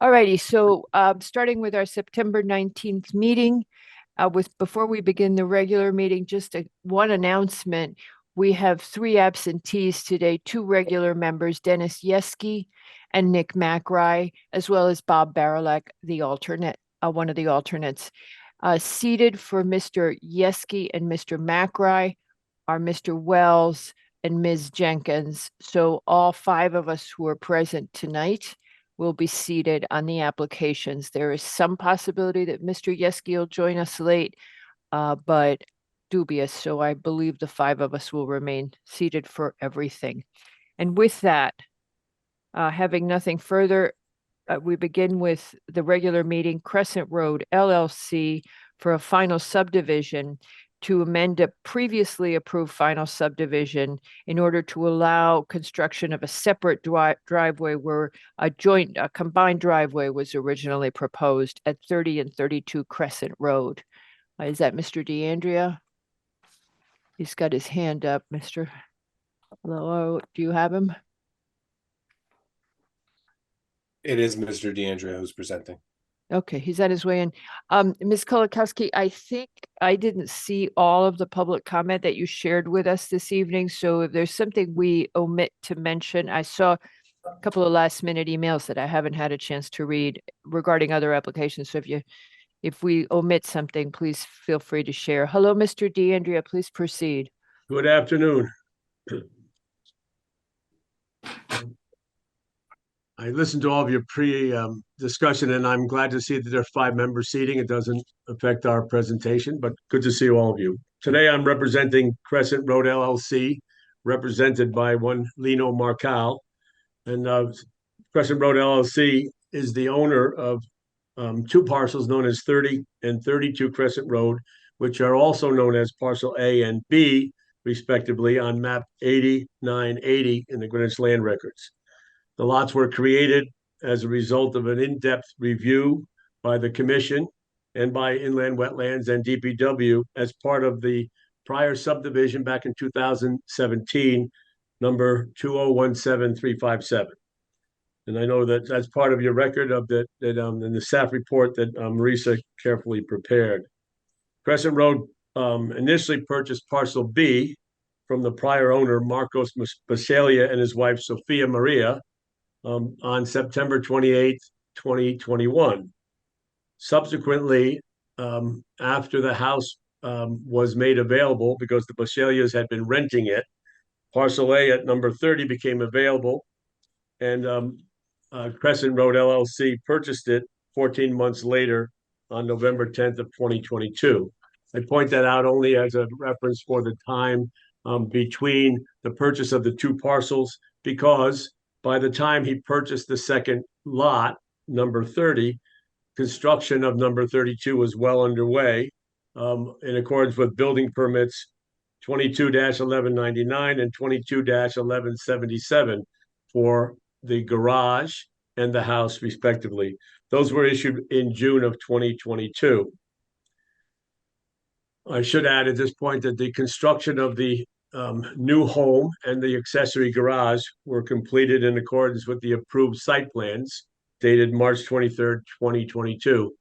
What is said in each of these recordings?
All righty, so starting with our September 19th meeting, before we begin the regular meeting, just one announcement. We have 3 absentees today, 2 regular members, Dennis Yeski and Nick McRae, as well as Bob Barilak, the alternate, one of the alternates. Seated for Mr. Yeski and Mr. McRae are Mr. Wells and Ms. Jenkins. So all 5 of us who are present tonight will be seated on the applications. There is some possibility that Mr. Yeski will join us late, but dubious. So I believe the 5 of us will remain seated for everything. And with that, having nothing further, we begin with the regular meeting, Crescent Road LLC, for a final subdivision to amend a previously approved final subdivision in order to allow construction of a separate driveway where a combined driveway was originally proposed at 30 and 32 Crescent Road. Is that Mr. DeAndrea? He's got his hand up, Mr. Hello, do you have him? It is Mr. DeAndrea who's presenting. Okay, he's on his way in. Ms. Kolakowski, I think I didn't see all of the public comment that you shared with us this evening. So if there's something we omit to mention, I saw a couple of last minute emails that I haven't had a chance to read regarding other applications. So if we omit something, please feel free to share. Hello, Mr. DeAndrea, please proceed. Good afternoon. I listened to all of your discussion, and I'm glad to see that there are 5 members seating. It doesn't affect our presentation, but good to see all of you. Today, I'm representing Crescent Road LLC, represented by one Lino Marcal. And Crescent Road LLC is the owner of 2 parcels known as 30 and 32 Crescent Road, which are also known as Parcel A and B, respectively, on map 8980 in the Greenwich Land Records. The lots were created as a result of an in-depth review by the Commission and by Inland Wetlands and DPW as part of the prior subdivision back in 2017, number 2017357. And I know that that's part of your record of that in the staff report that Marisa carefully prepared. Crescent Road initially purchased Parcel B from the prior owner, Marcos Basalia, and his wife, Sophia Maria, on September 28th, 2021. Subsequently, after the house was made available, because the Basalias had been renting it, Parcel A at number 30 became available, and Crescent Road LLC purchased it 14 months later on November 10th of 2022. I point that out only as a reference for the time between the purchase of the 2 parcels, because by the time he purchased the second lot, number 30, construction of number 32 was well underway in accordance with building permits 22-1199 and 22-1177 for the garage and the house, respectively. Those were issued in June of 2022. I should add at this point that the construction of the new home and the accessory garage were completed in accordance with the approved site plans dated March 23rd, 2022.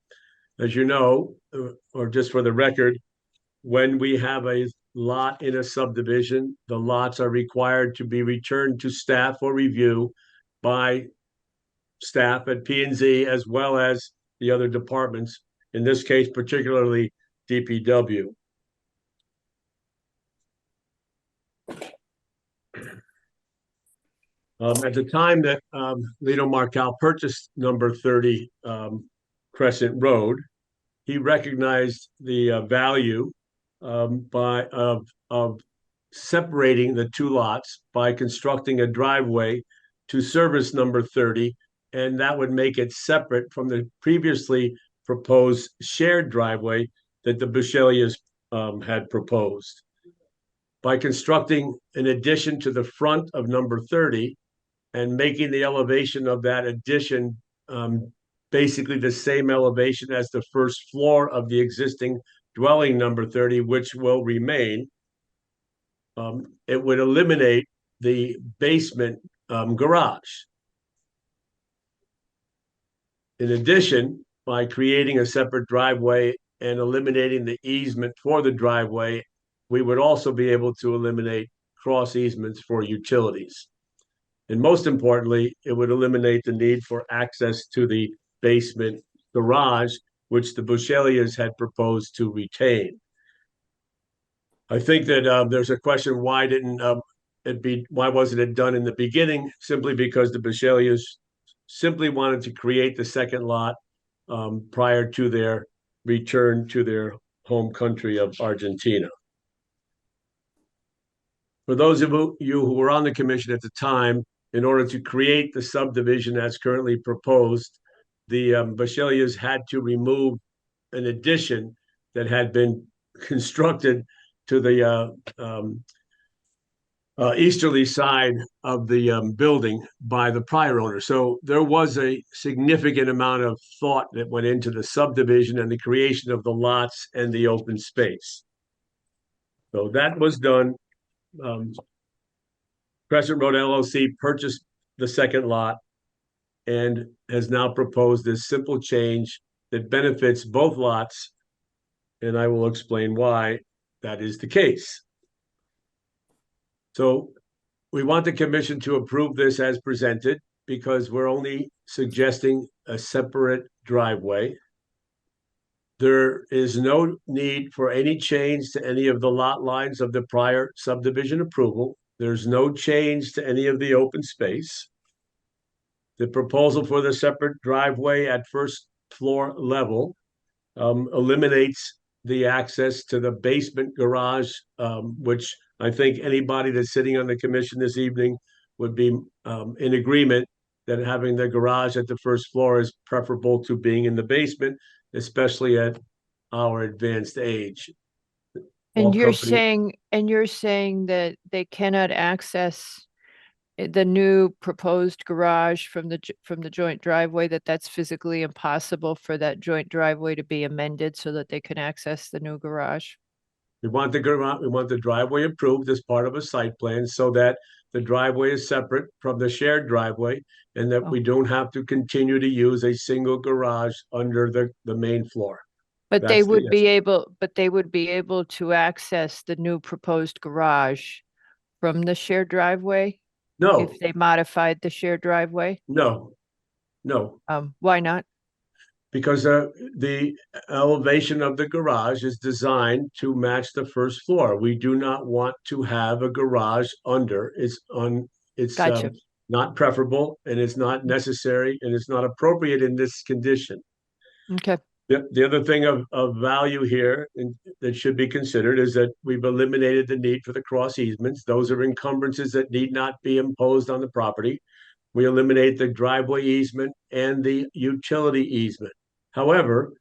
As you know, or just for the record, when we have a lot in a subdivision, the lots are required to be returned to staff for review by staff at P&Z as well as the other departments, in this case, particularly DPW. At the time that Lino Marcal purchased number 30 Crescent Road, he recognized the value of separating the 2 lots by constructing a driveway to service number 30, and that would make it separate from the previously proposed shared driveway that the Bushelias had proposed. By constructing an addition to the front of number 30 and making the elevation of that addition basically the same elevation as the first floor of the existing dwelling number 30, which will remain, it would eliminate the basement garage. In addition, by creating a separate driveway and eliminating the easement for the driveway, we would also be able to eliminate cross easements for utilities. And most importantly, it would eliminate the need for access to the basement garage, which the Bushelias had proposed to retain. I think that there's a question, why wasn't it done in the beginning? Simply because the Bushelias simply wanted to create the second lot prior to their return to their home country of Argentina. For those of you who were on the commission at the time, in order to create the subdivision as currently proposed, the Bushelias had to remove an addition that had been constructed to the easterly side of the building by the prior owner. So there was a significant amount of thought that went into the subdivision and the creation of the lots and the open space. So that was done. Crescent Road LLC purchased the second lot and has now proposed this simple change that benefits both lots, and I will explain why that is the case. So we want the commission to approve this as presented because we're only suggesting a separate driveway. There is no need for any change to any of the lot lines of the prior subdivision approval. There's no change to any of the open space. The proposal for the separate driveway at first floor level eliminates the access to the basement garage, which I think anybody that's sitting on the commission this evening would be in agreement that having the garage at the first floor is preferable to being in the basement, especially at our advanced age. And you're saying that they cannot access the new proposed garage from the joint driveway, that's physically impossible for that joint driveway to be amended so that they can access the new garage? We want the driveway approved as part of a site plan so that the driveway is separate from the shared driveway and that we don't have to continue to use a single garage under the main floor. But they would be able to access the new proposed garage from the shared driveway? No. If they modified the shared driveway? No. Why not? Because the elevation of the garage is designed to match the first floor. We do not want to have a garage under. It's Gotcha. Not preferable, and it's not necessary, and it's not appropriate in this condition. Okay. The other thing of value here that should be considered is that we've eliminated the need for the cross easements. Those are encumbrances that need not be imposed on the property. We eliminate the driveway easement and the utility easement. However,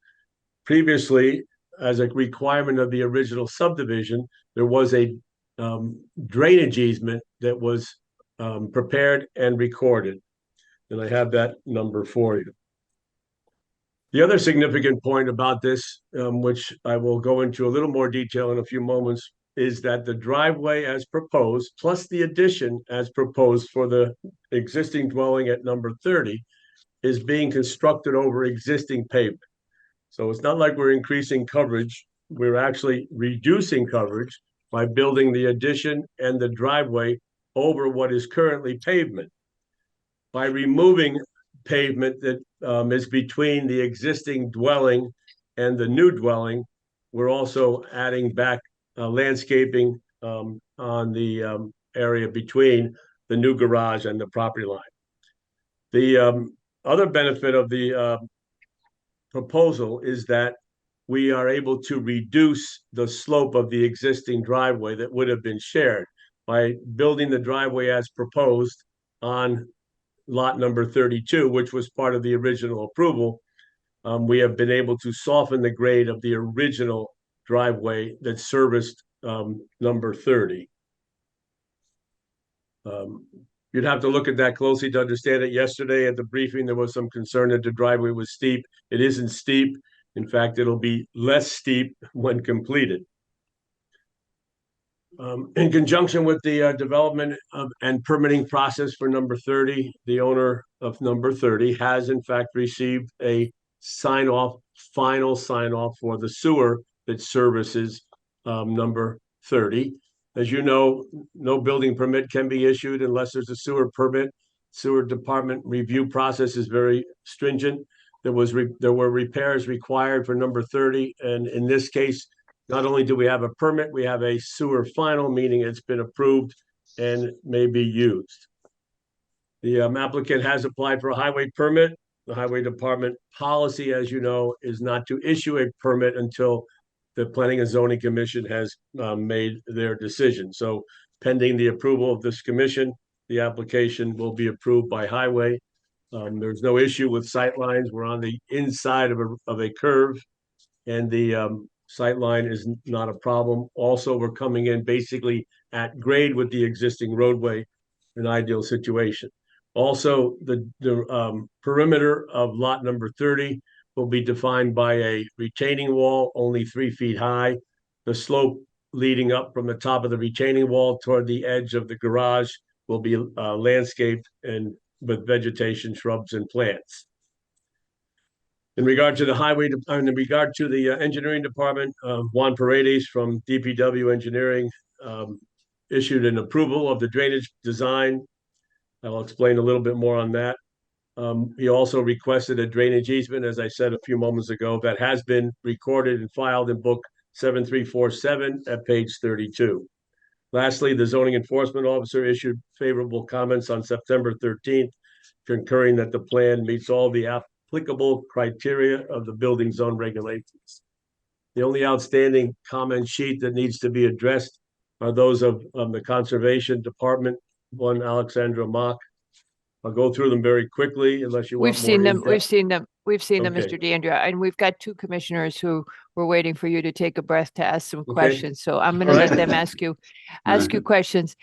previously, as a requirement of the original subdivision, there was a drainage easement that was prepared and recorded. And I have that number for you. The other significant point about this, which I will go into a little more detail in a few moments, is that the driveway as proposed, plus the addition as proposed for the existing dwelling at number 30, is being constructed over existing pavement. So it's not like we're increasing coverage. We're actually reducing coverage by building the addition and the driveway over what is currently pavement. By removing pavement that is between the existing dwelling and the new dwelling, we're also adding back landscaping on the area between the new garage and the property line. The other benefit of the proposal is that we are able to reduce the slope of the existing driveway that would have been shared by building the driveway as proposed on lot number 32, which was part of the original approval. We have been able to soften the grade of the original driveway that serviced number 30. You'd have to look at that closely to understand it. Yesterday at the briefing, there was some concern that the driveway was steep. It isn't steep. In fact, it'll be less steep when completed. In conjunction with the development of and permitting process for number 30, the owner of number 30 has in fact received a final sign off for the sewer that services number 30. As you know, no building permit can be issued unless there's a sewer permit. Sewer department review process is very stringent. There were repairs required for number 30, and in this case, not only do we have a permit, we have a sewer final, meaning it's been approved and may be used. The applicant has applied for a highway permit. The highway department policy, as you know, is not to issue a permit until the Planning and Zoning Commission has made their decision. So pending the approval of this commission, the application will be approved by highway. There's no issue with sight lines. We're on the inside of a curve, and the sight line is not a problem. Also, we're coming in basically at grade with the existing roadway, an ideal situation. Also, the perimeter of lot number 30 will be defined by a retaining wall only 3 feet high. The slope leading up from the top of the retaining wall toward the edge of the garage will be landscaped and with vegetation, shrubs, and plants. In regard to the engineering department, Juan Paredes from DPW Engineering issued an approval of the drainage design. I'll explain a little bit more on that. He also requested a drainage easement, as I said a few moments ago, that has been recorded and filed in book 7347 at page 32. Lastly, the zoning enforcement officer issued favorable comments on September 13th, concurring that the plan meets all the applicable criteria of the building zone regulations. The only outstanding comment sheet that needs to be addressed are those of the conservation department, one Alexandra Mock. I'll go through them very quickly unless you want We've seen them, in-depth. we've seen them, Okay. Mr. DeAndrea, and we've got two commissioners who were waiting for you to take a breath to ask some questions. So I'm gonna All let right. them ask you questions.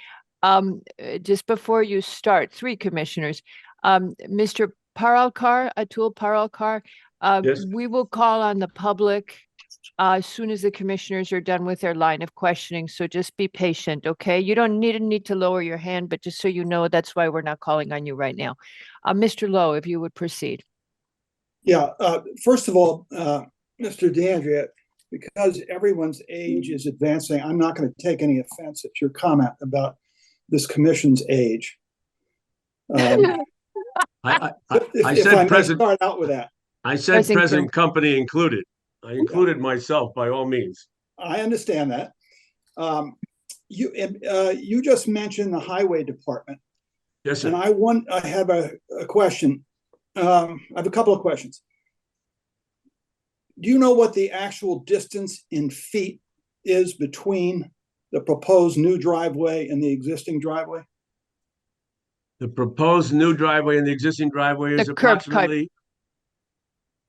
Just before you start, three commissioners, Mr. Paralkar, Atul Paralkar, Yes. we will call on the public as soon as the commissioners are done with their line of questioning. So just be patient, okay? You don't need to lower your hand, but just so you know, that's why we're not calling on you right now. Mr. Lowe, if you would proceed. Yeah, first of all, Mr. DeAndrea, because everyone's age is advancing, I'm not going to take any offense at your comment about this commission's age. I If said I may present. start out with that. I said Present present company included. I included myself by all means. I understand that. You just mentioned the highway department, Yes, and sir. I have a question. I have a couple of questions. Do you know what the actual distance in feet is between the proposed new driveway and the existing driveway? The proposed new driveway and the existing driveway is The curb cut. approximately.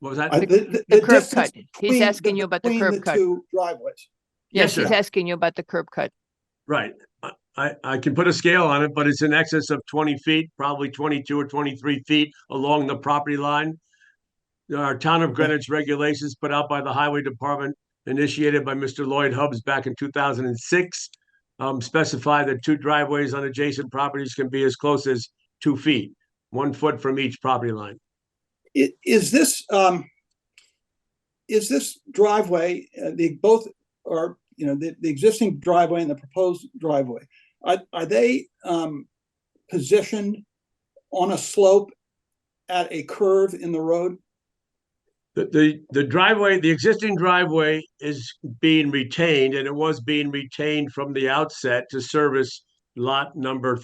What was that? The curb distance cut. He's between asking you about the between curb cut. two driveways. Yes, Yes, he's sir. asking you about the curb cut. Right. I can put a scale on it, but it's in excess of 20 feet, probably 22 or 23 feet along the property line. There are Town of Greenwich regulations put out by the Highway Department, initiated by Mr. Lloyd Hubbs back in 2006, specify that two driveways on adjacent properties can be as close as 2 feet, 1 foot from each property line. Is this driveway, both are, the existing driveway and the proposed driveway, are they positioned on a slope at a curve in the road? The driveway, the existing driveway is being retained, and it was being retained from the outset to service lot number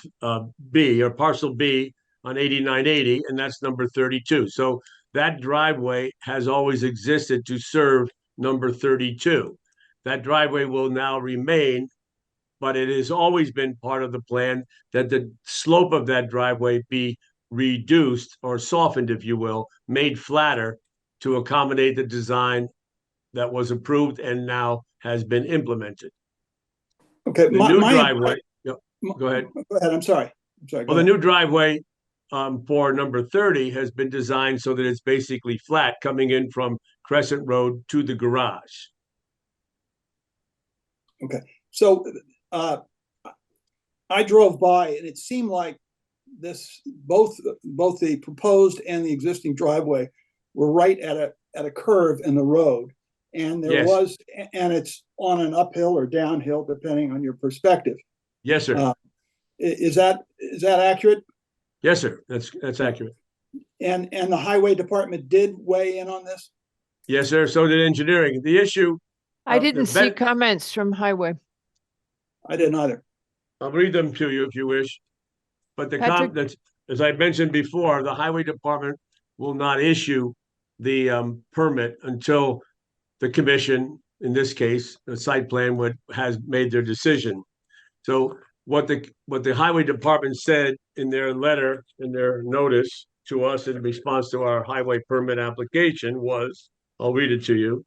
B, or parcel B, on 8980, and that's number 32. So that driveway has always existed to serve number 32. That driveway will now remain, but it has always been part of the plan that the slope of that driveway be reduced or softened, if you will, made flatter to accommodate the design that was approved and now has been implemented. Okay, The new driveway. Go ahead. Go ahead. I'm sorry. Well, the new driveway for number 30 has been designed so that it's basically flat coming in from Crescent Road to the garage. Okay, so I drove by and it seemed like both the proposed and the existing driveway were right at a curve in the road. And Yes. and it's on an uphill or downhill, depending on your perspective. Yes, sir. Is that accurate? Yes, sir. That's accurate. And the highway department did weigh in on this? Yes, sir. So did engineering. The issue. I the didn't see vet- comments from Highway. I didn't either. I'll read them to you if you wish. But Patrick? as I mentioned before, the highway department will not issue the permit until the commission, in this case, the site plan has made their decision. So what the highway department said in their letter, in their notice to us in response to our highway permit application was, I'll read it to you.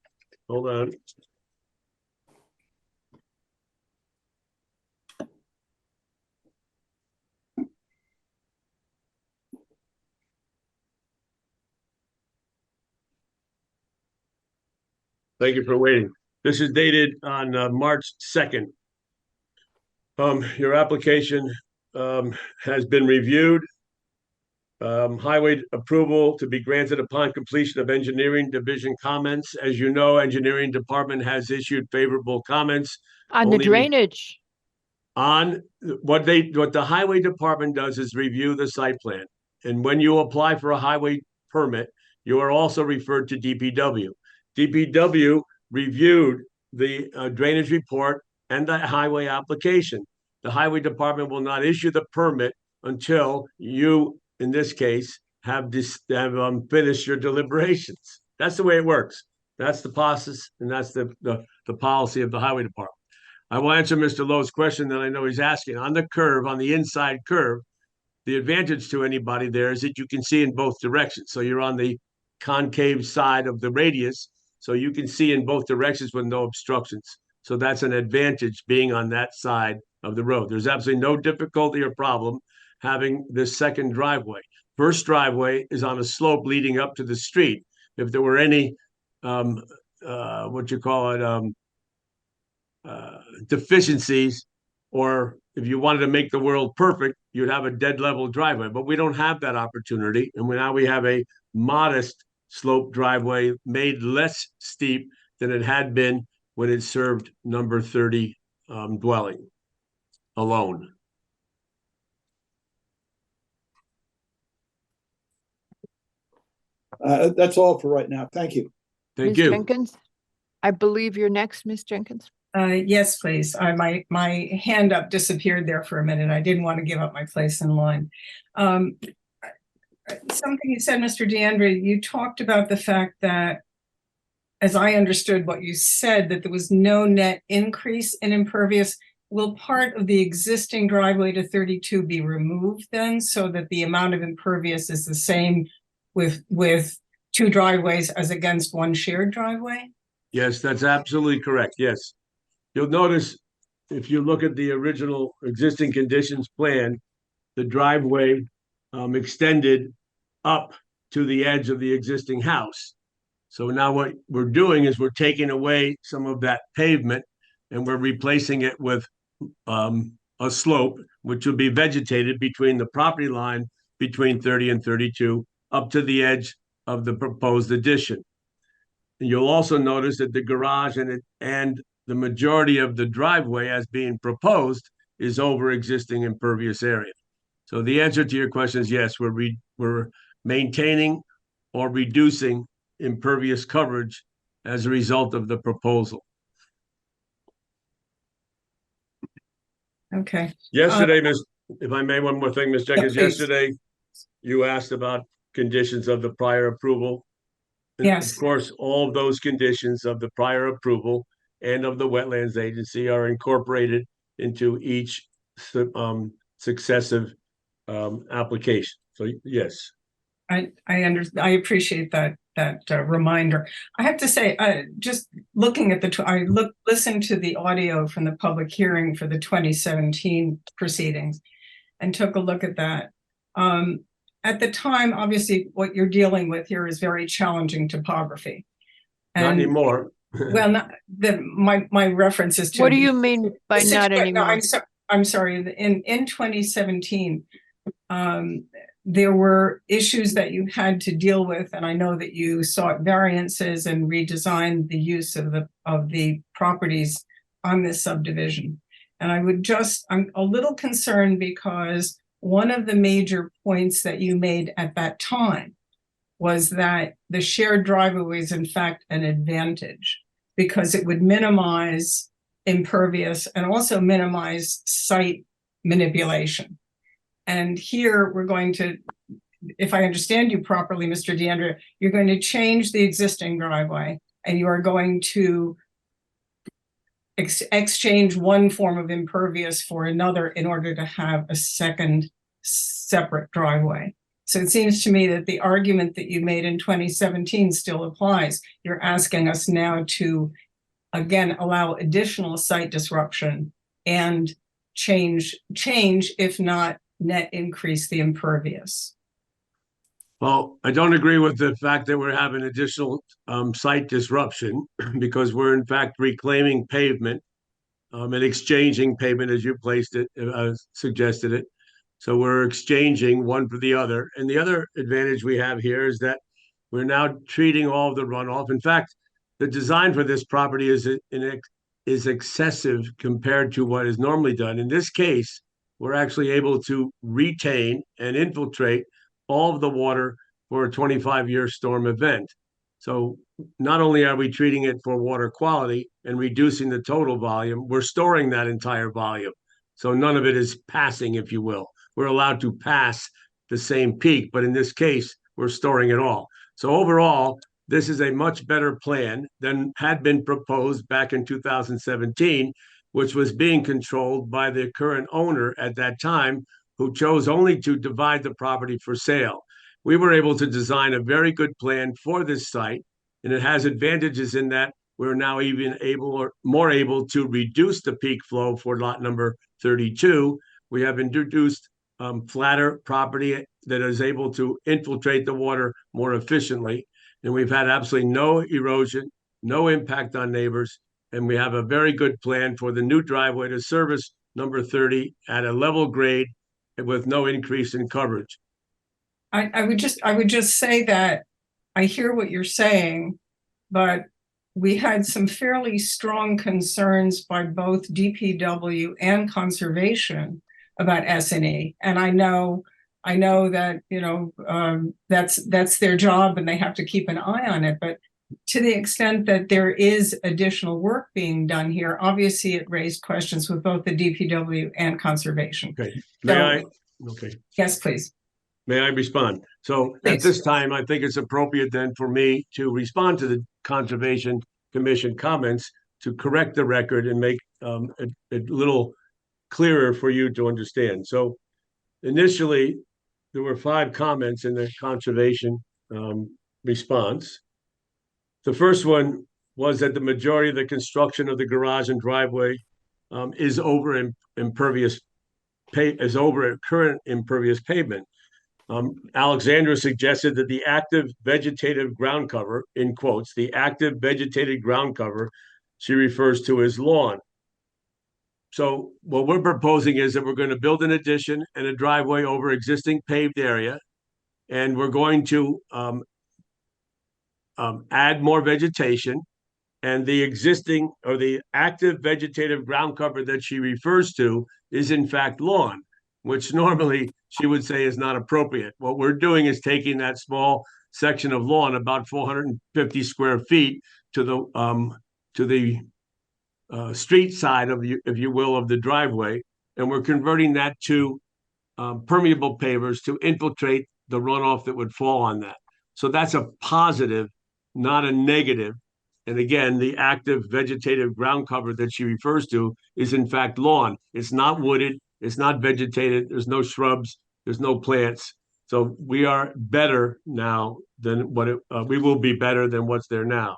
Hold on. Thank you for waiting. This is dated on March 2nd. Your application has been reviewed. Highway approval to be granted upon completion of engineering division comments. As you know, engineering department has issued favorable comments On the only drainage. on what the highway department does is review the site plan. And when you apply for a highway permit, you are also referred to DPW. DPW reviewed the drainage report and the highway application. The highway department will not issue the permit until you, in this case, have finished your deliberations. That's the way it works. That's the process, and that's the policy of the highway department. I will answer Mr. Lowe's question that I know he's asking. On the curve, on the inside curve, the advantage to anybody there is that you can see in both directions. So you're on the concave side of the radius, so you can see in both directions with no obstructions. So that's an advantage being on that side of the road. There's absolutely no difficulty or problem having this second driveway. First driveway is on a slope leading up to the street. If there were any, deficiencies, or if you wanted to make the world perfect, you'd have a dead level driveway. But we don't have that opportunity. And now we have a modest slope driveway made less steep than it had been when it served number 30 dwelling alone. That's all for right now. Thank you. Thank Ms. you. Jenkins? I believe you're next, Ms. Jenkins. Yes, please. My hand up disappeared there for a minute. I didn't want to give up my place in line. Something you said, Mr. DeAndre, you talked about the fact that, as I understood what you said, that there was no net increase in impervious. Will part of the existing driveway to 32 be removed then, so that the amount of impervious is the same with two driveways as against one shared driveway? Yes, that's absolutely correct. Yes. You'll notice if you look at the original existing conditions plan, the driveway extended up to the edge of the existing house. So now what we're doing is we're taking away some of that pavement and we're replacing it with a slope, which will be vegetated between the property line between 30 and 32 up to the edge of the proposed addition. And you'll also notice that the garage and the majority of the driveway as being proposed is over existing impervious area. So the answer to your question is yes, we're maintaining or reducing impervious coverage as a result of the proposal. Okay. Yesterday, if I may, one more thing, Ms. Jenkins, please. yesterday you asked about conditions of the prior approval. Yes. Of course, all of those conditions of the prior approval and of the Wetlands Agency are incorporated into each successive application. So yes. I understand. I appreciate that reminder. I have to say, just looking at listened to the audio from the public hearing for the 2017 proceedings and took a look at that. At the time, obviously, what you're dealing with here is very challenging topography. Not anymore. Well, not my reference is to. What do you mean by the not situa- no, anymore? I'm sorry. In 2017, there were issues that you had to deal with, and I know that you sought variances and redesigned the use of the properties on this subdivision. And I'm a little concerned because one of the major points that you made at that time was that the shared driveway is in fact an advantage because it would minimize impervious and also minimize site manipulation. And here we're going to, if I understand you properly, Mr. DeAndrea, you're going to change the existing driveway and you are going to exchange one form of impervious for another in order to have a second separate driveway. So it seems to me that the argument that you made in 2017 still applies. You're asking us now to, again, allow additional site disruption and change, if not net increase the impervious. Well, I don't agree with the fact that we're having additional site disruption because we're in fact reclaiming pavement and exchanging pavement as you placed it, suggested it. So we're exchanging one for the other. And the other advantage we have here is that we're now treating all of the runoff. In fact, the design for this property is excessive compared to what is normally done. In this case, we're actually able to retain and infiltrate all of the water for a 25-year storm event. So not only are we treating it for water quality and reducing the total volume, we're storing that entire volume. So none of it is passing, if you will. We're allowed to pass the same peak, but in this case, we're storing it all. So overall, this is a much better plan than had been proposed back in 2017, which was being controlled by the current owner at that time, who chose only to divide the property for sale. We were able to design a very good plan for this site, and it has advantages in that we're now even able or more able to reduce the peak flow for lot number 32. We have introduced flatter property that is able to infiltrate the water more efficiently. And we've had absolutely no erosion, no impact on neighbors. And we have a very good plan for the new driveway to service number 30 at a level grade with no increase in coverage. I would just say that I hear what you're saying, but we had some fairly strong concerns by both DPW and conservation about S&E. And I know that, that's their job and they have to keep an eye on it. But to the extent that there is additional work being done here, obviously it raised questions with both the DPW and conservation. Okay. Okay. Yes, please. May I respond? So Please. At this time, I think it's appropriate then for me to respond to the Conservation Commission comments to correct the record and make a little clearer for you to understand. So initially, there were 5 comments in the conservation response. The first one was that the majority of the construction of the garage and driveway is over current impervious pavement. Alexandra suggested that the active vegetative ground cover, in quotes, the active vegetated ground cover she refers to as lawn. So what we're proposing is that we're going to build an addition and a driveway over existing paved area, and we're going to add more vegetation, and the existing or the active vegetative ground cover that she refers to is in fact lawn, which normally she would say is not appropriate. What we're doing is taking that small section of lawn, about 450 square feet, to the street side of if you will, of the driveway, and we're converting that to permeable pavers to infiltrate the runoff that would fall on that. So that's a positive, not a negative. And again, the active vegetative ground cover that she refers to is in fact lawn. It's not wooded. It's not vegetated. There's no shrubs. There's no plants. So we are better now than we will be better than what's there now.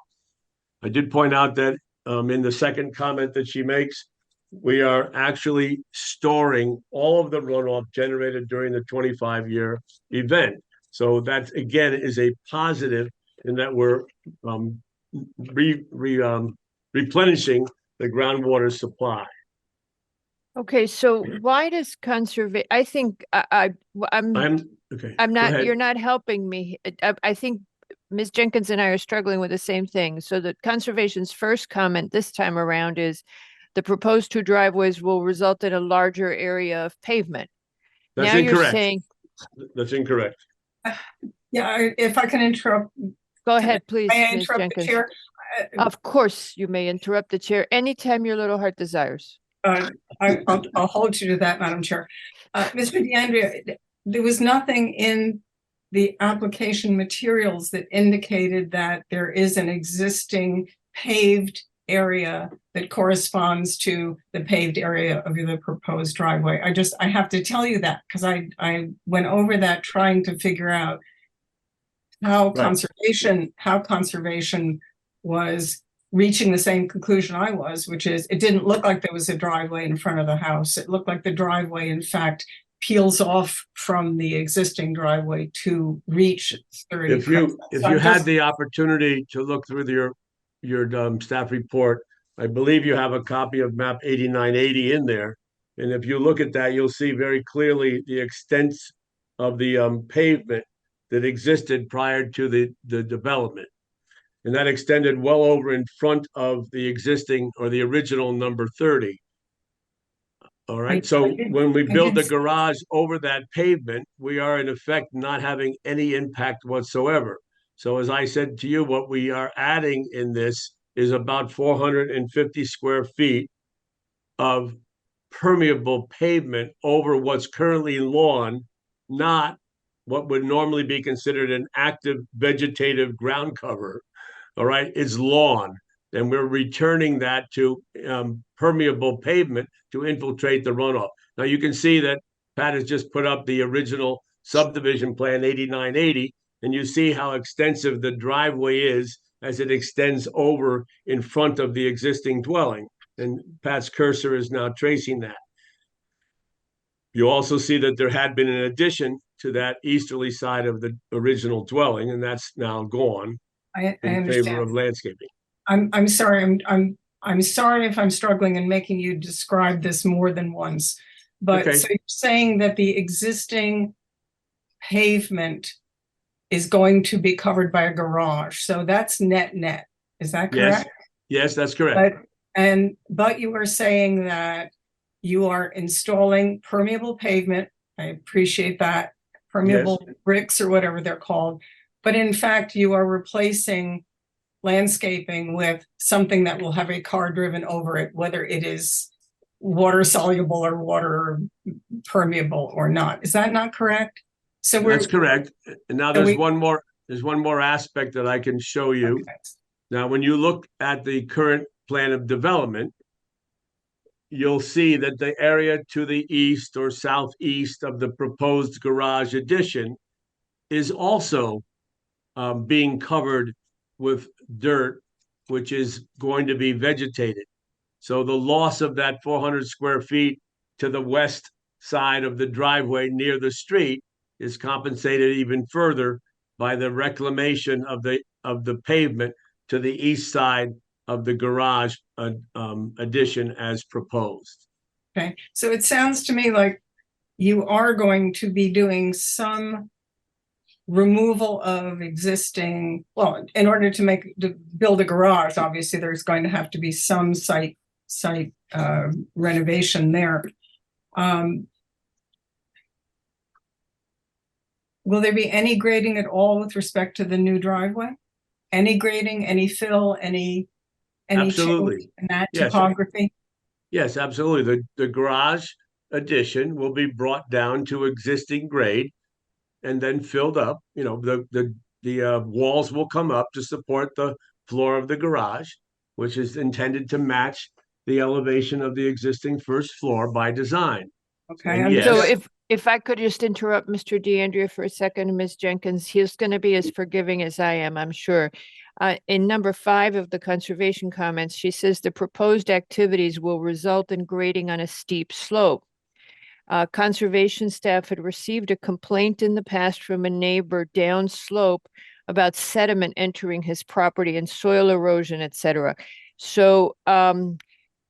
I did point out that in the second comment that she makes, we are actually storing all of the runoff generated during the 25-year event. So that, again, is a positive in that we're replenishing the groundwater supply. Okay, so why does I think I'm Okay. I'm go not, ahead. you're not helping me. I think Ms. Jenkins and I are struggling with the same thing. So the conservation's first comment this time around is the proposed two driveways will result in a larger area of pavement. That's Now you're incorrect. saying, That's incorrect. Yeah, if I can interrupt, go ahead, please, may I Ms. interrupt the Jenkins. chair? Of course, you may interrupt the chair anytime your little heart desires. I'll hold you to that, Madam Chair. Mr. DeAndrea, there was nothing in the application materials that indicated that there is an existing paved area that corresponds to the paved area of the proposed driveway. I have to tell you that because I went over that trying to figure out how Right. conservation was reaching the same conclusion I was, which is it didn't look like there was a driveway in front of the house. It looked like the driveway, in fact, peels off from the existing driveway to reach 30. If you had the opportunity to look through your staff report, I believe you have a copy of map 8980 in there. And if you look at that, you'll see very clearly the extent of the pavement that existed prior to the development. And that extended well over in front of the existing or the original number 30. All right. So when we build the garage over that pavement, we are in effect not having any impact whatsoever. So as I said to you, what we are adding in this is about 450 square feet of permeable pavement over what's currently lawn, not what would normally be considered an active vegetative ground cover. All right, it's lawn. And we're returning that to permeable pavement to infiltrate the runoff. Now you can see that Pat has just put up the original subdivision plan 8980, and you see how extensive the driveway is as it extends over in front of the existing dwelling. And Pat's cursor is now tracing that. You also see that there had been an addition to that easterly side of the original dwelling, and that's now gone I in understand. favor of landscaping. I'm sorry. I'm sorry if I'm struggling in making you describe this more than once. But Okay. so you're saying that the existing pavement is going to be covered by a garage. So that's net. Is that Yes. correct? Yes, that's correct. But you are saying that you are installing permeable pavement. I appreciate that. Permeable bricks or whatever they're called. But in fact, you are replacing landscaping with something that will have a car driven over it, whether it is water soluble or water permeable or not. Is that not correct? So That's correct. And now So there's one more aspect that I can show you. Okay. Now, when you look at the current plan of development, you'll see that the area to the east or southeast of the proposed garage addition is also being covered with dirt, which is going to be vegetated. So the loss of that 400 square feet to the west side of the driveway near the street is compensated even further by the reclamation of the pavement to the east side of the garage addition as proposed. Okay, so it sounds to me like you are going to be doing some removal of existing, well, in order to build a garage, obviously there's going to have to be some site renovation there. Will there be any grading at all with respect to the new driveway? Any grading, any fill, any Absolutely. change in that Yes. topography? Yes, absolutely. The garage addition will be brought down to existing grade and then filled up. You know, the walls will come up to support the floor of the garage, which is intended to match the elevation of the existing first floor by design. Okay. And yes. So if I could just interrupt Mr. DeAndrea for a second, Ms. Jenkins, he's going to be as forgiving as I am, I'm sure. In number 5 of the conservation comments, she says the proposed activities will result in grading on a steep slope. Conservation staff had received a complaint in the past from a neighbor downslope about sediment entering his property and soil erosion, et cetera. So the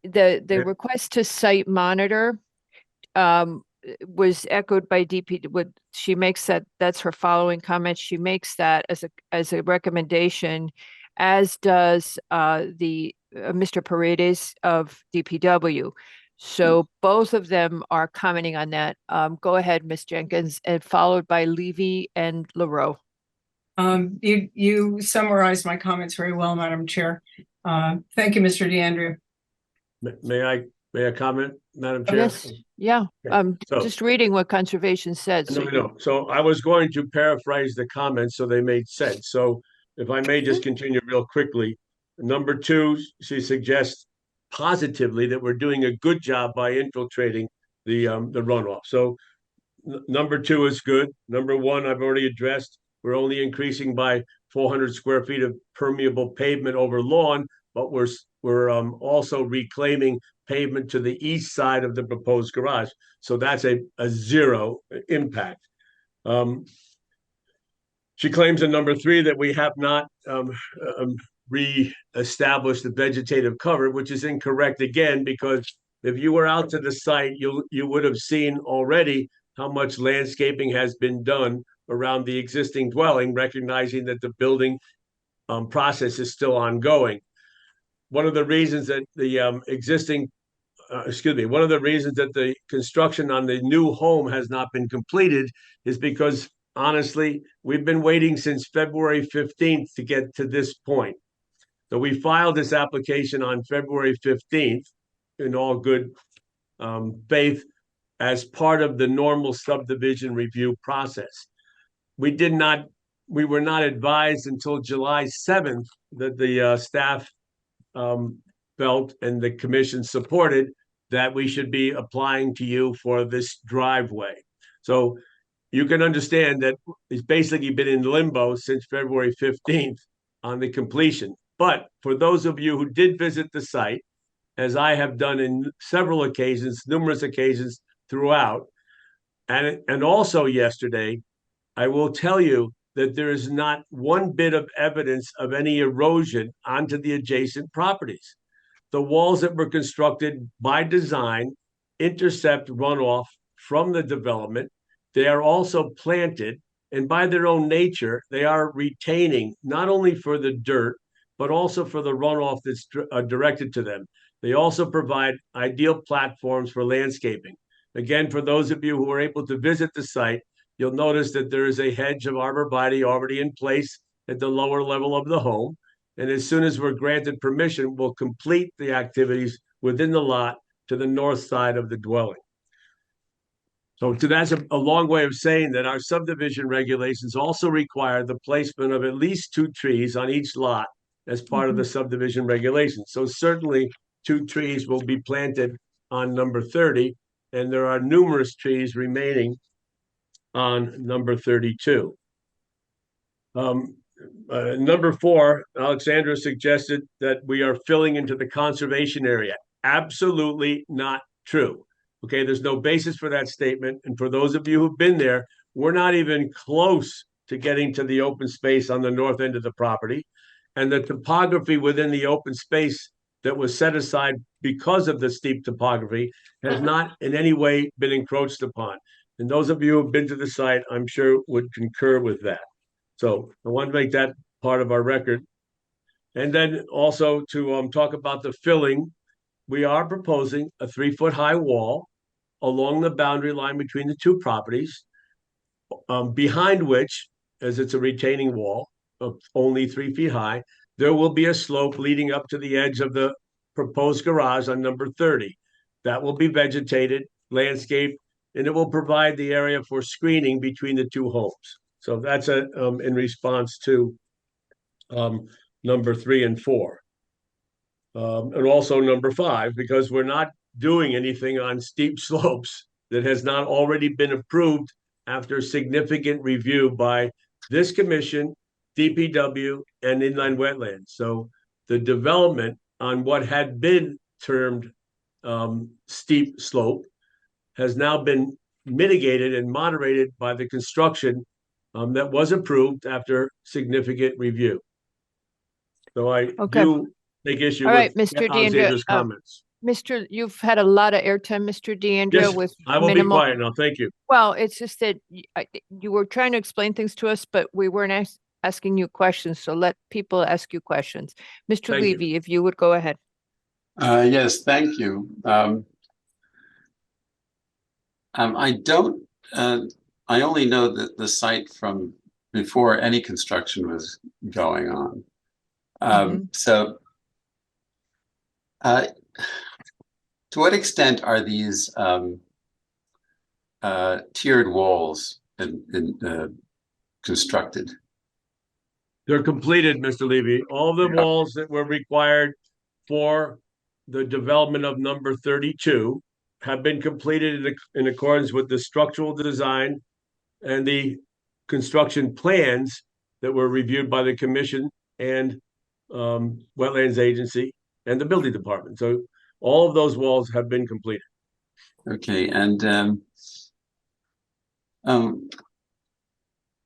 Yeah. request to site monitor was echoed by DP. She makes that's her following comment. She makes that as a recommendation, as does the Mr. Paredes of DPW. So both of them are commenting on that. Go ahead, Ms. Jenkins, and followed by Levy and LaRoe. You summarized my comments very well, Madam Chair. Thank you, Mr. DeAndrea. May I comment, Madam Chair? Yes, yeah. Okay, so- Just reading what conservation said. No, no. So I was going to paraphrase the comments so they made sense. So if I may just continue real quickly. Number 2, she suggests positively that we're doing a good job by infiltrating the runoff. So number 2 is good. Number 1, I've already addressed. We're only increasing by 400 square feet of permeable pavement over lawn, but we're also reclaiming pavement to the east side of the proposed garage. So that's a 0 impact. She claims in number 3 that we have not re-established the vegetative cover, which is incorrect again, because if you were out to the site, you would have seen already how much landscaping has been done around the existing dwelling, recognizing that the building process is still ongoing. One of the reasons that the one of the reasons that the construction on the new home has not been completed is because, honestly, we've been waiting since February 15th to get to this point. So we filed this application on February 15th in all good faith as part of the normal subdivision review process. We were not advised until July 7th that the staff felt and the commission supported that we should be applying to you for this driveway. So you can understand that it's basically been in limbo since February 15th on the completion. But for those of you who did visit the site, as I have done in several occasions, numerous occasions throughout, and also yesterday, I will tell you that there is not one bit of evidence of any erosion onto the adjacent properties. The walls that were constructed by design intercept runoff from the development. They are also planted, and by their own nature, they are retaining not only for the dirt, but also for the runoff that's directed to them. They also provide ideal platforms for landscaping. Again, for those of you who were able to visit the site, you'll notice that there is a hedge of arborvitae already in place at the lower level of the home. And as soon as we're granted permission, we'll complete the activities within the lot to the north side of the dwelling. So that's a long way of saying that our subdivision regulations also require the placement of at least 2 trees on each lot as part of the subdivision regulations. So certainly 2 trees will be planted on number 30, and there are numerous trees remaining on number 32. Number 4, Alexandra suggested that we are filling into the conservation area. Absolutely not true. Okay, there's no basis for that statement. And for those of you who've been there, we're not even close to getting to the open space on the north end of the property. And the topography within the open space that was set aside because of the steep topography has not in any way been encroached upon. And those of you who have been to the site, I'm sure would concur with that. So I want to make that part of our record. And then also to talk about the filling, we are proposing a 3-foot high wall along the boundary line between the 2 properties, behind which, as it's a retaining wall of only 3 feet high, there will be a slope leading up to the edge of the proposed garage on number 30. That will be vegetated, landscaped, and it will provide the area for screening between the 2 homes. So that's in response to number 3 and 4. And also number 5, because we're not doing anything on steep slopes that has not already been approved after significant review by this commission, DPW, and inland wetlands. So the development on what had been termed steep slope has now been mitigated and moderated by the construction that was approved after significant review. So I Okay. do take issue All right, with Mr. Alexandra's DeAndrea, comments. you've had a lot of airtime, Mr. DeAndrea, Yes, with I will be minimal. quiet now. Thank you. Well, it's just that you were trying to explain things to us, but we weren't asking you questions. So let people ask you questions. Mr. Thank you. Levy, if you would go ahead. Yes, thank you. I don't, I only know that the site from before any construction was going on. So, to what extent are these tiered walls constructed? They're completed, Mr. Levy. All the Yeah. walls that were required for the development of number 32 have been completed in accordance with the structural design and the construction plans that were reviewed by the commission and wetlands agency and the building department. So all of those walls have been completed. Okay, and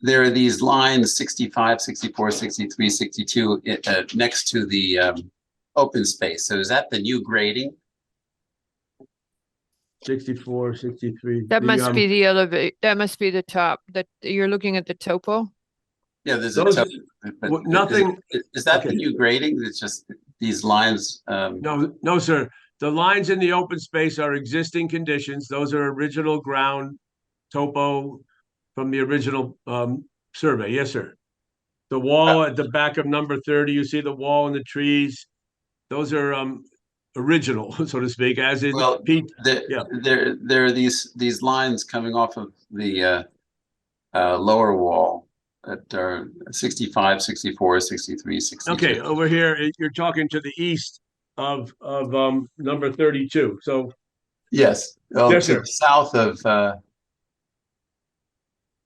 there are these lines 65, 64, 63, 62 next to the open space. So is that the new grading? 64, 63. That The, must be the elevate. That must be the top. That you're looking at the topo. Yeah, there's Those- a but nothing- is that okay. the new grading? It's just these lines. No, sir. The lines in the open space are existing conditions. Those are original ground topo from the original survey. Yes, sir. The wall at the back of number 30, you see the wall and the trees. Those are original, so to speak, as is Well, Pete. there are these lines coming off of the lower wall that are 65, 64, 63, 62. Okay, over here, you're talking to the east of number 32. So Yes. Oh, Yes, to sir. the south of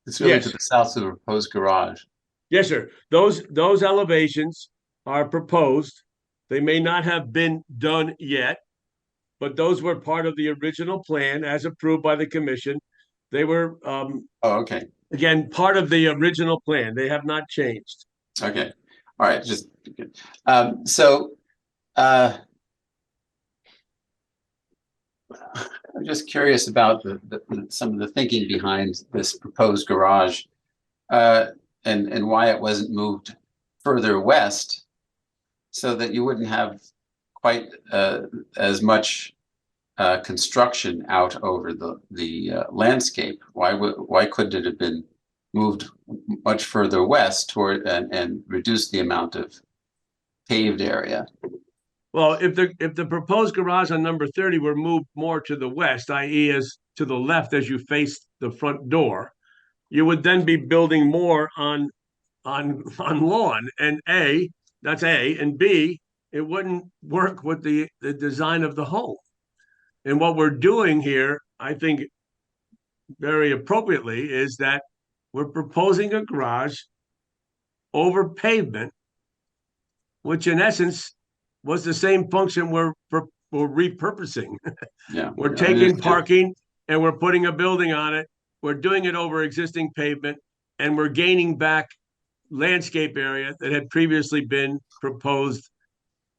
it's really to Yes. the south of the proposed garage. yes, sir. Those elevations are proposed. They may not have been done yet, but those were part of the original plan as approved by the commission. They were Oh, okay. again part of the original plan. They have not changed. Okay. All right. Just so I'm just curious about some of the thinking behind this proposed garage and why it wasn't moved further west so that you wouldn't have quite as much construction out over the landscape. Why couldn't it have been moved much further west toward and reduce the amount of paved area? Well, if the proposed garage on number 30 were moved more to the west, i.e. as to the left as you face the front door, you would then be building more on lawn. And that's A, and B, it wouldn't work with the design of the home. And what we're doing here, I think very appropriately, is that we're proposing a garage over pavement, which in essence was the same function we're repurposing. Yeah. We're I taking understand. parking and we're putting a building on it. We're doing it over existing pavement and we're gaining back landscape area that had previously been proposed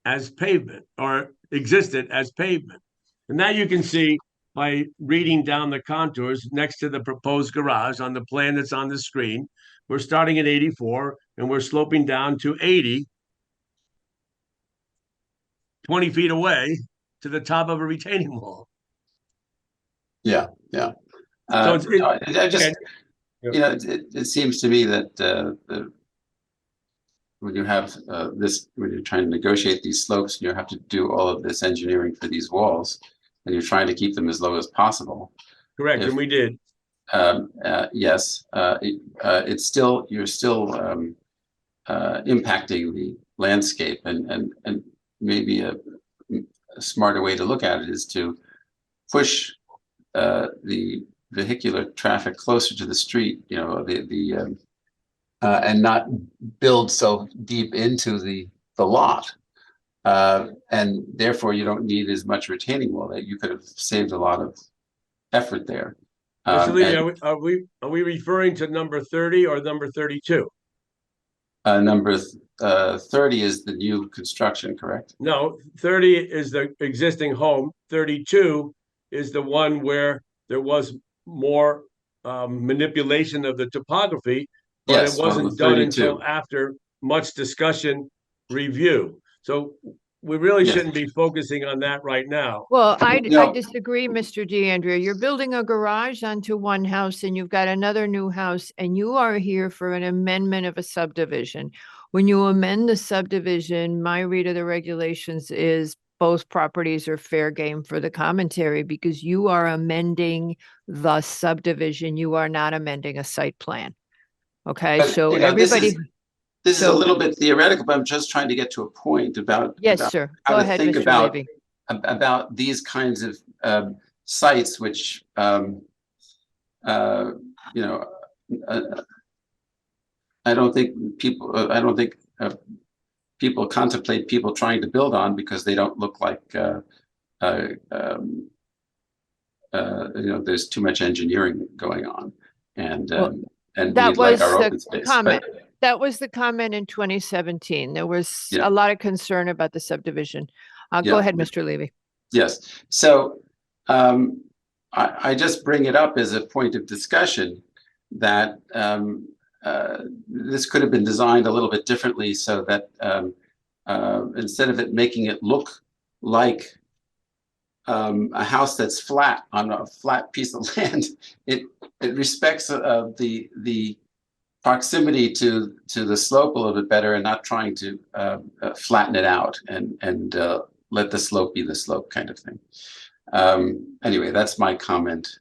as pavement or existed as pavement. And that you can see by reading down the contours next to the proposed garage on the plan that's on the screen. We're starting at 84 and we're sloping down to 80, 20 feet away to the top of a retaining wall. Yeah, yeah. So it's- I just, Yeah. you know, it seems to me that when you have when you're trying to negotiate these slopes, you have to do all of this engineering for these walls, and you're trying to keep them as low as possible. Correct, If- and we did. Yes, it's still, you're still impacting the landscape, and maybe a smarter way to look at it is to push the vehicular traffic closer to the street, you know, and not build so deep into the lot. And therefore you don't need as much retaining wall. That you could have saved a lot of effort there. Mr. Levy, And, are we referring to number 30 or number 32? number 30 is the new construction, correct? No, 30 is the existing home. 32 is the one where there was more manipulation of the topography, but Yes, it well, wasn't done 32. until after much discussion, review. So we really Yes. shouldn't be focusing on that right now. Well, I No. disagree, Mr. DeAndrea. You're building a garage onto one house and you've got another new house and you are here for an amendment of a subdivision. When you amend the subdivision, my read of the regulations is both properties are fair game for the commentary because you are amending the subdivision. You are not amending a site plan. Okay, But, so you know, everybody, This is a So- little bit theoretical, but I'm just trying to get to a point about. yes, about sir. how Go to ahead, think Mr. about- Levy. About these kinds of sites, which you know, I don't think people contemplate people trying to build on because they don't look like you know, there's too much engineering going on, and Well, and that we'd like was our the open space. comment. But That was the comment in 2017. There was Yeah. a lot of concern about the subdivision. Go Yeah. ahead, Mr. Levy. yes, so I just bring it up as a point of discussion that this could have been designed a little bit differently so that instead of it making it look like a house that's flat on a flat piece of land, it respects the proximity to the slope a little bit better and not trying to flatten it out and let the slope be the slope kind of thing. Anyway, that's my comment,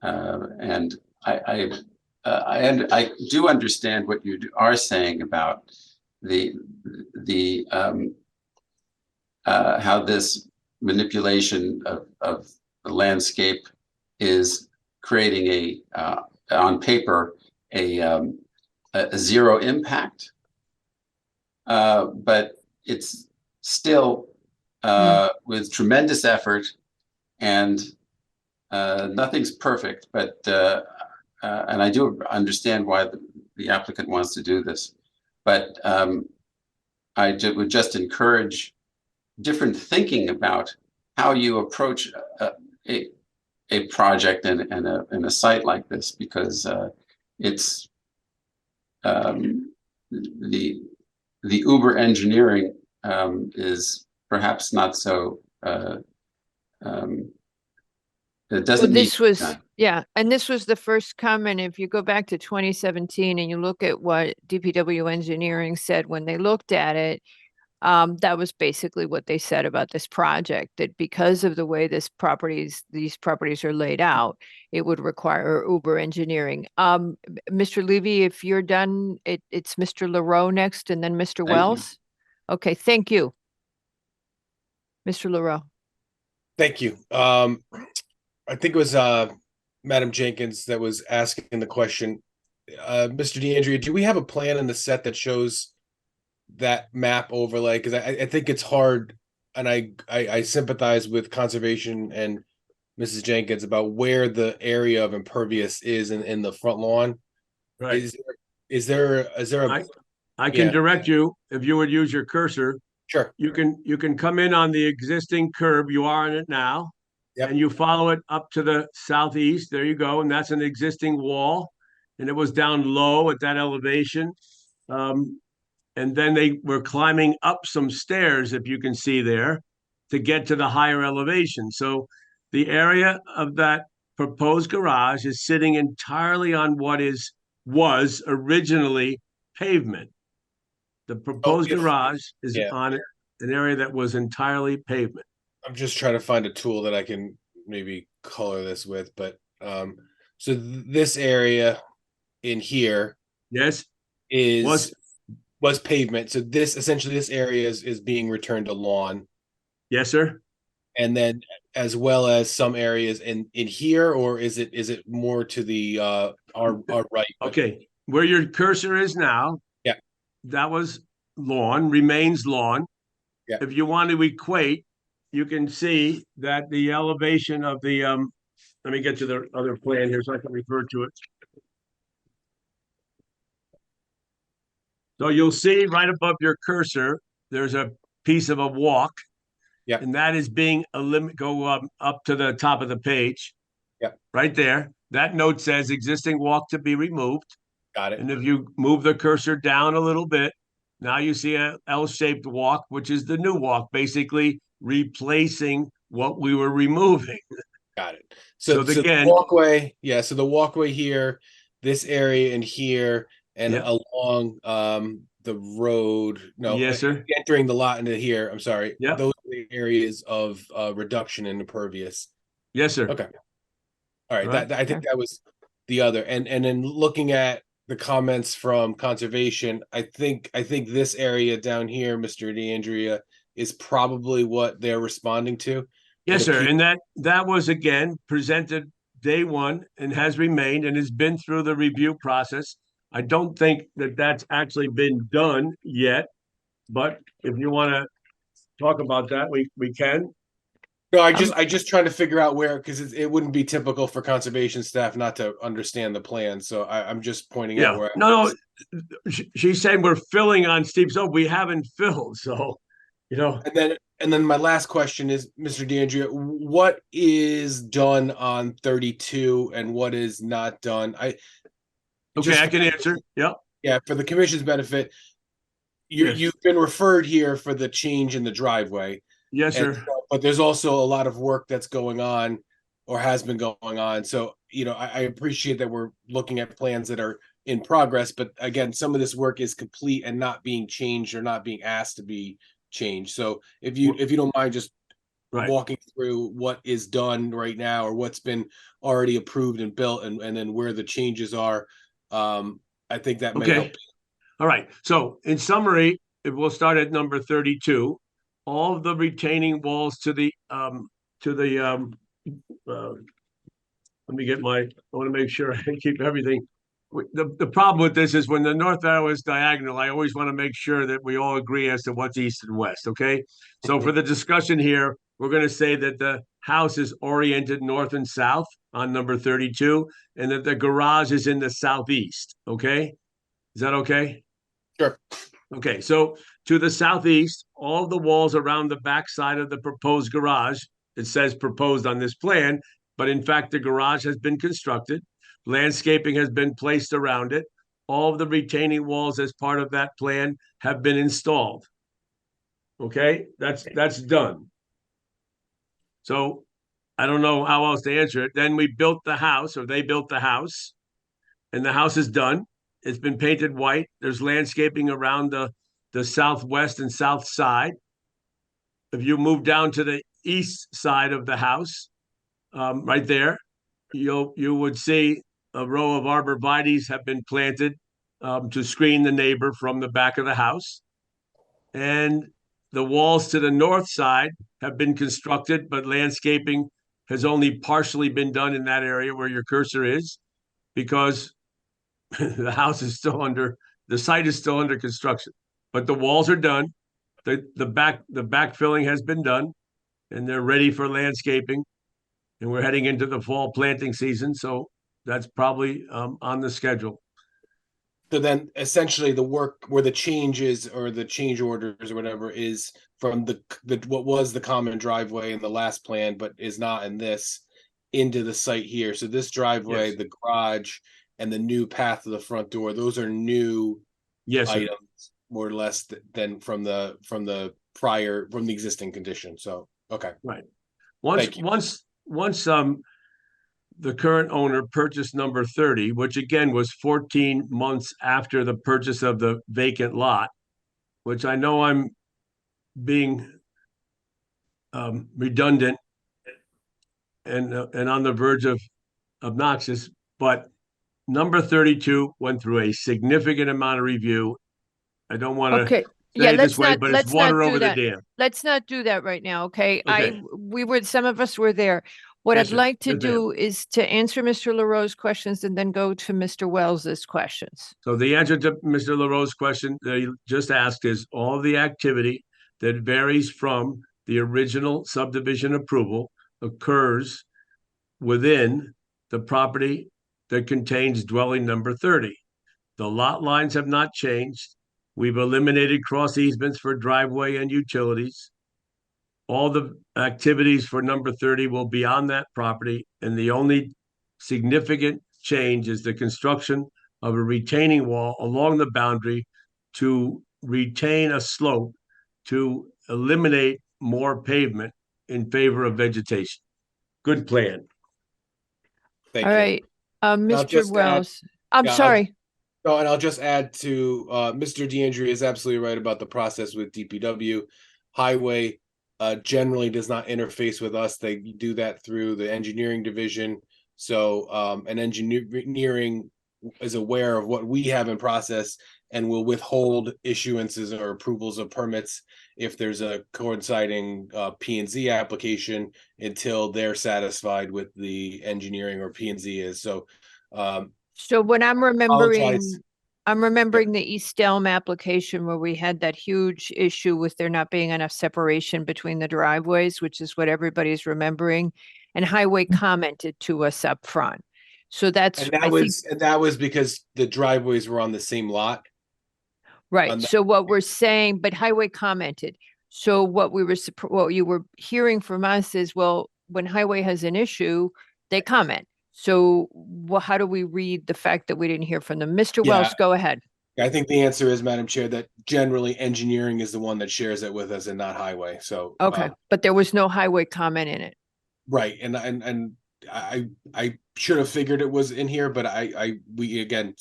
and I do understand what you are saying about the how this manipulation of the landscape is creating on paper a zero impact, but it's still with tremendous effort, and nothing's perfect, but and I do understand why the applicant wants to do this, but I would just encourage different thinking about how you approach a project in a site like this, because it's the uber engineering is perhaps not so it doesn't Well, this need was, yeah, and this was the first comment. If you go back to 2017 and you look at what DPW engineering said when they looked at it, that was basically what they said about this project, that because of the way these properties are laid out, it would require Uber engineering. Mr. Levy, if you're done, it's Mr. LaRoe next and then Mr. you. Wells. Okay, thank you. Mr. LaRoe. Thank you. I think it was Madam Jenkins that was asking the question. Mr. DeAndrea, do we have a plan in the set that shows that map overlay? Because I think it's hard, and I sympathize with conservation and Mrs. Jenkins about where the area of impervious is in the front lawn. Right. Is there a I can Yeah. direct you, if you would use your cursor, sure? you can come in on the existing curb. You are on it now. Yep. And you follow it up to the southeast. There you go. And that's an existing wall. And it was down low at that elevation. And then they were climbing up some stairs, if you can see there, to get to the higher elevation. So the area of that proposed garage is sitting entirely on what was originally pavement. The proposed if- garage is yeah. on an area that was entirely pavement. I'm just trying to find a tool that I can maybe color this with, but so this area in here Yes, is was pavement. So this essentially this area is being returned to lawn, yes, sir. and then as well as some areas in here, or is it more to the our right? Okay, where your cursor is now. Yeah. That was lawn, remains lawn. Yeah. If you want to equate, you can see that the elevation of the let me get to the other plan here so I can refer to it. So you'll see right above your cursor, there's a piece of a walk. Yep. And that is being go up to the top of the page. Yep. Right there. That note says existing walk to be removed. Got it. And if you move the cursor down a little bit, now you see a L-shaped walk, which is the new walk, basically replacing what we were removing. Got it. So So again- the walkway, yeah. So the walkway here, this area and here, and Yep. along the road. No, Yes, sir. entering the lot into here. I'm sorry. Yep. Those are the areas of reduction in impervious. Yes, sir. Okay. All right. Right. I think that was the other. And then looking at the comments from conservation, I think this area down here, Mr. DeAndrea, is probably what they're responding to. Yes, It sir. appears- And that was again presented day one and has remained and has been through the review process. I don't think that that's actually been done yet, but if you want to talk about that, we can. No, I just trying to figure out where, because it wouldn't be typical for conservation staff not to understand the plan. So I'm just pointing out Yeah. where. No. She's saying we're filling on steep slope. We haven't filled, so And then my last question is, Mr. DeAndrea, what is done on 32 and what is not done? Okay, just I can answer. Yep. Yeah, for the commission's benefit, Yes. you've been referred here for the change in the driveway. Yes, And sir. but there's also a lot of work that's going on or has been going on. So, I appreciate that we're looking at plans that are in progress, but again, some of this work is complete and not being changed or not being asked to be changed. So if you don't mind just Right. walking through what is done right now or what's been already approved and built and then where the changes are, I think that may help. Okay. All right. So in summary, if we'll start at number 32, all of the retaining walls to the let me get I want to make sure I keep everything. The problem with this is when the north arrow is diagonal, I always want to make sure that we all agree as to what's east and west. Okay. So for the discussion here, we're going to say that the house is oriented north and south on number 32, and that the garage is in the southeast. Okay. Is that okay? Sure. Okay, so to the southeast, all the walls around the back side of the proposed garage, it says proposed on this plan, but in fact, the garage has been constructed. Landscaping has been placed around it. All of the retaining walls as part of that plan have been installed. Okay, that's done. So I don't know how else to answer it. Then we built the house, or they built the house, and the house is done. It's been painted white. There's landscaping around the southwest and south side. If you move down to the east side of the house, right there, you would see a row of arborvitaes have been planted to screen the neighbor from the back of the house. And the walls to the north side have been constructed, but landscaping has only partially been done in that area where your cursor is, because the house is still the site is still under construction, but the walls are done. The backfilling has been done, and they're ready for landscaping. And we're heading into the fall planting season, so that's probably on the schedule. So then essentially the work where the changes or the change orders or whatever is from the what was the common driveway in the last plan, but is not in this, into the site here. So this driveway, Yes. the garage, and the new path to the front door, those are new Yes, sir. items more or less than from the existing condition. So okay. Thank you. Once the current owner purchased number 30, which again was 14 months after the purchase of the vacant lot, which I know I'm being redundant and on the verge of obnoxious, but number 32 went through a significant amount of review. I don't want to Okay, say yeah, it let's this way, not, but let's it's not water do over the that. dam. Let's not do that right now, okay? Okay. Some of us were there. What Yes, I'd sir. like to Yes, ma'am. do is to answer Mr. LaRose's questions and then go to Mr. Wells's questions. So the answer to Mr. LaRose's question that he just asked is all the activity that varies from the original subdivision approval occurs within the property that contains dwelling number 30. The lot lines have not changed. We've eliminated cross easements for driveway and utilities. All the activities for number 30 will be on that property, and the only significant change is the construction of a retaining wall along the boundary to retain a slope to eliminate more pavement in favor of vegetation. Good plan. Thank All you. right, Mr. just add- Wells, I'm yeah, I'll- sorry. Oh, and I'll just add to Mr. DeAndrea is absolutely right about the process with DPW. Highway generally does not interface with us. They do that through the engineering division. So and engineering is aware of what we have in process and will withhold issuances or approvals of permits if there's a coinciding P&Z application until they're satisfied with the engineering or P&Z is. So So when I'm remembering, apologize. I'm remembering the East Elm application where we had that huge issue with there not being enough separation between the driveways, which is what everybody's remembering. And Highway commented to us up front. So that's, And I think, that was because the driveways were on the same lot. right. on the- So what we're saying, but Highway commented. So what what you were hearing from us is, well, when Highway has an issue, they comment. So how do we read the fact that we didn't hear from them? Mr. Wells, Yeah. go ahead. I think the answer is, Madam Chair, that generally engineering is the one that shares it with us and not highway. So Okay, but there was no Highway comment in it. right, and I should have figured it was in here, but we again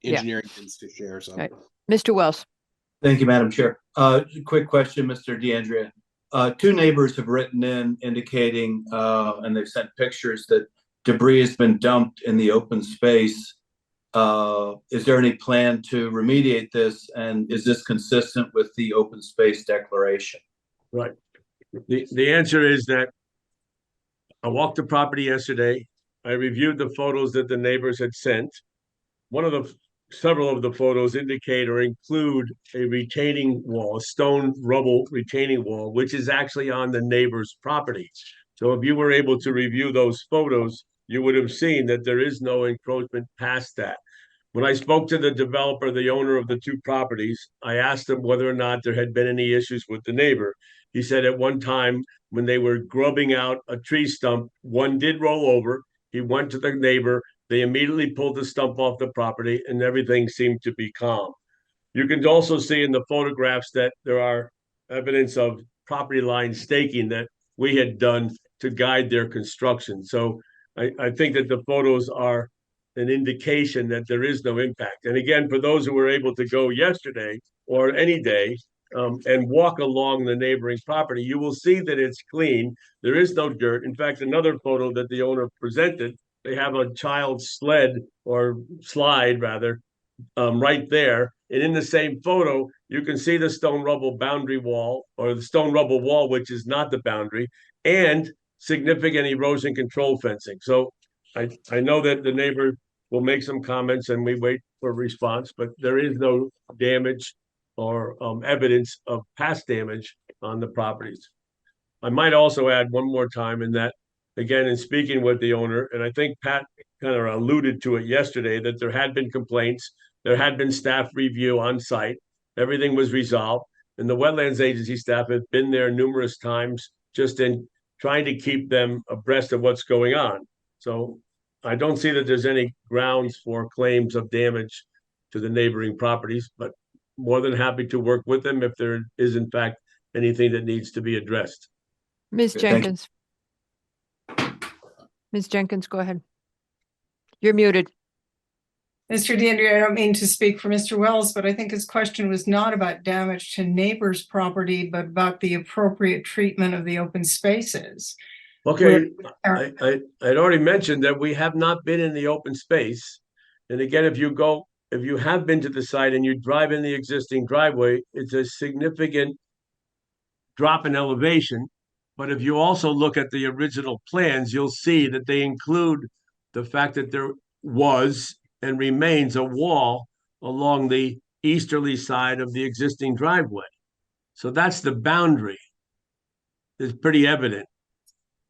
Yeah. engineering tends to share. So Right. Mr. Wells. Thank you, Madam Chair. Quick question, Mr. DeAndrea. Two neighbors have written in indicating, and they've sent pictures that debris has been dumped in the open space. Is there any plan to remediate this? And is this consistent with the open space declaration? Right. The answer is that I walked the property yesterday. I reviewed the photos that the neighbors had sent. Several of the photos indicate or include a retaining wall, a stone rubble retaining wall, which is actually on the neighbor's property. So if you were able to review those photos, you would have seen that there is no encroachment past that. When I spoke to the developer, the owner of the two properties, I asked him whether or not there had been any issues with the neighbor. He said at one time when they were grubbing out a tree stump, one did roll over. He went to the neighbor. They immediately pulled the stump off the property and everything seemed to be calm. You can also see in the photographs that there are evidence of property line staking that we had done to guide their construction. So I think that the photos are an indication that there is no impact. And again, for those who were able to go yesterday or any day and walk along the neighboring property, you will see that it's clean. There is no dirt. In fact, another photo that the owner presented, they have a child's sled or slide rather, right there. And in the same photo, you can see the stone rubble boundary wall or the stone rubble wall, which is not the boundary, and significant erosion control fencing. So I know that the neighbor will make some comments and we wait for a response, but there is no damage or evidence of past damage on the properties. I might also add one more time in that, again, in speaking with the owner, and I think Pat kind of alluded to it yesterday, that there had been complaints, there had been staff review on site, everything was resolved, and the Wetlands Agency staff have been there numerous times just in trying to keep them abreast of what's going on. So I don't see that there's any grounds for claims of damage to the neighboring properties, but more than happy to work with them if there is in fact anything that needs to be addressed. Ms. Okay, thank you. Jenkins. Ms. Jenkins, go ahead. You're muted. Mr. DeAndrea, I don't mean to speak for Mr. Wells, but I think his question was not about damage to neighbor's property, but about the appropriate treatment of the open spaces. Okay, I'd already mentioned that we have not been in the open space. And again, if you have been to the site and you drive in the existing driveway, it's a significant drop in elevation. But if you also look at the original plans, you'll see that they include the fact that there was and remains a wall along the easterly side of the existing driveway. So that's the boundary. It's pretty evident.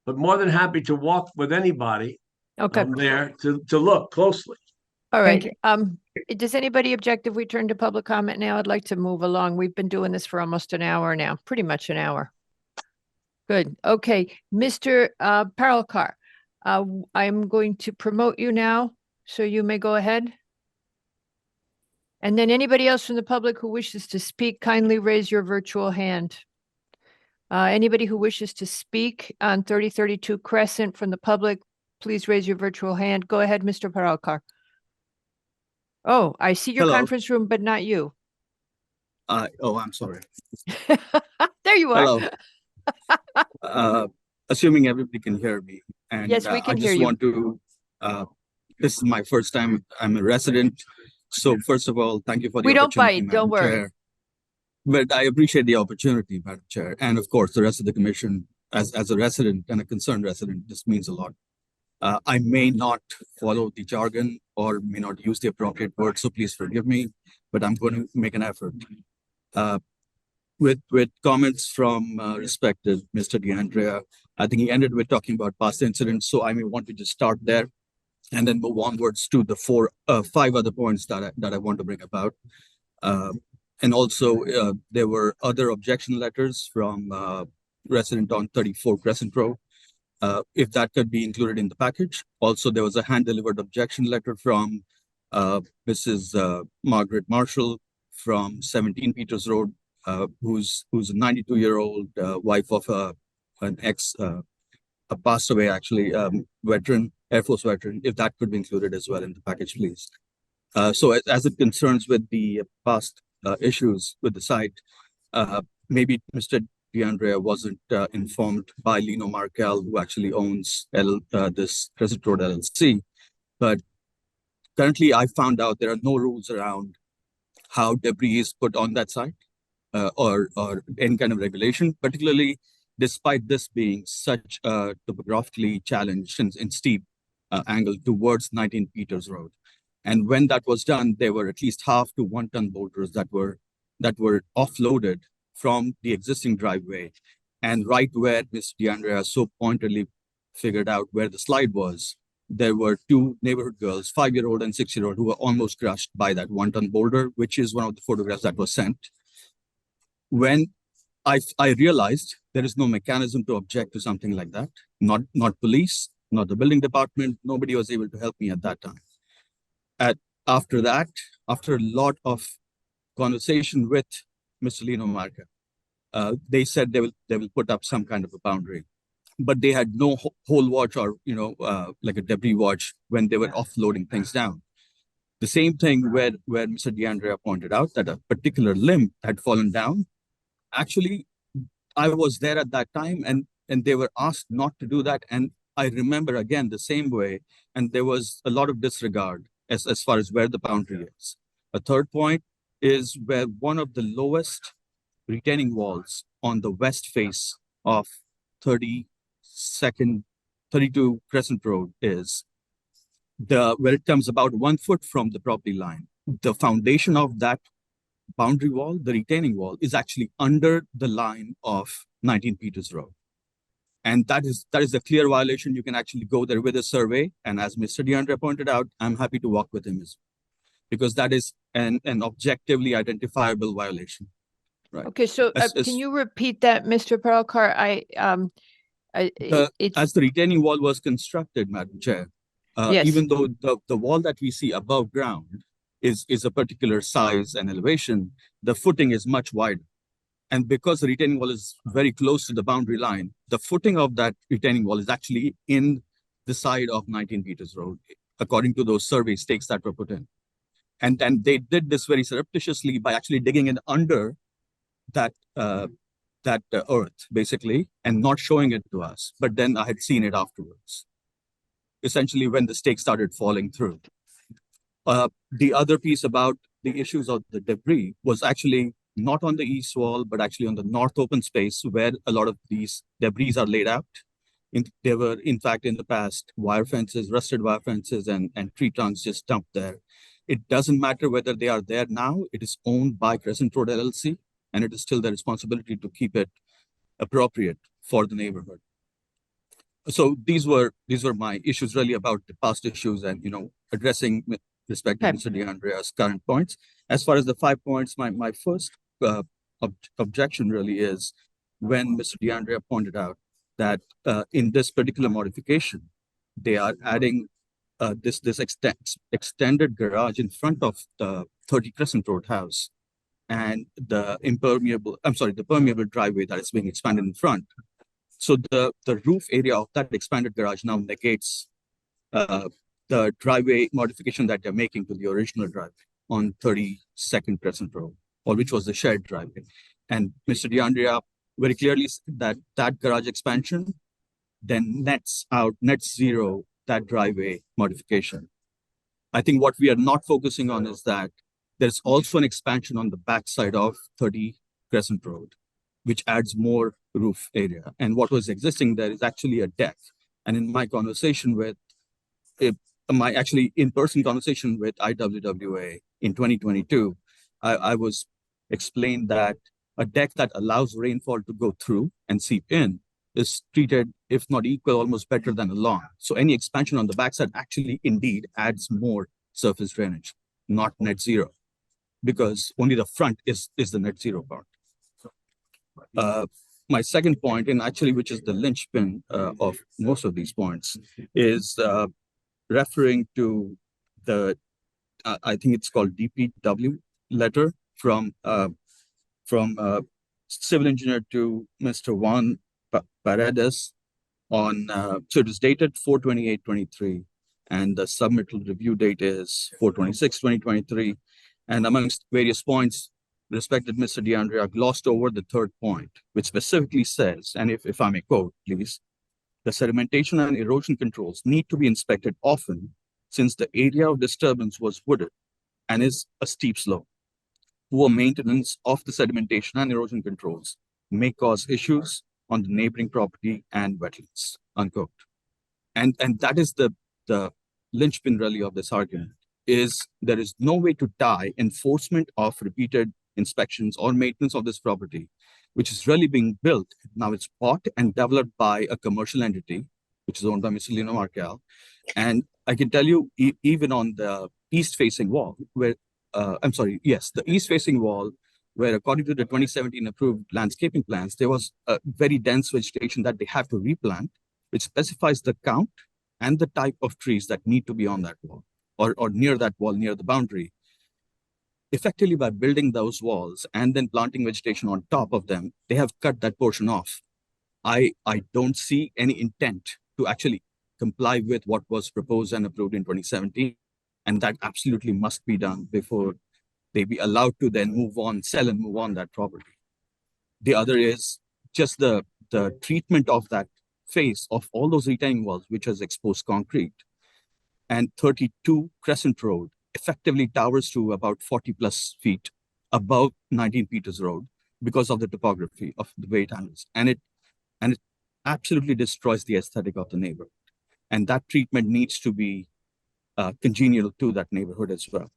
But more than happy to walk with anybody Okay, there to look closely. all Thank right. Does anybody object if we turn to public comment now? I'd like to move along. We've been doing this for almost an hour now, pretty much an hour. Good. Okay, Mr. Paralkar, I'm going to promote you now, so you may go ahead. And then anybody else from the public who wishes to speak, kindly raise your virtual hand. Anybody who wishes to speak on 3032 Crescent from the public, please raise your virtual hand. Go ahead, Mr. Paralkar. Oh, I see your Hello. conference room, but not you. I'm sorry. There you are. Hello. Assuming everybody can hear me, and Yes, we can I hear just you. want to. This is my first time. I'm a resident, so first of all, thank you for the We don't opportunity, bite, don't Madam worry. Chair. But I appreciate the opportunity, Madam Chair, and of course the rest of the commission. As a resident and a concerned resident, this means a lot. I may not follow the jargon or may not use the appropriate words, so please forgive me, but I'm going to make an effort. With comments from respected Mr. DeAndrea, I think he ended with talking about past incidents, so I may want to just start there and then move onwards to the five other points that I want to bring about. And also, there were other objection letters from resident on 34 Crescent Road. If that could be included in the package. Also, there was a hand-delivered objection letter from Mrs. Margaret Marshall from 17 Peters Road, who's a 92-year-old wife of an a passed away actually veteran, Air Force veteran. If that could be included as well in the package, please. So as it concerns with the past issues with the site, maybe Mr. DeAndrea wasn't informed by Lino Markel, who actually owns this Crescent Road LLC. But currently, I found out there are no rules around how debris is put on that site or any kind of regulation, particularly despite this being such a topographically challenged and steep angle towards 19 Peters Road. And when that was done, there were at least 1/2 to 1 ton boulders that were offloaded from the existing driveway. And right where Ms. DeAndrea so pointedly figured out where the slide was, there were 2 neighborhood girls, 5-year-old and 6-year-old, who were almost crushed by that 1 ton boulder, which is one of the photographs that was sent. When I realized there is no mechanism to object to something like that, not police, not the building department, nobody was able to help me at that time. After that, after a lot of conversation with Mr. Lino Marca, they said they will put up some kind of a boundary, but they had no hole watch or like a debris watch when they were offloading things down. The same thing where Mr. DeAndrea pointed out that a particular limb had fallen down. Actually, I was there at that time, and they were asked not to do that. And I remember again the same way, and there was a lot of disregard as far as where the boundary is. A third point is where one of the lowest retaining walls on the west face of 32 Crescent Road is, where it comes about 1 foot from the property line. The foundation of that boundary wall, the retaining wall, is actually under the line of 19 Peters Road. And that is a clear violation. You can actually go there with a survey. And as Mr. DeAndrea pointed out, I'm happy to walk with him because that is an objectively identifiable violation. Right. Okay, so can you repeat that, Mr. Paralkar? As the retaining wall was constructed, Madam Chair, yes. Even though the wall that we see above ground is a particular size and elevation, the footing is much wider. And because the retaining wall is very close to the boundary line, the footing of that retaining wall is actually in the side of 19 Peters Road, according to those survey stakes that were put in. And they did this very surreptitiously by actually digging in under that earth, basically, and not showing it to us. But then I had seen it afterwards, essentially when the stakes started falling through. The other piece about the issues of the debris was actually not on the east wall, but actually on the north open space where a lot of these debris are laid out. There were, in fact, in the past, wire fences, rusted wire fences, and tree trunks just dumped there. It doesn't matter whether they are there now. It is owned by Crescent Road LLC, and it is still their responsibility to keep it appropriate for the neighborhood. So these were my issues really about the past issues and, addressing with respect to Okay. Mr. DeAndrea's current points. As far as the 5 points, my first objection really is when Mr. DeAndrea pointed out that in this particular modification, they are adding this extended garage in front of the 30 Crescent Road house and the permeable driveway that is being expanded in front. So the roof area of that expanded garage now negates the driveway modification that they're making to the original driveway on 32nd Crescent Road, or which was the shared driveway. And Mr. DeAndrea very clearly said that garage expansion then nets zero that driveway modification. I think what we are not focusing on is that there's also an expansion on the backside of 30 Crescent Road, which adds more roof area. And what was existing there is actually a deck. And in my conversation with in-person conversation with IWWA in 2022, I was explained that a deck that allows rainfall to go through and seep in is treated, if not equal, almost better than a lawn. So any expansion on the backside actually indeed adds more surface drainage, not net zero, because only the front is the net zero part. My second point, and actually which is the linchpin of most of these points, is referring to the, I think it's called DPW letter from civil engineer to Mr. Juan Paredes on, so it is dated 4/28/23, and the submittal review date is 4/26/2023. And amongst various points, respected Mr. DeAndrea glossed over the third point, which specifically says, and if I may quote, please, the sedimentation and erosion controls need to be inspected often since the area of disturbance was wooded and is a steep slope. Poor maintenance of the sedimentation and erosion controls may cause issues on the neighboring property and wetlands, unquote. And that is the linchpin really of this argument, is there is no way to tie enforcement of repeated inspections or maintenance of this property, which is really being built. Now it's bought and developed by a commercial entity, which is owned by Mr. Lino Markel. And I can tell you, even on the east-facing wall, where, the east-facing wall, where according to the 2017 approved landscaping plans, there was a very dense vegetation that they have to replant, which specifies the count and the type of trees that need to be on that wall or near that wall, near the boundary. Effectively, by building those walls and then planting vegetation on top of them, they have cut that portion off. I don't see any intent to actually comply with what was proposed and approved in 2017. And that absolutely must be done before they be allowed to then move on, sell and move on that property. The other is just the treatment of that face of all those retaining walls, which has exposed concrete. And 32 Crescent Road effectively towers to about 40 plus feet above 19 Peters Road because of the topography of the way it handles. And it absolutely destroys the aesthetic of the neighborhood. And that treatment needs to be congenial to that neighborhood as well.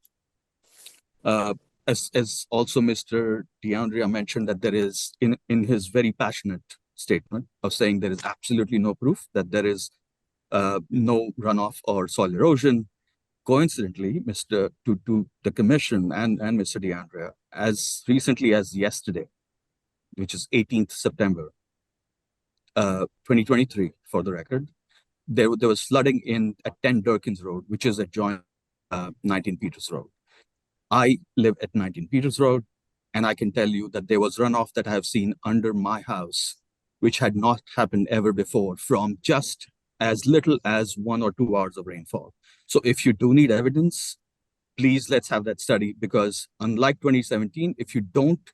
As also Mr. DeAndrea mentioned, that there is, in his very passionate statement of saying there is absolutely no proof that there is no runoff or soil erosion. Coincidentally, to the commission and Mr. DeAndrea, as recently as yesterday, which is 18th September, 2023, for the record, there was flooding at 10 Durkins Road, which is adjoining 19 Peters Road. I live at 19 Peters Road, and I can tell you that there was runoff that I have seen under my house, which had not happened ever before, from just as little as 1 or 2 hours of rainfall. So if you do need evidence, please let's have that study, because unlike 2017, if you don't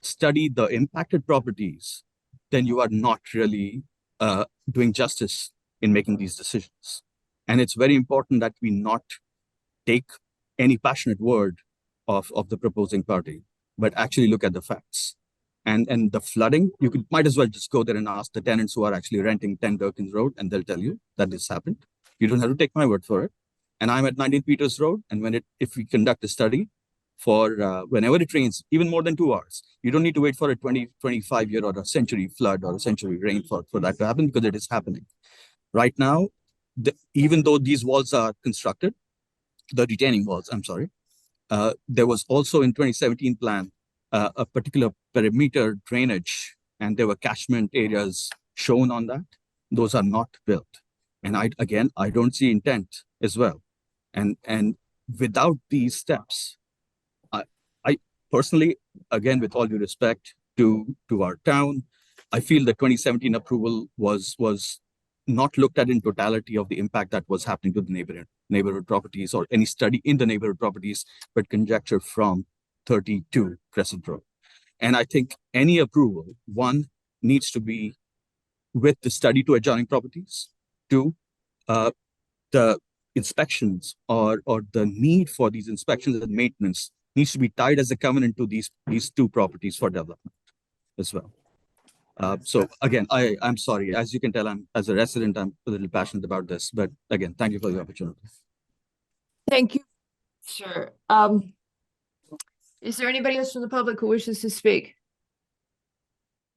study the impacted properties, then you are not really doing justice in making these decisions. And it's very important that we not take any passionate word of the proposing party, but actually look at the facts. And the flooding, you might as well just go there and ask the tenants who are actually renting 10 Durkins Road, and they'll tell you that this happened. You don't have to take my word for it. And I'm at 19 Peters Road, and if we conduct a study for whenever it rains, even more than 2 hours, you don't need to wait for a 20, 25 year or a century flood or a century rain for that to happen, because it is happening. Right now, even though these walls are constructed, the retaining walls, I'm sorry, there was also in 2017 plan a particular perimeter drainage, and there were catchment areas shown on that. Those are not built. And I don't see intent as well. And without these steps, I personally, again, with all due respect to our town, I feel the 2017 approval was not looked at in totality of the impact that was happening to the neighborhood properties or any study in the neighborhood properties, but conjecture from 32 Crescent Road. And I think any approval, one, needs to be with the study to adjoining properties. Two, the inspections or the need for these inspections and maintenance needs to be tied as a covenant to these two properties for development as well. So again, I'm sorry, as you can tell, as a resident, I'm a little passionate about this, but again, thank you for the opportunity. Thank you, sir. Is there anybody else from the public who wishes to speak?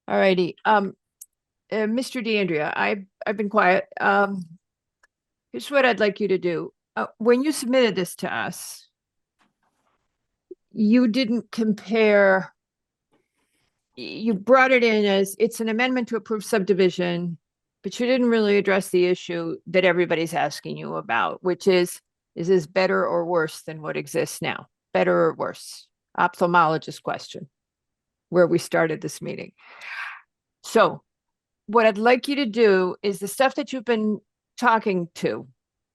All righty. Mr. DeAndrea, I've been quiet. Here's what I'd like you to do. When you submitted this to us, you didn't compare. You brought it in as it's an amendment to approve subdivision, but you didn't really address the issue that everybody's asking you about, which is this better or worse than what exists now? Better or worse? Ophthalmologist question, where we started this meeting. So what I'd like you to do is the stuff that you've been talking to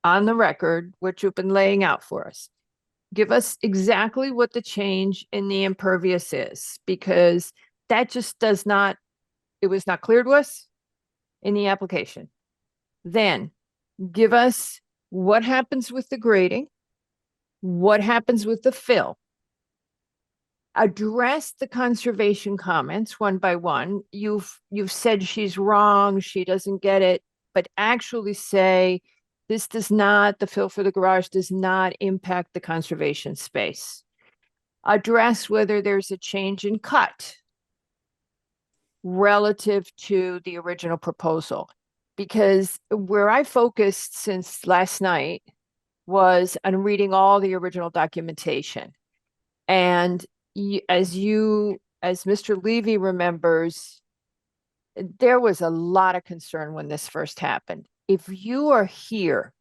on the record, what you've been laying out for us, give us exactly what the change in the impervious is, because that just it was not clear to us in the application. Then give us what happens with the grading, what happens with the fill. Address the conservation comments one by one. You've said she's wrong, she doesn't get it, but actually say the fill for the garage does not impact the conservation space. Address whether there's a change in cut relative to the original proposal, because where I focused since last night was on reading all the original documentation. And as Mr. Levy remembers, there was a lot of concern when this first happened. If you are here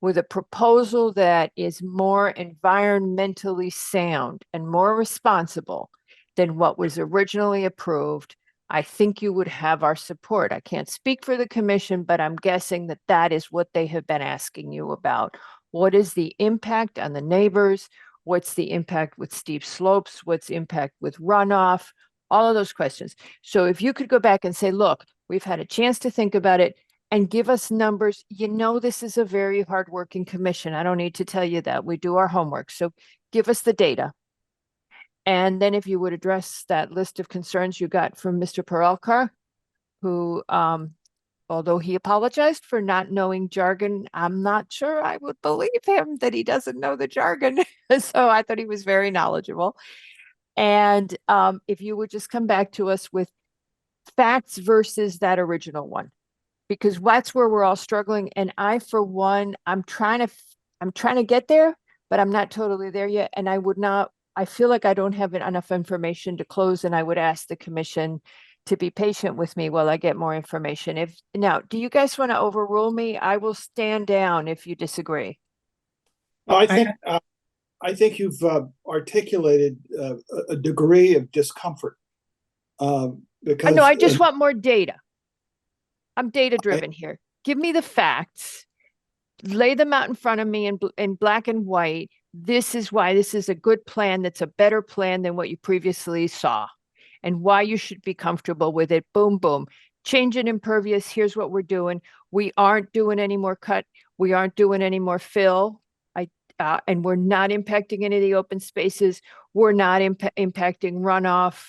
with a proposal that is more environmentally sound and more responsible than what was originally approved, I think you would have our support. I can't speak for the commission, but I'm guessing that that is what they have been asking you about. What is the impact on the neighbors? What's the impact with steep slopes? What's the impact with runoff? All of those questions. So if you could go back and say, look, we've had a chance to think about it and give us numbers. You know, this is a very hardworking commission. I don't need to tell you that. We do our homework. So give us the data. And then if you would address that list of concerns you got from Mr. Peralcar, who, although he apologized for not knowing jargon, I'm not sure I would believe him that he doesn't know the jargon. So I thought he was very knowledgeable. And if you would just come back to us with facts versus that original one, because that's where we're all struggling. And I, for one, I'm trying to get there, but I'm not totally there yet. And I feel like I don't have enough information to close, and I would ask the commission to be patient with me while I get more information. Now, do you guys want to overrule me? I will stand down if you disagree. I think you've articulated a degree of discomfort. Because I just want more data. I'm data driven here. Give me the facts, lay them out in front of me in black and white. This is why this is a good plan. That's a better plan than what you previously saw, and why you should be comfortable with it. Boom, boom. Change in impervious. Here's what we're doing. We aren't doing any more cut. We aren't doing any more fill. And we're not impacting any of the open spaces. We're not impacting runoff,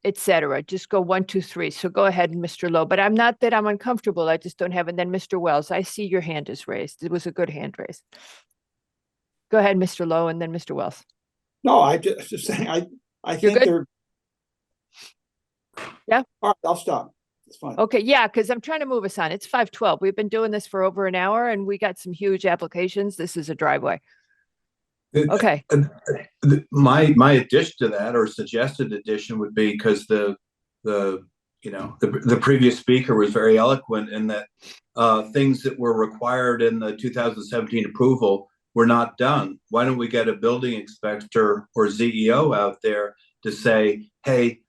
et cetera. Just go 1, 2, 3. So go ahead, Mr. Lowe. But I'm not that I'm uncomfortable. I just don't have. And then Mr. Wells, I see your hand is raised. It was a good hand raise. Go ahead, Mr. Lowe, and then Mr. Wells. No, I just saying, I think they're. Yeah. All right, I'll stop. It's fine. Okay, yeah, because I'm trying to move us on. It's 5:12. We've been doing this for over an hour and we got some huge applications. This is a driveway. Okay, My addition to that, or suggested addition, would be because the previous speaker was very eloquent in that things that were required in the 2017 approval were not done. Why don't we get a building inspector or ZEO out there to say, hey,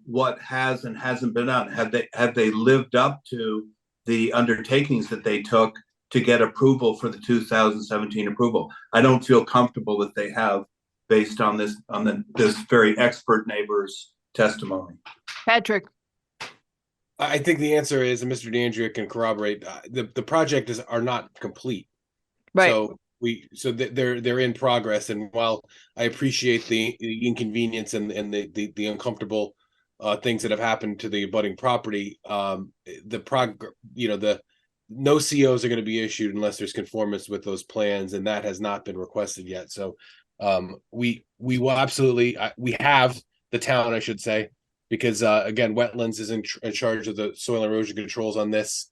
what has and hasn't been done? Have they lived up to the undertakings that they took to get approval for the 2017 approval? I don't feel comfortable that they have, based on this very expert neighbor's testimony. Patrick. I think the answer is, and Mr. DeAndrea can corroborate, the project are not complete. Right. So they're in progress, and while I appreciate the inconvenience and the uncomfortable things that have happened to the abutting property, no COs are going to be issued unless there's conformance with those plans, and that has not been requested yet. So we will absolutely, we have the town, I should say, because again, wetlands is in charge of the soil erosion controls on this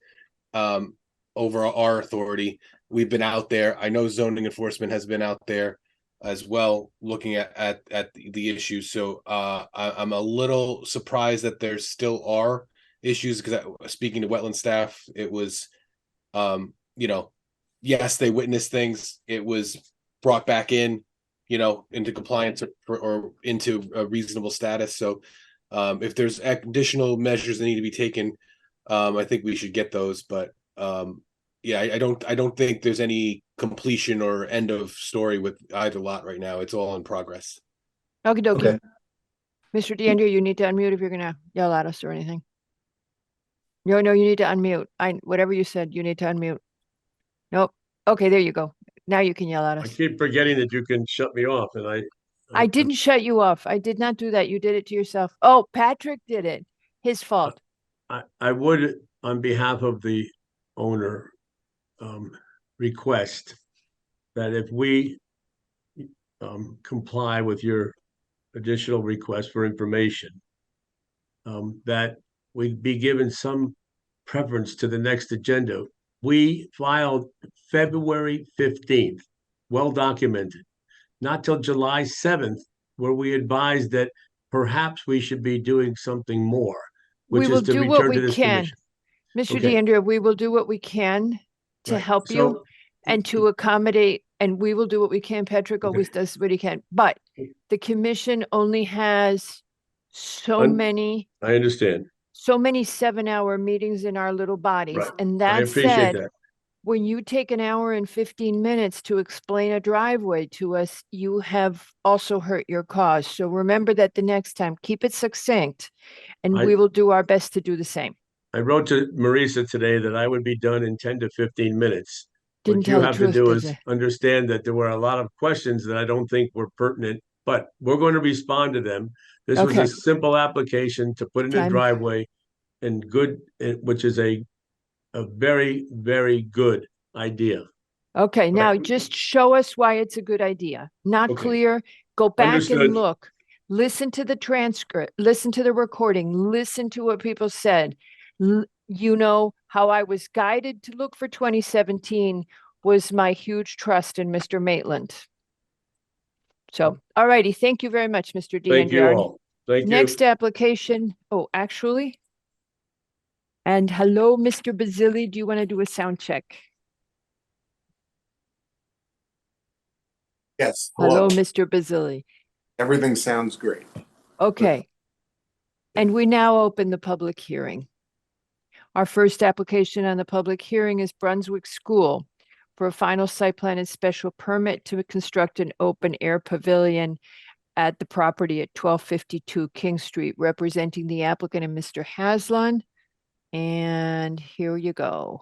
over our authority. We've been out there. I know zoning enforcement has been out there as well, looking at the issues. So I'm a little surprised that there still are issues, because speaking to wetland staff, it was, yes, they witnessed things. It was brought back in, into compliance or into a reasonable status. So if there's additional measures that need to be taken, I think we should get those. But I don't think there's any completion or end of story with either lot right now. It's all in progress. Okie dokie. Okay. Mr. DeAndrea, you need to unmute if you're gonna yell at us or anything. No, you need to unmute. Whatever you said, you need to unmute. Nope. Okay, there you go. Now you can yell at I us. keep forgetting that you can shut me off, and I didn't shut you off. I did not do that. You did it to yourself. Oh, Patrick did it. His fault. I would, on behalf of the owner, request that if we comply with your additional request for information, that we be given some preference to the next agenda. We filed February 15th, well documented, not till July 7th, where we advised that perhaps we should be doing something more, which We will is to do what return to we this can. commission. Mr. Okay. DeAndrea, we will do what we can to Right. help So- you and to accommodate, and we will do what we can. Patrick Okay. always does what he can, but the commission only has so Un- many I understand. 7-hour meetings in our little bodies. Right. And I that appreciate said, that. when you take an hour and 15 minutes to explain a driveway to us, you have also hurt your cause. So remember that the next time, keep it succinct, and I- we will do our best to do the same. I wrote to Marisa today that I would be done in 10 to 15 minutes. Didn't What tell you the have to truth, do did is you? understand that there were a lot of questions that I don't think were pertinent, but we're going to respond to them. This was Okay. a simple application to put in a Time. driveway and which is a very, very good idea. Okay, now Right. just show us why it's a good idea. Not Okay. clear, go back Understood. and look. Listen to the transcript, listen to the recording, listen to what people said. You know how I was guided to look for 2017 was my huge trust in Mr. Maitland. So, all righty, thank you very much, Mr. Thank you DeAndrea. all. Thank you. Next application, oh, actually. And hello, Mr. Bazili, do you want to do a sound check? Yes, Hello, hello. Mr. Bazili. Everything sounds great. Okay. And we now open the public hearing. Our first application on the public hearing is Brunswick School for a final site plan and special permit to construct an open air pavilion at the property at 1252 King Street, representing the applicant and Mr. Haslam. And here you go.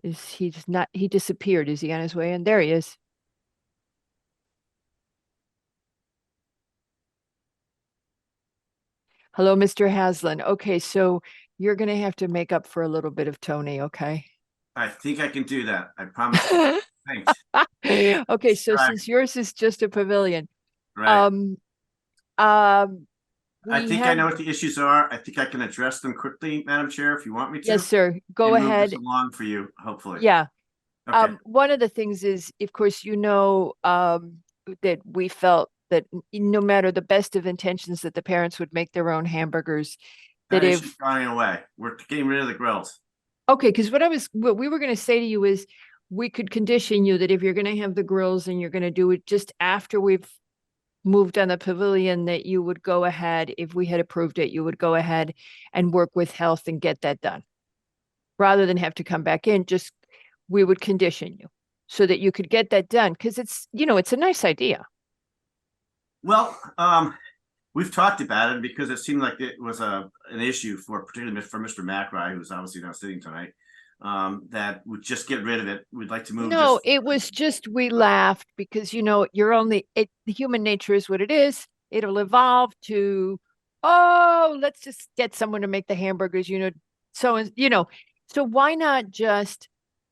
He disappeared. Is he on his way in? There he is. Hello, Mr. Haslam. Okay, so you're gonna have to make up for a little bit of Tony, okay? I think I can do that. I promise. Thanks. Okay, so Right. since yours is just a pavilion, Right. I I think I know what the issues are. I think I can address them quickly, Madam Chair, if you want me to. Yes, sir. Go And move ahead. this along for you, hopefully. Yeah. Okay. One of the things is, of course, that we felt that no matter the best of intentions that the parents would make their own hamburgers, that That issue's if, going away. We're getting rid of the grills. okay, because what we were going to say to you is we could condition you that if you're going to have the grills and you're going to do it just after we've moved on the pavilion, that you would go ahead, if we had approved it, you would go ahead and work with health and get that done. Rather than have to come back in, just, we would condition you so that you could get that done. Cause it's a nice idea. Well, we've talked about it because it seemed like it was an issue particularly for Mr. McRae, who's obviously not sitting tonight, that would just get rid of it. We'd like to move. No, it was just, we laughed because, human nature is what it is. It'll evolve to, oh, let's just get someone to make the hamburgers, so why not just,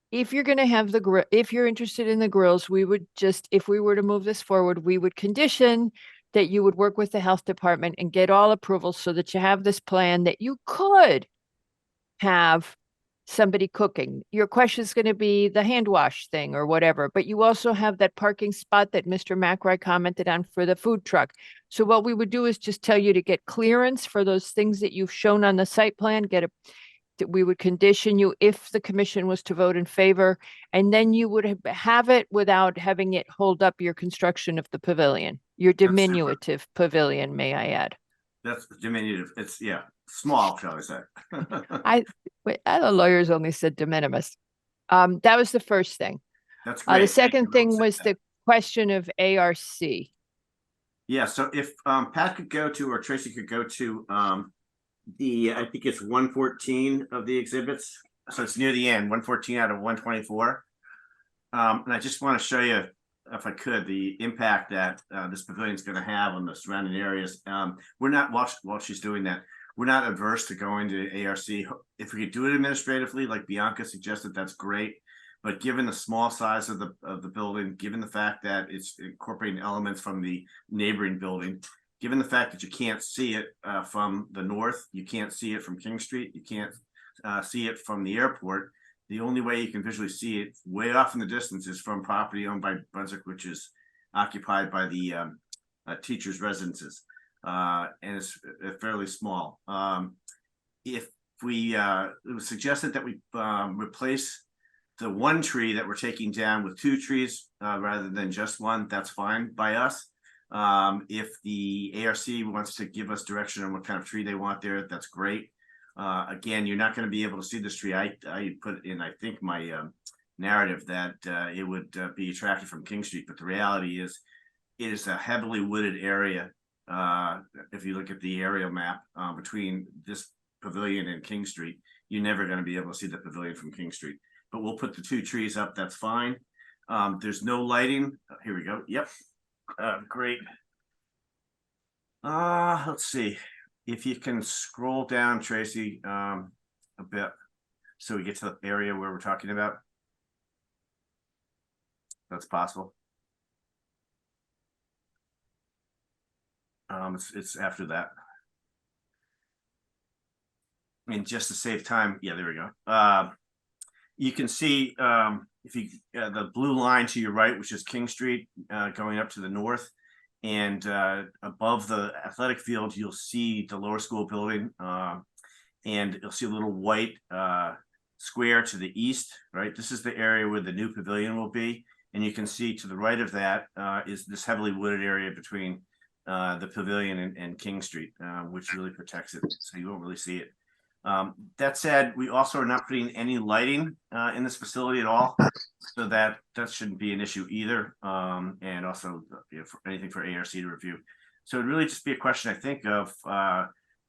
if you're going to have if you're interested in the grills, we would just, if we were to move this forward, we would condition that you would work with the health department and get all approvals so that you have this plan that you could have somebody cooking. Your question is going to be the hand wash thing or whatever, but you also have that parking spot that Mr. McRae commented on for the food truck. So what we would do is just tell you to get clearance for those things that you've shown on the site plan, we would condition you if the commission was to vote in favor, and then you would have it without having it hold up your construction of the pavilion, your super. diminutive pavilion, may I add. That's diminutive. It's small, shall I say. The lawyers only said de minimis. That was the first thing. That's great. The second thing was the question of ARC. Yeah, so if Pat could go to, or Tracy could go to I think it's 114 of the exhibits. So it's near the end, 114 out of 124. And I just want to show you, if I could, the impact that this pavilion is going to have on the surrounding areas. We're not, while she's doing that, we're not adverse to going to ARC. If we could do it administratively, like Bianca suggested, that's great. But given the small size of the building, given the fact that it's incorporating elements from the neighboring building, given the fact that you can't see it from the north, you can't see it from King Street, you can't see it from the airport. The only way you can visually see it way off in the distance is from property owned by Brunswick, which is occupied by the teachers' residences. And it's fairly small. If we, it was suggested that we replace the one tree that we're taking down with two trees rather than just one, that's fine by us. If the ARC wants to give us direction on what kind of tree they want there, that's great. Again, you're not going to be able to see this tree. I put in, I think, my narrative that it would be attractive from King Street, but the reality is it is a heavily wooded area. If you look at the aerial map between this pavilion and King Street, you're never going to be able to see the pavilion from King Street. But we'll put the two trees up, that's fine. There's no lighting. Here we go. Yep. Great. Let's see if you can scroll down, Tracy, a bit so we get to the area where we're talking about. That's possible. It's after that. I mean, just to save time. Yeah, there we go. You can see if you the blue line to your right, which is King Street, going up to the north, and above the athletic field, you'll see the lower school building, and you'll see a little white square to the east. Right, this is the area where the new pavilion will be, and you can see to the right of that is this heavily wooded area between the pavilion and King Street, which really protects it, so you won't really see it. That said, we also are not putting any lighting in this facility at all, so that shouldn't be an issue either. And also for anything for ARC to review. So it'd really just be a question, I think, of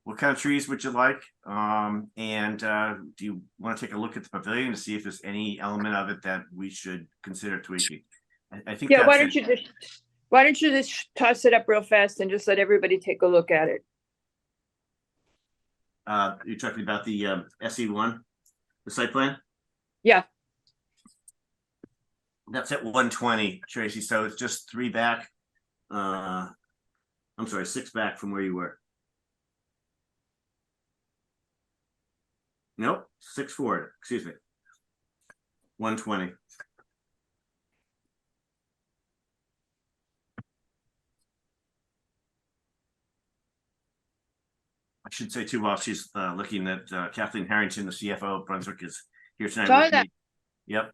what kind of trees would you like? And do you want to take a look at the pavilion to see if there's any element of it that we should consider tweaking? I think. Yeah, why don't you just toss it up real fast and just let everybody take a look at it? You're talking about the SE1, the site plan? Yeah. That's at 120, Tracy. So it's just three back. I'm sorry, 6 back from where you were. Nope, 6 forward, excuse me. 120. I should say too, while she's looking at Kathleen Harrington, the CFO of Brunswick, is here tonight Saw with that. me. Yep.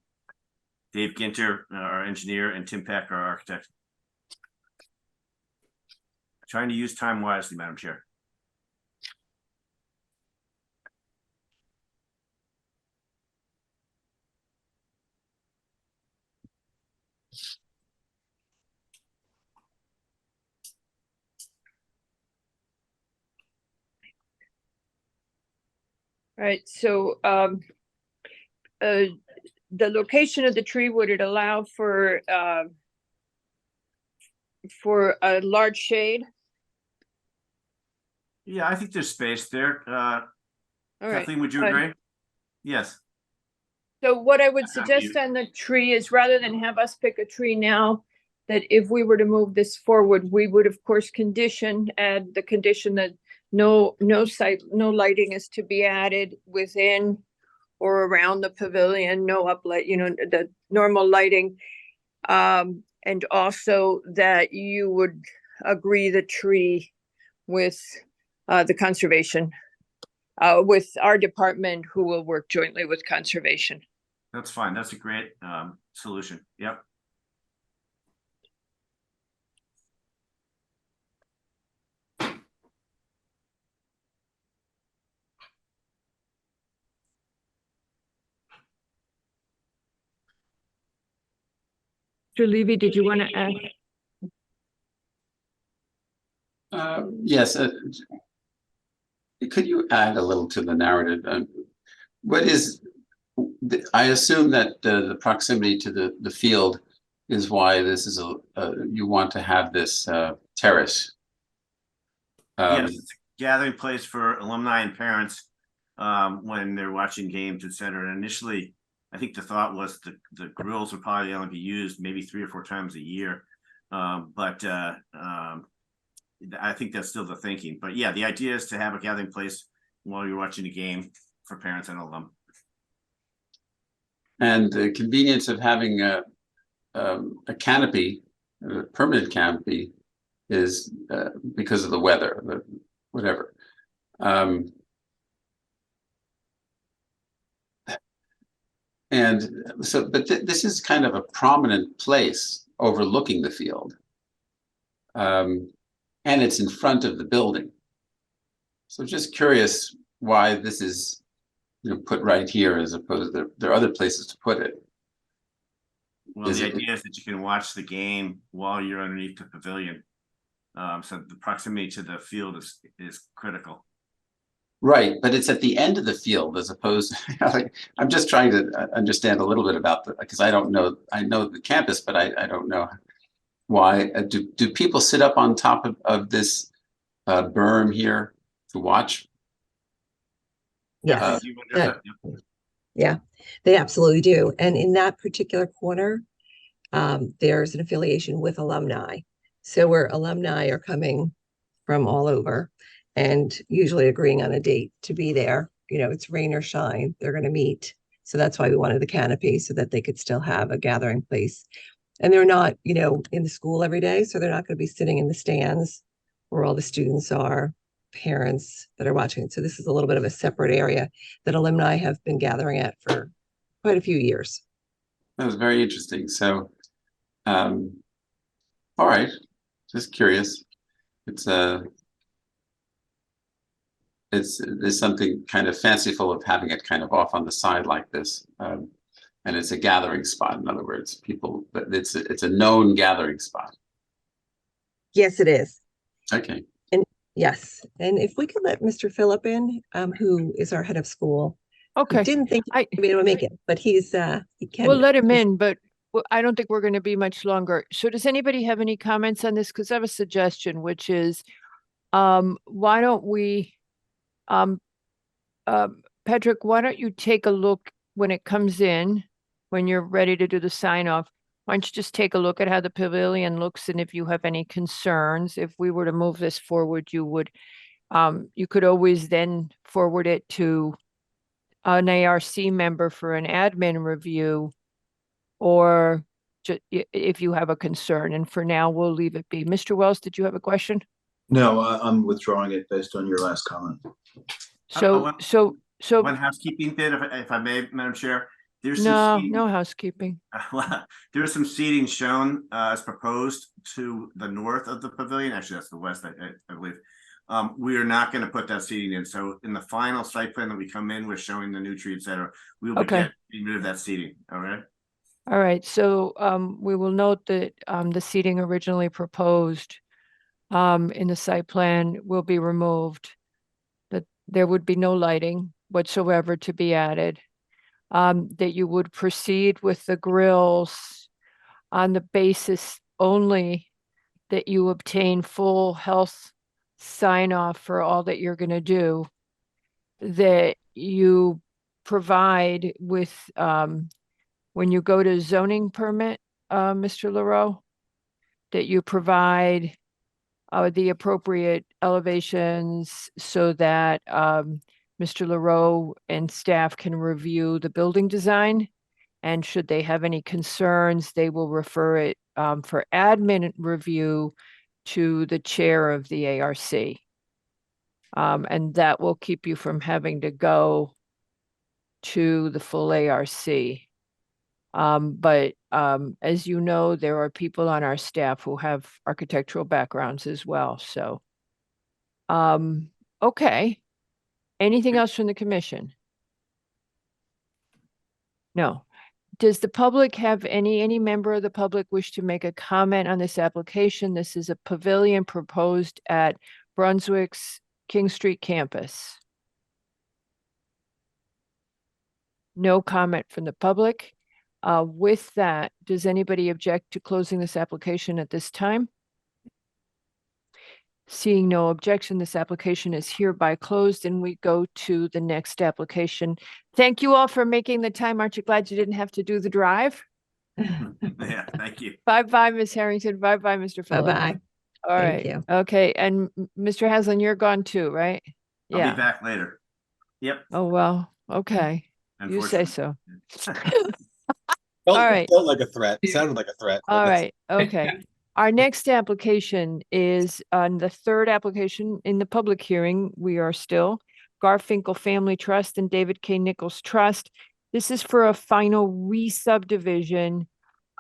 Dave Ginter, our engineer, and Tim Peck, our architect. Trying to use time wisely, Madam Chair. Right, so the location of the tree, would it allow for a large shade? Yeah, I think there's space there. All right. Kathleen, would you agree? Yes. So what I would Not suggest you. on the tree is, rather than have us pick a tree now, that if we were to move this forward, we would of course add the condition that no lighting is to be added within or around the pavilion, no uplight, the normal lighting. And also that you would agree the tree with the conservation, with our department, who will work jointly with conservation. That's fine. That's a great solution. Yep. Mr. Levy, did you want to add? Yes. Could you add a little to the narrative? I assume that the proximity to the field is why this is you want to have this terrace. Yes, it's a gathering place for alumni and parents when they're watching games, et cetera. And initially, I think the thought was the grills would probably only be used maybe 3 or 4 times a year. But I think that's still the thinking. But yeah, the idea is to have a gathering place while you're watching a game for parents and alum. And the convenience of having a canopy, a permanent canopy, is because of the weather, whatever. And so, but this is kind of a prominent place overlooking the field. And it's in front of the building. So just curious why this is put right here as opposed to there are other places to put it. Well, the idea is that you can watch the game while you're underneath the pavilion. So the proximity to the field is critical. Right, but it's at the end of the field as opposed like, I'm just trying to understand a little bit about because I don't know. I know the campus, but I don't know why. Do people sit up on top of this berm here to watch? Yes. Yeah, they absolutely do. And in that particular corner, there's an affiliation with alumni. So where alumni are coming from all over and usually agreeing on a date to be there, it's rain or shine, they're going to meet. So that's why we wanted the canopy, so that they could still have a gathering place. And they're not, in the school every day. So they're not going to be sitting in the stands where all the students are, parents that are watching. So this is a little bit of a separate area that alumni have been gathering at for quite a few years. That was very interesting. So, all right, just curious. There's something kind of fanciful of having it kind of off on the side like this, and it's a gathering spot. In other words, but it's a known gathering spot. Yes, it is. Okay. Yes, and if we could let Mr. Phillip in, who is our head of school. Okay. Didn't think he'd be able to make it, but he can. We'll let him in, but I don't think we're going to be much longer. So does anybody have any comments on this? Because I have a suggestion, which is, why don't we, Patrick, why don't you take a look when it comes in, when you're ready to do the sign off? Why don't you just take a look at how the pavilion looks, and if you have any concerns, if we were to move this forward, you could always then forward it to an ARC member for an admin review, or if you have a concern, and for now, we'll leave it be. Mr. Wells, did you have a question? No, I'm withdrawing it based on your last comment. So One housekeeping bit, if I may, Madam Chair. There's some no, seating- no housekeeping. There's some seating shown as proposed to the north of the pavilion. Actually, that's the west, I believe. We are not going to put that seating in. So in the final site plan that we come in, we're showing the new tree, et cetera. We will Okay. get rid of that seating. All right. All right, so we will note that the seating originally proposed in the site plan will be removed. That there would be no lighting whatsoever to be added. That you would proceed with the grills on the basis only that you obtain full health sign off for all that you're going to do. That you provide with when you go to zoning permit, Mr. Leroux, that you provide the appropriate elevations so that Mr. Leroux and staff can review the building design. And should they have any concerns, they will refer it for admin review to the chair of the ARC. And that will keep you from having to go to the full ARC. But as you know, there are people on our staff who have architectural backgrounds as well. So, okay. Anything else from the commission? No. Does the public have any member of the public wish to make a comment on this application? This is a pavilion proposed at Brunswick's King Street campus. No comment from the public. With that, does anybody object to closing this application at this time? Seeing no objection, this application is hereby closed, and we go to the next application. Thank you all for making the time. Aren't you glad you didn't have to do the drive? Yeah, thank you. Bye-bye, Ms. Harrington. Bye-bye, Mr. Phillips. Bye-bye. All Thank right. you. Okay, and Mr. Haslam, you're gone too, right? I'll Yeah. be back later. Yep. Oh, well, okay. You say so. Felt, All right. felt like a threat. Sounded like a threat. but All that's- right, okay. Our next application is on the third application in the public hearing. We are still Garfinkel Family Trust and David K. Nichols Trust. This is for a final re-subdivision,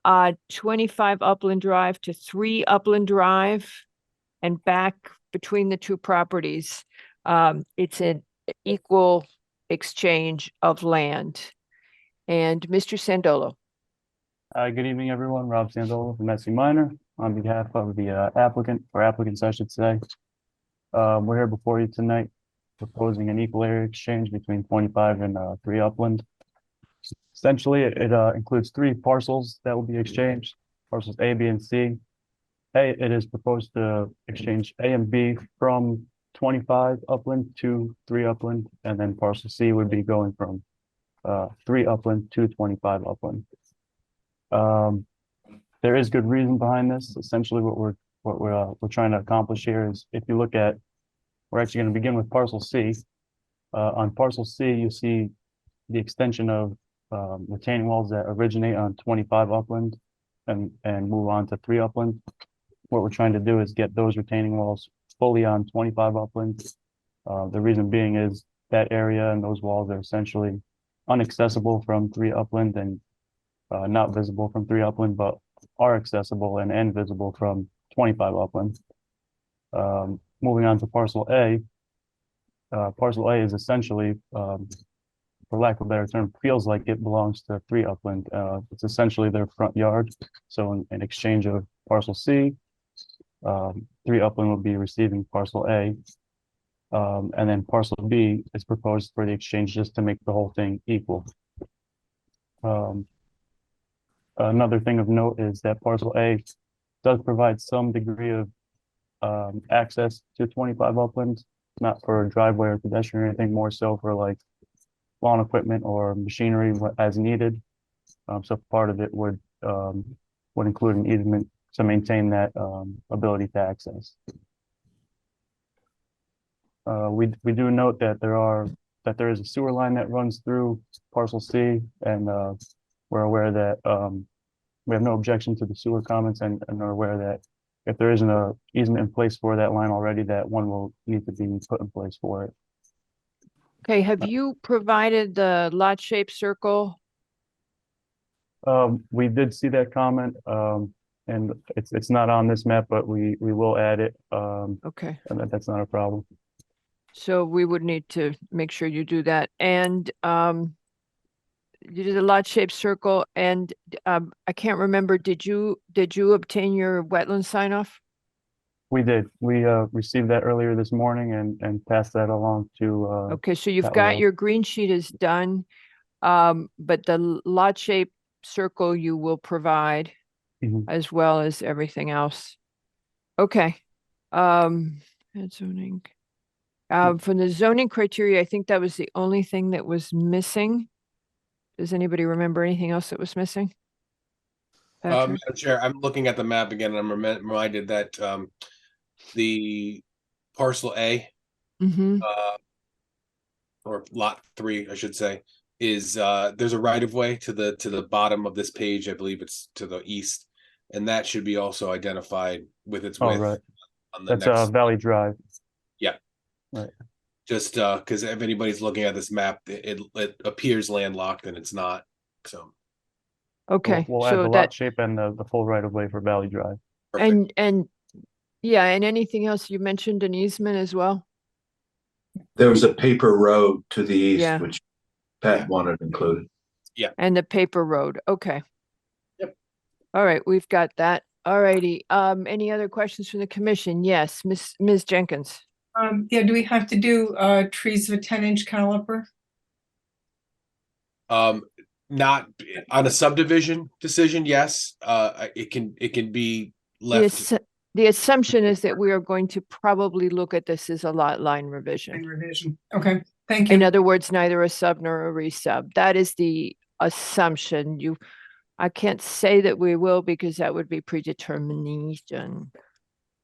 25 Upland Drive to 3 Upland Drive and back between the two properties. It's an equal exchange of land. And Mr. Sandolo. Good evening, everyone. Rob Sandolo from SC Minor on behalf of the applicants, I should say. We're here before you tonight proposing an equal area exchange between 25 and 3 Upland. Essentially, it includes 3 parcels that will be exchanged, parcels A, B, and C. It is proposed to exchange A and B from 25 Upland to 3 Upland, and then parcel C would be going from 3 Upland to 25 Upland. There is good reason behind this. Essentially, what we're trying to accomplish here is, if you look at, we're actually going to begin with parcel C. On parcel C, you see the extension of retaining walls that originate on 25 Upland and move on to 3 Upland. What we're trying to do is get those retaining walls fully on 25 Upland. The reason being is that area and those walls are essentially inaccessible from 3 Upland and not visible from 3 Upland, but are accessible and visible from 25 Upland. Moving on to parcel A. Parcel A is essentially, for lack of a better term, feels like it belongs to 3 Upland. It's essentially their front yard. So in exchange of parcel C, 3 Upland will be receiving parcel A. And then parcel B is proposed for the exchange just to make the whole thing equal. Another thing of note is that parcel A does provide some degree of access to 25 Upland, not for a driveway or pedestrian or anything, more so for like lawn equipment or machinery as needed. So part of it would would include an easement to maintain that ability to access. We do note that there is a sewer line that runs through parcel C, and we're aware that we have no objection to the sewer comments, and are aware that if there isn't a easement in place for that line already, that one will need to be put in place for it. Okay, have you provided the lot shape circle? We did see that comment, and it's not on this map, but we will add it. Okay, And that's not a problem. so we would need to make sure you do that. And you did a lot shape circle, and I can't remember, did you obtain your wetland sign off? We did. We received that earlier this morning and passed that along to Okay, so you've that got will- your green sheet is done, but the lot shape circle you will provide Mhm. as well as everything else. Okay. And zoning. From the zoning criteria, I think that was the only thing that was missing. Does anybody remember anything else that was missing? Patrick? Madam Chair, I'm looking at the map again, and I'm reminded that the parcel A, Mm-hmm. or lot 3, I should say, is there's a right of way to the bottom of this page. I believe it's to the east, and that should be also identified with its Oh, width right. on the That's next. Valley Drive. Yeah. Right. Just because if anybody's looking at this map, it appears landlocked and it's not. So Okay, We'll add so the lot that, shape and the full right of way for Valley Drive. perfect. and yeah, and anything else you mentioned an easement as well? There was a paper road to the east, Yeah. which Pat wanted included. And the paper road, okay. Yep. All right, we've got that. All righty, any other questions from the commission? Yes, Ms. Jenkins. Yeah, do we have to do trees of a 10-inch caliper? Not on a subdivision decision. Yes, it can be The left. the assumption is that we are going to probably look at this as a lot line And revision. revision. Okay, thank In you. other words, neither a sub nor a resub. That is the assumption. I can't say that we will because that would be predetermination.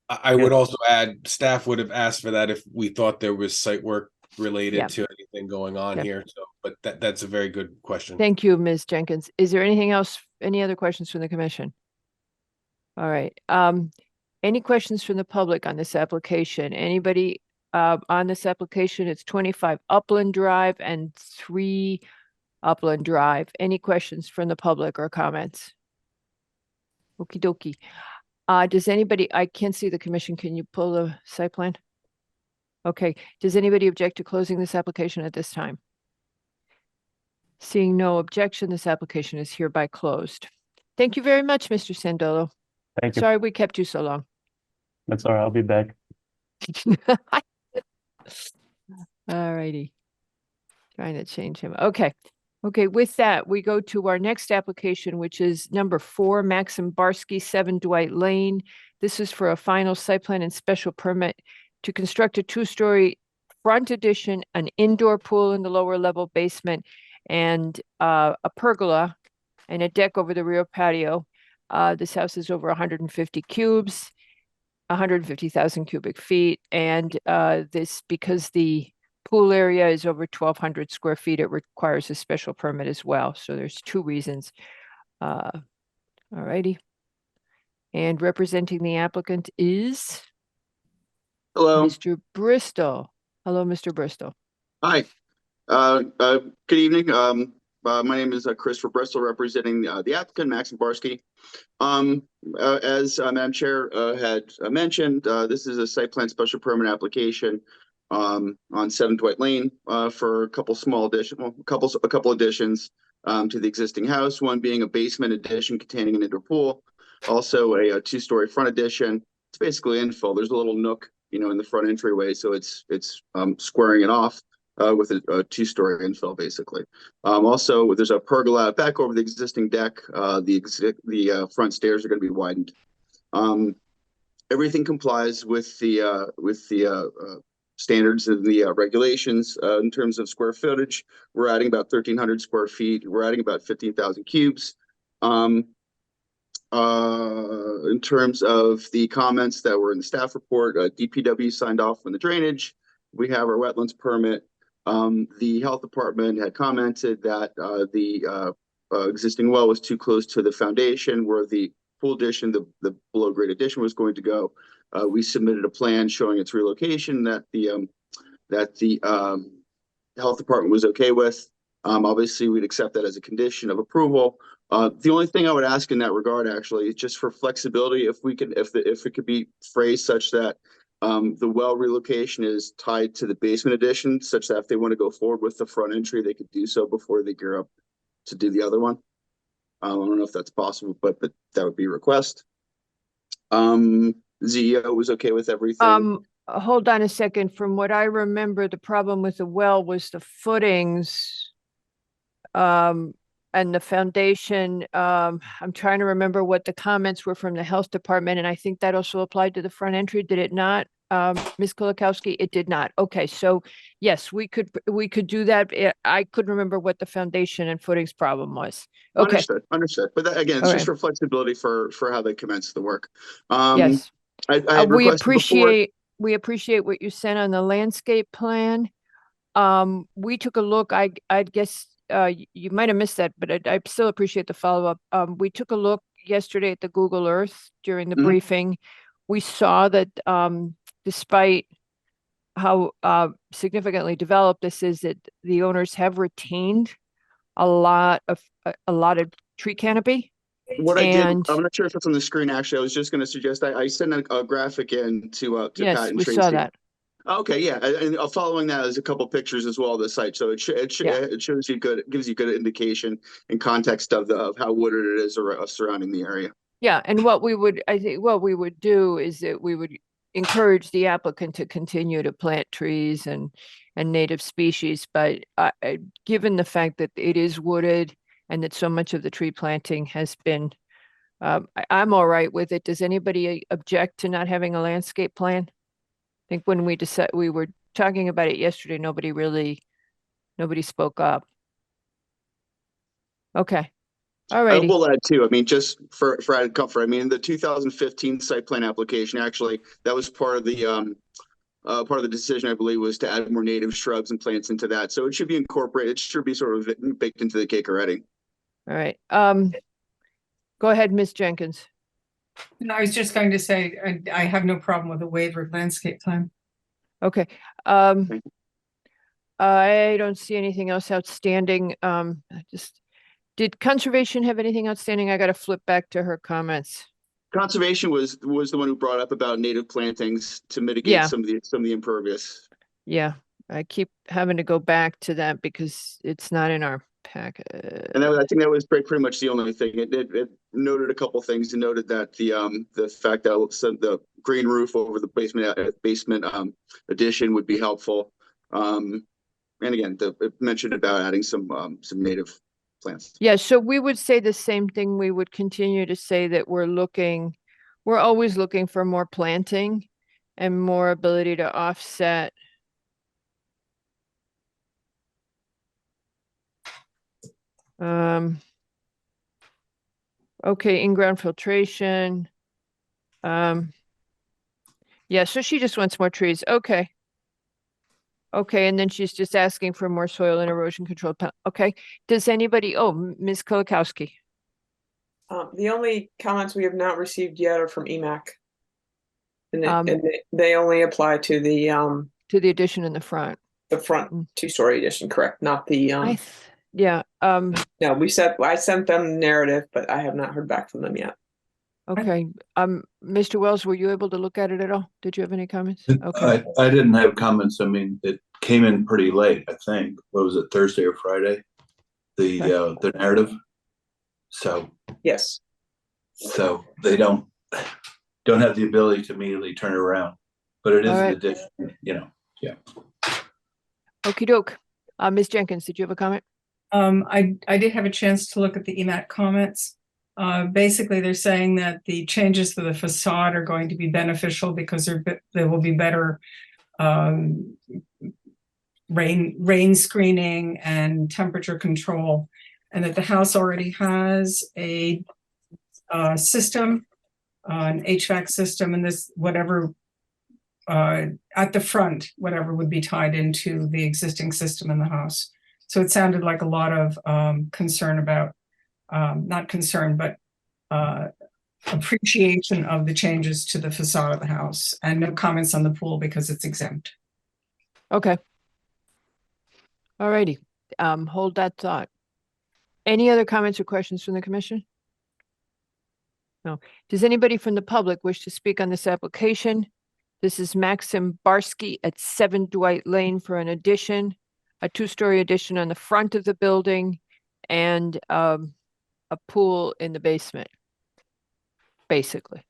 I would also add, staff would have asked for that if we thought there was site work related Yeah. to anything going on Yep. here. So, but that's a very good question. Thank you, Ms. Jenkins. Is there anything else, any other questions from the commission? All right, any questions from the public on this application? Anybody on this application? It's 25 Upland Drive and 3 Upland Drive. Any questions from the public or comments? Okie dokie. Does anybody, I can't see the commission. Can you pull the site plan? Okay, does anybody object to closing this application at this time? Seeing no objection, this application is hereby closed. Thank you very much, Mr. Sandolo. Thank you. Sorry we kept you so long. That's all right. I'll be back. All righty. Trying to change him. Okay. Okay, with that, we go to our next application, which is number 4, Maxim Barsky, 7 Dwight Lane. This is for a final site plan and special permit to construct a 2-story front addition, an indoor pool in the lower level basement, and a pergola and a deck over the rear patio. This house is over 150 cubes, 150,000 cubic feet, and this, because the pool area is over 1,200 square feet, it requires a special permit as well. So there's 2 reasons. All righty. And representing the applicant is Hello. Mr. Bristol. Hello, Mr. Bristol. Hi. Good evening. My name is Christopher Bristol, representing the applicant, Maxim Barsky. As Madam Chair had mentioned, this is a site plan special permit application on 7 Dwight Lane for a couple small additions, a couple additions to the existing house. One being a basement addition containing an indoor pool, also a 2-story front addition. It's basically infill. There's a little nook, in the front entryway, so it's squaring it off with a 2-story infill, basically. Also, there's a pergola back over the existing deck. The front stairs are going to be widened. Everything complies with the standards and the regulations in terms of square footage. We're adding about 1,300 square feet. We're adding about 15,000 cubes. in terms of the comments that were in the staff report, DPW signed off on the drainage. We have our wetlands permit. The health department had commented that the existing well was too close to the foundation where the pool addition, the below grade addition was going to go. We submitted a plan showing its relocation that the health department was okay with. Obviously, we'd accept that as a condition of approval. The only thing I would ask in that regard, actually, is just for flexibility, if it could be phrased such that the well relocation is tied to the basement addition, such that if they want to go forward with the front entry, they could do so before they gear up to do the other one. I don't know if that's possible, but that would be a request. ZEO was okay with everything. Hold on a second. From what I remember, the problem with the well was the footings, and the foundation. I'm trying to remember what the comments were from the health department, and I think that also applied to the front entry. Did it not? Ms. Kulikowski, it did not. Okay, so yes, we could do that. I couldn't remember what the foundation and footings problem was. Okay. Understood. But that, again, it's just for flexibility for how they commence the work. Yes. I had We requested appreciate what you sent on the landscape plan. We took a look. I guess you might have missed that, but I still appreciate the follow-up. We took a look yesterday at the Google Earth during the briefing. We saw that despite how significantly developed this is, that the owners have retained a lot of tree canopy. What I did, I'm not sure if it's on the screen. Actually, I was just going to suggest I sent a graphic in to yes, Pat and we Tracy. saw that. Okay, yeah, and following that is a couple pictures as well of the site, so it shows you good, it gives you good indication and context of how wooded it is surrounding the area. Yeah, and I think what we would do is that we would encourage the applicant to continue to plant trees and native species, but given the fact that it is wooded and that so much of the tree planting has been, I'm all right with it. Does anybody object to not having a landscape plan? I think when we were talking about it yesterday, nobody spoke up. Okay. All I righty. will add too, I mean, just for added comfort, I mean, the 2015 site plan application, actually, that was part of the decision, I believe, was to add more native shrubs and plants into that. So it should be incorporated. It should be sort of baked into the cake already. All right. Go ahead, Ms. Jenkins. No, I was just going to say, I have no problem with a waiver landscape plan. Okay. I don't see anything else outstanding. Did conservation have anything outstanding? I got to flip back to her comments. Conservation was the one who brought up about native plantings to mitigate some of the impervious. Yeah, I keep having to go back to that because it's not in our packet. And I think that was pretty much the only thing. It noted a couple things. It noted that the fact that the green roof over the basement addition would be helpful. And again, it mentioned about adding some native plants. Yeah, so we would say the same thing. We would continue to say that we're always looking for more planting and more ability to offset. Okay, in-ground filtration. Yeah, so she just wants more trees. Okay. Okay, and then she's just asking for more soil and erosion control. Okay, does anybody, Ms. Kulikowski? The only comments we have not received yet are from EMAC. And they only apply to the addition in the front. The front two-story addition, correct? Not the yeah. No, I sent them the narrative, but I have not heard back from them yet. Okay. Mr. Wells, were you able to look at it at all? Did you have any comments? Okay. I didn't have comments. I mean, it came in pretty late, I think. What was it, Thursday or Friday? The narrative. So yes. So they don't have the ability to immediately turn it around. But it is an addition, yeah. Okie doke. Ms. Jenkins, did you have a comment? I did have a chance to look at the EMAC comments. Basically, they're saying that the changes to the facade are going to be beneficial because there will be better rain screening and temperature control, and that the house already has a system, an HVAC system, and this, whatever, at the front, whatever would be tied into the existing system in the house. So it sounded like a lot of concern about, not concern, but appreciation of the changes to the facade of the house, and no comments on the pool because it's exempt. Okay. All righty. Hold that thought. Any other comments or questions from the commission? No. Does anybody from the public wish to speak on this application? This is Maxim Barsky at 7 Dwight Lane for an addition, a 2-story addition on the front of the building, and a pool in the basement, basically.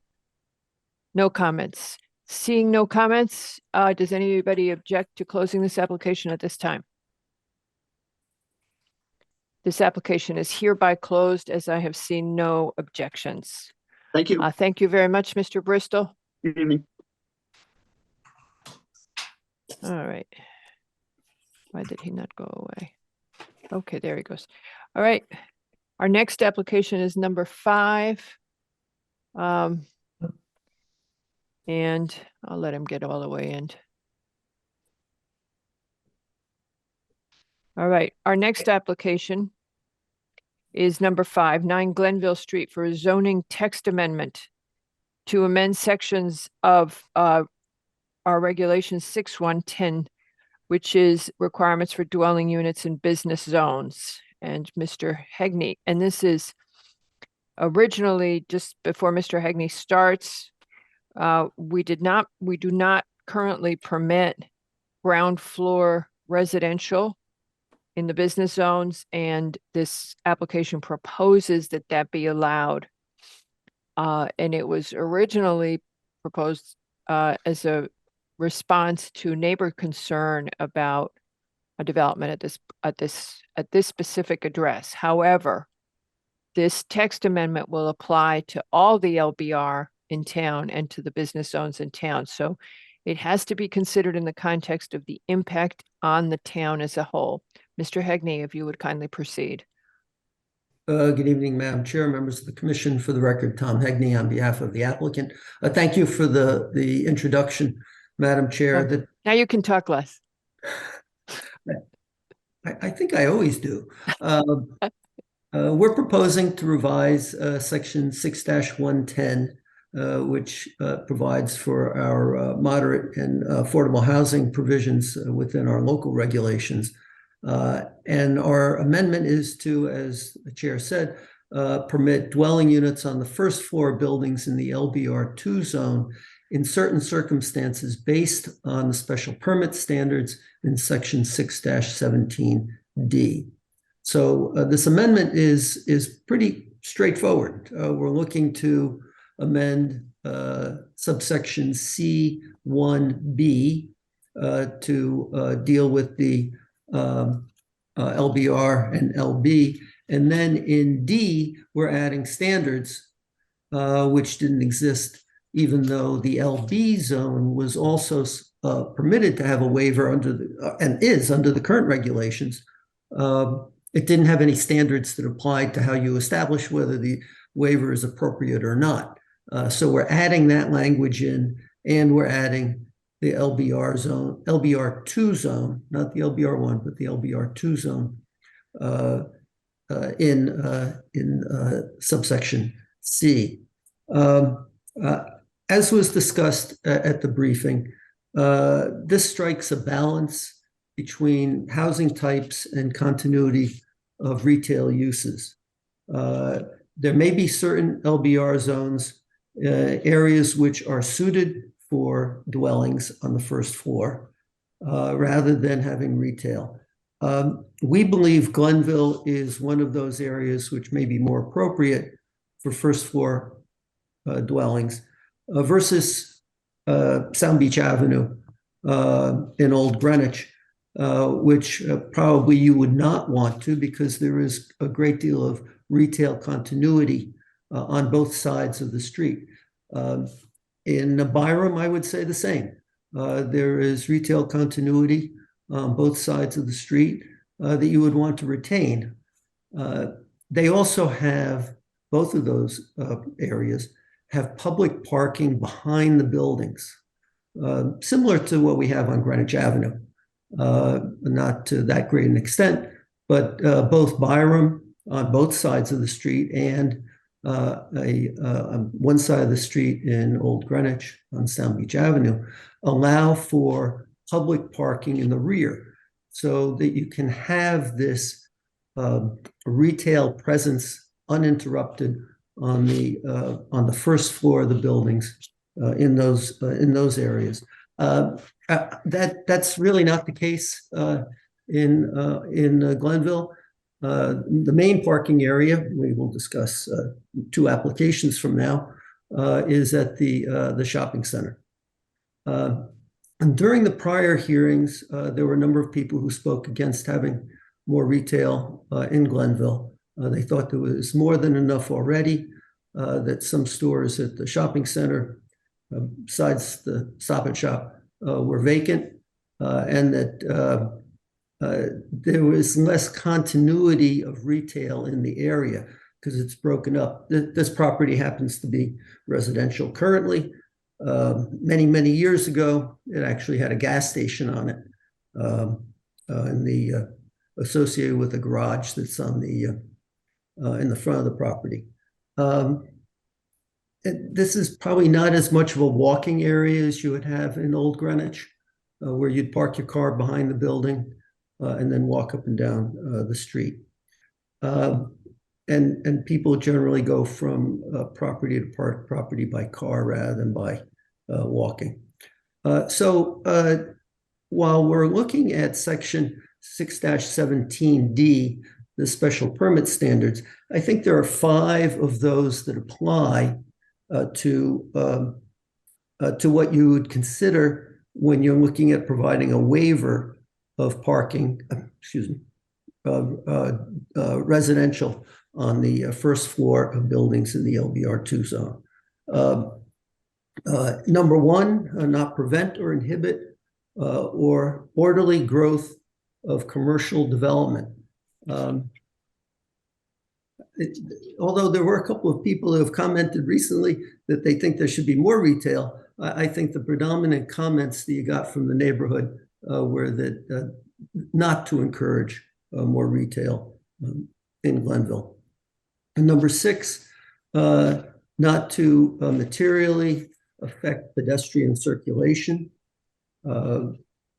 No comments. Seeing no comments, does anybody object to closing this application at this time? This application is hereby closed as I have seen no objections. Thank you. Thank you very much, Mr. Bristol. Good evening. All right. Why did he not go away? Okay, there he goes. All right. Our next application is number 5. And I'll let him get all the way in. All right, our next application is number 5, 9 Glenville Street for a zoning text amendment to amend sections of our regulations 6.1.10, which is requirements for dwelling units in business zones. And Mr. Hegney, and this is originally, just before Mr. Hegney starts, we do not currently permit ground floor residential in the business zones, and this application proposes that that be allowed. And it was originally proposed as a response to neighbor concern about a development at this specific address. However, this text amendment will apply to all the LBR in town and to the business zones in town. So it has to be considered in the context of the impact on the town as a whole. Mr. Hegney, if you would kindly proceed. Good evening, Madam Chair, members of the Commission. For the record, Tom Hegney on behalf of the applicant. Thank you for the introduction, Madam Chair. Now you can talk less. I think I always do. We're proposing to revise section 6-110, which provides for our moderate and affordable housing provisions within our local regulations. And our amendment is to, as the chair said, permit dwelling units on the first floor buildings in the LBR2 zone in certain circumstances based on the special permit standards in section 6-17D. So this amendment is pretty straightforward. We're looking to amend subsection C1B to deal with the LBR and LB. And then in D, we're adding standards which didn't exist, even though the LB zone was also permitted to have a waiver under the, and is under the current regulations. It didn't have any standards that applied to how you establish whether the waiver is appropriate or not. So we're adding that language in, and we're adding the LBR zone, LBR2 zone, not the LBR1, but the LBR2 zone in subsection C. As was discussed at the briefing, this strikes a balance between housing types and continuity of retail uses. There may be certain LBR zones, areas which are suited for dwellings on the first floor, rather than having retail. We believe Glenville is one of those areas which may be more appropriate for first floor dwellings versus Sound Beach Avenue in Old Greenwich, which probably you would not want to, because there is a great deal of retail continuity on both sides of the street. In Byram, I would say the same. There is retail continuity on both sides of the street that you would want to retain. They also have both of those areas have public parking behind the buildings, similar to what we have on Greenwich Avenue. Not to that great an extent, but both Byram on both sides of the street and on one side of the street in Old Greenwich on Sound Beach Avenue allow for public parking in the rear so that you can have this retail presence uninterrupted on the first floor of the buildings in those areas. That's really not the case in Glenville. The main parking area, we will discuss 2 applications from now, is at the shopping center. And during the prior hearings, there were a number of people who spoke against having more retail in Glenville. They thought there was more than enough already, that some stores at the shopping center, besides the Stop and Shop, were vacant, and that there was less continuity of retail in the area because it's broken up. This property happens to be residential currently. Many years ago, it actually had a gas station on it, associated with a garage that's on in the front of the property. This is probably not as much of a walking area as you would have in Old Greenwich, where you'd park your car behind the building and then walk up and down the street. And people generally go from property to property by car rather than by walking. So while we're looking at section 6-17D, the special permit standards, I think there are 5 of those that apply to what you would consider when you're looking at providing a waiver of parking, residential on the first floor of buildings in the LBR2 zone. Number 1, not prevent or inhibit or orderly growth of commercial development. Although there were a couple of people who have commented recently that they think there should be more retail, I think the predominant comments that you got from the neighborhood were that not to encourage more retail in Glenville. And number 6, not to materially affect pedestrian circulation.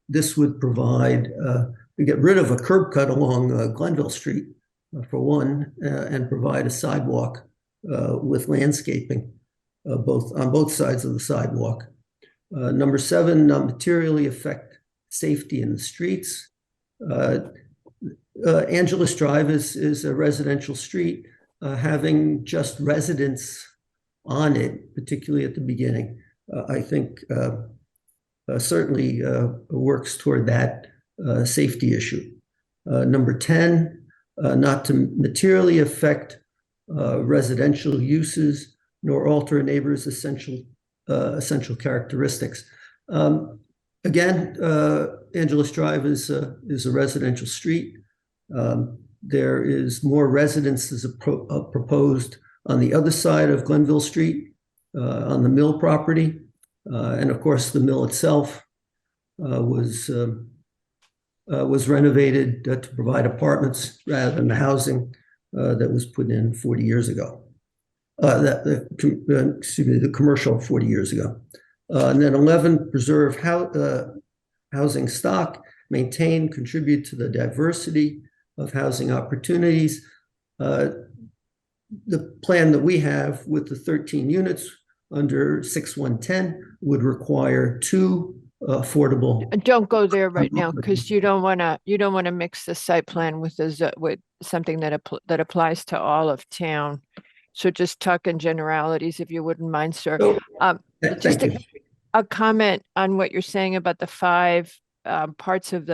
This would provide, to get rid of a curb cut along Glenville Street, for one, and provide a sidewalk with landscaping on both sides of the sidewalk. Number 7, not materially affect safety in the streets. Angelus Drive is a residential street, having just residents on it, particularly at the beginning, I think certainly works toward that safety issue. Number 10, not to materially affect residential uses nor alter a neighbor's essential characteristics. Again, Angelus Drive is a residential street. There is more residences proposed on the other side of Glenville Street, on the mill property. And of course, the mill itself was renovated to provide apartments rather than the housing that was put in 40 years ago. The commercial 40 years ago. And then 11, preserve housing stock, maintain, contribute to the diversity of housing opportunities. The plan that we have with the 13 units under 6110 would require 2 affordable. Don't go there right now because you don't want to mix the site plan with something that applies to all of town. So just talk in generalities, if you wouldn't mind, sir. Just a comment on what you're saying about the 5 parts of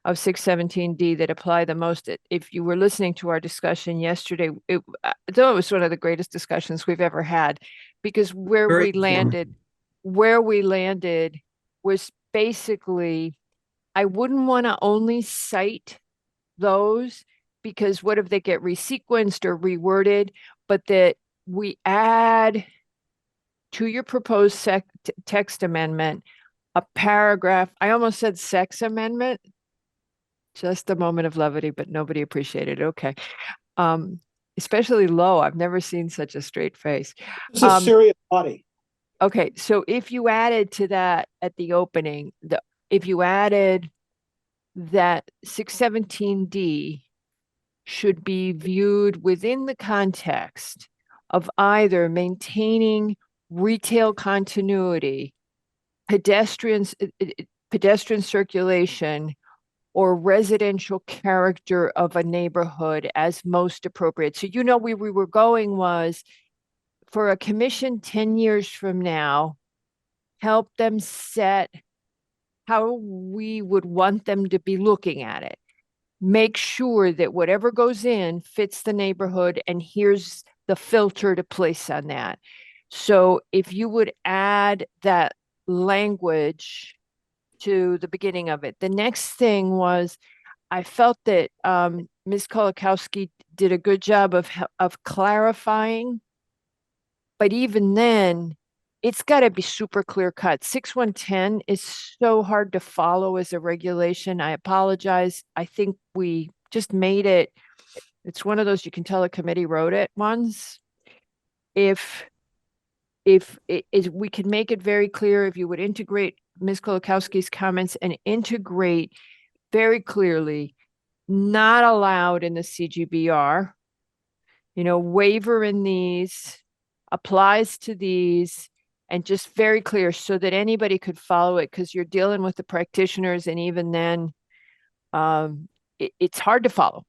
617D that apply the most. If you were listening to our discussion yesterday, though it was one of the greatest discussions we've ever had, because where we landed was basically, I wouldn't want to only cite those because what if they get resequenced or reworded, but that we add to your proposed text amendment a paragraph. I almost said sex amendment. Just a moment of levity, but nobody appreciated it. Okay. Especially low. I've never seen such a straight face. This is serious body. Okay, so if you added to that at the opening, if you added that 617D should be viewed within the context of either maintaining retail continuity, pedestrian circulation, or residential character of a neighborhood as most appropriate. So, you know, where we were going was for a commission 10 years from now, help them set how we would want them to be looking at it. Make sure that whatever goes in fits the neighborhood, and here's the filter to place on that. So if you would add that language to the beginning of it. The next thing was, I felt that Ms. Kolakowski did a good job of clarifying, but even then, it's got to be super clear cut. 6110 is so hard to follow as a regulation. I apologize. I think we just made it. It's one of those you can tell a committee wrote it once. If we can make it very clear, if you would integrate Ms. Kolakowski's comments and integrate very clearly, not allowed in the CGBR, you know, waiver in these, applies to these, and just very clear so that anybody could follow it, because you're dealing with the practitioners, and even then, it's hard to follow.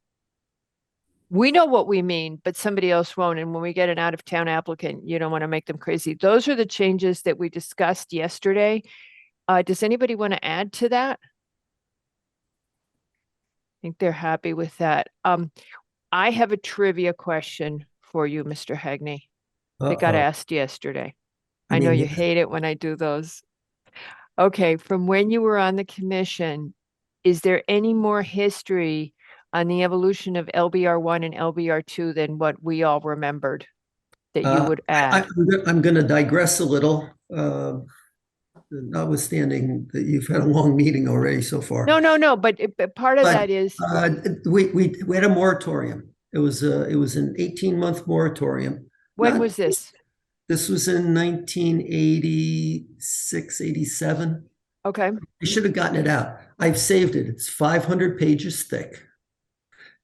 We know what we mean, but somebody else won't. And when we get an out-of-town applicant, you don't want to make them crazy. Those are the changes that we discussed yesterday. Does anybody want to add to that? I think they're happy with that. I have a trivia question for you, Mr. Hagney. I got asked yesterday. I know you hate it when I do those. Okay, from when you were on the commission, is there any more history on the evolution of LBR1 and LBR2 than what we all remembered that you would add? I'm going to digress a little, notwithstanding that you've had a long meeting already so far. No, but part of that is we had a moratorium. It was an 18-month moratorium. When was this? This was in 1986, 87. Okay. We should have gotten it out. I've saved it. It's 500 pages thick.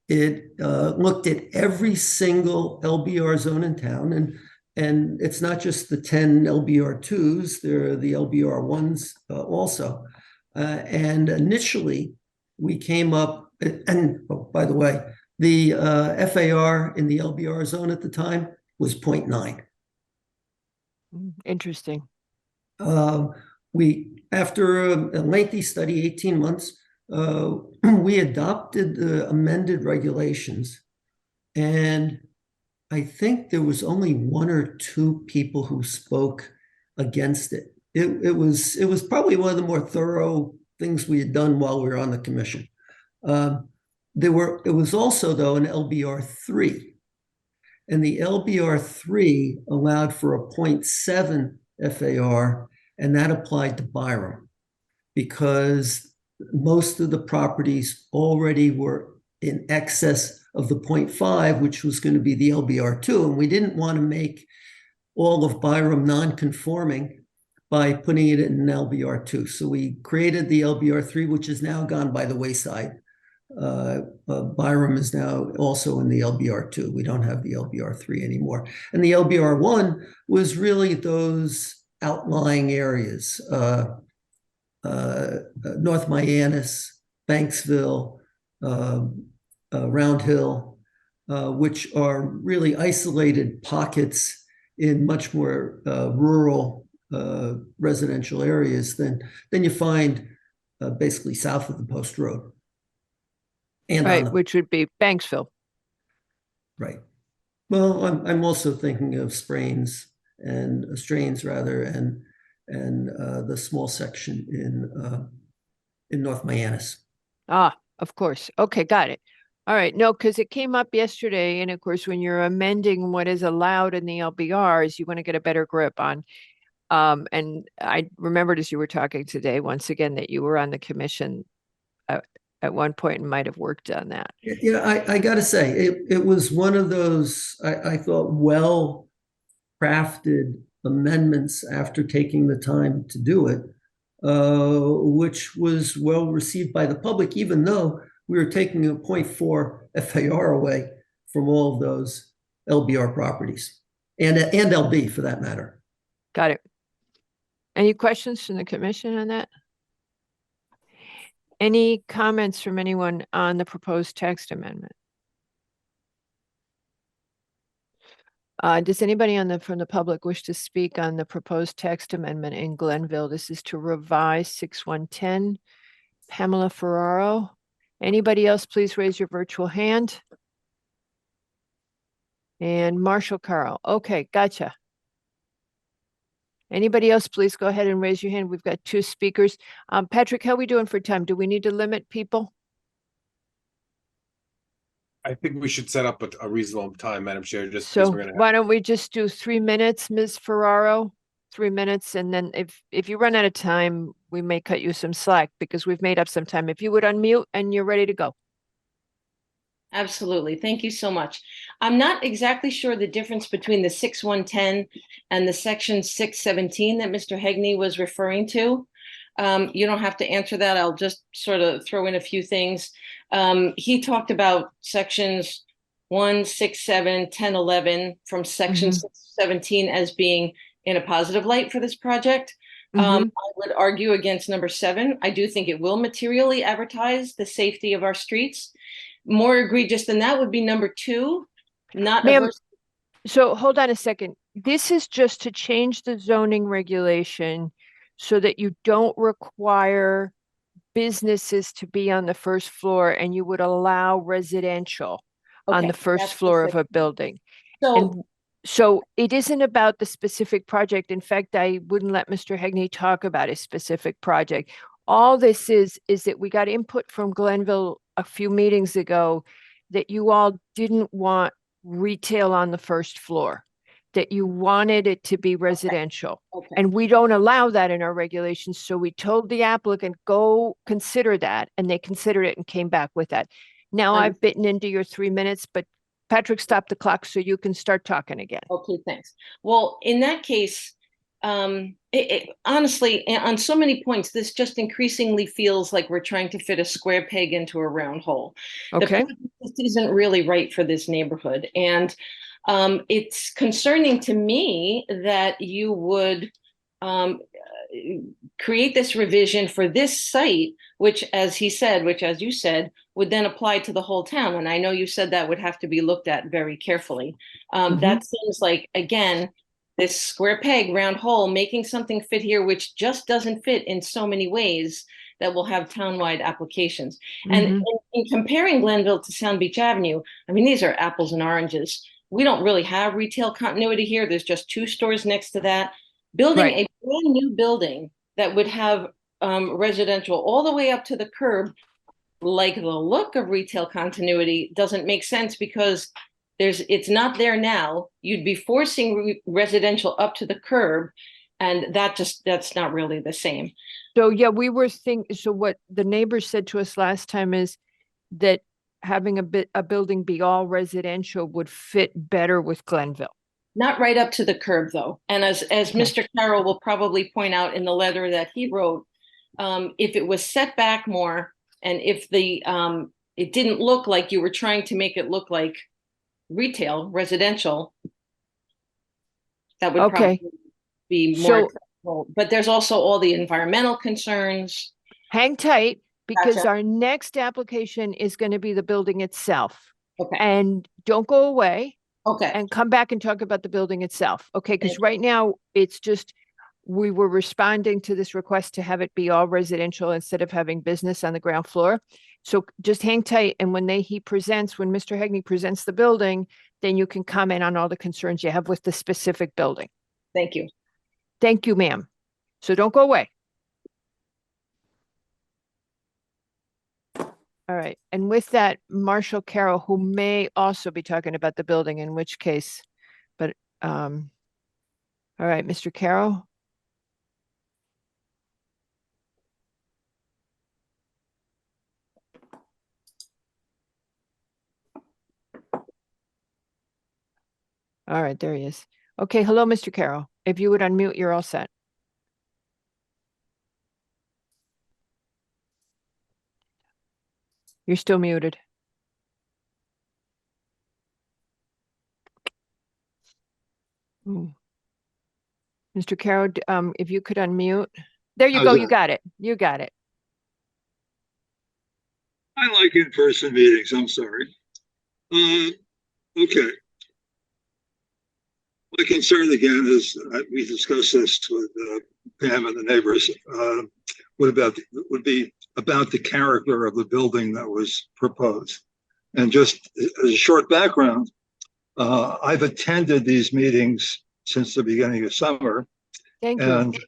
It looked at every single LBR zone in town, and it's not just the 10 LBR2s, there are the LBR1s also. And initially, we came up, and oh, by the way, the FAR in the LBR zone at the time was 0.9. Interesting. After a lengthy study, 18 months, we adopted the amended regulations, and I think there was only one or two people who spoke against it. It was probably one of the more thorough things we had done while we were on the commission. It was also, though, an LBR3, and the LBR3 allowed for a 0.7 FAR, and that applied to Byram because most of the properties already were in excess of the 0.5, which was going to be the LBR2. And we didn't want to make all of Byram non-conforming by putting it in an LBR2. So we created the LBR3, which is now gone by the wayside. Byram is now also in the LBR2. We don't have the LBR3 anymore. And the LBR1 was really those outlying areas, North Mianus, Banksville, Round Hill, which are really isolated pockets in much more rural residential areas than you find basically south of the Post Road. And right, which would be Banksville. Right. Well, I'm also thinking of Strains, and the small section in North Mianus. Ah, of course. Okay, got it. All right, no, because it came up yesterday, and of course, when you're amending what is allowed in the LBRs, you want to get a better grip on. And I remembered as you were talking today, once again, that you were on the commission at one point and might have worked on that. Yeah, I gotta say, it was one of those, I thought, well-crafted amendments after taking the time to do it, which was well received by the public, even though we were taking a 0.4 FAR away from all of those LBR properties and LB for that matter. Got it. Any questions from the commission on that? Any comments from anyone on the proposed text amendment? Does anybody from the public wish to speak on the proposed text amendment in Glenville? This is to revise 6110. Pamela Ferraro. Anybody else, please raise your virtual hand. And Marshall Carl. Okay, gotcha. Anybody else, please go ahead and raise your hand. We've got 2 speakers. Patrick, how are we doing for time? Do we need to limit people? I think we should set up a reasonable time, Madam Chair, just because So we're gonna why don't we just do 3 minutes, Ms. Ferraro? 3 minutes, and then if you run out of time, we may cut you some slack because we've made up some time. If you would unmute and you're ready to go. Absolutely. Thank you so much. I'm not exactly sure the difference between the 6110 and the section 617 that Mr. Hegney was referring to. You don't have to answer that. I'll just sort of throw in a few things. He talked about sections 1, 6, 7, 10, 11 from section 617 as being in a positive light for this project. I would argue against number 7. I do think it will materially advertise the safety of our streets. More egregious than that would be number 2. Ma'am, so hold on a second. This is just to change the zoning regulation so that you don't require businesses to be on the first floor and you would allow residential on the first floor of a building. So it isn't about the specific project. In fact, I wouldn't let Mr. Hegney talk about a specific project. All this is that we got input from Glenville a few meetings ago that you all didn't want retail on the first floor, that you wanted it to be residential. And we don't allow that in our regulations. So we told the applicant, go consider that. And they considered it and came back with that. Now I've bitten into your 3 minutes, but Patrick, stop the clock so you can start talking again. Okay, thanks. Well, in that case, honestly, on so many points, this just increasingly feels like we're trying to fit a square peg into a round hole. Okay. This isn't really right for this neighborhood. And it's concerning to me that you would create this revision for this site, which, as you said, would then apply to the whole town. And I know you said that would have to be looked at very carefully. That seems like, again, this square peg, round hole, making something fit here, which just doesn't fit in so many ways that will have townwide applications. And in comparing Glenville to Sound Beach Avenue, I mean, these are apples and oranges. We don't really have retail continuity here. There's just 2 stores next to that. Building a brand new building that would have residential all the way up to the curb, like the look of retail continuity, doesn't make sense because it's not there now. You'd be forcing residential up to the curb, and that's not really the same. So yeah, we were thinking, so what the neighbors said to us last time is that having a building be all residential would fit better with Glenville. Not right up to the curb, though. And as Mr. Carroll will probably point out in the letter that he wrote, if it was set back more, and if it didn't look like you were trying to make it look like retail, residential, that would probably be more acceptable. But there's also all the environmental concerns. Hang tight, because our next application is going to be the building itself. Okay. And don't go away. Okay. And come back and talk about the building itself. Okay, because right now it's just, we were responding to this request to have it be all residential instead of having business on the ground floor. So just hang tight. And when Mr. Hegney presents the building, then you can comment on all the concerns you have with the specific building. Thank you. Thank you, ma'am. So don't go away. All All right. And with that, Marshall Carroll, who may also be talking about the building, in which case, but, all right, Mr. Carroll. All right, there he is. Okay, hello, Mr. Carroll. If you would unmute, you're all set. You're still muted. Ooh. Mr. Carroll, if you could unmute. There you How's go. that? You got it. You got it. I like in-person meetings, I'm sorry. Okay. My concern again is, we discussed this with Pam and the neighbors, would be about the character of the building that was proposed. And just as a short background, I've attended these meetings since the beginning of summer. Thank and, you.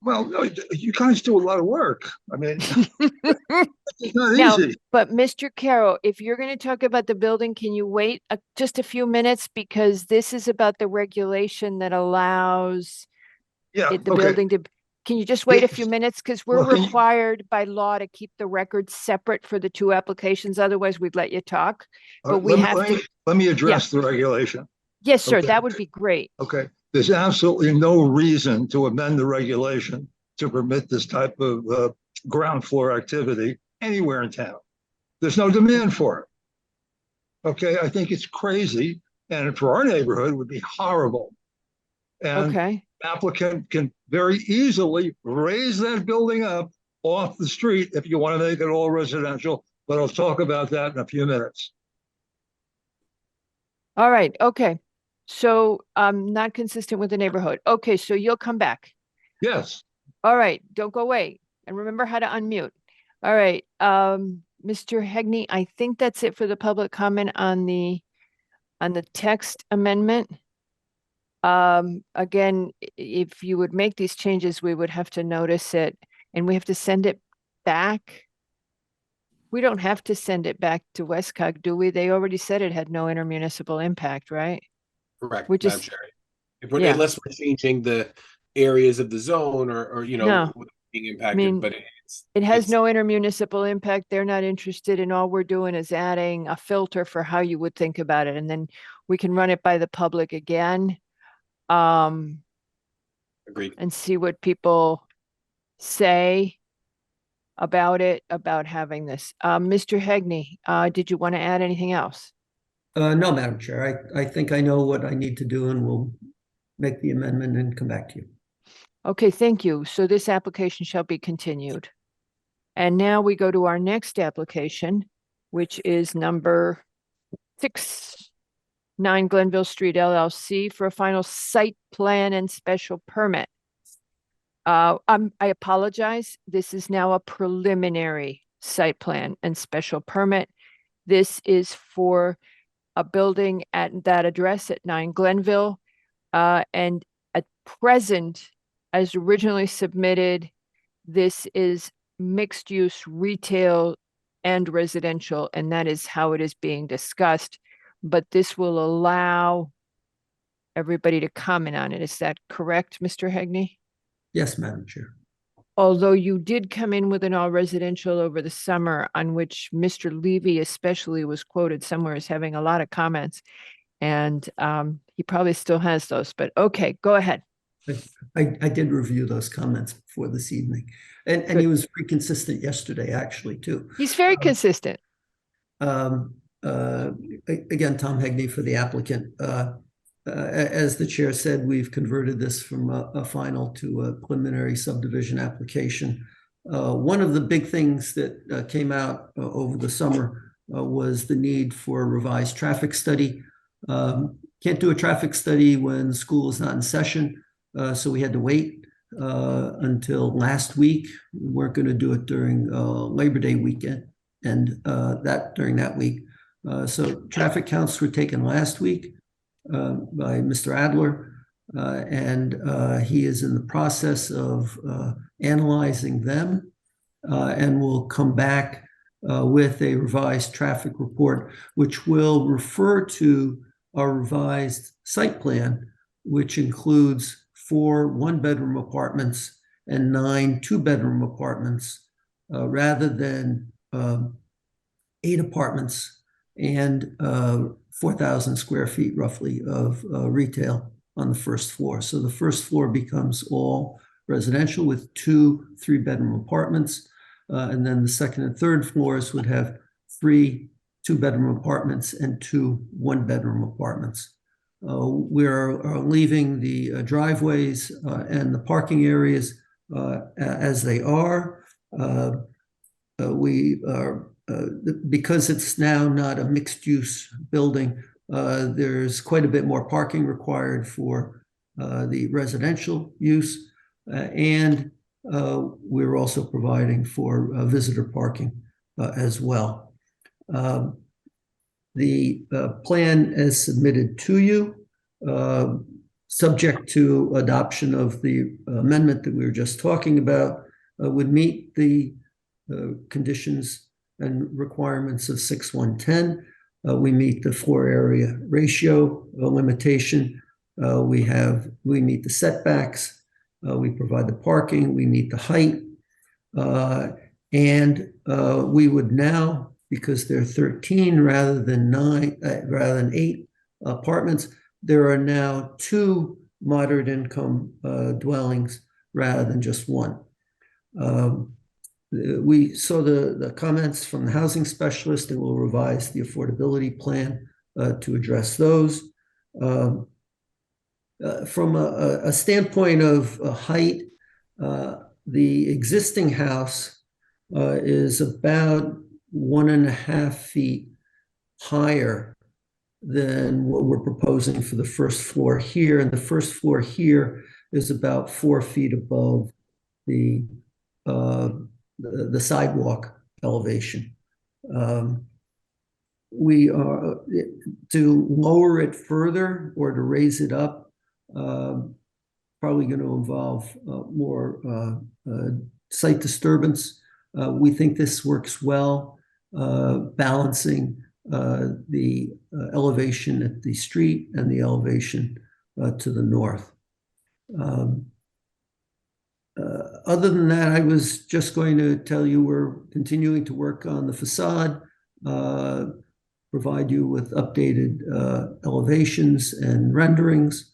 Well, no, you guys do a lot of work. I mean, it's not Now, easy. but Mr. Carroll, if you're going to talk about the building, can you wait just a few minutes? Because this is about the regulation that allows Yeah, the okay. building to, can you just wait a few minutes? Because we're Well, can you- required by law to keep the records separate for the two applications. Otherwise, we'd let you talk. But we have to. Let me address the regulation. Yes, sir. Okay. That would be great. Okay, there's absolutely no reason to amend the regulation to permit this type of ground floor activity anywhere in town. There's no demand for it. Okay, I think it's crazy, and for our neighborhood, it would be horrible. And Okay. applicant can very easily raise that building up off the street if you want to make it all residential, but I'll talk about that in a few minutes. All right. Okay. So not consistent with the neighborhood. Okay. So you'll come back. Yes. All right. Don't go away. And remember how to unmute. All right. Mr. Hegney, I think that's it for the public comment on the text amendment. Again, if you would make these changes, we would have to notice it and we have to send it back. We don't have to send it back to Westcog, do we? They already said it had no intermunicipal impact, right? Correct, We're Madam just, Chair. If we're, yeah. unless we're changing the areas of the zone or you know, No. being impacted, mean, but it has no intermunicipal impact. They're not interested in, all we're doing is adding a filter for how you would think about it. And then we can run it by the public again. Agreed. And see what people say about it, about having this. Mr. Hegney, did you want to add anything else? No, Madam Chair. I think I know what I need to do and we'll make the amendment and come back to you. Okay, thank you. So this application shall be continued. And now we go to our next application, which is number 69 Glenville Street LLC for a final site plan and special permit. I apologize. This is now a preliminary site plan and special permit. This is for a building at that address at 9 Glenville. And at present, as originally submitted, this is mixed use retail and residential, and that is how it is being discussed. But this will allow everybody to comment on it. Is that correct, Mr. Hegney? Yes, Madam Chair. Although you did come in with an all residential over the summer, on which Mr. Levy especially was quoted somewhere as having a lot of comments. And he probably still has those, but okay, go ahead. I did review those comments before this evening. And he was pretty consistent yesterday, actually, too. He's very consistent. Again, Tom Hegney for the applicant. As the chair said, we've converted this from a final to a preliminary subdivision application. One of the big things that came out over the summer was the need for a revised traffic study. Can't do a traffic study when school is not in session, so we had to wait until last week. We weren't going to do it during Labor Day weekend and during that week. So traffic counts were taken last week by Mr. Adler, and he is in the process of analyzing them and will come back with a revised traffic report, which will refer to our revised site plan, which includes 4 one-bedroom apartments and 9 two-bedroom apartments, rather than 8 apartments and 4,000 square feet roughly of retail on the first floor. So the first floor becomes all residential with 2 three-bedroom apartments. And then the second and third floors would have 3 two-bedroom apartments and 2 one-bedroom apartments. We're leaving the driveways and the parking areas as they are. We are, because it's now not a mixed-use building, there's quite a bit more parking required for the residential use. And we're also providing for visitor parking as well. The plan is submitted to you, subject to adoption of the amendment that we were just talking about, would meet the conditions and requirements of 6110. We meet the floor area ratio limitation. We meet the setbacks. We provide the parking. We meet the height. And we would now, because there are 13 rather than 8 apartments, there are now 2 moderate income dwellings rather than just 1. We saw the comments from the housing specialist, and we'll revise the affordability plan to address those. From a standpoint of height, the existing house is about 1.5 feet higher than what we're proposing for the first floor here. And the first floor here is about 4 feet above the sidewalk elevation. We are to lower it further or to raise it up, probably going to involve more site disturbance. We think this works well, balancing the elevation at the street and the elevation to the north. Other than that, I was just going to tell you we're continuing to work on the facade, provide you with updated elevations and renderings,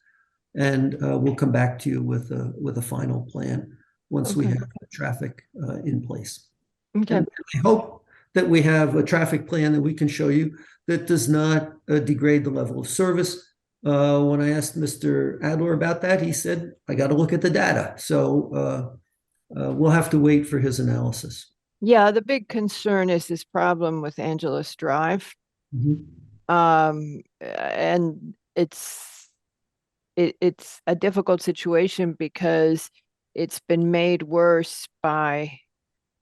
and we'll come back to you with a final plan once we have the traffic in place. Okay. And I hope that we have a traffic plan that we can show you that does not degrade the level of service. When I asked Mr. Adler about that, he said, I got to look at the data. So we'll have to wait for his analysis. Yeah, the big concern is this problem with Angelus Drive. And it's a difficult situation because it's been made worse by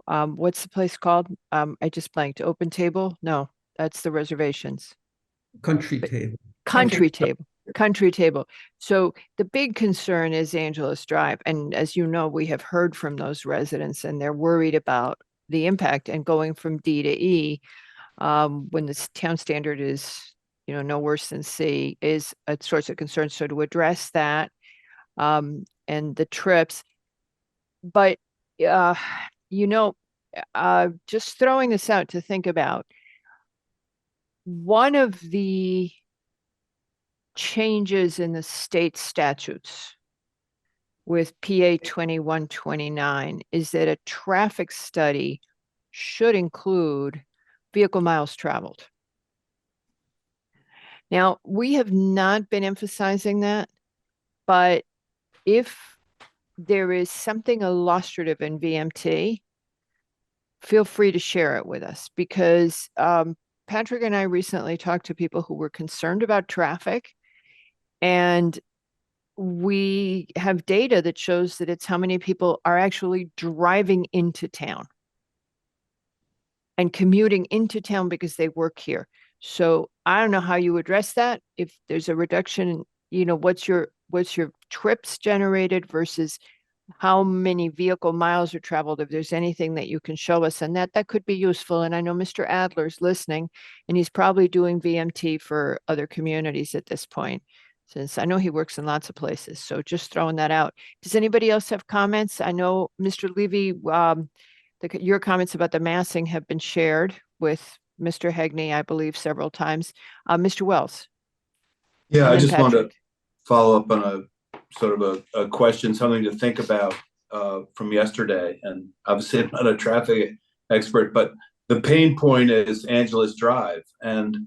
what's the place called? I just blanked. Open Table? No, that's the reservations. Country Table. Country Table. So the big concern is Angelus Drive. And as you know, we have heard from those residents and they're worried about the impact and going from D to E when the town standard is, no worse than C is a source of concern. So to address that and the trips, but just throwing this out to think about, one of the changes in the state statutes with PA 2129 is that a traffic study should include vehicle miles traveled. Now, we have not been emphasizing that, but if there is something illustrative in VMT, feel free to share it with us, because Patrick and I recently talked to people who were concerned about traffic, and we have data that shows that it's how many people are actually driving into town and commuting into town because they work here. So I don't know how you address that. If there's a reduction, what's your trips generated versus how many vehicle miles are traveled, if there's anything that you can show us, and that could be useful. And I know Mr. Adler's listening, and he's probably doing VMT for other communities at this point, since I know he works in lots of places. So just throwing that out. Does anybody else have comments? I know Mr. Levy, your comments about the massing have been shared with Mr. Hegney, I believe, several times. Mr. Wells. Yeah, And I then just wanted to Patrick. follow up on a sort of a question, something to think about from yesterday. And obviously I'm not a traffic expert, but the pain point is Angeles Drive. And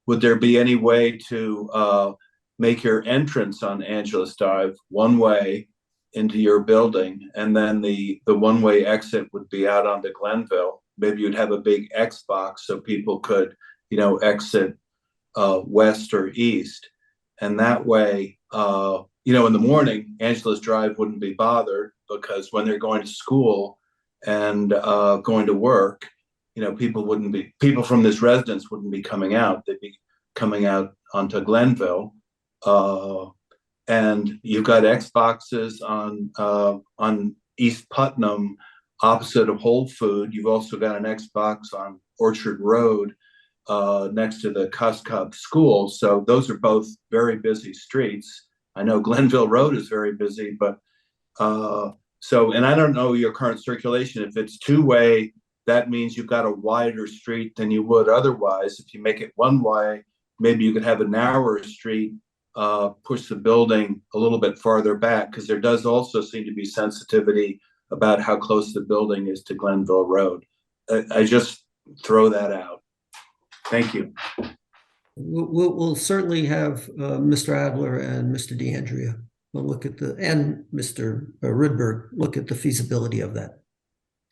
would there be any way to make your entrance on Angeles Drive one way into your building, and then the one-way exit would be out onto Glenville? Maybe you'd have a big X box so people could, exit west or east. And that way, in the morning, Angeles Drive wouldn't be bothered, because when they're going to school and going to work, people from this residence wouldn't be coming out. They'd be coming out onto Glenville. And you've got X boxes on East Putnam, opposite of Whole Food. You've also got an X box on Orchard Road, next to the Cuscob School. So those are both very busy streets. I know Glenville Road is very busy, but and I don't know your current circulation. If it's two-way, that means you've got a wider street than you would otherwise. If you make it one way, maybe you could have a narrower street, push the building a little bit farther back, because there does also seem to be sensitivity about how close the building is to Glenville Road. I just throw that out. Thank you. We'll certainly have Mr. Adler and Mr. DeAndrea. We'll look at and Mr. Rydberg look at the feasibility of that.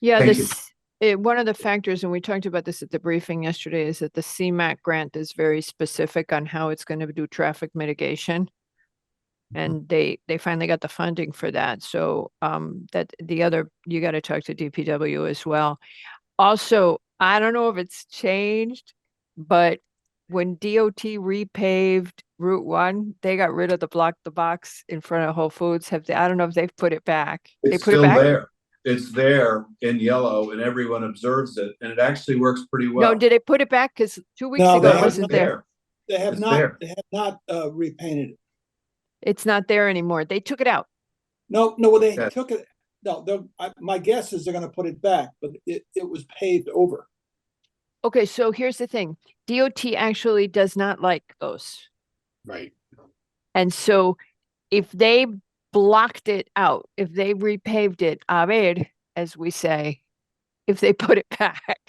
Yeah, Thank one of the factors, and we talked about this at the briefing yesterday, is that the CMAQ grant is very specific on how it's going to do traffic mitigation. And they finally got the funding for that. So that you got to talk to DPW as well. Also, I don't know if it's changed, but when DOT repaved Route 1, they got rid of the block the box in front of Whole Foods. I don't know if they've put it back. It's still there. It's there in yellow, and everyone observes it, and it actually works pretty well. No, did they put it back? Because 2 weeks No, ago they it wasn't there. They have It's not. there. They have not repainted it. It's not there anymore. They took it out. No, well, they Yes. took it. No, my guess is they're going to put it back, but it was paved over. Okay, so here's the thing. DOT actually does not like those. Right. And so if they blocked it out, if they repaved it, a ver, as we say, if they put it back.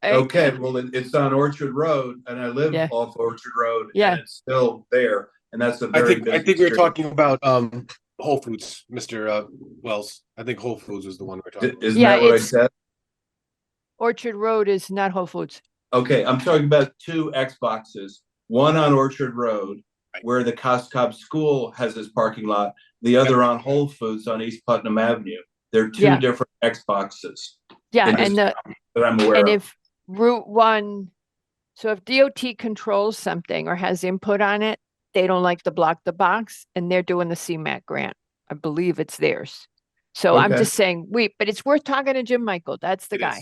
Okay, well, it's on Orchard Road, and I live off Orchard Road, and it's still there, and that's a very busy I think we were street. talking about Whole Foods, Mr. Wells. I think Whole Foods was the one we're talking about. Isn't that what I said? Orchard Road is not Whole Foods. Okay, I'm talking about two X boxes, one on Orchard Road, where the Cuscob School has its parking lot, the other on Whole Foods on East Putnam Avenue. They're two different X boxes. Yeah, in this and town that I'm aware and of. if Route 1, so if DOT controls something or has input on it, they don't like to block the box, and they're doing the CMAQ grant. I believe it's theirs. So I'm Okay. just saying, but it's worth talking to Jim Michael. That's the guy.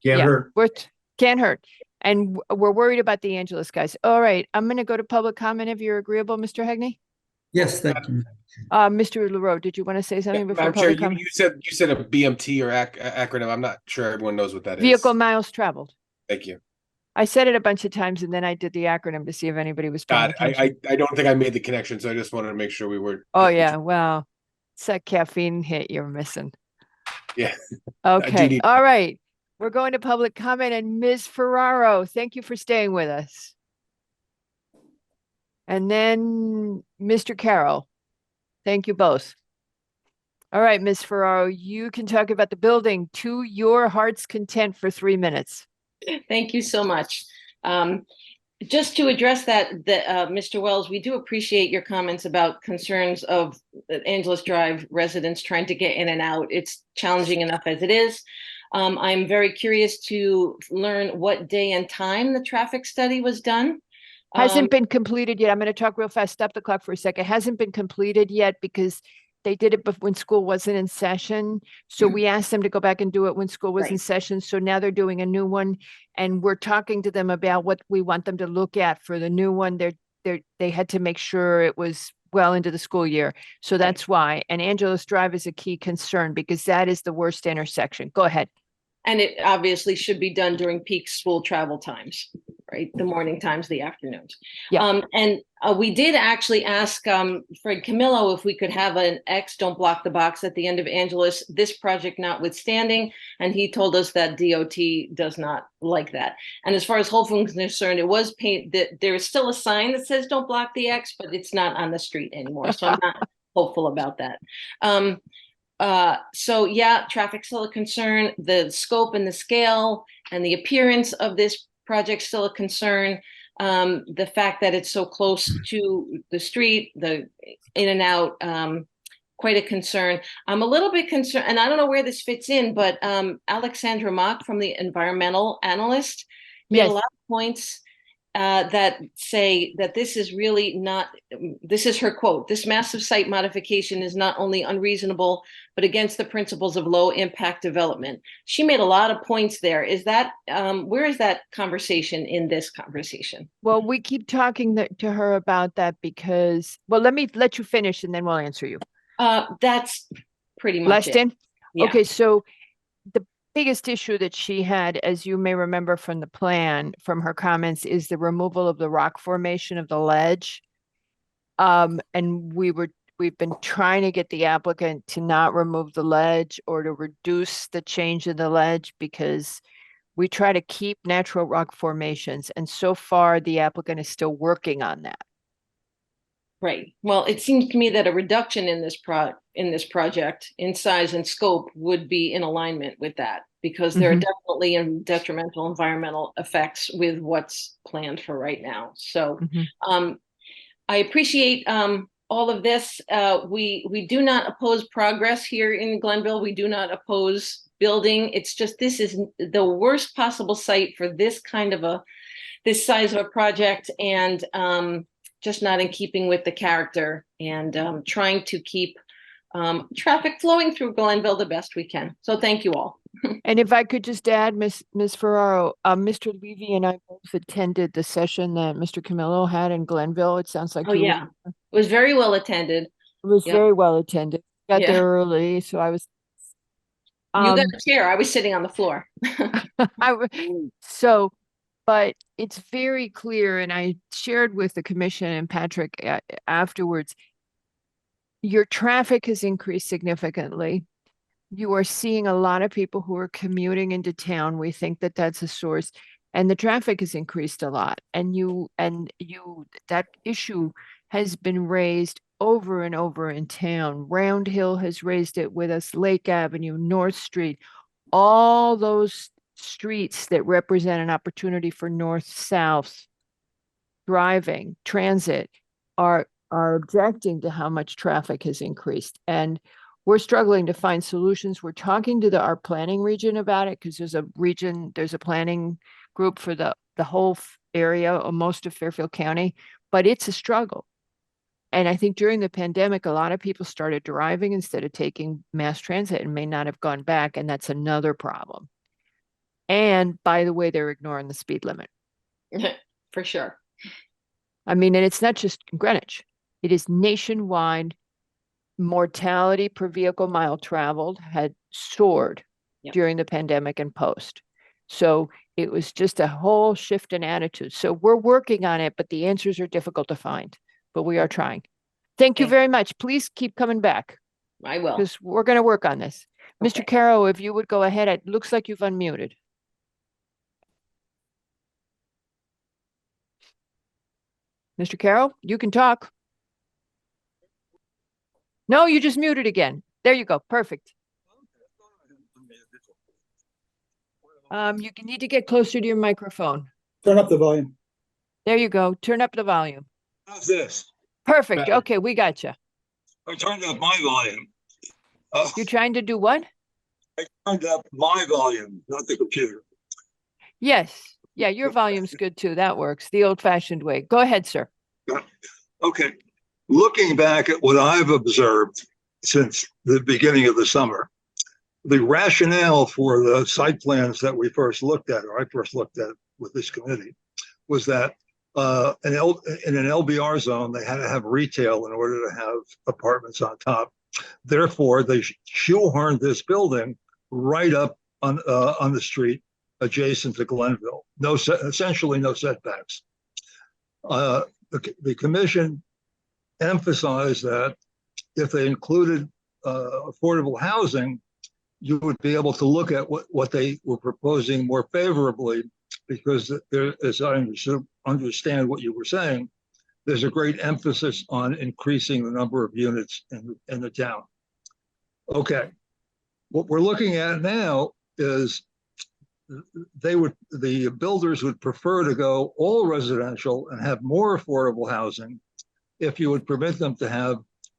Can't hurt. Can't hurt. And we're worried about the Angeles guys. All right, I'm going to go to public comment if you're agreeable, Mr. Hegney. Yes, thank you. Mr. LaRoe, did you want to say something before Madam Chair, public comment? you said a BMT or acronym. I'm not sure everyone knows what that is. Vehicle miles traveled. Thank you. I said it a bunch of times, and then I did the acronym to see if anybody was paying Got it. attention. I don't think I made the connection, so I just wanted to make sure we were. Oh yeah, well, it's that caffeine hit you're missing. Yeah. Okay, all right. We're going to public comment, and Ms. Ferraro, thank you for staying with us. And then Mr. Carroll, thank you both. All right, Ms. Ferraro, you can talk about the building to your heart's content for 3 minutes. Thank you so much. Just to address that, Mr. Wells, we do appreciate your comments about concerns of Angeles Drive residents trying to get in and out. It's challenging enough as it is. I'm very curious to learn what day and time the traffic study was done. Hasn't been completed yet. I'm going to talk real fast. Stop the clock for a second. Hasn't been completed yet because they did it when school wasn't in session. So we asked them to go back and do it when school was in Right. session. So now they're doing a new one. And we're talking to them about what we want them to look at for the new one. They had to make sure it was well into the school year. So that's why. And Angeles Drive is a key concern because that is the worst intersection. Go ahead. And it obviously should be done during peak school travel times, right? The morning times, the afternoons. Yeah. And we did actually ask Fred Camillo if we could have an X, don't block the box at the end of Angeles, this project notwithstanding. And he told us that DOT does not like that. And as far as Whole Foods is concerned, it was that there is still a sign that says don't block the X, but it's not on the street anymore. So I'm not hopeful about that. So yeah, traffic's still a concern. The scope and the scale and the appearance of this project still a concern. The fact that it's so close to the street, the in and out, quite a concern. I'm a little bit concerned, and I don't know where this fits in, but Alexandra Mock from the Environmental Analyst made Yes. a lot of points that say that this is really not, this is her quote, this massive site modification is not only unreasonable, but against the principles of low impact development. She made a lot of points there. Is that, where is that conversation in this conversation? Well, we keep talking to her about that because, well, let me let you finish and then we'll answer you. That's pretty much it. Leston? Yeah. Okay, so the biggest issue that she had, as you may remember from the plan, from her comments, is the removal of the rock formation of the ledge. And we've been trying to get the applicant to not remove the ledge or to reduce the change in the ledge because we try to keep natural rock formations. And so far, the applicant is still working on that. Right. Well, it seems to me that a reduction in this project in size and scope would be in alignment with that because there are definitely detrimental environmental effects with what's planned for right now. So I appreciate all of this. We do not oppose progress here in Glenville. We do not oppose building. It's just this is the worst possible site for this kind of this size of a project and just not in keeping with the character and trying to keep traffic flowing through Glenville the best we can. So thank you all. And if I could just add, Ms. Ferraro, Mr. Levy and I both attended the session that Mr. Camillo had in Glenville. It sounds like Oh yeah, it was very well attended. It was very well attended. Got Yeah. there early, so I was. You got a chair. I was sitting on the floor. But it's very clear, and I shared with the commission and Patrick afterwards, your traffic has increased significantly. You are seeing a lot of people who are commuting into town. We think that that's a source, and the traffic has increased a lot. And that issue has been raised over and over in town. Round Hill has raised it with us, Lake Avenue, North Street, all those streets that represent an opportunity for north-south driving, transit, are objecting to how much traffic has increased. And we're struggling to find solutions. We're talking to our planning region about it because there's a planning group for the whole area, or most of Fairfield County, but it's a struggle. And I think during the pandemic, a lot of people started driving instead of taking mass transit and may not have gone back. And that's another problem. And by the way, they're ignoring the speed limit. For sure. I mean, and it's not just Greenwich. It is nationwide. Mortality per vehicle mile traveled had soared during the pandemic and post. So it was just a whole shift in attitude. So we're working on it, but the answers are difficult to find, but we are trying. Thank you very much. Please keep coming back. I will. Because we're going to work on this. Mr. Caro, if you would go ahead, it looks like you've unmuted. Mr. Carroll, you can talk. No, you just muted again. There you go. Perfect. You need to get closer to your microphone. Turn up the volume. There you go. Turn up the volume. How's this? Perfect. Okay, we got you. I turned up my volume. You're trying to do what? I turned up my volume, not the computer. Yes. Yeah, your volume's good too. That works. The old-fashioned way. Go ahead, sir. Okay. Looking back at what I've observed since the beginning of the summer. The rationale for the site plans that we first looked at, or I first looked at with this committee, was that in an LBR zone, they had to have retail in order to have apartments on top. Therefore, they shoehorned this building right up on the street adjacent to Glenville. Essentially no setbacks. The commission emphasized that if they included affordable housing, you would be able to look at what they were proposing more favorably, because there, as I understand what you were saying, there's a great emphasis on increasing the number of units in the town. Okay, what we're looking at now is the builders would prefer to go all residential and have more affordable housing if you would permit them to have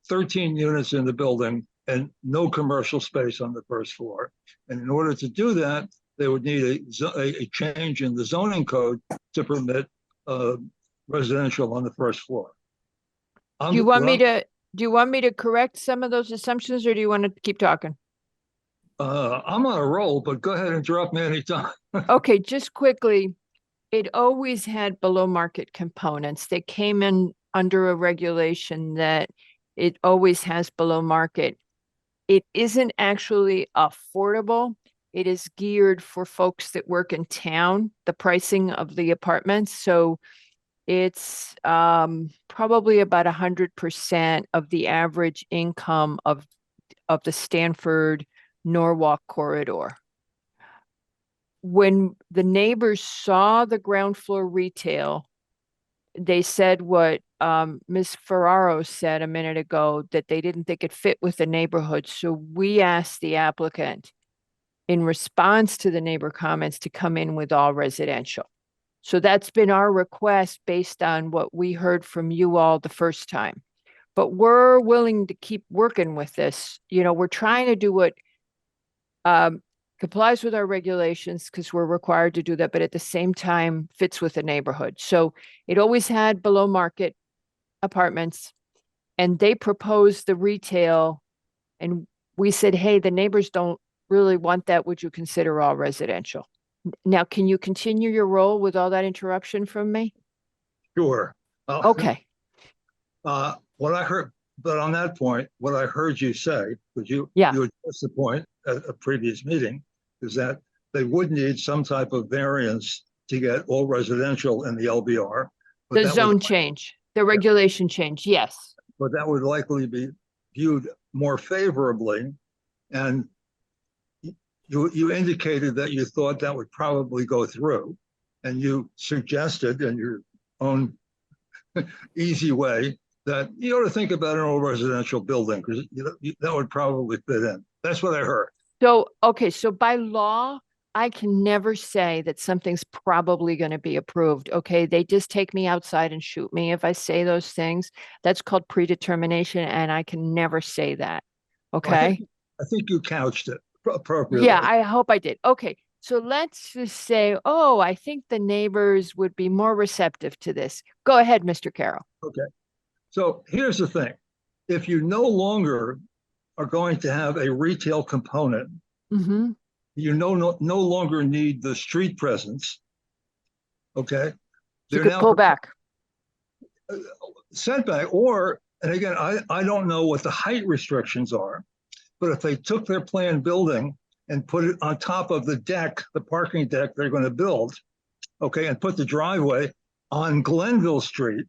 13 units in the building and no commercial space on the first floor. And in order to do that, they would need a change in the zoning code to permit residential on the first floor. Do you want me to correct some of those assumptions, or do you want to keep talking? I'm on a roll, but go ahead and interrupt me anytime. Okay, just quickly, it always had below market components. They came in under a regulation that it always has below market. It isn't actually affordable. It is geared for folks that work in town, the pricing of the apartments. So it's probably about 100% of the average income of the Stanford Norwalk corridor. When the neighbors saw the ground floor retail, they said what Ms. Ferraro said a minute ago, that they didn't think it fit with the neighborhood. So we asked the applicant, in response to the neighbor comments, to come in with all residential. So that's been our request based on what we heard from you all the first time. But we're willing to keep working with this. You know, we're trying to do what complies with our regulations, because we're required to do that, but at the same time fits with the neighborhood. So it always had below market apartments, and they proposed the retail, and we said, hey, the neighbors don't really want that. Would you consider all residential? Now, can you continue your role with all that interruption from me? Sure. Okay. What I heard, but on that point, what I heard you say, because you addressed the point at a previous meeting, is that they would need some type of variance to get all residential in the LBR. The zone change, the regulation change, yes. But that would likely be viewed more favorably. And you indicated that you thought that would probably go through. And you suggested in your own easy way that you ought to think about an all residential building, because that would probably fit in. That's what I heard. So, okay, so by law, I can never say that something's probably going to be approved. Okay, they just take me outside and shoot me if I say those things. That's called predetermination, and I can never say that. Okay. I think you couched it appropriately. Yeah, I hope I did. Okay, so let's just say, oh, I think the neighbors would be more receptive to this. Go ahead, Mr. Carroll. Okay, so here's the thing. If you no longer are going to have a retail component, you no longer need the street presence. Okay, you could pull back setback, or, and again, I don't know what the height restrictions are, but if they took their planned building and put it on top of the deck, the parking deck they're going to build, okay, and put the driveway on Glenville Street,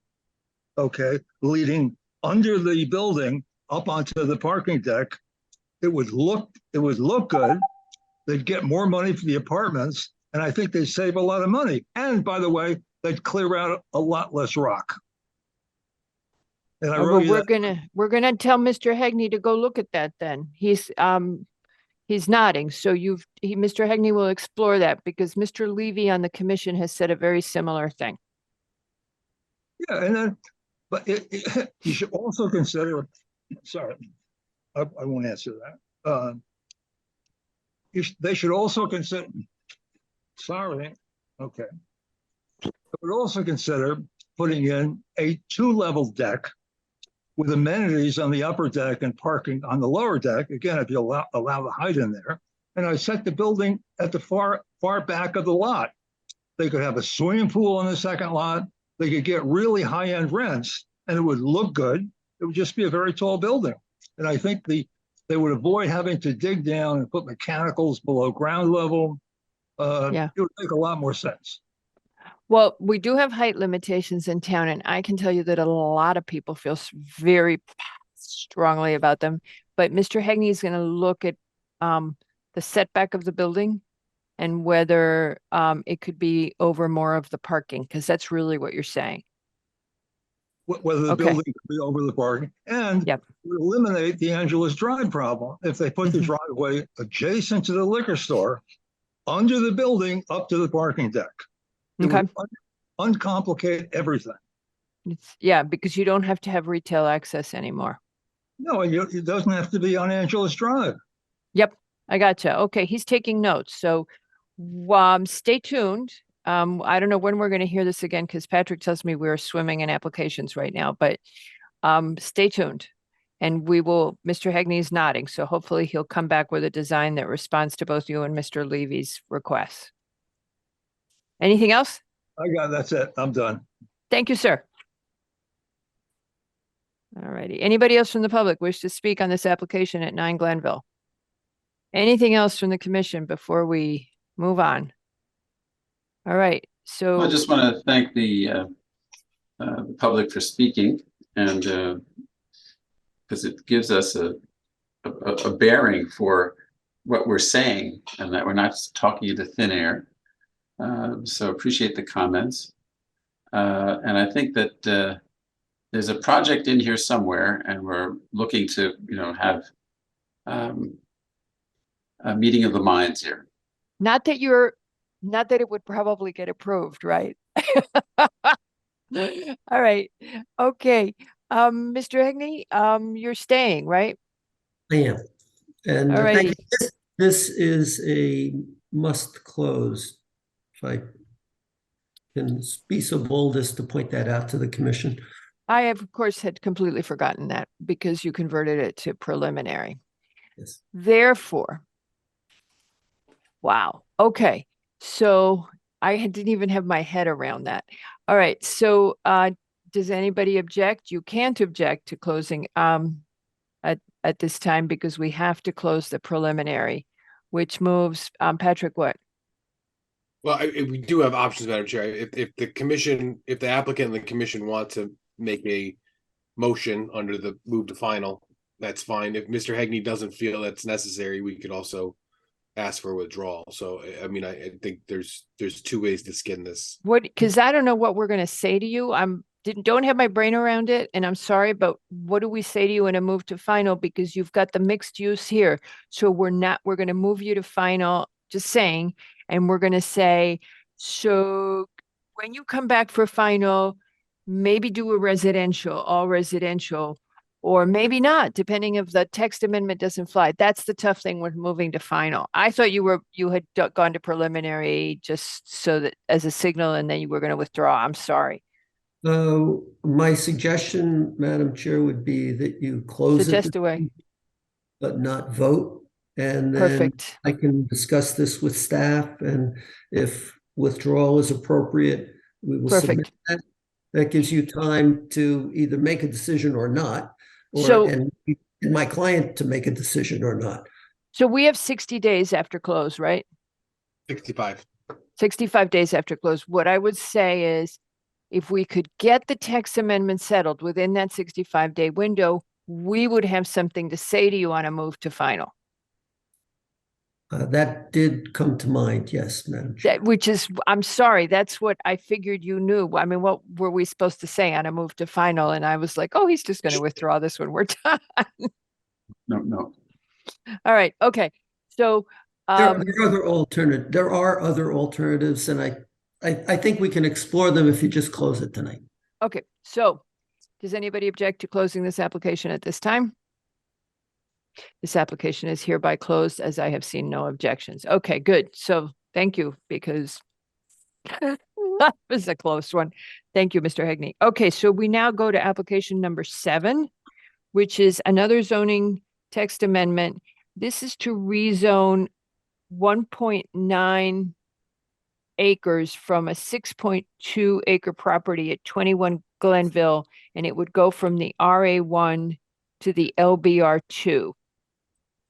okay, leading under the building up onto the parking deck, it would look good. They'd get more money for the apartments, and I think they'd save a lot of money. And by the way, they'd clear out a lot less rock. And we're gonna tell Mr. Hegney to go look at that. Then he's nodding. So Mr. Hegney will explore that, because Mr. Levy on the commission has said a very similar thing. Yeah, and then, but you should also consider. Sorry, I won't answer that. They should also consider. Sorry, okay. They would also consider putting in a 2-level deck with amenities on the upper deck and parking on the lower deck. Again, if you allow the height in there. And I set the building at the far back of the lot. They could have a swimming pool on the second lot. They could get really high-end rents, and it would look good. It would just be a very tall building. And I think they would avoid having to dig down and put mechanicals below ground level. It would make a lot more sense. Well, we do have height limitations in town, and I can tell you that a lot of people feel very strongly about them. But Mr. Hegney is going to look at the setback of the building and whether it could be over more of the parking, because that's really what you're saying. Whether the building could be over the parking, and eliminate the Angeles Drive problem if they put the driveway adjacent to the liquor store, under the building, up to the parking deck. It would uncomplicate everything. Because you don't have to have retail access anymore. No, it doesn't have to be on Angeles Drive. Yep, I gotcha. Okay, he's taking notes. So stay tuned. I don't know when we're going to hear this again, because Patrick tells me we're swimming in applications right now, but stay tuned. And we will, Mr. Hegney is nodding, so hopefully he'll come back with a design that responds to both you and Mr. Levy's requests. Anything else? That's it. I'm done. Thank you, sir. All righty. Anybody else from the public wish to speak on this application at 9 Glenville? Anything else from the commission before we move on? All right. So I just want to thank the public for speaking, and because it gives us a bearing for what we're saying, and that we're not talking into thin air. So appreciate the comments. And I think that there's a project in here somewhere, and we're looking to, have a meeting of the minds here. not that it would probably get approved, right? All right. Okay. Mr. Hegney, you're staying, right? I am. And All thank righty. you. This is a must close. If I can be so bold as to point that out to the commission. I have, of course, had completely forgotten that because you converted it to preliminary. Yes. Therefore, wow. Okay. So I didn't even have my head around that. All right. So does anybody object? You can't object to closing at this time because we have to close the preliminary, which moves Patrick, what? Well, we do have options, Madam Chair. If the applicant and the commission want to make a motion under the move to final, that's fine. If Mr. Hegney doesn't feel that's necessary, we could also ask for withdrawal. So, I mean, I think there's two ways to skin this. Because I don't know what we're going to say to you. Don't have my brain around it, and I'm sorry, but what do we say to you in a move to final? Because you've got the mixed use here. So we're going to move you to final, just saying, and we're going to say, so when you come back for final, maybe do a residential, all residential, or maybe not, depending if the text amendment doesn't fly. That's the tough thing with moving to final. I thought you had gone to preliminary just so that as a signal, and then you were going to withdraw. I'm sorry. My suggestion, Madam Chair, would be that you close Suggest it, away. but not vote. And then Perfect. I can discuss this with staff, and if withdrawal is appropriate, we will submit that. That gives you time to either make a decision or not, and my client to make a decision or not. So we have 60 days after close, right? 65. 65 days after close. What I would say is, if we could get the text amendment settled within that 65-day window, we would have something to say to you on a move to final. That did come to mind, yes, Madam Chair. I'm sorry, that's what I figured you knew. I mean, what were we supposed to say on a move to final? And I was like, oh, he's just going to withdraw this when we're done. No. All right, okay. So there are other alternatives, and I think we can explore them if you just close it tonight. Okay, so does anybody object to closing this application at this time? This application is hereby closed as I have seen no objections. Okay, good. So thank you, because that was a close one. Thank you, Mr. Hegney. Okay, so we now go to application number 7. which is another zoning text amendment. This is to rezone 1.9 acres from a 6.2 acre property at 21 Glenville, and it would go from the RA1 to the LBR2.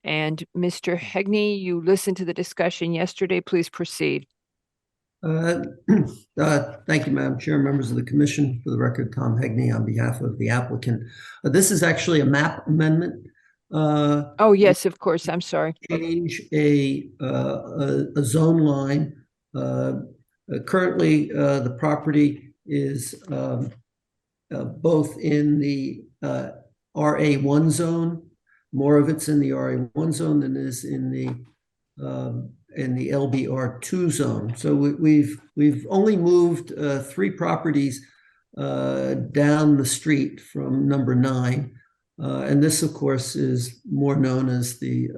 And Mr. Hegney, you listened to the discussion yesterday. Please proceed. Thank you, Madam Chair, members of the commission. For the record, Tom Hegney on behalf of the applicant. This is actually a map amendment. Oh, yes, of course. I'm sorry. Change a zone line. Currently, the property is both in the RA1 zone. More of it's in the RA1 zone than is in the LBR2 zone. So we've only moved 3 properties down the street from number 9. And this, of course, is more known as the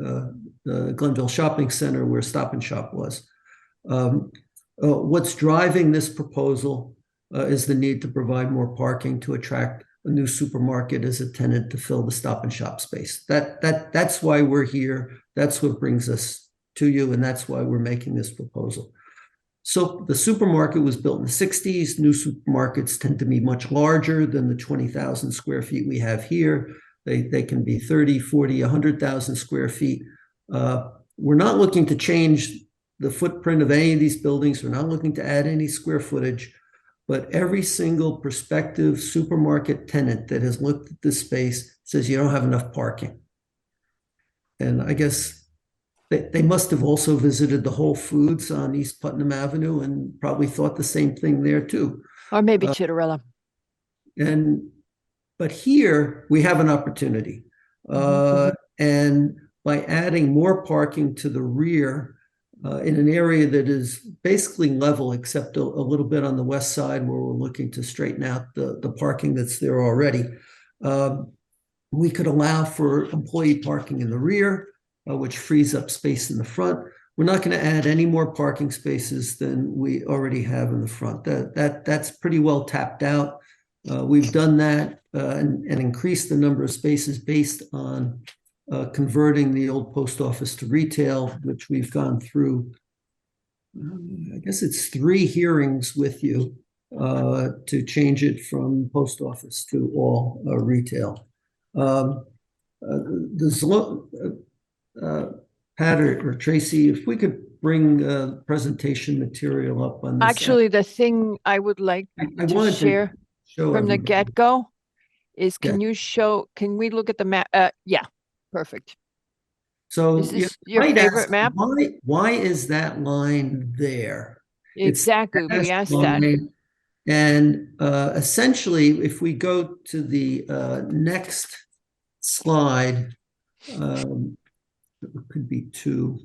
Glenville Shopping Center, where Stop and Shop was. What's driving this proposal is the need to provide more parking to attract a new supermarket as a tenant to fill the Stop and Shop space. That's why we're here. That's what brings us to you, and that's why we're making this proposal. So the supermarket was built in the 60s. New supermarkets tend to be much larger than the 20,000 square feet we have here. They can be 30, 40, 100,000 square feet. We're not looking to change the footprint of any of these buildings. We're not looking to add any square footage, but every single prospective supermarket tenant that has looked at this space says you don't have enough parking. And I guess they must have also visited the Whole Foods on East Putnam Avenue and probably thought the same thing there too. Or maybe Chitterella. But here we have an opportunity. And by adding more parking to the rear in an area that is basically level, except a little bit on the west side where we're looking to straighten out the parking that's there already, we could allow for employee parking in the rear, which frees up space in the front. We're not going to add any more parking spaces than we already have in the front. That's pretty well tapped out. We've done that and increased the number of spaces based on converting the old post office to retail, which we've gone through. I guess it's 3 hearings with you to change it from post office to all retail. Pat or Tracy, if we could bring presentation material up on this. Actually, the thing I would like to share from the get-go is, can we look at the map? Yeah, perfect. So is this your favorite map? Why is that line there? Exactly, we asked that. And essentially, if we go to the next slide, it could be 2.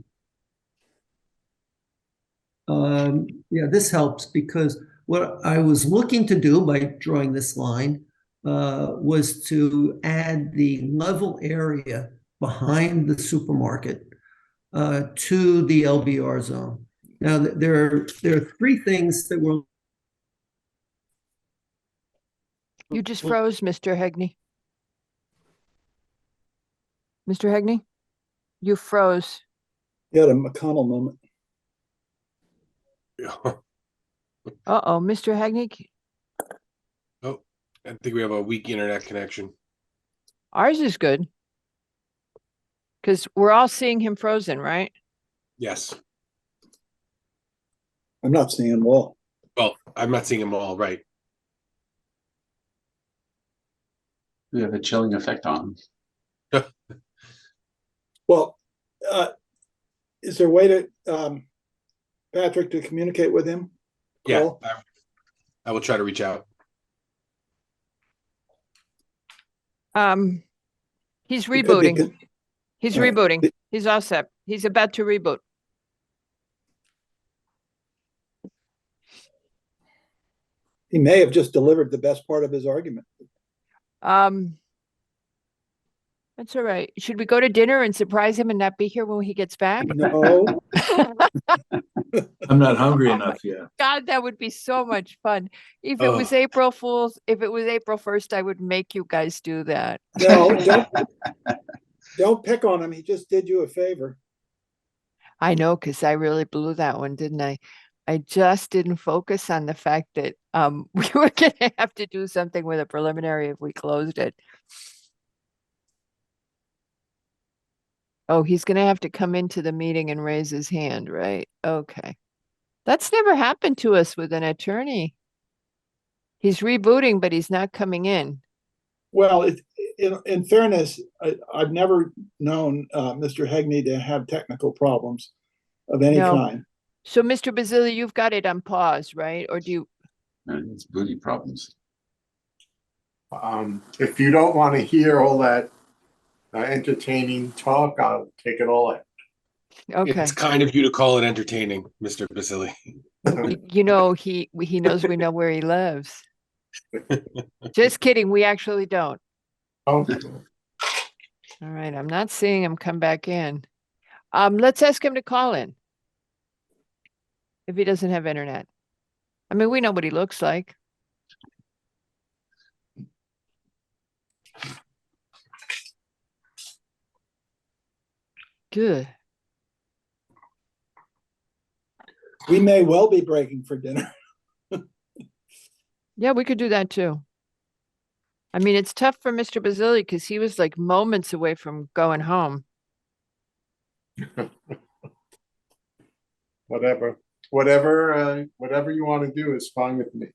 Yeah, this helps because what I was looking to do by drawing this line was to add the level area behind the supermarket to the LBR zone. Now, there are 3 things that will. You just froze, Mr. Hegney. Mr. Hegney, you froze. You had a McConnell moment. Uh-oh, Mr. Hegney. Oh, I think we have a weak internet connection. Ours is good. Because we're all seeing him frozen, right? Yes. I'm not seeing them all. Well, I'm not seeing them all, right. We have a chilling effect on them. Well, is there a way to, Patrick, to communicate with him? Yeah, I will try to reach out. He's rebooting. He's rebooting. He's all set. He's about to reboot. He may have just delivered the best part of his argument. That's all right. Should we go to dinner and surprise him and not be here when he gets back? No. I'm not hungry enough yet. God, that would be so much fun. If it Oh. was April Fool's, if it was April 1st, I would make you guys do that. No, don't pick on him. He just did you a favor. I know, because I really blew that one, didn't I? I just didn't focus on the fact that we were gonna have to do something with a preliminary if we closed it. Oh, he's gonna have to come into the meeting and raise his hand, right? Okay. That's never happened to us with an attorney. He's rebooting, but he's not coming in. Well, in fairness, I've never known Mr. Hegney to have technical problems of any No. kind. So, Mr. Basili, you've got it on pause, right? Or do you? It's booty problems. If you don't want to hear all that entertaining talk, I'll take it all out. Okay. It's kind of you to call it entertaining, Mr. Basili. You know, he knows we know where he lives. Just kidding. We actually don't. Oh, All right. I'm not seeing him come back in. Let's ask him to call in. If he doesn't have internet. I mean, we know what he looks like. Good. We may well be breaking for dinner. Yeah, we could do that too. I mean, it's tough for Mr. Basili because he was like moments away from going home. whatever you want to do is fine with me.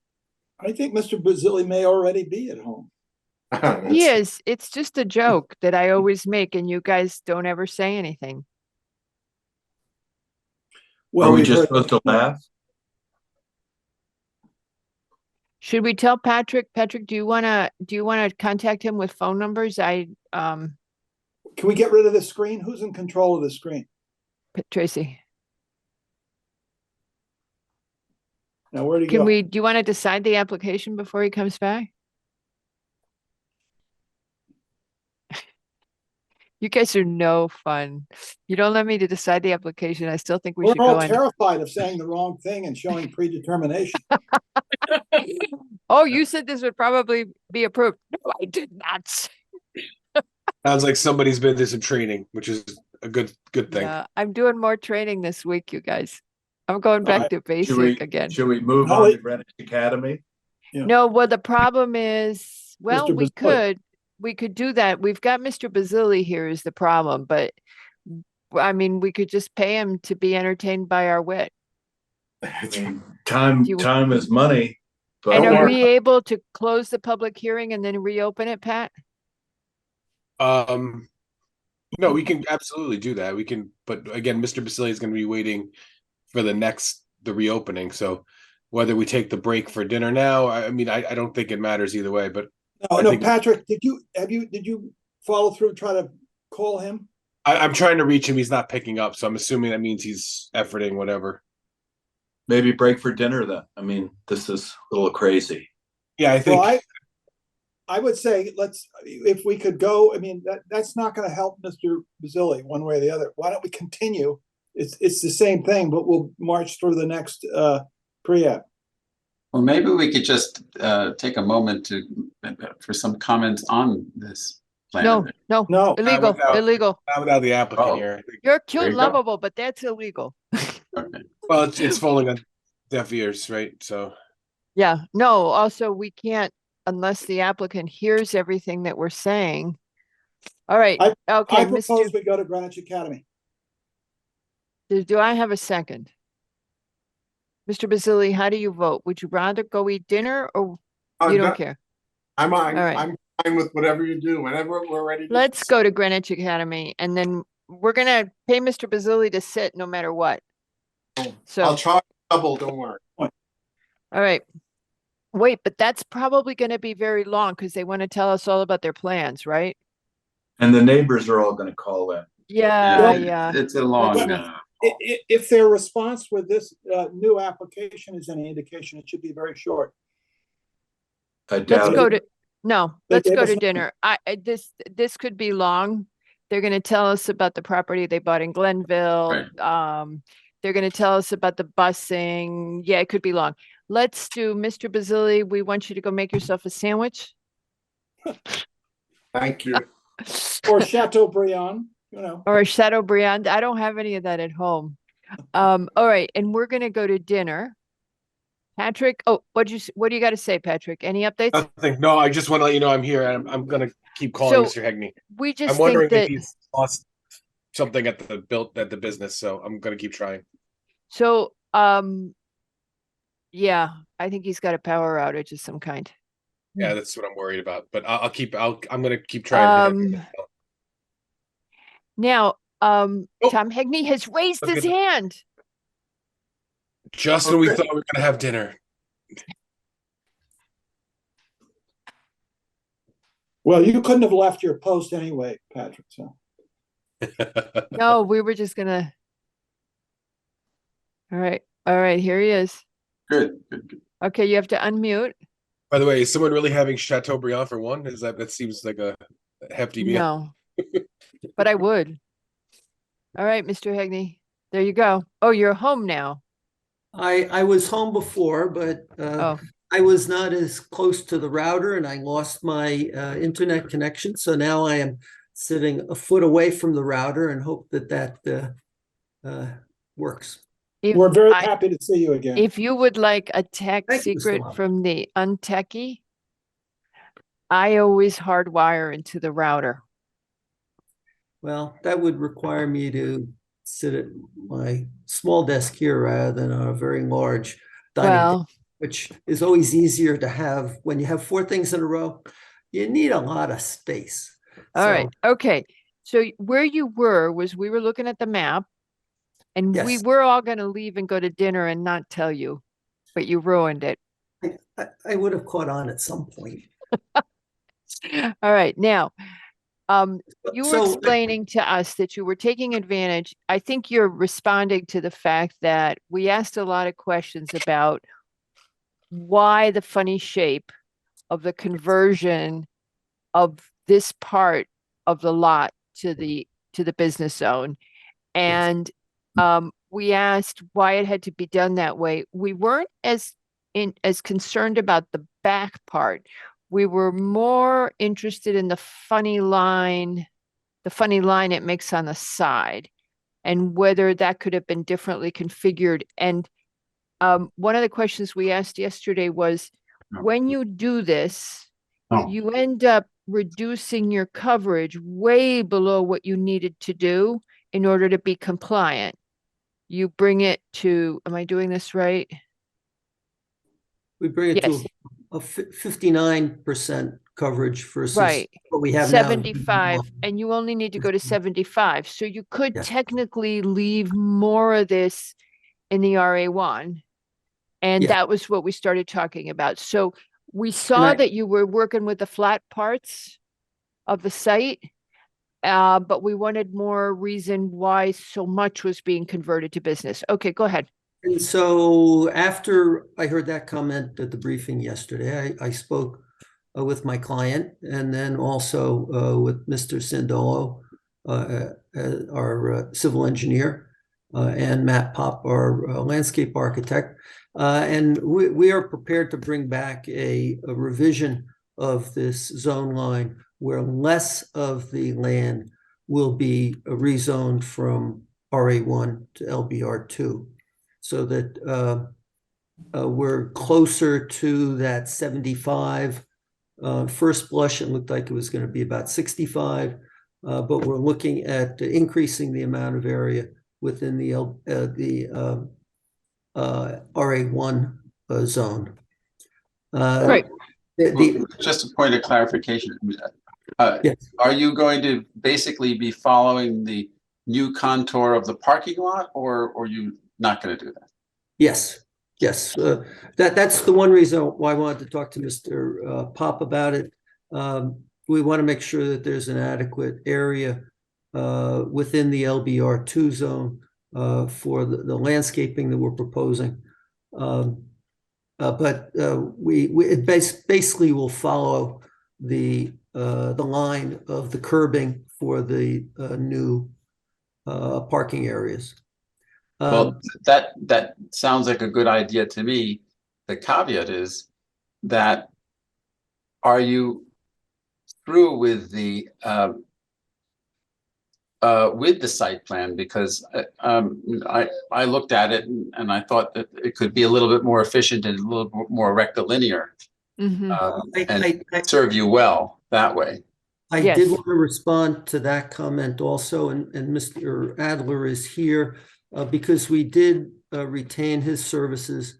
I think Mr. Basili may already be at home. He is. It's just a joke that I always make, and you guys don't ever say anything. Are we we've just heard- supposed to laugh? Should we tell Patrick? Patrick, do you wanna contact him with phone numbers? Can we get rid of the screen? Who's in control of the screen? Tracy. Now, where'd he go? Do you want to decide the application before he comes back? You guys are no fun. You don't let me to decide the application. I still think we We're should all go in. terrified of saying the wrong thing and showing predetermination. Oh, you said this would probably be approved. No, I did not. Sounds like somebody's been to some training, which is a good thing. Yeah, I'm doing more training this week, you guys. I'm going back to basic again. Should we move No, on to Greenwich Academy? No, well, the problem is, well, Mr. Basili. we could do that. We've got Mr. Basili here is the problem, but I mean, we could just pay him to be entertained by our wit. Time is money. But And are we able to close the public hearing and then reopen it, Pat? No, we can absolutely do that. We can, but again, Mr. Basili is going to be waiting for the reopening. So whether we take the break for dinner now, I mean, I don't think it matters either way, but No, Patrick, did you follow through, try to call him? I'm trying to reach him. He's not picking up. So I'm assuming that means he's efforting, whatever. maybe break for dinner then. I mean, this is a little crazy. Yeah, I think. Well, I would say if we could go, I mean, that's not going to help Mr. Basili one way or the other. Why don't we continue? It's the same thing, but we'll march through the next pre-app. Well, maybe we could just take a moment for some comments on this plan. No, illegal, illegal. Not without the applicant here. You're There cute, you go. lovable, but that's illegal. Okay. Well, it's falling on deaf ears, right? So Yeah, no, also we can't unless the applicant hears everything that we're saying. All right, okay, I propose we go to Greenwich Academy. do I have a second? Mr. Basili, how do you vote? Would you rather go eat dinner or you don't care? I'm All right. I'm fine with whatever you do. Whenever we're ready. Let's go to Greenwich Academy and then we're gonna pay Mr. Basili to sit no matter what. So I'll charge double. Don't worry. all right. Wait, but that's probably gonna be very long because they want to tell us all about their plans, right? And the neighbors are all going to call in. Yeah. It's a long. If their response with this new application is any indication, it should be very short. I Let's doubt go it. to, no, They let's gave go us to no- dinner. This could be long. They're gonna tell us about the property they bought in Glenville. Right. they're going to tell us about the busing. Yeah, it could be long. Let's do Mr. Basili. We want you to go make yourself a sandwich. Thank you. Or Chateaubriand, you know. Or a Chateaubriand. I don't have any of that at home. All right, and we're going to go to dinner. Patrick, oh, what do you got to say, Patrick? Any updates? Nothing. No, I just want to let you know I'm here. I'm going to keep calling So, Mr. Hegney. We just I'm wondering think if that, he's lost something at the business, so I'm going to keep trying. so, yeah, I think he's got a power outage of some kind. Yeah, that's what I'm worried about. But I'm going to keep trying. Now, Tom Hegney has raised his hand. Just when we thought we were going to have dinner. Well, you couldn't have left your post anyway, Patrick, so. No, we were just gonna. All right, here he is. Good. Okay, you have to unmute. By the way, is someone really having Chateaubriand for one? That seems like a hefty meal. No, but I would. All right, Mr. Hegney, there you go. Oh, you're home now. I was home before, but I was not as close to the router and I lost my internet connection. So now I am sitting a foot away from the router and hope that works. We're very happy to see you again. If you would like a tech Thank you so secret much. from the untechy, I always hardwire into the router. Well, that would require me to sit at my small desk here rather than on a very large dining table, which is always easier to have when you have 4 things in a row. You need a lot of space. All right. Okay. So where you were was we were looking at the map and we Yes. were all going to leave and go to dinner and not tell you, but you ruined it. I would have caught on at some point. All right. Now, you were So- explaining to us that you were taking advantage. I think you're responding to the fact that we asked a lot of questions about why the funny shape of the conversion of this part of the lot to the business zone. And we asked why it had to be done that way. We weren't as concerned about the back part. We were more interested in the funny line it makes on the side and whether that could have been differently configured. And one of the questions we asked yesterday was, when you do this, you end up reducing your coverage way below what you needed to do in order to be compliant. You bring it to, am I doing this right? We bring it Yes. to a 59% coverage versus Right. what we have now. 75, and you only need to go to 75. So you could Yes. technically leave more of this in the RA1. And Yeah. that was what we started talking about. So we saw that you were working with the flat parts of the site, but we wanted more reason why so much was being converted to business. Okay, go ahead. And so after I heard that comment at the briefing yesterday, I spoke with my client and then also with Mr. Sandolo, our civil engineer, and Matt Pop, our landscape architect. And we are prepared to bring back a revision of this zone line where less of the land will be rezoned from RA1 to LBR2. So that we're closer to that 75. First blush, it looked like it was going to be about 65, but we're looking at increasing the amount of area within the RA1 zone. Right. Just a point of clarification. Yes. Are you going to basically be following the new contour of the parking lot, or are you not going to do that? Yes. That's the one reason why I wanted to talk to Mr. Pop about it. We want to make sure that there's an adequate area within the LBR2 zone for the landscaping that we're proposing. But it basically will follow the line of the curbing for the new parking areas. Well, that sounds like a good idea to me. The caveat is that, are you through with the site plan? Because I looked at it and I thought that it could be a little bit more efficient and a little more rectilinear, and serve you well that way. I did want to respond to that comment also, and Mr. Adler is here because we did retain his services,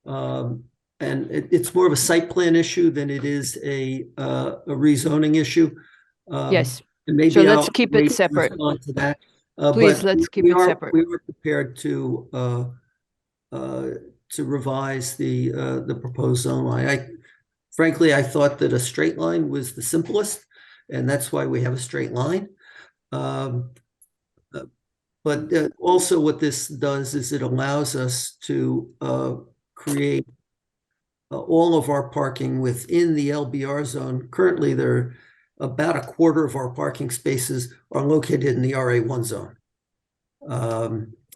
and it's more of a site plan issue than it is a rezoning issue. Yes. And maybe So let's I'll keep it separate. respond to that. Please, But let's keep it separate. We were prepared to revise the proposed zone line. Frankly, I thought that a straight line was the simplest, and that's why we have a straight line. But also what this does is it allows us to create all of our parking within the LBR zone. Currently, there about a quarter of our parking spaces are located in the RA1 zone,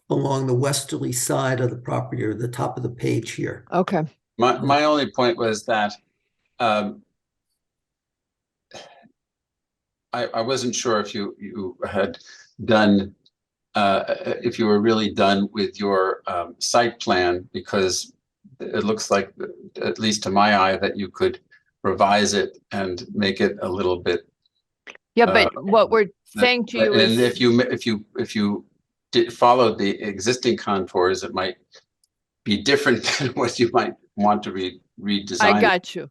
along the westerly side of the property, or the top of the page here. Okay. My only point was that I wasn't sure if you had done, if you were really done with your site plan, because it looks like, at least to my eye, that you could revise it and make it a little bit. Yeah, but what we're saying to you is, and if you followed the existing contours, it might be different than what you might want to redesign. I got you.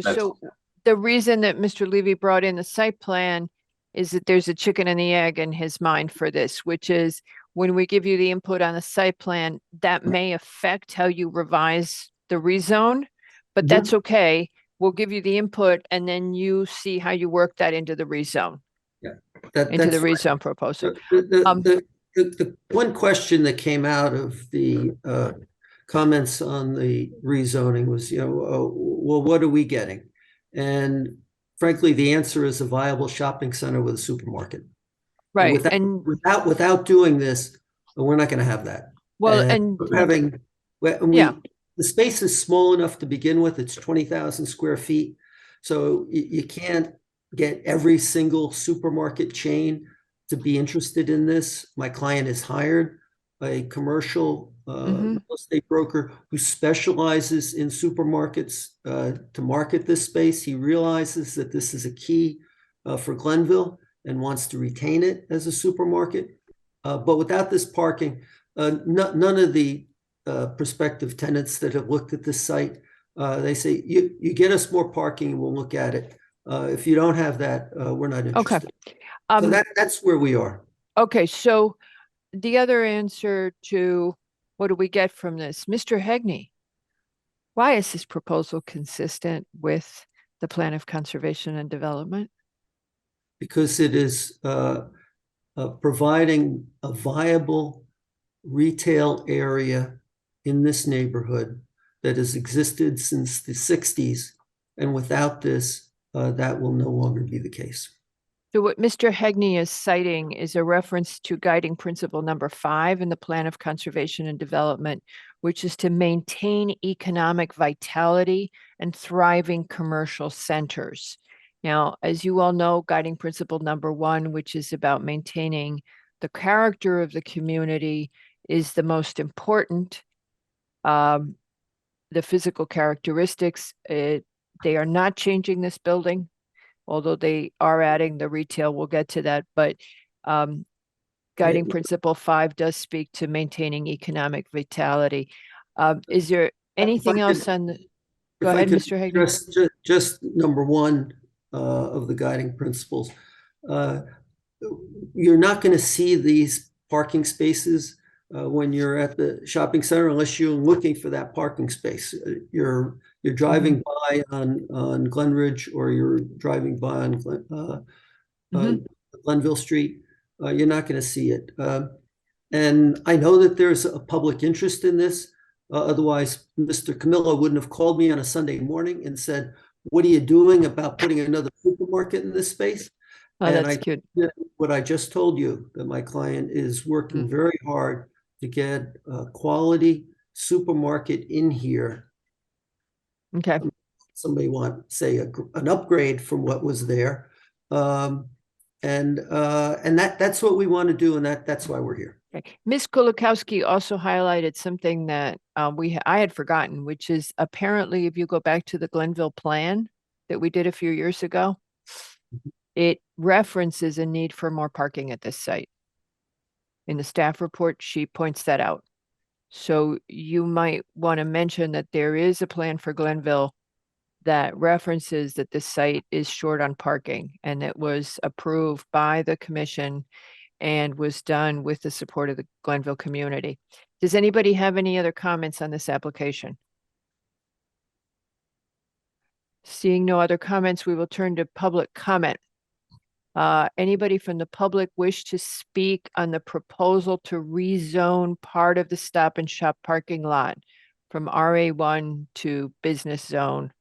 So the reason that Mr. Levy brought in the site plan is that there's a chicken and the egg in his mind for this, which is when we give you the input on the site plan, that may affect how you revise the rezone, but that's okay. We'll give you the input and then you see how you work that into the rezone. Yeah, into the rezone proposal. The one question that came out of the comments on the rezoning was, well, what are we getting? And frankly, the answer is a viable shopping center with a supermarket. Right. Without doing this, we're not going to have that. Well, the space is small enough to begin with. It's 20,000 square feet. So you can't get every single supermarket chain to be interested in this. My client has hired a commercial real estate broker who specializes in supermarkets to market this space. He realizes that this is a key for Glenville and wants to retain it as a supermarket. But without this parking, none of the prospective tenants that have looked at this site, they say, you get us more parking and we'll look at it. If you don't have that, we're not interested. Okay. So that's where we are. Okay, so the other answer to what do we get from this? Mr. Hegney, why is this proposal consistent with the Plan of Conservation and Development? Because it is providing a viable retail area in this neighborhood that has existed since the 60s. And without this, that will no longer be the case. So what Mr. Hegney is citing is a reference to guiding principle number 5 in the Plan of Conservation and Development, which is to maintain economic vitality and thriving commercial centers. Now, as you all know, guiding principle number 1, which is about maintaining the character of the community, is the most important. The physical characteristics, they are not changing this building, although they are adding the retail. We'll get to that. But guiding principle 5 does speak to maintaining economic vitality. Is there anything else on the, go ahead, Mr. Hegney. Just number 1 of the guiding principles. You're not going to see these parking spaces when you're at the shopping center unless you're looking for that parking space. You're driving by on Glen Ridge, or you're driving by on Glenville Street. You're not going to see it. And I know that there's a public interest in this. Otherwise, Mr. Camillo wouldn't have called me on a Sunday morning and said, "What are you doing about putting another supermarket in this space?" Oh, and that's cute. What I just told you, that my client is working very hard to get a quality supermarket in here. Okay. Somebody want, say, an upgrade from what was there. And that's what we want to do, and that's why we're here. Okay. Ms. Kulikowski also highlighted something that I had forgotten, which is apparently if you go back to the Glenville plan that we did a few years ago, it references a need for more parking at this site. In the staff report, she points that out. So you might want to mention that there is a plan for Glenville that references that this site is short on parking, and it was approved by the commission and was done with the support of the Glenville community. Does anybody have any other comments on this application? Seeing no other comments, we will turn to public comment. Anybody from the public wish to speak on the proposal to rezone part of the Stop and Shop parking lot from RA1 to business zone,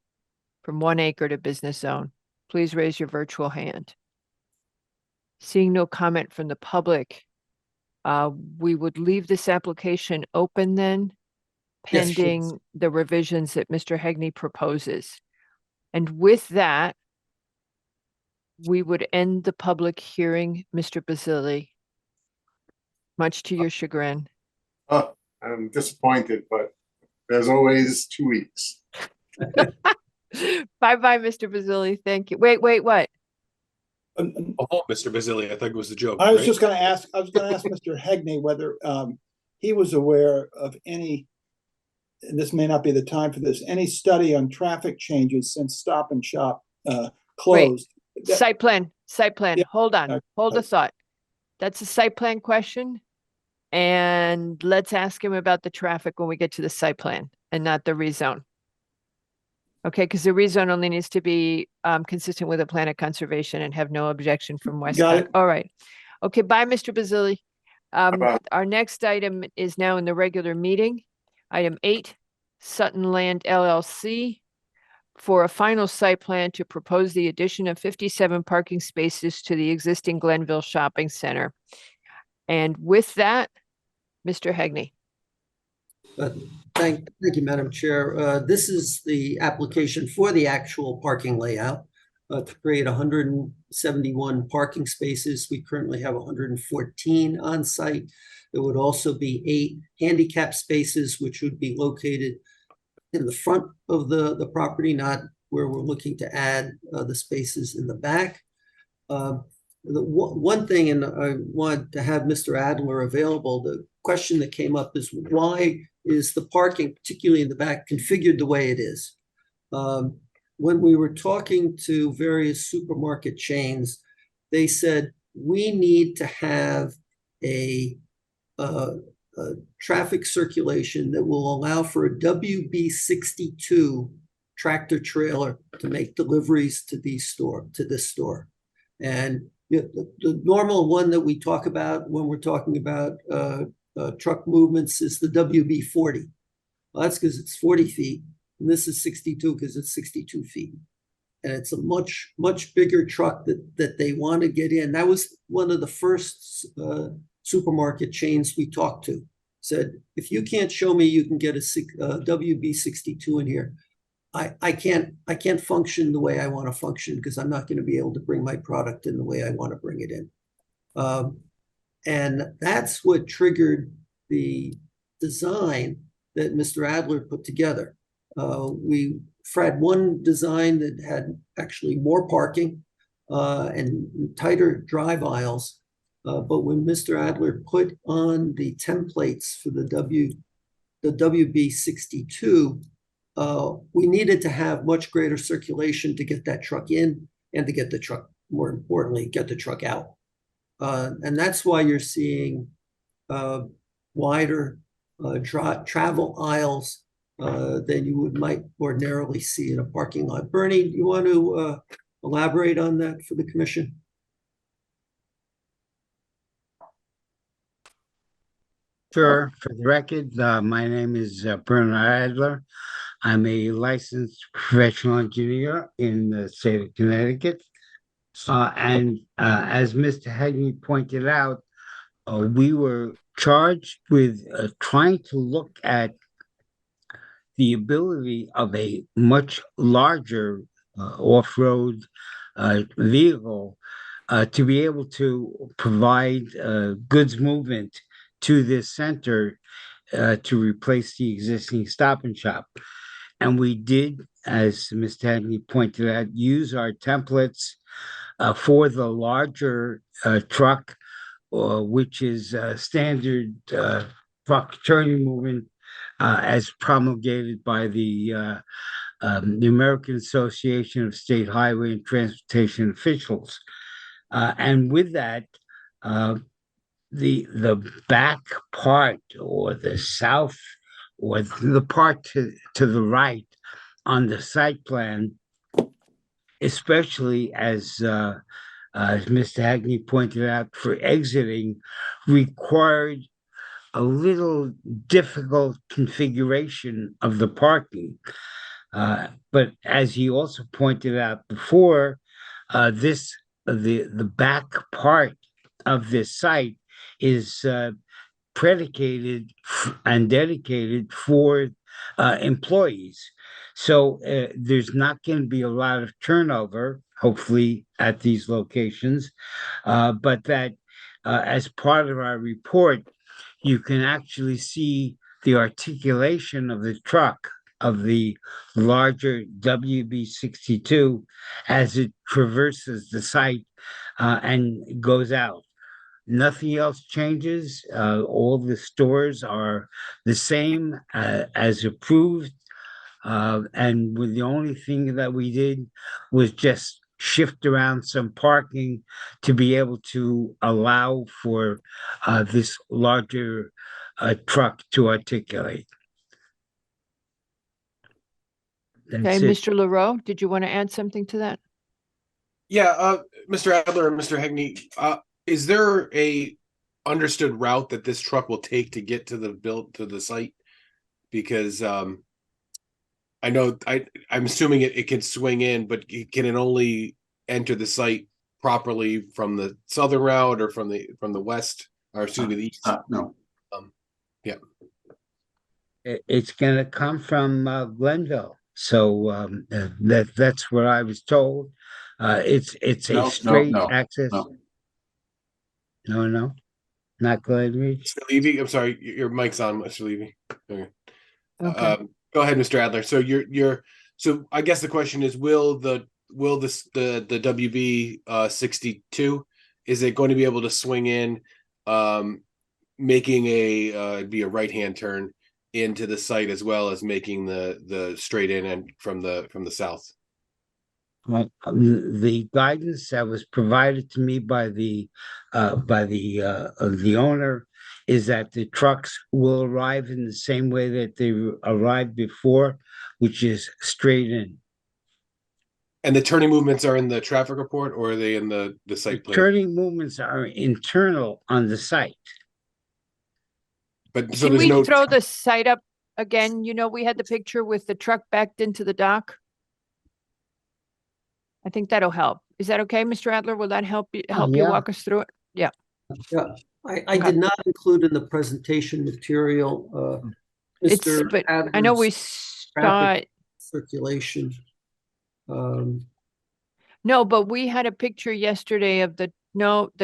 from 1 acre to business zone? Please raise your virtual hand. Seeing no comment from the public, we would leave this application open then, Yes, please. pending the revisions that Mr. Hegney proposes. And with that, we would end the public hearing, Mr. Basili, much to your chagrin. Oh, I'm disappointed, but there's always 2 weeks. Bye-bye, Mr. Basili. Thank you. Wait, what? Oh, Mr. Basili, I think it was a joke. I was right? just going to ask, Mr. Hegney whether he was aware of any, and this may not be the time for this, any study on traffic changes since Stop and Shop closed. Site plan. Yeah. Hold on, hold a thought. That's a site plan question. And let's ask him about the traffic when we get to the site plan and not the rezone. Okay, because the rezone only needs to be consistent with a plan of conservation and have no objection from Got Westcott. it. All right. Okay, bye, Mr. Basili. Bye-bye. Our next item is now in the regular meeting. Item 8, Sutton Land LLC for a final site plan to propose the addition of 57 parking spaces to the existing Glenville Shopping Center. And with that, Mr. Hegney. Thank you, Madam Chair. This is the application for the actual parking layout to create 171 parking spaces. We currently have 114 on site. There would also be 8 handicap spaces, which would be located in the front of the property, not where we're looking to add the spaces in the back. The one thing, and I want to have Mr. Adler available, the question that came up is why is the parking, particularly in the back, configured the way it is? When we were talking to various supermarket chains, they said, we need to have a traffic circulation that will allow for a WB62 tractor trailer to make deliveries to this store. And the normal one that we talk about when we're talking about truck movements is the WB40. Well, that's because it's 40 feet, and this is 62 because it's 62 feet. And it's a much, much bigger truck that they want to get in. That was one of the first supermarket chains we talked to. Said, if you can't show me you can get a WB62 in here, I can't function the way I want to function because I'm not going to be able to bring my product in the way I want to bring it in. And that's what triggered the design that Mr. Adler put together. Fred, one design that had actually more parking and tighter drive aisles. But when Mr. Adler put on the templates for the WB62, we needed to have much greater circulation to get that truck in and to get the truck, more importantly, get the truck out. And that's why you're seeing wider travel aisles than you might ordinarily see in a parking lot. Bernie, do you want to elaborate on that for the commission? Sure. For the record, my name is Bernard Adler. I'm a licensed professional engineer in the state of Connecticut. And as Mr. Hegney pointed out, we were charged with trying to look at the ability of a much larger off-road vehicle to be able to provide goods movement to this center to replace the existing Stop and Shop. And we did, as Mr. Hagney pointed out, use our templates for the larger truck, which is standard truck turning movement as promulgated by the American Association of State Highway and Transportation Officials. And with that, the back part or the south or the part to the right on the site plan, especially as Mr. Hagney pointed out, for exiting, required a little difficult configuration of the parking. But as he also pointed out before, the back part of this site is predicated and dedicated for employees. So there's not going to be a lot of turnover, hopefully, at these locations, but that as part of our report, you can actually see the articulation of the truck of the larger WB62 as it traverses the site and goes out. Nothing else changes. All the stores are the same as approved. And the only thing that we did was just shift around some parking to be able to allow for this larger truck to articulate. Okay, That's it. Mr. LaRoe, did you want to add something to that? Yeah, Mr. Adler and Mr. Hagney, is there a understood route that this truck will take to get to the site? Because I know I'm assuming it can swing in, but can it only enter the site properly from the southern route or from the west, or excuse me, the east? No. Yeah. It's going to come from Glenville. So that's what I was told. It's a straight access. No, not Glenridge. Mr. Levy, I'm sorry, your mic's on, Mr. Levy. Okay. Okay. Go ahead, Mr. Adler. So so I guess the question is, will the WB 62, is it going to be able to swing in, making be a right-hand turn into the site as well as making the straight in and from the south? Well, the guidance that was provided to me by the owner is that the trucks will arrive in the same way that they arrived before, which is straight in. And the turning movements are in the traffic report, or are they in the site plan? Turning movements are internal on the site. But so Can there's we no throw the site up again? You know, we had the picture with the truck backed into the dock. I think that'll help. Is that okay, Mr. Adler? Will that help you yeah. walk us through it? Yeah. Yeah, I did not include in the presentation material, Mr. But I know we Adler's saw traffic it. circulation. No, but we had a picture yesterday of the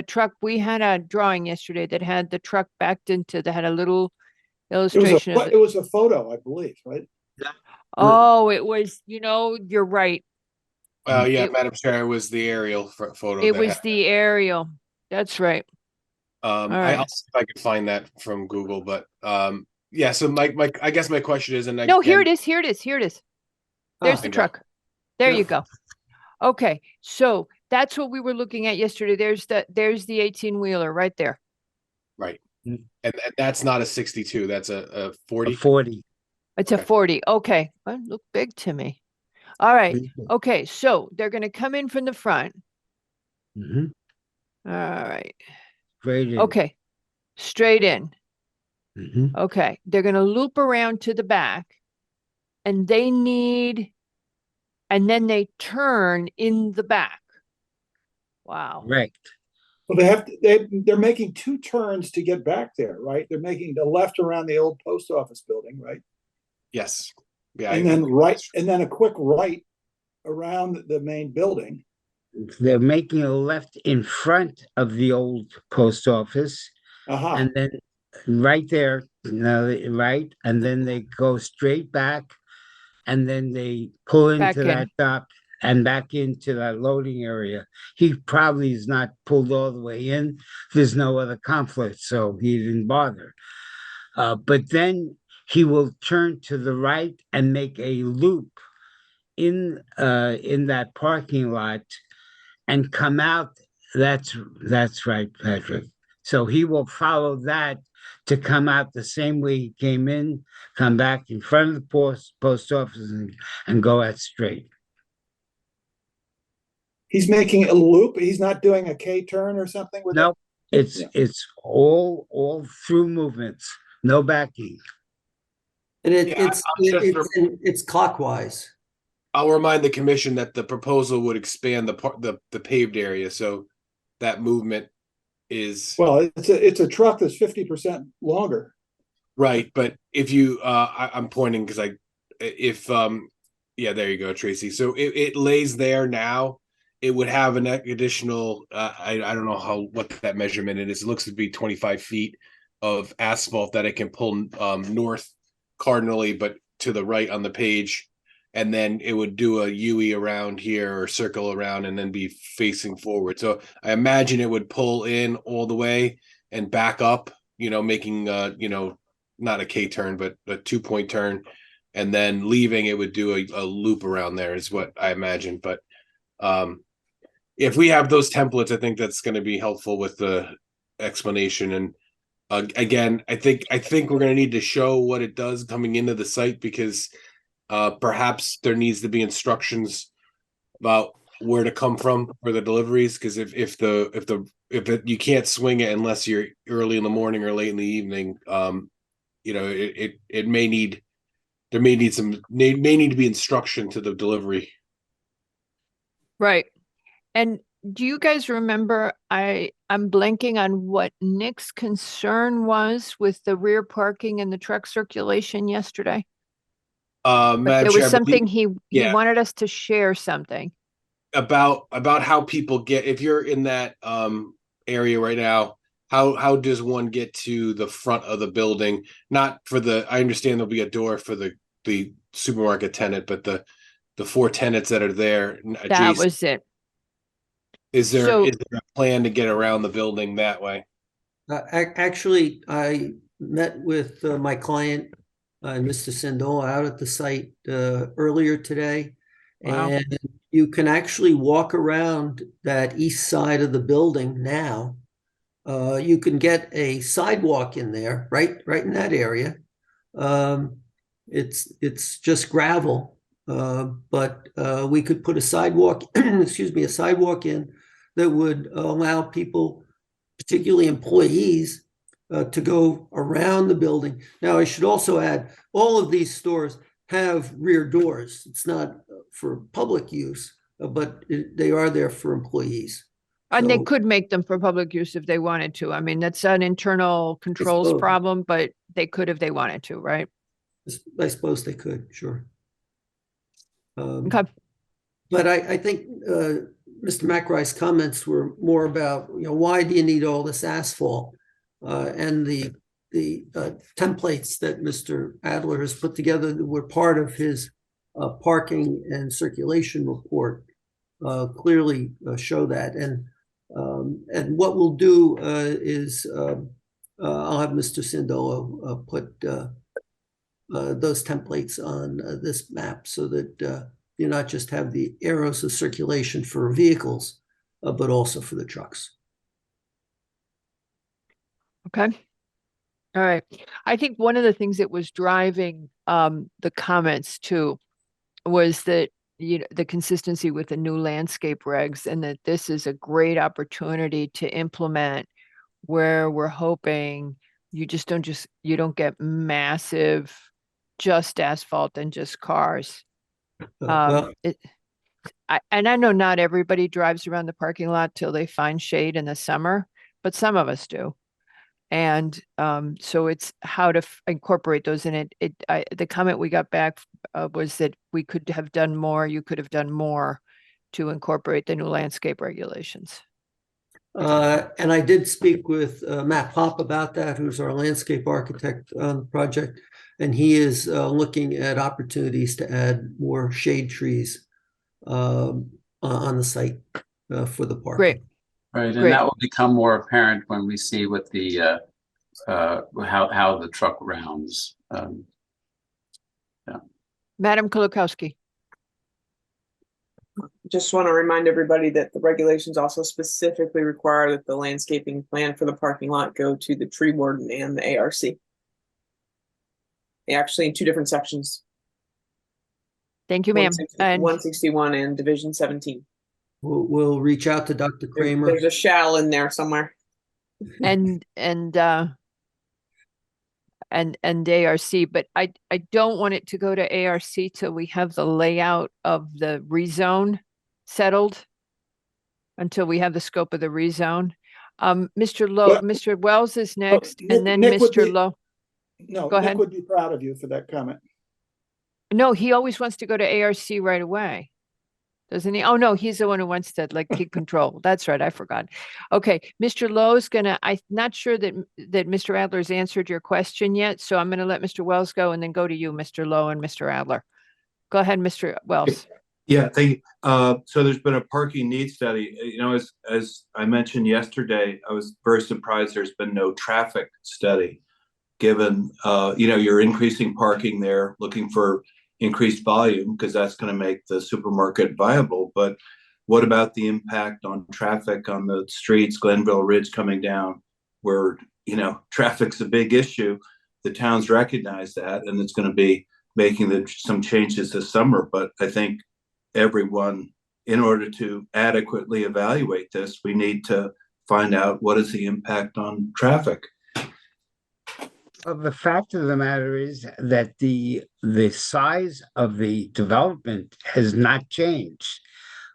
truck. We had a drawing yesterday that had the truck backed into, that had a little illustration of It was a photo, I believe, right? Oh, it was, you're right. yeah, Madam Chair, it was the aerial photo. It that was had- the aerial. That's right. I'll right. see if I can find that from Google, but yeah. So I guess my question is, No, here it is. Here it is. There's the Okay. truck. There Yeah. you go. Okay, so that's what we were looking at yesterday. There's the 18-wheeler right there. Right, and that's not a 62. That's a 40. 40. It's a 40. Okay, well, look big to me. All right. Okay, so they're going to come in from the front. Mhm. All right. Straight in. Okay, straight in. Mhm. Okay, they're going to loop around to the back, and then they turn in the back. Wow. Correct. Well, they're making two turns to get back there, right? They're making the left around the old post office building, right? Yes. Yeah. And then a quick right around the main building. They're making a left in front of the old post office. And then right there, right, and then they go straight back, and then they pull into that dock and back into that loading area. He probably is not pulled all the way in. There's no other conflict, so he didn't bother. But then he will turn to the right and make a loop in that parking lot and come out. That's right, Patrick. So he will follow that to come out the same way he came in, come back in front of the post office and go out straight. He's making a loop. He's not doing a K turn or something with No, it's all through movements, no backing. And it's clockwise. I'll remind the commission that the proposal would expand the paved area, so that movement is it's a truck that's 50% longer. Right, but if you I'm pointing because there you go, Tracy. So it lays there now. It would have an additional I don't know what that measurement is. It looks to be 25 feet of asphalt that it can pull north cardinally, but to the right on the page. And then it would do a U around here or circle around and then be facing forward. So I imagine it would pull in all the way and back up, making not a K turn, but a 2-point turn, and then leaving, it would do a loop around there is what I imagine. But if we have those templates, I think that's going to be helpful with the explanation. And again, I think we're going to need to show what it does coming into the site, because perhaps there needs to be instructions about where to come from for the deliveries. Because if you can't swing it unless you're early in the morning or late in the evening, it may need to be instruction to the delivery. Right. And do you guys remember, I'm blanking on what Nick's concern was with the rear parking and the truck circulation yesterday? But there was something he wanted us to share something about how people get, if you're in that area right now, how does one get to the front of the building? Not for I understand there'll be a door for the supermarket tenant, but the 4 tenants that are there adjacent. That was it. Is there a plan to get around the building that way? Actually, I met with my client, Mr. Sandola, out at the site earlier today. Wow. And you can actually walk around that east side of the building now. You can get a sidewalk in there, right in that area. It's just gravel, but we could put a sidewalk, a sidewalk in that would allow people, particularly employees, to go around the building. Now, I should also add, all of these stores have rear doors. It's not for public use, but they are there for employees. And they could make them for public use if they wanted to. I mean, that's an internal controls problem, but they could if they wanted to, right? I suppose they could, sure. Okay. But I think Mr. McRae's comments were more about, why do you need all this asphalt? And the templates that Mr. Adler has put together that were part of his parking and circulation report clearly show that. And what we'll do is I'll have Mr. Sandola put those templates on this map so that you not just have the arrows of circulation for vehicles, but also for the trucks. Okay. All right. I think one of the things that was driving the comments too was that the consistency with the new landscape regs, and that this is a great opportunity to implement where we're hoping you don't get massive just asphalt and just cars. and I know not everybody drives around the parking lot till they find shade in the summer, but some of us do. And so it's how to incorporate those in it. The comment we got back was that we could have done more, you could have done more to incorporate the new landscape regulations. And I did speak with Matt Pop about that, who's our landscape architect on the project. And he is looking at opportunities to add more shade trees on the site for the park. Great. Right, and Great. that will become more apparent when we see what the how the truck rounds. Madam Kolakowski. Just want to remind everybody that the regulations also specifically require that the landscaping plan for the parking lot go to the tree warden and the ARC. Actually, in two different sections. Thank you, ma'am. And 161 and Division 17. We'll reach out to Dr. Kramer. There's a shall in there somewhere. and ARC, but I don't want it to go to ARC till we have the layout of the rezone settled, until we have the scope of the rezone. Mr. Lowe, Mr. Wells is next, and then Nick would Mr. be- Lowe. No, Go Nick ahead. would be proud of you for that comment. No, he always wants to go to ARC right away. Doesn't he? Oh, no, he's the one who wants to like keep control. That's right. I forgot. Okay. Mr. Lowe's I'm not sure that Mr. Adler's answered your question yet. So I'm going to let Mr. Wells go and then go to you, Mr. Lowe and Mr. Adler. Go ahead, Mr. Wells. Yeah, thank you. So there's been a parking needs study. You know, as I mentioned yesterday, I was very surprised there's been no traffic study, given you're increasing parking there, looking for increased volume, because that's going to make the supermarket viable. But what about the impact on traffic on the streets, Glenville Ridge coming down, where traffic's a big issue? The town's recognized that, and it's going to be making some changes this summer. But I think everyone, in order to adequately evaluate this, we need to find out what is the impact on traffic. Well, the fact of the matter is that the size of the development has not changed.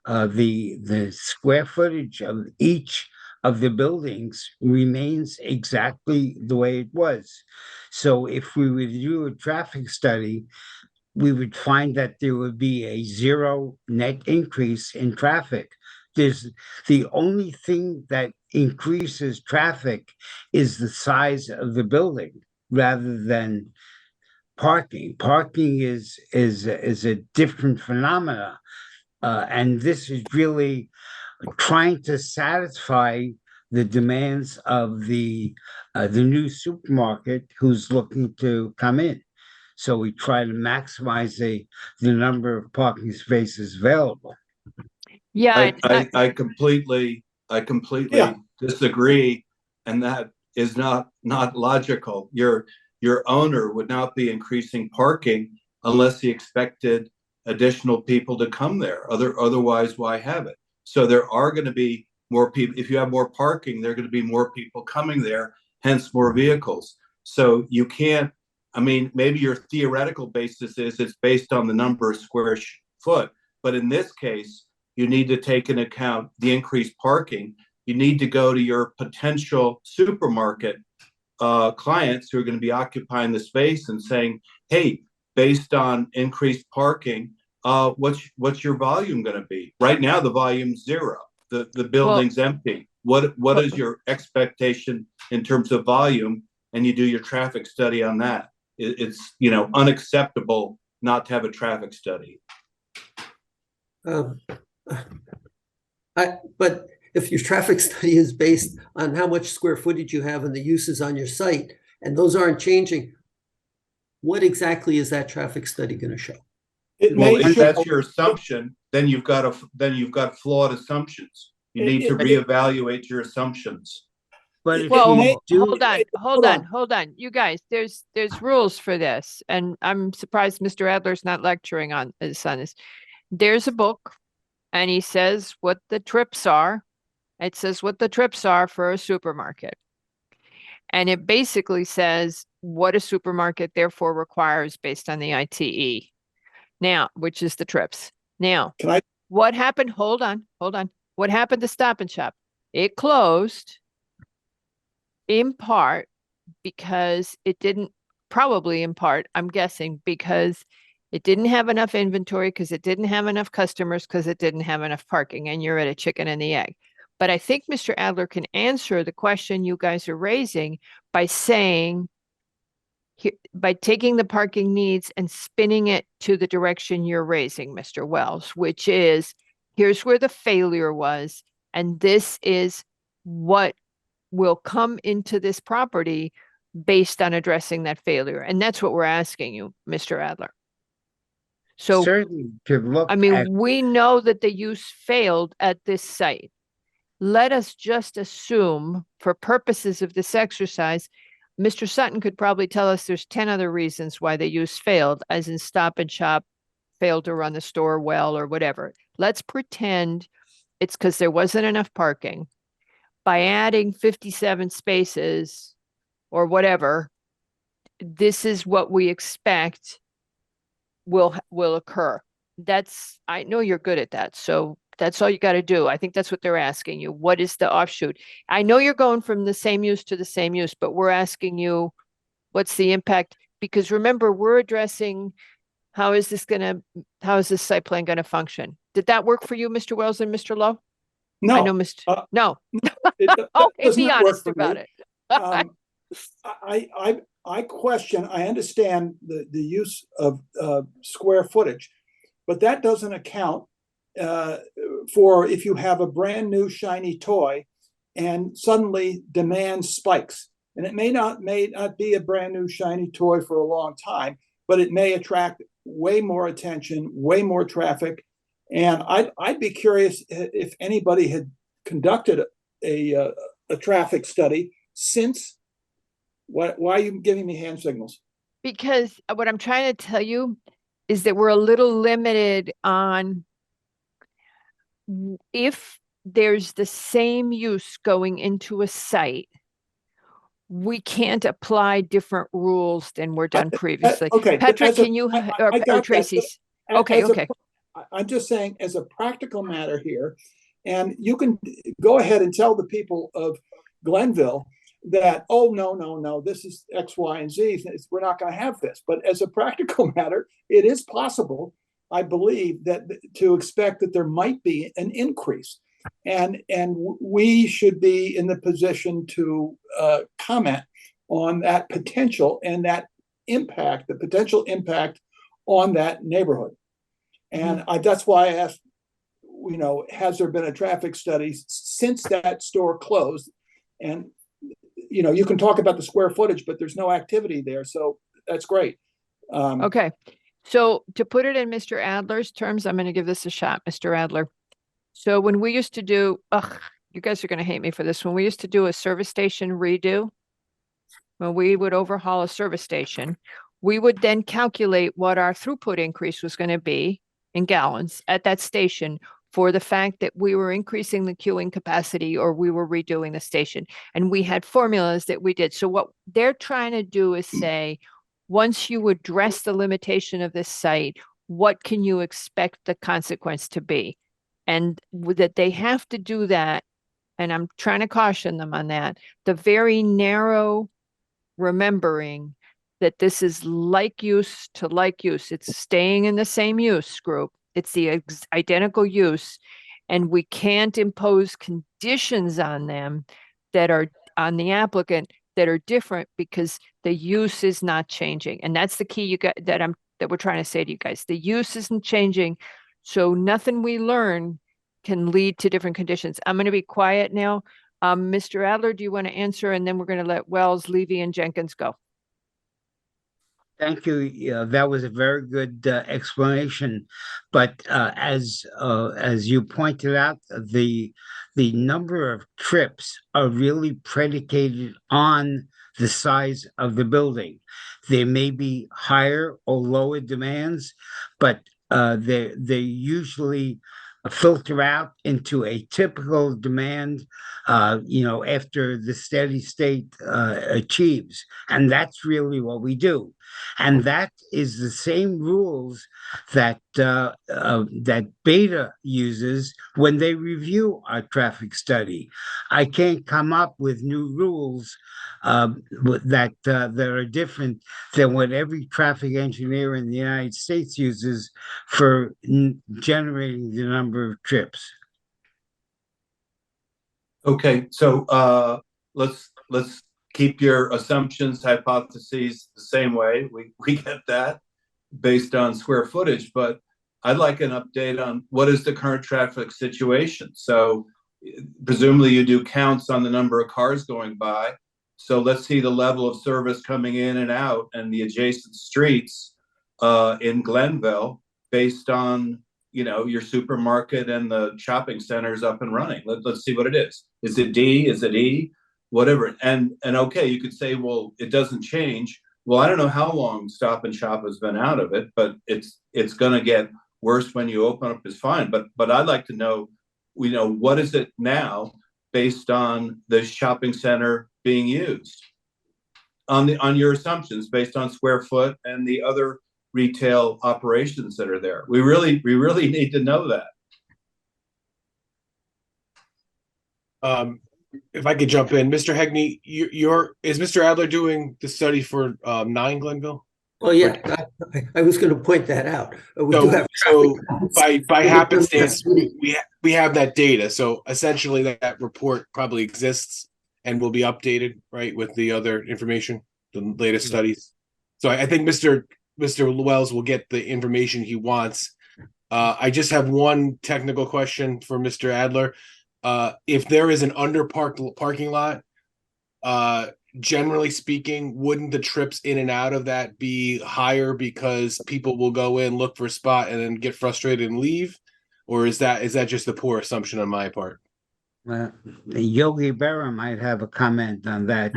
The square footage of each of the buildings remains exactly the way it was. So if we would do a traffic study, we would find that there would be a zero net increase in traffic. There's the only thing that increases traffic is the size of the building, rather than parking. Parking is a different phenomena, and this is really trying to satisfy the demands of the new supermarket who's looking to come in. So we try to maximize the number of parking spaces available. Yeah, I completely disagree, and that is not logical. Your owner would not be increasing parking unless he expected additional people to come there. Otherwise, why have it? So there are going to be more people. If you have more parking, there are going to be more people coming there, hence more vehicles. So you can't, maybe your theoretical basis is it's based on the number of square foot, but in this case, you need to take into account the increased parking. You need to go to your potential supermarket clients who are going to be occupying the space and saying, hey, based on increased parking, what's your volume going to be? Right now, the volume's zero. The building's empty. What is your expectation in terms of volume? And you do your traffic study on that. It's unacceptable not to have a traffic study. But if your traffic study is based on how much square footage you have and the uses on your site, and those aren't changing, what exactly is that traffic study going to show? If that's your assumption, then you've got flawed assumptions. You need to reevaluate your assumptions. But hold on. You guys, there's rules for this, and I'm surprised Mr. Adler's not lecturing on this. There's a book, and he says what the trips are. It says what the trips are for a supermarket. And it basically says what a supermarket therefore requires based on the ITE. Now, which is the trips. Now, What happened? Hold on. What happened to Stop and Shop? It closed in part because it didn't, probably in part, I'm guessing, because it didn't have enough inventory, because it didn't have enough customers, because it didn't have enough parking, and you're at a chicken and the egg. But I think Mr. Adler can answer the question you guys are raising by saying, by taking the parking needs and spinning it to the direction you're raising, Mr. Wells, which is, here's where the failure was, and this is what will come into this property based on addressing that failure. And that's what we're asking you, Mr. Adler. So certainly to look I mean, at, we know that the use failed at this site. Let us just assume, for purposes of this exercise, Mr. Sutton could probably tell us there's 10 other reasons why the use failed, as in Stop and Shop failed to run the store well or whatever. Let's pretend it's because there wasn't enough parking. By adding 57 spaces or whatever, this is what we expect will occur. That's, I know you're good at that. So that's all you got to do. I think that's what they're asking you. What is the offshoot? I know you're going from the same use to the same use, but we're asking you, what's the impact? Because remember, we're addressing how is this site plan going to function? Did that work for you, Mr. Wells and Mr. Lowe? No. I know, Mr. No. It Okay, does be not work honest for about me. it. I question, I understand the use of square footage, but that doesn't account for if you have a brand new shiny toy and suddenly demand spikes. And it may not be a brand new shiny toy for a long time, but it may attract way more attention, way more traffic. And I'd be curious if anybody had conducted a traffic study since. Why are you giving me hand signals? Because what I'm trying to tell you is that we're a little limited on if there's the same use going into a site, we can't apply different rules than were done previously. Okay, Patrick, can you, or Tracy's? Okay. I'm just saying, as a practical matter here, and you can go ahead and tell the people of Glenville that, oh, no, this is X, Y, and Z. We're not going to have this. But as a practical matter, it is possible, I believe, that to expect that there might be an increase. And we should be in the position to comment on that potential and that impact, the potential impact on that neighborhood. And that's why I asked, has there been a traffic study since that store closed? And, you can talk about the square footage, but there's no activity there. So that's great. Okay. So to put it in Mr. Adler's terms, I'm going to give this a shot, Mr. Adler. So when we used to do, you guys are going to hate me for this. When we used to do a service station redo, when we would overhaul a service station, we would then calculate what our throughput increase was going to be in gallons at that station for the fact that we were increasing the queuing capacity or we were redoing the station. And we had formulas that we did. So what they're trying to do is say, once you address the limitation of this site, what can you expect the consequence to be? And that they have to do that, and I'm trying to caution them on that, the very narrow remembering that this is like use to like use. It's staying in the same use group. It's the identical use, and we can't impose conditions on them that are on the applicant that are different because the use is not changing. And that's the key you got that we're trying to say to you guys. The use isn't changing. So nothing we learn can lead to different conditions. I'm going to be quiet now. Mr. Adler, do you want to answer? And then we're going to let Wells, Levy, and Jenkins go. Thank you. That was a very good explanation. But as you pointed out, the number of trips are really predicated on the size of the building. There may be higher or lower demands, but they usually filter out into a typical demand, after the steady state achieves. And that's really what we do. And that is the same rules that that Beta uses when they review our traffic study. I can't come up with new rules that are different than what every traffic engineer in the United States uses for generating the number of trips. Okay, so let's keep your assumptions, hypotheses the same way. We get that based on square footage, but I'd like an update on what is the current traffic situation. So presumably you do counts on the number of cars going by. So let's see the level of service coming in and out and the adjacent streets in Glenville based on, you know, your supermarket and the shopping centers up and running. Let's see what it is. Is it D? Is it E? Whatever. And okay, you could say, well, it doesn't change. Well, I don't know how long Stop and Shop has been out of it, but it's going to get worse when you open up. Is fine. But I'd like to know, you know, what is it now based on the shopping center being used on your assumptions based on square foot and the other retail operations that are there. We really need to know that. If I could jump in, Mr. Hegney, is Mr. Adler doing the study for 9 Glenville? Well, yeah, I was going to point that out. We do have So by happenstance, we have that data. So essentially, that report probably exists and will be updated, right, with the other information, the latest studies. So I think Mr. Wells will get the information he wants. I just have one technical question for Mr. Adler. If there is an underparked parking lot, generally speaking, wouldn't the trips in and out of that be higher because people will go in, look for a spot, and then get frustrated and leave? Or is that just a poor assumption on my part? Yogi Berra might have a comment on that.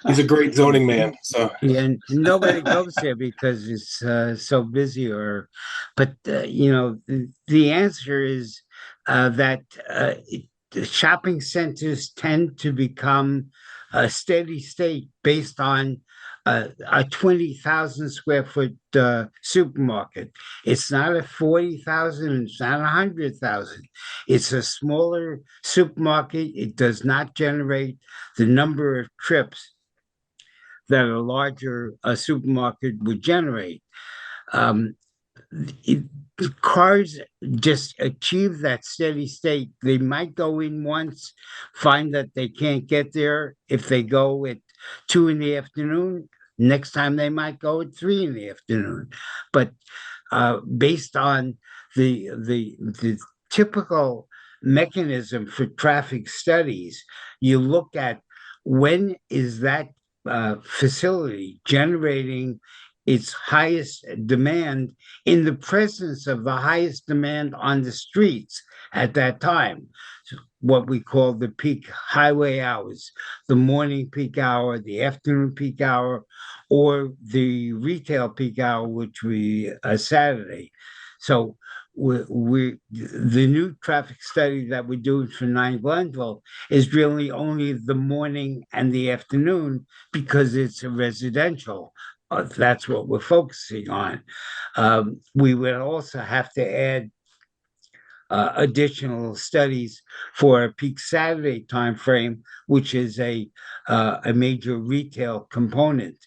He's a great zoning man. So yeah, nobody goes there because it's so busy. But you know, the answer is that shopping centers tend to become a steady state based on a 20,000 square foot supermarket. It's not a 40,000, it's not 100,000. It's a smaller supermarket. It does not generate the number of trips that a larger supermarket would generate. Cars just achieve that steady state. They might go in once, find that they can't get there. If they go at 2 in the afternoon, next time they might go at 3 in the afternoon. But based on the typical mechanism for traffic studies, you look at when is that facility generating its highest demand in the presence of the highest demand on the streets at that time. So what we call the peak highway hours, the morning peak hour, the afternoon peak hour, or the retail peak hour, which we Saturday. So the new traffic study that we're doing for 9 Glenville is really only the morning and the afternoon because it's a residential. That's what we're focusing on. We would also have to add additional studies for a peak Saturday timeframe, which is a major retail component,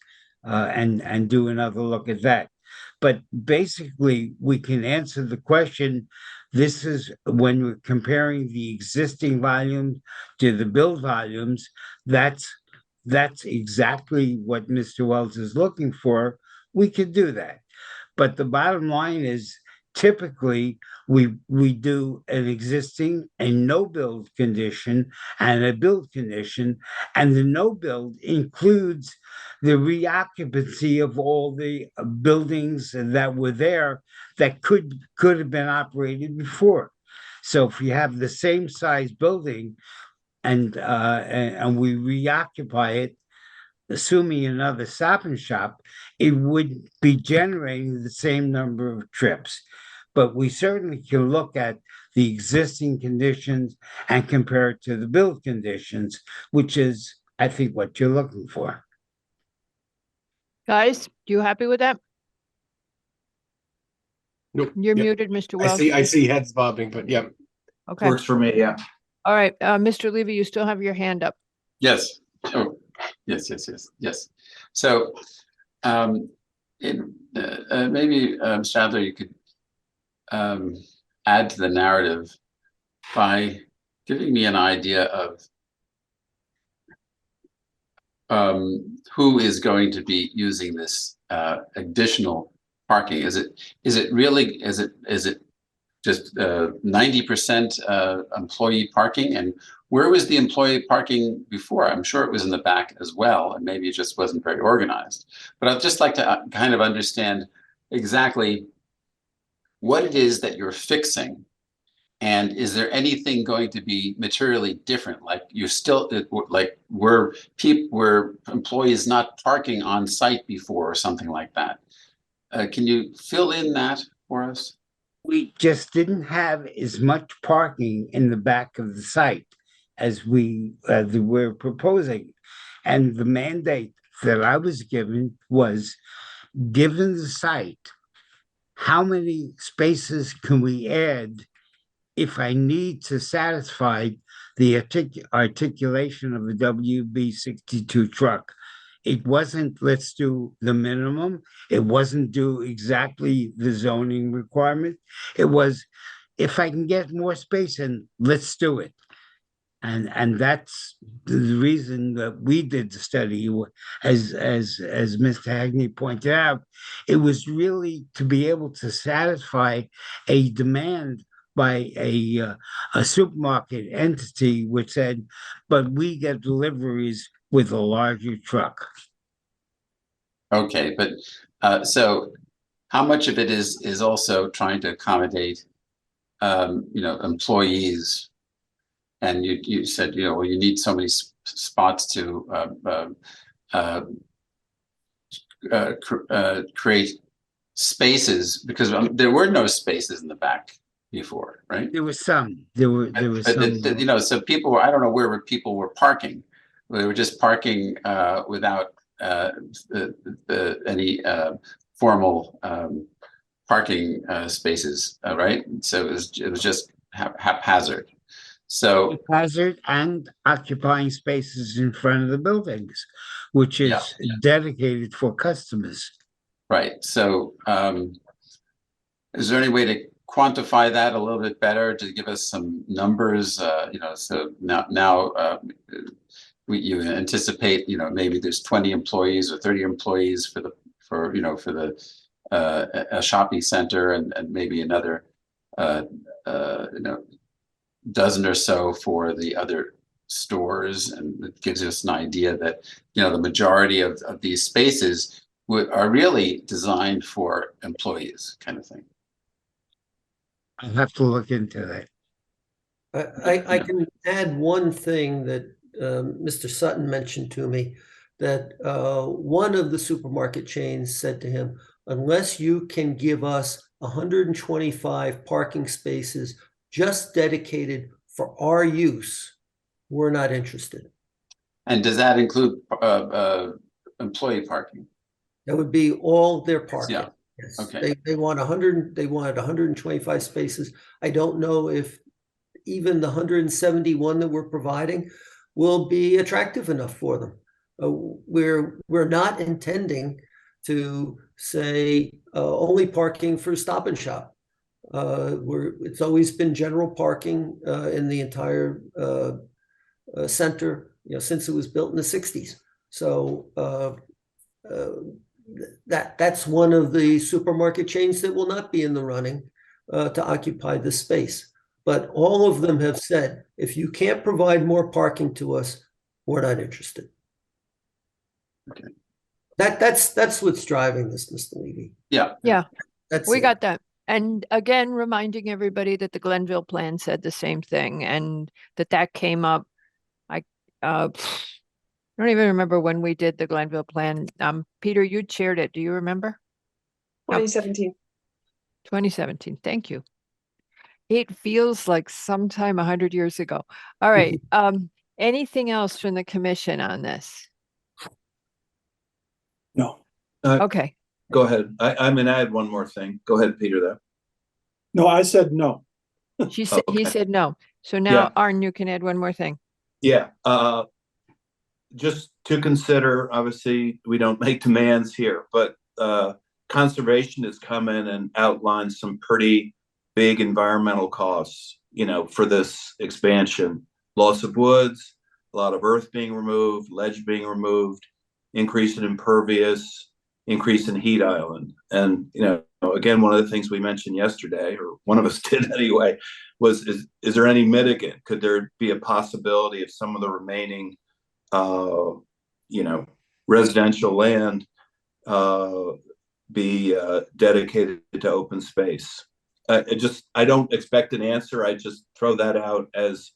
and do another look at that. But basically, we can answer the question. This is when we're comparing the existing volumes to the build volumes. That's exactly what Mr. Wells is looking for. We could do that. But the bottom line is typically we do an existing, a no build condition and a build condition. And the no build includes the reoccupancy of all the buildings that were there that could have been operated before. So if you have the same size building, and we reoccupy it, assuming another Stop and Shop, it would be generating the same number of trips. But we certainly can look at the existing conditions and compare it to the build conditions, which is, I think, what you're looking for. Guys, you happy with that? Nope. You're Yep. muted, Mr. I Welch. see heads bobbing, but yeah. Okay. Works for me, yeah. All right, Mr. Levy, you still have your hand up. Yes. Oh, yes. So, maybe, Sadler, you could add to the narrative by giving me an idea of who is going to be using this additional parking. Is it just 90% employee parking? And where was the employee parking before? I'm sure it was in the back as well, and maybe it just wasn't very organized. But I'd just like to kind of understand exactly what it is that you're fixing. And is there anything going to be materially different? Like you're still, like were employees not parking on site before or something like that? Can you fill in that for us? We just didn't have as much parking in the back of the site as we were proposing. And the mandate that I was given was, given the site, how many spaces can we add if I need to satisfy the articulation of a WB62 truck? It wasn't, let's do the minimum. It wasn't do exactly the zoning requirement. It was, if I can get more space in, let's do it. And that's the reason that we did the study. As Mr. Hagney pointed out, it was really to be able to satisfy a demand by a supermarket entity which said, but we get deliveries with a larger truck. Okay, but so how much of it is also trying to accommodate employees? And you said, well, you need so many spots to create spaces, because there were no spaces in the back before, right? There was some. There was some. So people were, I don't know where people were parking. They were just parking without any formal parking spaces, right? So it was just haphazard. So haphazard and occupying spaces in front of the buildings, which is dedicated for customers. Right. So is there any way to quantify that a little bit better, to give us some numbers? So now you anticipate, maybe there's 20 employees or 30 employees for a shopping center, and maybe another dozen or so for the other stores, and it gives us an idea that the majority of these spaces are really designed for employees, kind of thing. I'll have to look into that. I can add one thing that Mr. Sutton mentioned to me, that one of the supermarket chains said to him, unless you can give us 125 parking spaces just dedicated for our use, we're not interested. And does that include employee parking? That would be all their parking. Yeah. Yes. Okay. They wanted 125 spaces. I don't know if even the 171 that we're providing will be attractive enough for them. We're not intending to say only parking for Stop and Shop. It's always been general parking in the entire center, since it was built in the 60s. So that's one of the supermarket chains that will not be in the running to occupy this space. But all of them have said, if you can't provide more parking to us, we're not interested. Okay. That's what's driving this, Mr. Levy. Yeah. Yeah. We it. got that. And again, reminding everybody that the Glenville plan said the same thing, and that came up. I don't even remember when we did the Glenville plan. Peter, you chaired it. Do you remember? 2017. 2017. Thank you. It feels like sometime 100 years ago. All right. Anything else from the commission on this? No. Okay, Go ahead. I'm gonna add one more thing. Go ahead, Peter, though. No, I said no. he okay. said no. So now, Yeah. Arn, you can add one more thing. Yeah, just to consider, obviously, we don't make demands here, but conservation has come in and outlined some pretty big environmental costs, for this expansion. Loss of woods, a lot of earth being removed, ledge being removed, increase in impervious, increase in heat island. And, again, one of the things we mentioned yesterday, or one of us did anyway, was is there any mitigant? Could there be a possibility of some of the remaining residential land be dedicated to open space? I don't expect an answer. I just throw that out as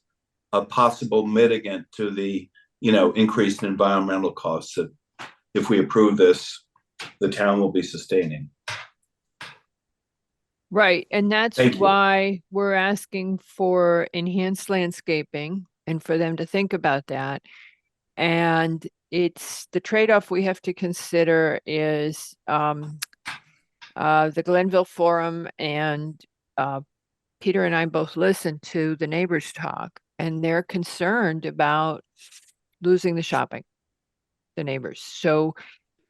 a possible mitigant to the, increase in environmental costs that if we approve this, the town will be sustaining. Right, and that's Thank you. why we're asking for enhanced landscaping and for them to think about that. And it's the trade-off we have to consider is the Glenville Forum and Peter and I both listened to the neighbors talk, and they're concerned about losing the shopping, the neighbors. So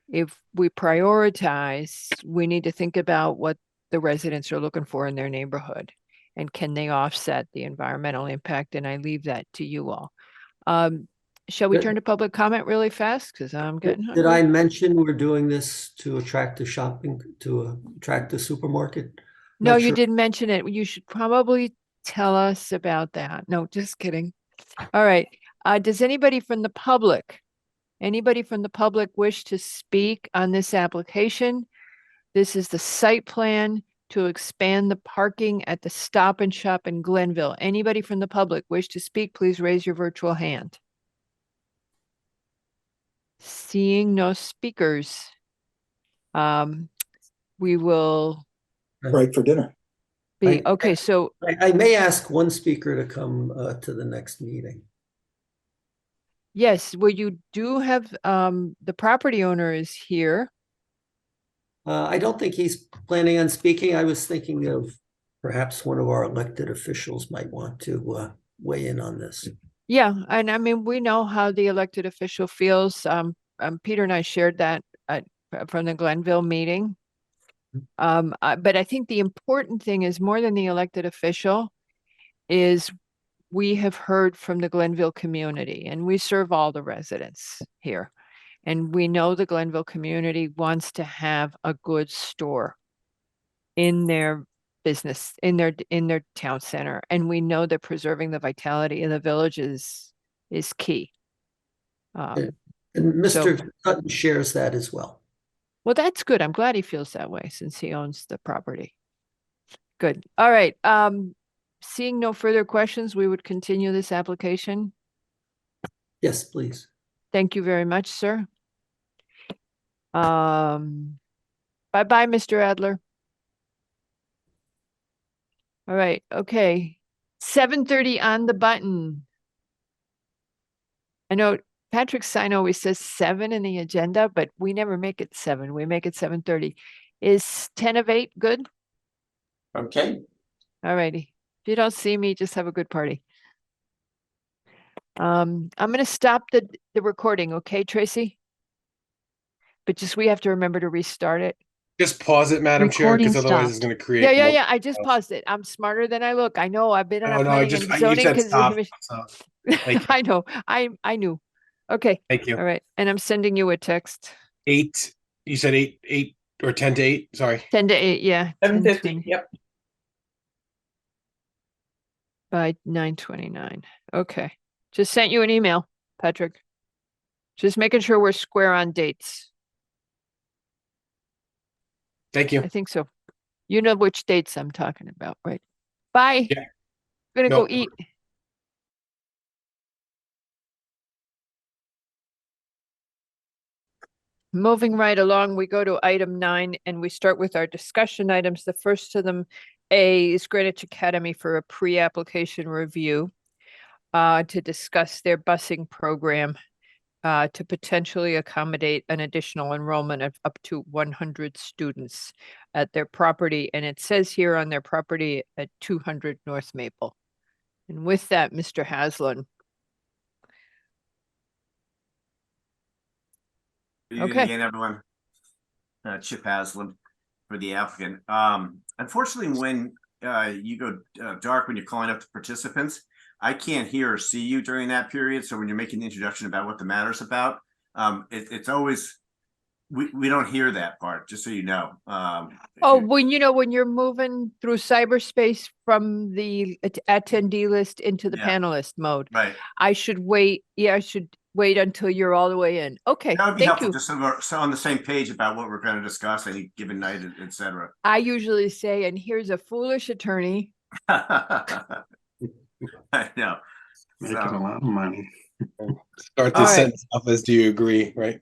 if we prioritize, we need to think about what the residents are looking for in their neighborhood and can they offset the environmental impact? And I leave that to you all. Shall we turn to public comment really fast? Because I'm getting hungry. Did I mention we're doing this to attract the shopping, to attract the supermarket? No, Not you sure. didn't mention it. You should probably tell us about that. No, just kidding. All right. Does anybody from the public wish to speak on this application? This is the site plan to expand the parking at the Stop and Shop in Glenville. Anybody from the public wish to speak, please raise your virtual hand. Seeing no speakers, we will Break for dinner. be, okay, so I may ask one speaker to come to the next meeting. yes, well, you do have, the property owner is here. I don't think he's planning on speaking. I was thinking of perhaps one of our elected officials might want to weigh in on this. Yeah, and I mean, we know how the elected official feels. Peter and I shared that from the Glenville meeting. But I think the important thing is more than the elected official is we have heard from the Glenville community, and we serve all the residents here. And we know the Glenville community wants to have a good store in their business, in their town center. And we know that preserving the vitality of the village is key. And Mr. Sutton shares that as well. Well, that's good. I'm glad he feels that way since he owns the property. Good. All right. Seeing no further questions, we would continue this application. Yes, please. Thank you very much, sir. Bye-bye, Mr. Adler. All right. Okay. 7:30 on the button. I know Patrick's sign always says 7 in the agenda, but we never make it 7. We make it 7:30. Is 10 of 8 good? Okay. All righty. If you don't see me, just have a good party. I'm going to stop the recording. Okay, Tracy? But just, we have to remember to restart it. Just pause it, Madam Chair, because Recording otherwise it's stopped. going to create. Yeah. I just paused it. I'm smarter than I look. I know. I've been on planning and you zoning. said stop. Thank you. I know. I knew. Okay. Thank you. All right. And I'm sending you a text. 8. You said 8 or 10 to 8. Sorry. 10 to 8. Yeah. 7:50. Yep. By 9:29. Okay. Just sent you an email, Patrick. Just making sure we're square on dates. Thank you. I think so. You know which dates I'm talking about, right? Bye. Yeah. I'm gonna Nope. go eat. Moving right along, we go to item 9 and we start with our discussion items. The first of them, A, is Greenwich Academy for a pre-application review to discuss their busing program to potentially accommodate an additional enrollment of up to 100 students at their property. And it says here on their property at 200 North Maple. And with that, Mr. Haslam. Good evening again, everyone. Chip Haslam for the applicant. Unfortunately, when you go dark when you're calling up the participants, I can't hear or see you during that period. So when you're making the introduction about what the matter's about, it's always, we don't hear that part, just so you know. Oh, when you're moving through cyberspace from the attendee list into the panelist mode, right? I should wait. Yeah, I should wait until you're all the way in. Okay, that would be thank helpful, you. just so we're on the same page about what we're going to discuss any given night, etc. I usually say, and here's a foolish attorney. I know. Making a lot of money. Start this sentence off as, do you agree, right?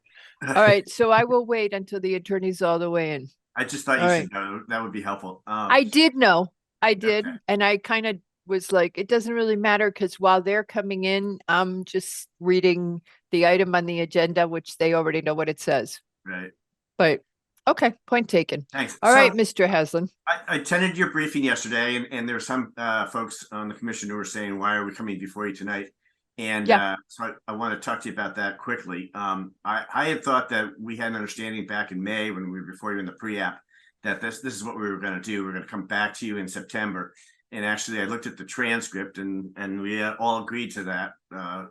All right, so I will wait until the attorney's all the way in. I just thought you should know. That would be helpful. I did know. I did. Okay. And I kind of was like, it doesn't really matter because while they're coming in, I'm just reading the item on the agenda, which they already know what it says. Right. But okay, point taken. Thanks. All right, Mr. Haslam. I attended your briefing yesterday, and there were some folks on the commission who were saying, why are we coming before you tonight? And so I want to talk to you about that quickly. I had thought that we had an understanding back in May when we were before you in the pre-app that this is what we were going to do. We're going to come back to you in September. And actually, I looked at the transcript, and we all agreed to that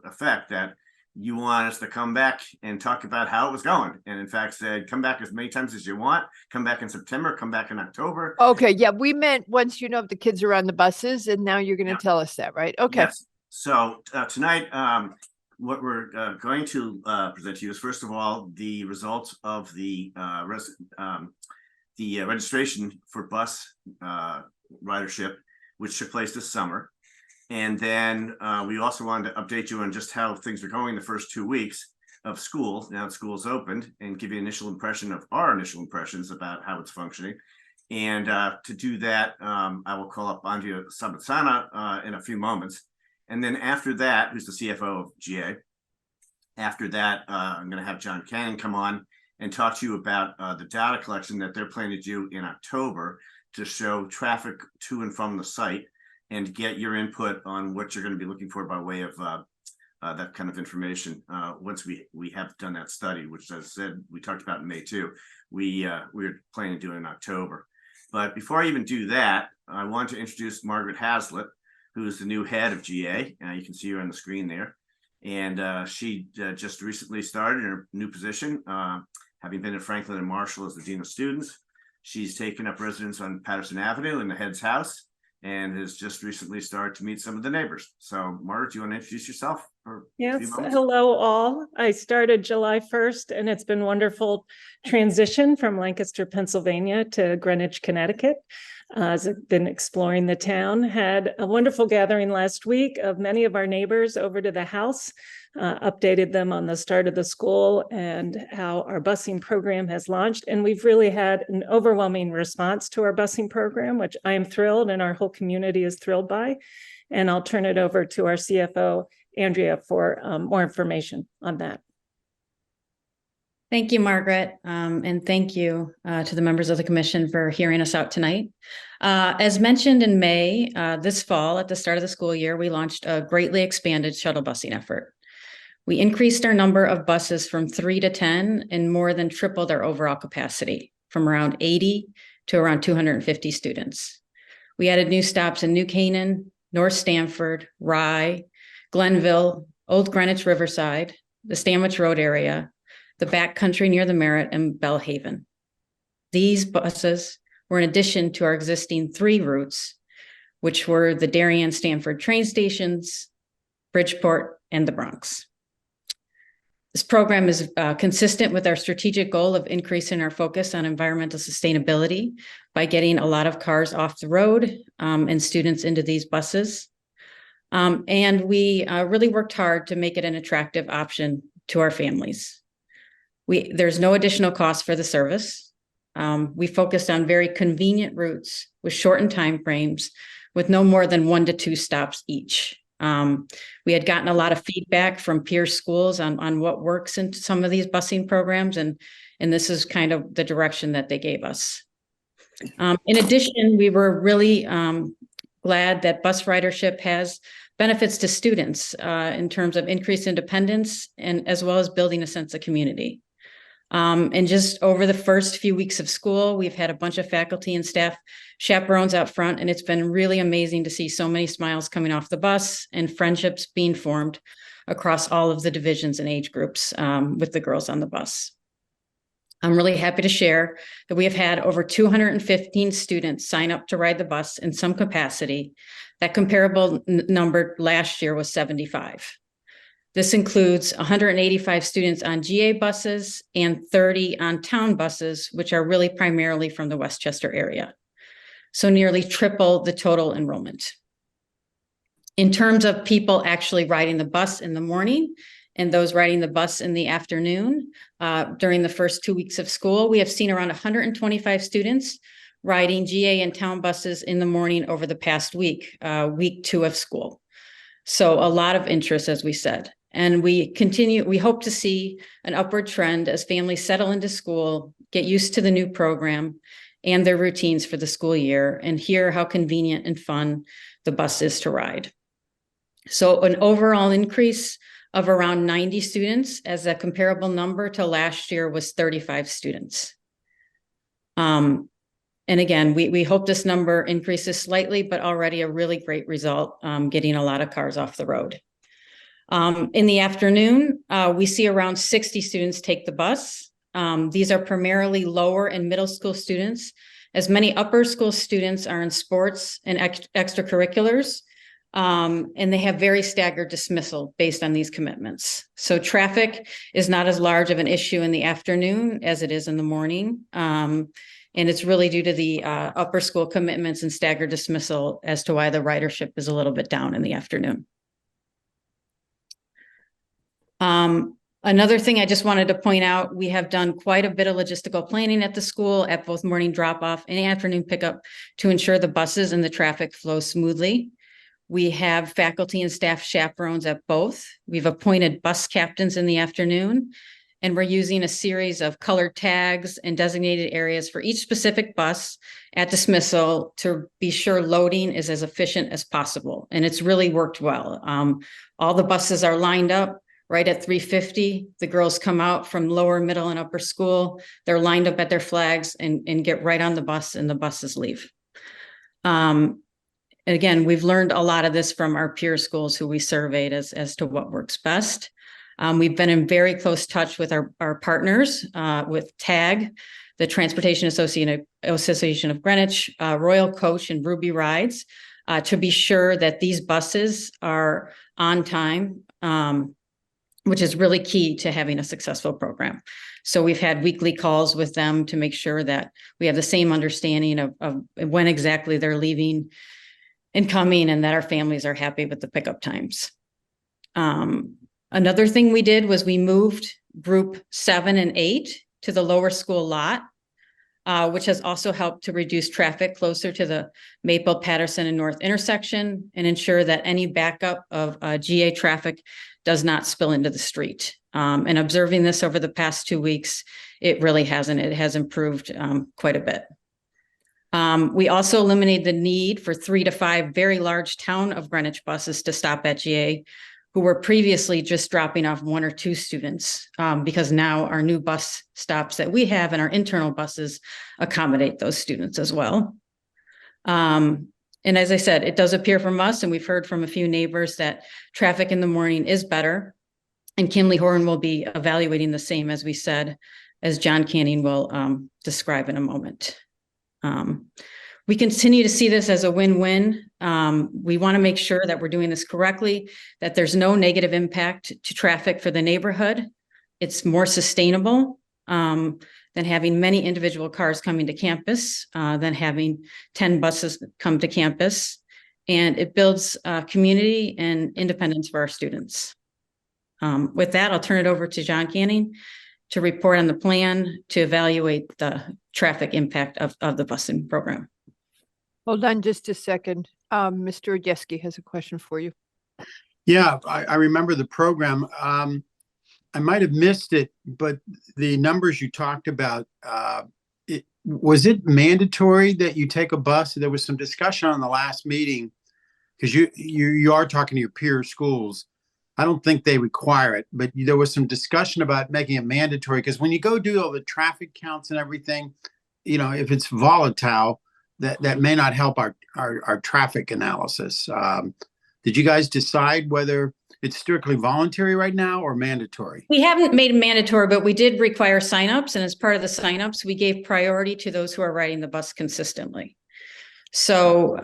effect, that you want us to come back and talk about how it was going. And in fact, said, come back as many times as you want. Come back in September, come back in October. Okay, yeah, we meant once you know if the kids are on the buses, and now you're going to tell us that, right? Okay. Yes. So tonight, what we're going to present to you is, first of all, the results of the registration for bus ridership, which took place this summer. And then we also wanted to update you on just how things are going the first 2 weeks of school, now that school's opened, and give you an initial impression of our initial impressions about how it's functioning. And to do that, I will call up Andrea Sabatsana in a few moments. And then after that, who's the CFO of GA, after that, I'm going to have John Cannon come on and talk to you about the data collection that they're planning to do in October to show traffic to and from the site and get your input on what you're going to be looking for by way of that kind of information once we have done that study, which, as I said, we talked about in May too. We're planning to do it in October. But before I even do that, I want to introduce Margaret Haslett, who's the new head of GA. You can see her on the screen there. And she just recently started in her new position, having been at Franklin and Marshall as the Dean of Students. She's taken up residence on Patterson Avenue in the head's house and has just recently started to meet some of the neighbors. So Margaret, do you want to introduce yourself? Yes, hello all. I started July 1st and it's been wonderful transition from Lancaster, Pennsylvania to Greenwich, Connecticut. As I've been exploring the town, had a wonderful gathering last week of many of our neighbors over to the house, updated them on the start of the school and how our busing program has launched. And we've really had an overwhelming response to our busing program, which I am thrilled and our whole community is thrilled by. And I'll turn it over to our CFO, Andrea, for more information on that. Thank you, Margaret, and thank you to the members of the commission for hearing us out tonight. As mentioned in May, this fall, at the start of the school year, we launched a greatly expanded shuttle busing effort. We increased our number of buses from 3 to 10 and more than tripled our overall capacity from around 80 to around 250 students. We added new stops in New Canaan, North Stamford, Rye, Glenville, Old Greenwich Riverside, the Stanwich Road area, the backcountry near the Merritt, and Bellhaven. These buses were in addition to our existing 3 routes, which were the Darien Stanford train stations, Bridgeport, and the Bronx. This program is consistent with our strategic goal of increasing our focus on environmental sustainability by getting a lot of cars off the road and students into these buses. And we really worked hard to make it an attractive option to our families. There's no additional cost for the service. We focused on very convenient routes with shortened time frames with no more than 1 to 2 stops each. We had gotten a lot of feedback from peer schools on what works in some of these busing programs, and this is kind of the direction that they gave us. In addition, we were really glad that bus ridership has benefits to students in terms of increased independence and as well as building a sense of community. And just over the first few weeks of school, we've had a bunch of faculty and staff chaperones out front, and it's been really amazing to see so many smiles coming off the bus and friendships being formed across all of the divisions and age groups with the girls on the bus. I'm really happy to share that we have had over 215 students sign up to ride the bus in some capacity. That comparable number last year was 75. This includes 185 students on GA buses and 30 on town buses, which are really primarily from the Westchester area. So nearly triple the total enrollment. In terms of people actually riding the bus in the morning and those riding the bus in the afternoon, during the first 2 weeks of school, we have seen around 125 students riding GA and town buses in the morning over the past week, week 2 of school. So a lot of interest, as we said. And we hope to see an upward trend as families settle into school, get used to the new program and their routines for the school year, and hear how convenient and fun the bus is to ride. So an overall increase of around 90 students, as a comparable number to last year was 35 students. And again, we hope this number increases slightly, but already a really great result, getting a lot of cars off the road. In the afternoon, we see around 60 students take the bus. These are primarily lower and middle school students, as many upper school students are in sports and extracurriculars, and they have very staggered dismissal based on these commitments. So traffic is not as large of an issue in the afternoon as it is in the morning. And it's really due to the upper school commitments and staggered dismissal as to why the ridership is a little bit down in the afternoon. Another thing I just wanted to point out, we have done quite a bit of logistical planning at the school at both morning drop-off and afternoon pickup to ensure the buses and the traffic flow smoothly. We have faculty and staff chaperones at both. We've appointed bus captains in the afternoon, and we're using a series of colored tags and designated areas for each specific bus at dismissal to be sure loading is as efficient as possible. And it's really worked well. All the buses are lined up right at 3:50. The girls come out from lower, middle, and upper school. They're lined up at their flags and get right on the bus, and the buses leave. And again, we've learned a lot of this from our peer schools who we surveyed as to what works best. We've been in very close touch with our partners, with TAG, the Transportation Association of Greenwich, Royal Coach, and Ruby Rides, to be sure that these buses are on time, which is really key to having a successful program. So we've had weekly calls with them to make sure that we have the same understanding of when exactly they're leaving and coming, and that our families are happy with the pickup times. Another thing we did was we moved group 7 and 8 to the lower school lot, which has also helped to reduce traffic closer to the Maple, Patterson, and North intersection and ensure that any backup of GA traffic does not spill into the street. And observing this over the past 2 weeks, it really hasn't. It has improved quite a bit. We also eliminated the need for 3 to 5 very large town of Greenwich buses to stop at GA, who were previously just dropping off 1 or 2 students, because now our new bus stops that we have and our internal buses accommodate those students as well. And as I said, it does appear from us, and we've heard from a few neighbors, that traffic in the morning is better. And Kimley Horn will be evaluating the same, as we said, as John Canning will describe in a moment. We continue to see this as a win-win. We want to make sure that we're doing this correctly, that there's no negative impact to traffic for the neighborhood. It's more sustainable than having many individual cars coming to campus, than having 10 buses come to campus. And it builds community and independence for our students. With that, I'll turn it over to John Canning to report on the plan to evaluate the traffic impact of the busing program. Hold on just a second. Mr. Odyeski has a question for you. Yeah, I remember the program. I might have missed it, but the numbers you talked about, was it mandatory that you take a bus? There was some discussion on the last meeting because you are talking to your peer schools. I don't think they require it, but there was some discussion about making it mandatory because when you go do all the traffic counts and everything, if it's volatile, that may not help our traffic analysis. Did you guys decide whether it's strictly voluntary right now or mandatory? We haven't made it mandatory, but we did require signups, and as part of the signups, we gave priority to those who are riding the bus consistently. So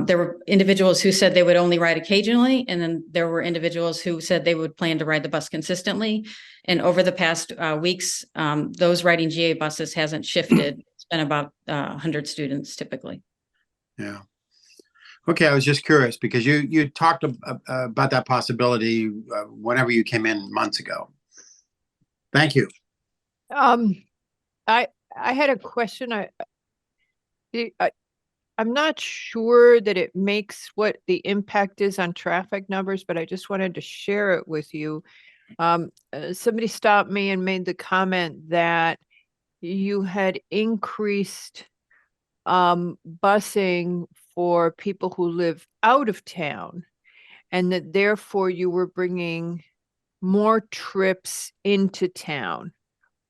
there were individuals who said they would only ride occasionally, and then there were individuals who said they would plan to ride the bus consistently. And over the past weeks, those riding GA buses hasn't shifted. It's been about 100 students typically. Yeah. Okay, I was just curious because you talked about that possibility whenever you came in months ago. Thank you. I had a question. I'm not sure that it makes what the impact is on traffic numbers, but I just wanted to share it with you. Somebody stopped me and made the comment that you had increased busing for people who live out of town, and that therefore you were bringing more trips into town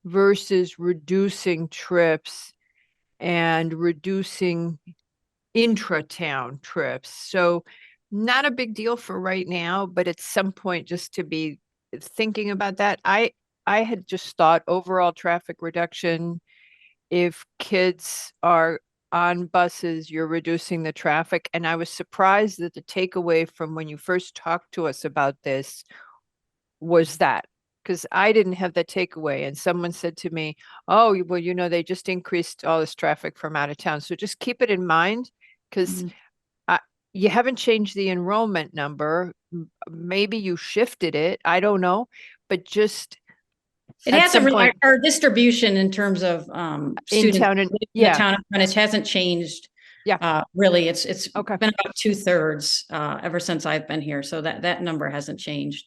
versus reducing trips and reducing intra-town trips. So not a big deal for right now, but at some point just to be thinking about that. I had just thought overall traffic reduction, if kids are on buses, you're reducing the traffic. And I was surprised that the takeaway from when you first talked to us about this was that, because I didn't have that takeaway. And someone said to me, oh, well, they just increased all this traffic from out of town. So just keep it in mind, because you haven't changed the enrollment number. Maybe you shifted it. I don't know, but just it hasn't really, our distribution in terms of students town and the town of Greenwich hasn't changed. Yeah, really, it's okay. Been about 2/3 ever since I've been here, so that number hasn't changed.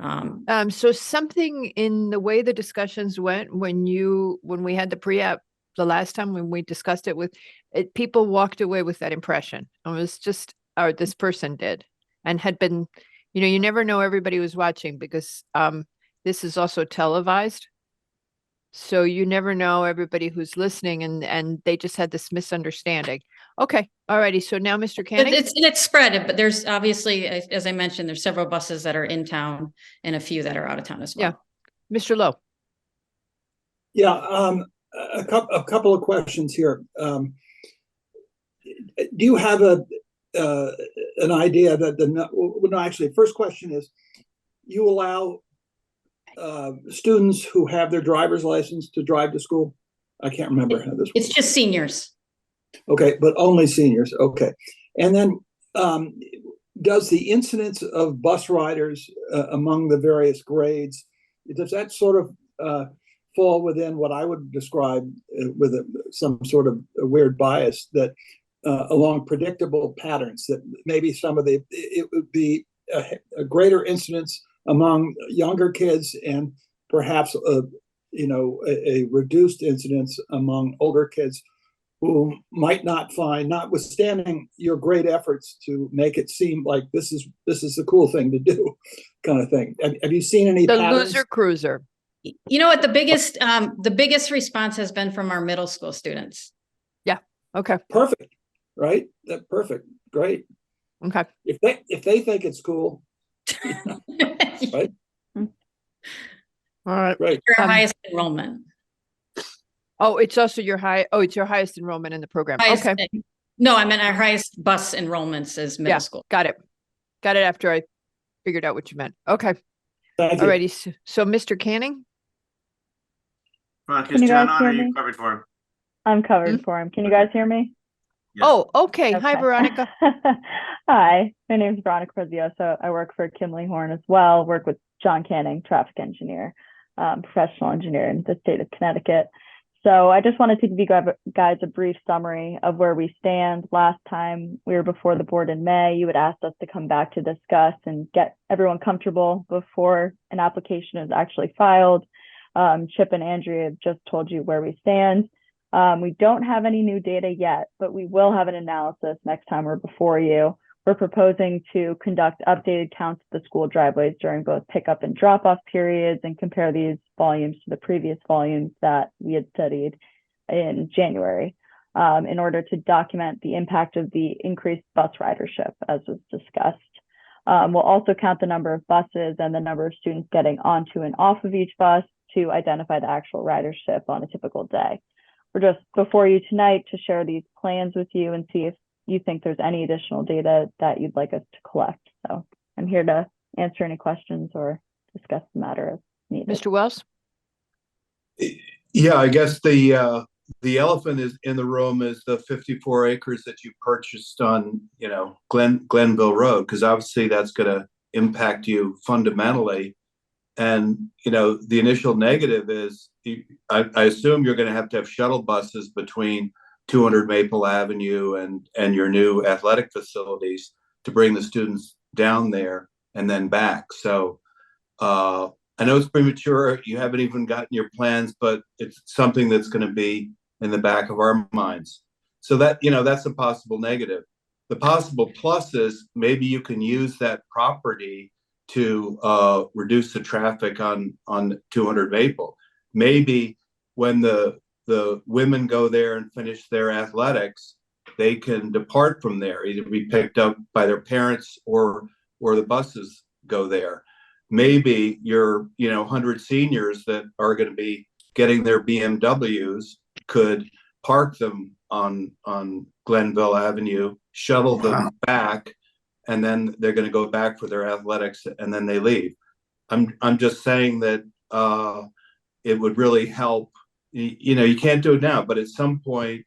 So something in the way the discussions went when we had the pre-app the last time when we discussed it with it, people walked away with that impression. It was just, or this person did, and had been, you never know everybody was watching because this is also televised. So you never know everybody who's listening, and they just had this misunderstanding. Okay. Alrighty. So now, Mr. Canning. It's spread, but there's obviously, as I mentioned, there's several buses that are in town and a few that are out of town as well. Yeah. Mr. Lowe. Yeah. A couple of questions here. Do you have an idea that actually, first question is, you allow students who have their driver's license to drive to school? I can't remember how this works. It's just seniors. Okay, but only seniors. Okay. And then does the incidence of bus riders among the various grades, does that sort of fall within what I would describe with some sort of a weird bias that along predictable patterns, that maybe it would be a greater incidence among younger kids and perhaps a reduced incidence among older kids who might not find, notwithstanding your great efforts to make it seem like this is the cool thing to do, kind of thing. Have you seen any patterns? Loser cruiser? You know what, the biggest response has been from our middle school students. Yeah. Okay. Perfect. Right. Perfect. Great. Okay. If they think it's cool. Right. All right. Right. Your highest enrollment. Oh, it's also your it's your highest enrollment in the program. Okay. No, I meant our highest bus enrollments is middle school. Got it after I figured out what you meant. Okay. Thank you. Alrighty. So Mr. Canning? Is John on, or are you covered for him? I'm covered for him. Can you guys hear me? Yes. Oh, okay. Hi, Veronica. Hi, my name is Veronica Prezioso. I work for Kimley Horn as well. Work with John Canning, traffic engineer, professional engineer in the state of Connecticut. So I just wanted to give you guys a brief summary of where we stand. Last time we were before the board in May, you had asked us to come back to discuss and get everyone comfortable before an application is actually filed. Chip and Andrea have just told you where we stand. We don't have any new data yet, but we will have an analysis next time we're before you. We're proposing to conduct updated counts of the school driveways during both pickup and drop-off periods and compare these volumes to the previous volumes that we had studied in January in order to document the impact of the increased bus ridership, as was discussed. We'll also count the number of buses and the number of students getting onto and off of each bus to identify the actual ridership on a typical day. We're just before you tonight to share these plans with you and see if you think there's any additional data that you'd like us to collect. So I'm here to answer any questions or discuss the matter as needed. Mr. Wells? Yeah, I guess the elephant is in the room is the 54 acres that you purchased on, Glenville Road, because obviously that's going to impact you fundamentally. And, the initial negative is I assume you're going to have shuttle buses between 200 Maple Avenue and your new athletic facilities to bring the students down there and then back. So I know it's premature. You haven't even gotten your plans, but it's something that's going to be in the back of our minds. So that's a possible negative. The possible plus is maybe you can use that property to reduce the traffic on 200 Maple. Maybe when the women go there and finish their athletics, they can depart from there, either be picked up by their parents or the buses go there. Maybe your 100 seniors that are going to be getting their BMWs could park them on Glenville Avenue, shuttle them back, and then they're going to go back for their athletics and then they leave. I'm just saying that it would really help. You can't do it now, but at some point,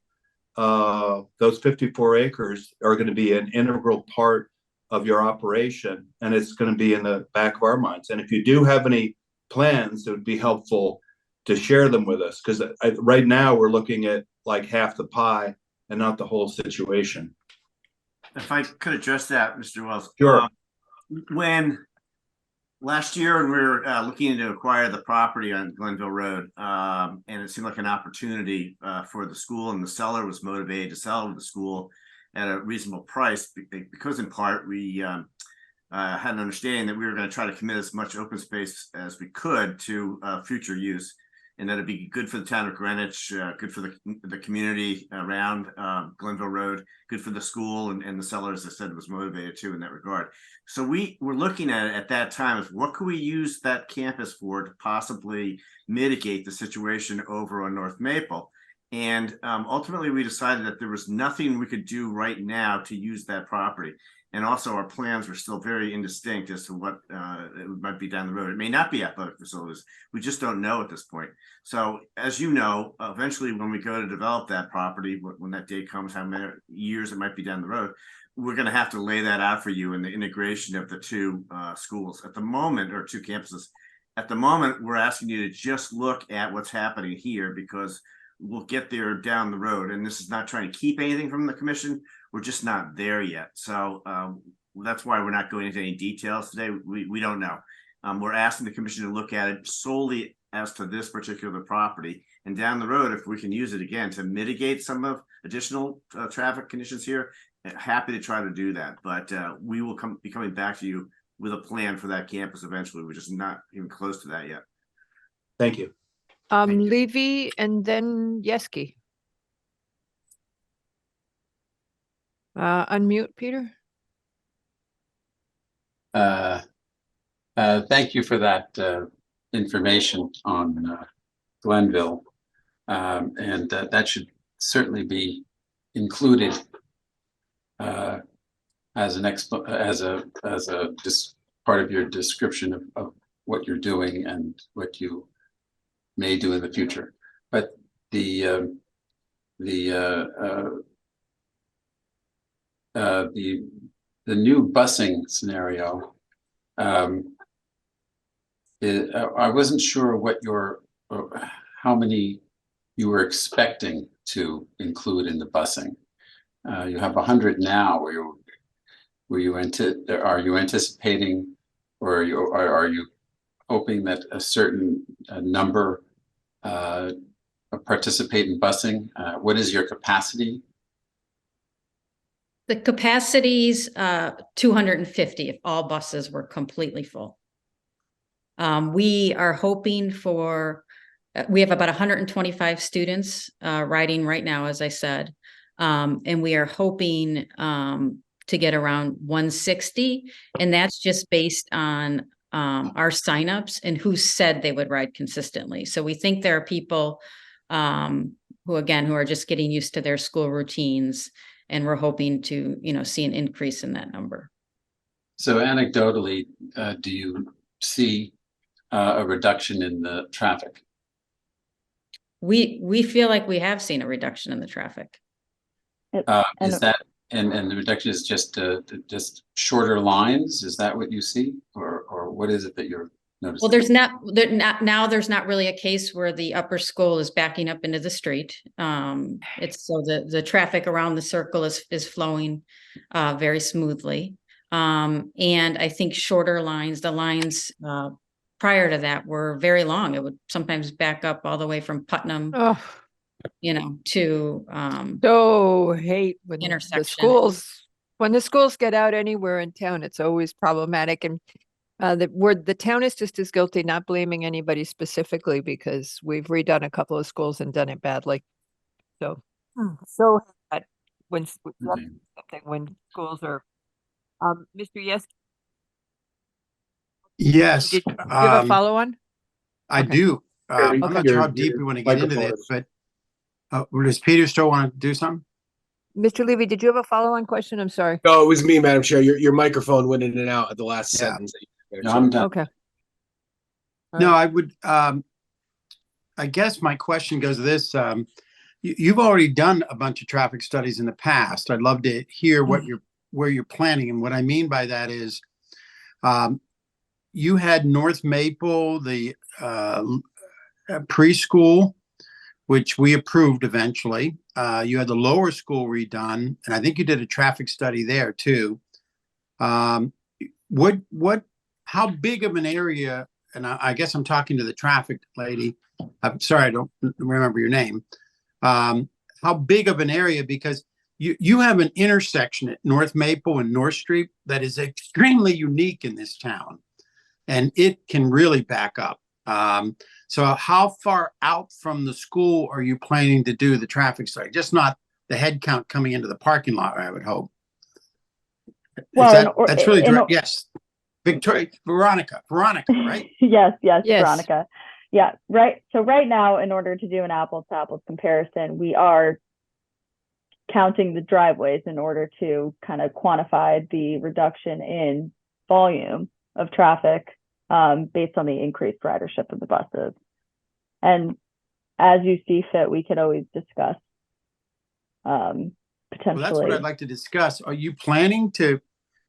those 54 acres are going to be an integral part of your operation, and it's going to be in the back of our minds. And if you do have any plans, it would be helpful to share them with us, because right now we're looking at like half the pie and not the whole situation. If I could address that, Mr. Wells. Sure. When last year, when we were looking to acquire the property on Glenville Road, and it seemed like an opportunity for the school, and the seller was motivated to sell to the school at a reasonable price, because in part we had an understanding that we were going to try to commit as much open space as we could to future use, and that it'd be good for the town of Greenwich, good for the community around Glenville Road, good for the school, and the seller, as I said, was motivated too in that regard. So we were looking at it at that time as what could we use that campus for to possibly mitigate the situation over on North Maple. And ultimately we decided that there was nothing we could do right now to use that property. And also our plans were still very indistinct as to what it might be down the road. It may not be athletic facilities. We just don't know at this point. So as you know, eventually when we go to develop that property, when that day comes, how many years it might be down the road, we're going to have to lay that out for you in the integration of the two schools at the moment, or two campuses. At the moment, we're asking you to just look at what's happening here, because we'll get there down the road. And this is not trying to keep anything from the commission. We're just not there yet. So that's why we're not going into any details today. We don't know. We're asking the commission to look at it solely as to this particular property. And down the road, if we can use it again to mitigate some of additional traffic conditions here, happy to try to do that. But we will be coming back to you with a plan for that campus eventually. We're just not even close to that yet. Thank you. Levy and then Yeski. Unmute, Peter. Thank you for that information on Glenville, and that should certainly be included as just part of your description of what you're doing and what you may do in the future. But the new busing scenario, I wasn't sure what how many you were expecting to include in the busing. You have 100 now. Are you anticipating, or are you hoping that a certain number participate in busing? What is your capacity? The capacity's 250 if all buses were completely full. We are hoping for, we have about 125 students riding right now, as I said. And we are hoping to get around 160. And that's just based on our signups and who said they would ride consistently. So we think there are people who are just getting used to their school routines. And we're hoping to, see an increase in that number. So anecdotally, do you see a reduction in the traffic? We feel like we have seen a reduction in the traffic. Is that and the reduction is just shorter lines? Is that what you see, or what is it that you're noticing? Well, there's not really a case where the upper school is backing up into the street. It's so the traffic around the circle is flowing very smoothly. And I think shorter lines, the lines prior to that were very long. It would sometimes back up all the way from Putnam, to So hate when the intersection. schools get out anywhere in town, it's always problematic. And the town is just as guilty, not blaming anybody specifically, because we've redone a couple of schools and done it badly. So bad when schools are, Mr. Yes. Yes. Do you have a follow on? I do. I'm not sure how deep we want to get into this, but does Peter still want to do something? Mr. Levy, did you have a follow on question? I'm sorry. No, it was me, Madam Chair. Your microphone went in and out at the last sentence. No, I'm done. Okay. No, I would, I guess my question goes to this. You've already done a bunch of traffic studies in the past. I'd love to hear where you're planning. And what I mean by that is, you had North Maple, the preschool, which we approved eventually. You had the lower school redone, and I think you did a traffic study there too. How big of an area, and I guess I'm talking to the traffic lady. I'm sorry, I don't remember your name. How big of an area, because you have an intersection at North Maple and North Street that is extremely unique in this town, and it can really back up. So how far out from the school are you planning to do the traffic study? Just not the head count coming into the parking lot, I would hope. Well, that's really direct. Yes. Veronica, right? Yes, Veronica. Yeah, right. So right now, in order to do an apples to apples comparison, we are counting the driveways in order to kind of quantify the reduction in volume of traffic based on the increased ridership of the buses. And as you see fit, we could always discuss potentially. Well, that's what I'd like to discuss. Are you planning to,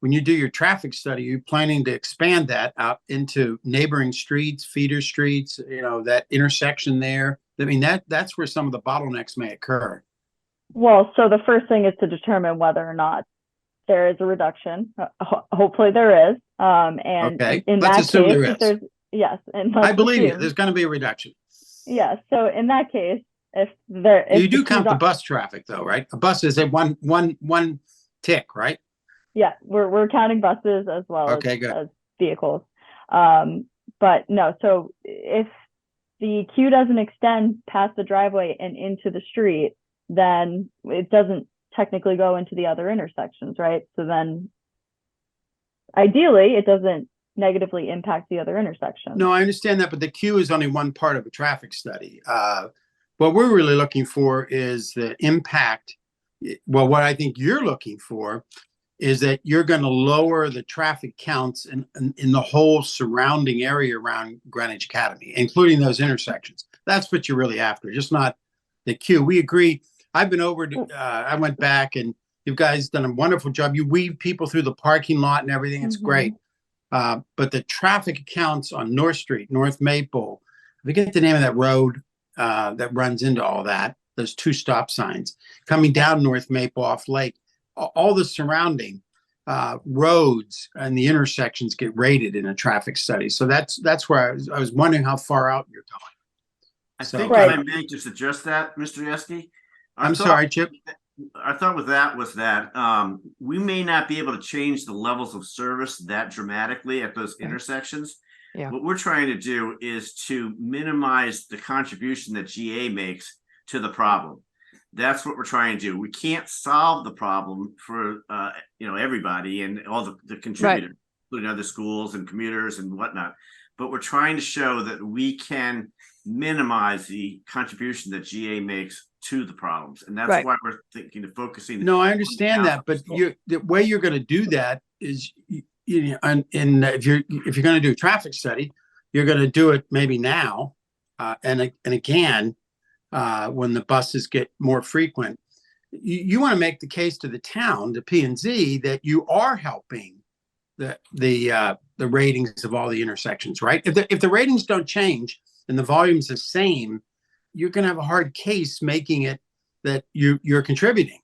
when you do your traffic study, are you planning to expand that out into neighboring streets, feeder streets, that intersection there? I mean, that's where some of the bottlenecks may occur. Well, so the first thing is to determine whether or not there is a reduction. Hopefully there is. And okay, in let's that assume case, there is. Yes, and I believe you. There's going to be a reduction. Yeah. So in that case, if you do count the bus traffic, though, right? A bus is a one tick, right? Yeah, we're counting buses as well as vehicles. But no, so if the queue doesn't extend past the driveway and into the street, then it doesn't technically go into the other intersections, right? So then ideally it doesn't negatively impact the other intersections. No, I understand that, but the queue is only one part of a traffic study. What we're really looking for is the impact. Well, what I think you're looking for is that you're going to lower the traffic counts in the whole surrounding area around Greenwich Academy, including those intersections. That's what you're really after, just not the queue. We agree. I've been over to, I went back, and you guys done a wonderful job. You weave people through the parking lot and everything. It's great. But the traffic counts on North Street, North Maple, I forget the name of that road. that runs into all that. Those two stop signs coming down North Maple off Lake, all the surrounding roads and the intersections get rated in a traffic study. So that's where I was wondering how far out you're going. I So- think Right. if I may just address that, Mr. Yeski. I'm sorry, Chip. Our thought with that was that we may not be able to change the levels of service that dramatically at those intersections. Yeah. What we're trying to do is to minimize the contribution that GA makes to the problem. That's what we're trying to do. We can't solve the problem for everybody and all the contributors, including other schools and commuters and whatnot. But we're trying to show that we can minimize the contribution that GA makes to the problems, and that's Right. why we're thinking of focusing. No, I understand that, but the way you're going to do that is, if you're going to do a traffic study, you're going to do it maybe now, and again, when the buses get more frequent. You want to make the case to the town, to P&Z, that you are helping the ratings of all the intersections, right? If the ratings don't change and the volume's the same, you're going to have a hard case making it that you're contributing.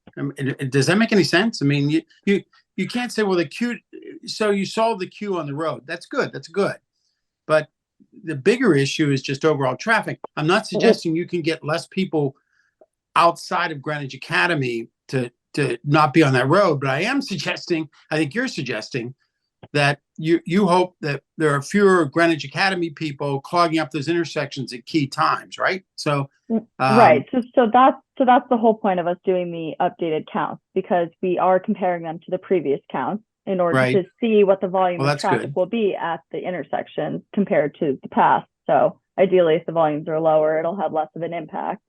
Does that make any sense? I mean, you can't say, well, the queue, so you solve the queue on the road. That's good. That's good. But the bigger issue is just overall traffic. I'm not suggesting you can get less people outside of Greenwich Academy to not be on that road, but I am suggesting, I think you're suggesting, that you hope that there are fewer Greenwich Academy people clogging up those intersections at key times, right? So right. So that's the whole point of us doing the updated counts, because we are comparing them to the previous counts in order Right. to see what the volume Well, of that's traffic good. will be at the intersection compared to the past. So ideally, if the volumes are lower, it'll have less of an impact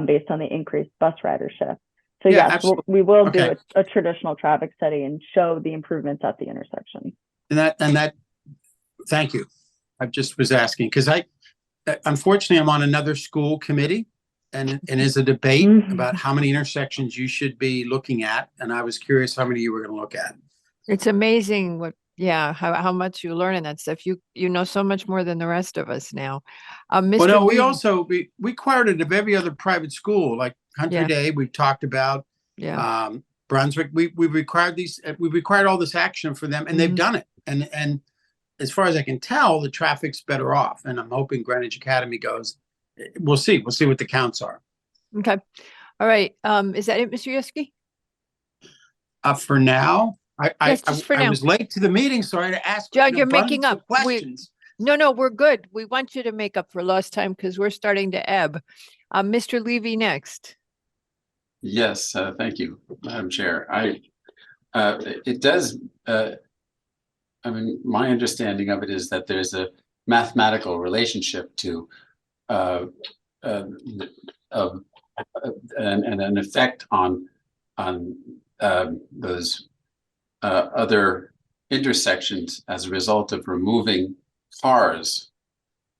based on the increased bus ridership. So Yeah, yes, absolutely. we will Okay. do a traditional traffic study and show the improvements at the intersection. And that, thank you. I just was asking because unfortunately, I'm on another school committee, and is a debate about how many intersections you should be looking at, and I was curious how many you were going to look at. It's amazing how much you learn in that stuff. You know so much more than the rest of us now. Mr. Well, no, we Lee- also we required it of every other private school, like Country Yeah. Day. We've talked about Brunswick. We required we required all this action for them, and they've done it. And as far as I can tell, the traffic's better off. And I'm hoping Greenwich Academy goes. We'll see. We'll see what the counts are. Okay. All right. Is that it, Mr. Yeski? For now, Yes, just for I now. was late to the meeting, so I had to ask. John, an you're making abundance up. of questions. No, we're good. We want you to make up for lost time because we're starting to ebb. Mr. Levy next. Yes, thank you, Madam Chair. It does, I mean, my understanding of it is that there's a mathematical relationship to and an effect on those other intersections as a result of removing cars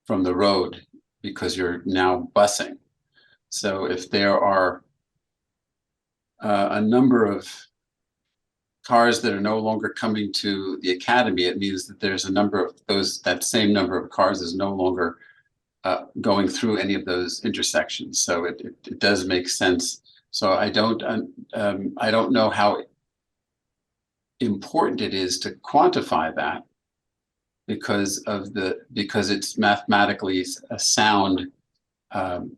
from the road because you're now busing. So if there are a number of cars that are no longer coming to the academy, it means that there's a number of that same number of cars is no longer going through any of those intersections. So it does make sense. So I don't know how important it is to quantify that because it's mathematically a sound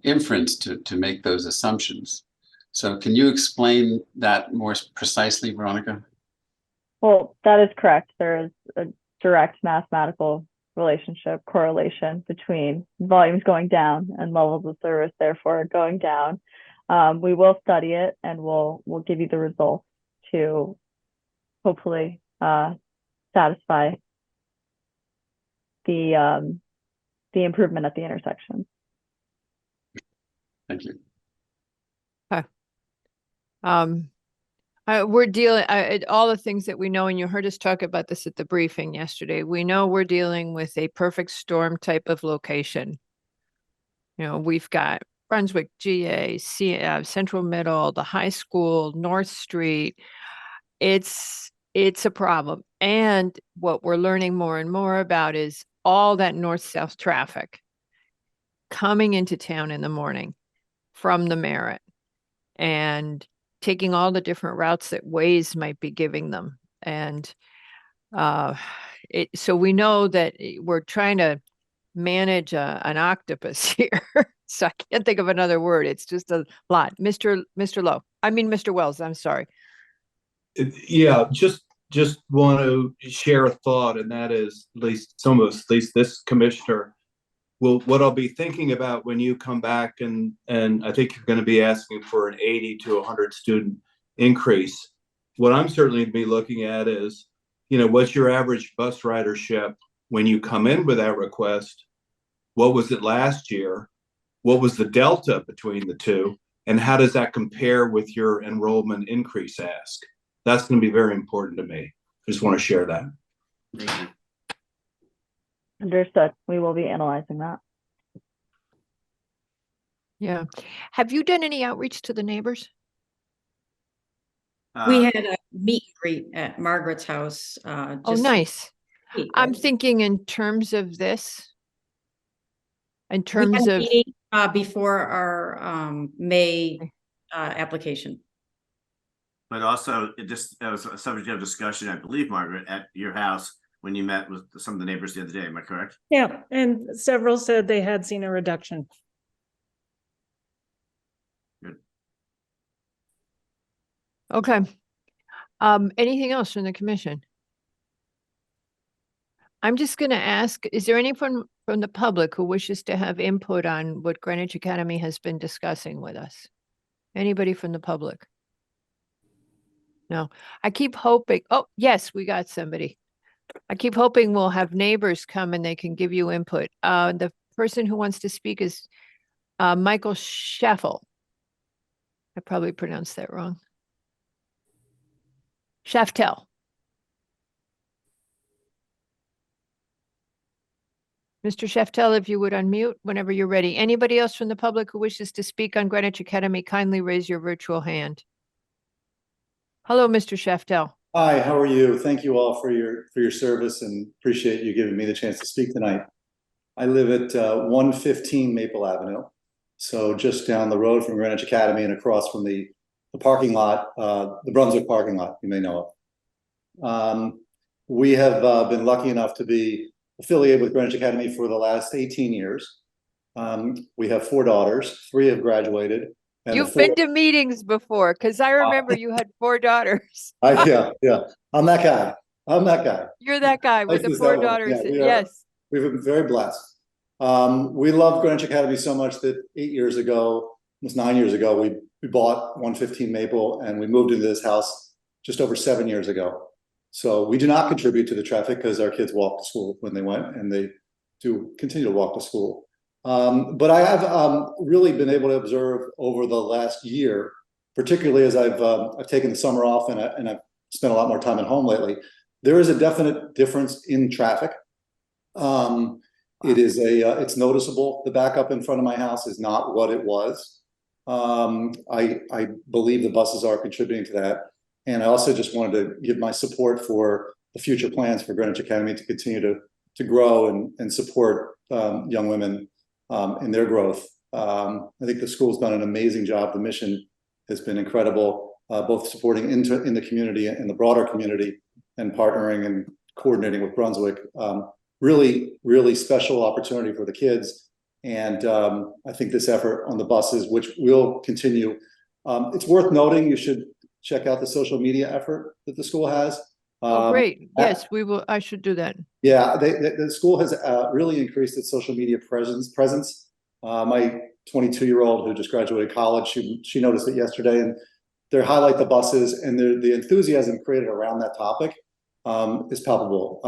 inference to make those assumptions. So can you explain that more precisely, Veronica? Well, that is correct. There is a direct mathematical correlation between volumes going down and levels of service, therefore going down. We will study it and we'll give you the results to hopefully satisfy the improvement at the intersection. Thank you. We're dealing all the things that we know, and you heard us talk about this at the briefing yesterday. We know we're dealing with a perfect storm type of location. You know, we've got Brunswick, GA, Central Middle, the high school, North Street. It's a problem. And what we're learning more and more about is all that north-south traffic coming into town in the morning from the Merritt and taking all the different routes that Waze might be giving them. And so we know that we're trying to manage an octopus here. So I can't think of another word. It's just a lot. Mr. Wells, I'm sorry. Yeah, just want to share a thought, and that is, at least some of us, at least this commissioner, what I'll be thinking about when you come back, and I think you're going to be asking for an 80 to 100 student increase. What I'm certainly going to be looking at is, what's your average bus ridership when you come in with that request? What was it last year? What was the delta between the two? And how does that compare with your enrollment increase ask? That's going to be very important to me. I just want to share that. Understood. We will be analyzing that. Yeah. Have you done any outreach to the neighbors? We had a meet and greet at Margaret's house. Oh, nice. I'm thinking in terms of this. In terms of before our May application. But also, it was a subject of discussion, I believe, Margaret, at your house when you met with some of the neighbors the other day. Am I correct? Yeah, and several said they had seen a reduction. Good. Okay. Anything else from the commission? I'm just going to ask, is there anyone from the public who wishes to have input on what Greenwich Academy has been discussing with us? Anybody from the public? No, I keep hoping. Oh, yes, we got somebody. I keep hoping we'll have neighbors come and they can give you input. The person who wants to speak is Michael Schaffel. I probably pronounced that wrong. Schaftel. Mr. Schaftel, if you would unmute whenever you're ready. Anybody else from the public who wishes to speak on Greenwich Academy, kindly raise your virtual hand. Hello, Mr. Schaftel. Hi, how are you? Thank you all for your service and appreciate you giving me the chance to speak tonight. I live at 115 Maple Avenue, so just down the road from Greenwich Academy and across from the parking lot, the Brunswick parking lot, you may know of. We have been lucky enough to be affiliated with Greenwich Academy for the last 18 years. We have 4 daughters, 3 have graduated. You've been to meetings before, because I remember you had 4 daughters. Yeah. I'm that guy. You're that guy with the 4 daughters. Yeah, yes. We've been very blessed. We love Greenwich Academy so much that 8 years ago, almost 9 years ago, we bought 115 Maple and we moved into this house just over 7 years ago. So we do not contribute to the traffic because our kids walk to school when they went, and they do continue to walk to school. But I have really been able to observe over the last year, particularly as I've taken the summer off and I've spent a lot more time at home lately, there is a definite difference in traffic. It's noticeable. The backup in front of my house is not what it was. I believe the buses are contributing to that. And I also just wanted to give my support for the future plans for Greenwich Academy to continue to grow and support young women in their growth. I think the school's done an amazing job. The mission has been incredible, both supporting in the community and the broader community, and partnering and coordinating with Brunswick. Really, really special opportunity for the kids. And I think this effort on the buses, which will continue, it's worth noting, you should check out the social media effort that the school has. Oh, great. Yes, we will. I should do that. Yeah, the school has really increased its social media presence. My 22-year-old who just graduated college, she noticed it yesterday, and they highlight the buses, and the enthusiasm created around that topic is palpable.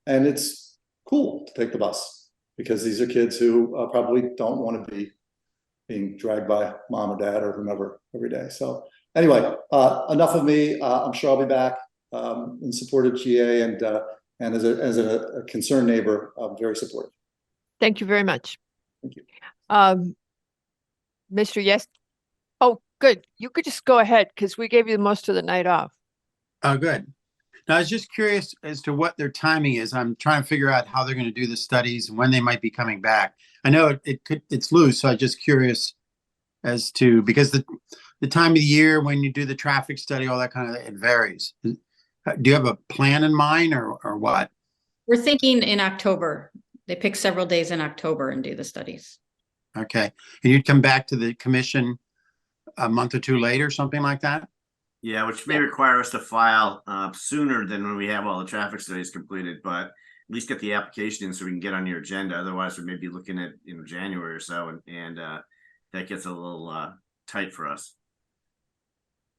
And it's cool to take the bus because these are kids who probably don't want to be being dragged by mom or dad or whomever every day. So anyway, enough of me. I'm sure I'll be back in support of GA, and as a concerned neighbor, I'm very supportive. Thank you very much. Thank you. Mr. Yes. Oh, good. You could just go ahead because we gave you most of the night off. Oh, good. Now, I was just curious as to what their timing is. I'm trying to figure out how they're going to do the studies and when they might be coming back. I know it's loose, so I'm just curious as to, because the time of the year when you do the traffic study, all that kind of, it varies. Do you have a plan in mind or what? We're thinking in October. They pick several days in October and do the studies. Okay. And you'd come back to the commission a month or two later, something like that? Yeah, which may require us to file sooner than when we have all the traffic studies completed, but at least get the application in so we can get on your agenda. Otherwise, we may be looking at January or so, and that gets a little tight for us.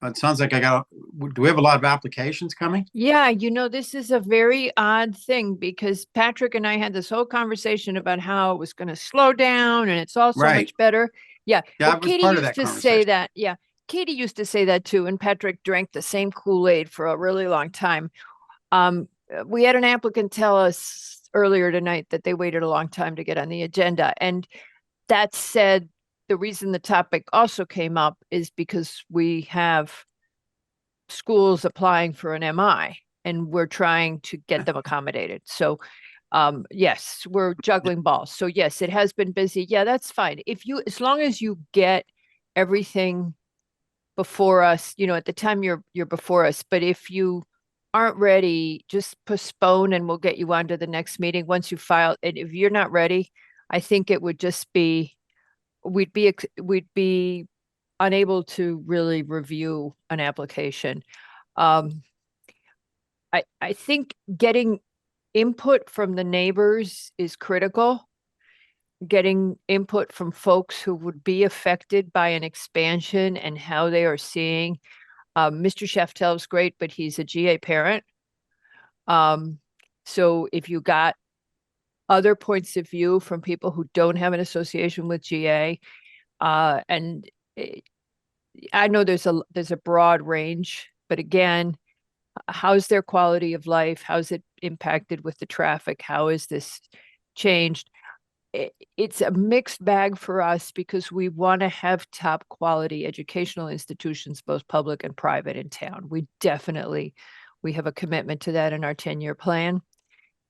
It sounds like do we have a lot of applications coming? Yeah, this is a very odd thing because Patrick and I had this whole conversation about how it was going to slow down and it's all so Right. much better. Yeah. Yeah, Well, I was Katie part of used that to say that. Yeah. Katie used to say that too. And Patrick drank the same Kool-Aid for a really long time. We had an applicant tell us earlier tonight that they waited a long time to get on the agenda. And that said, the reason the topic also came up is because we have schools applying for an MI and we're trying to get them accommodated. So yes, we're juggling balls. So yes, it has been busy. Yeah, that's fine. As long as you get everything before us, at the time you're before us, but if you aren't ready, just postpone and we'll get you on to the next meeting once you file. And if you're not ready, I think it would just be, we'd be unable to really review an application. I think getting input from the neighbors is critical. Getting input from folks who would be affected by an expansion and how they are seeing. Mr. Sheftel's great, but he's a GA parent. So if you got other points of view from people who don't have an association with GA, and I know there's a broad range, but again, how's their quality of life? How's it impacted with the traffic? How is this changed? It's a mixed bag for us because we want to have top quality educational institutions, both public and private, in town. We have a commitment to that in our 10-year plan.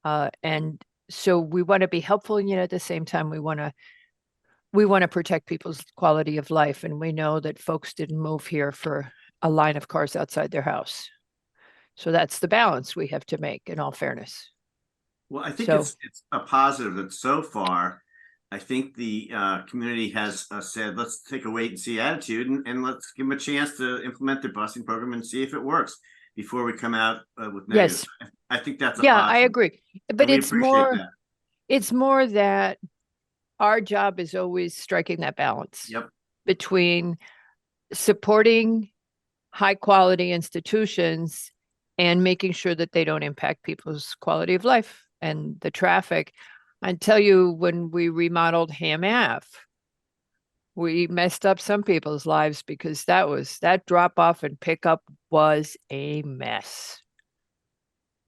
And so we want to be helpful, and yet at the same time, we want to protect people's quality of life. And we know that folks didn't move here for a line of cars outside their house. So that's the balance we have to make, in all fairness. Well, I think it's a positive that so far, I think the community has said, let's take a wait and see attitude and let's give them a chance to implement their busing program and see if it works before we come out with negatives. Yes. I think that's I agree. But it's more, that. It's more that our job is always striking that balance between supporting high quality institutions and making sure that they don't impact people's quality of life and the traffic. I tell you, when we remodeled Ham Ave, we messed up some people's lives because that drop off and pickup was a mess.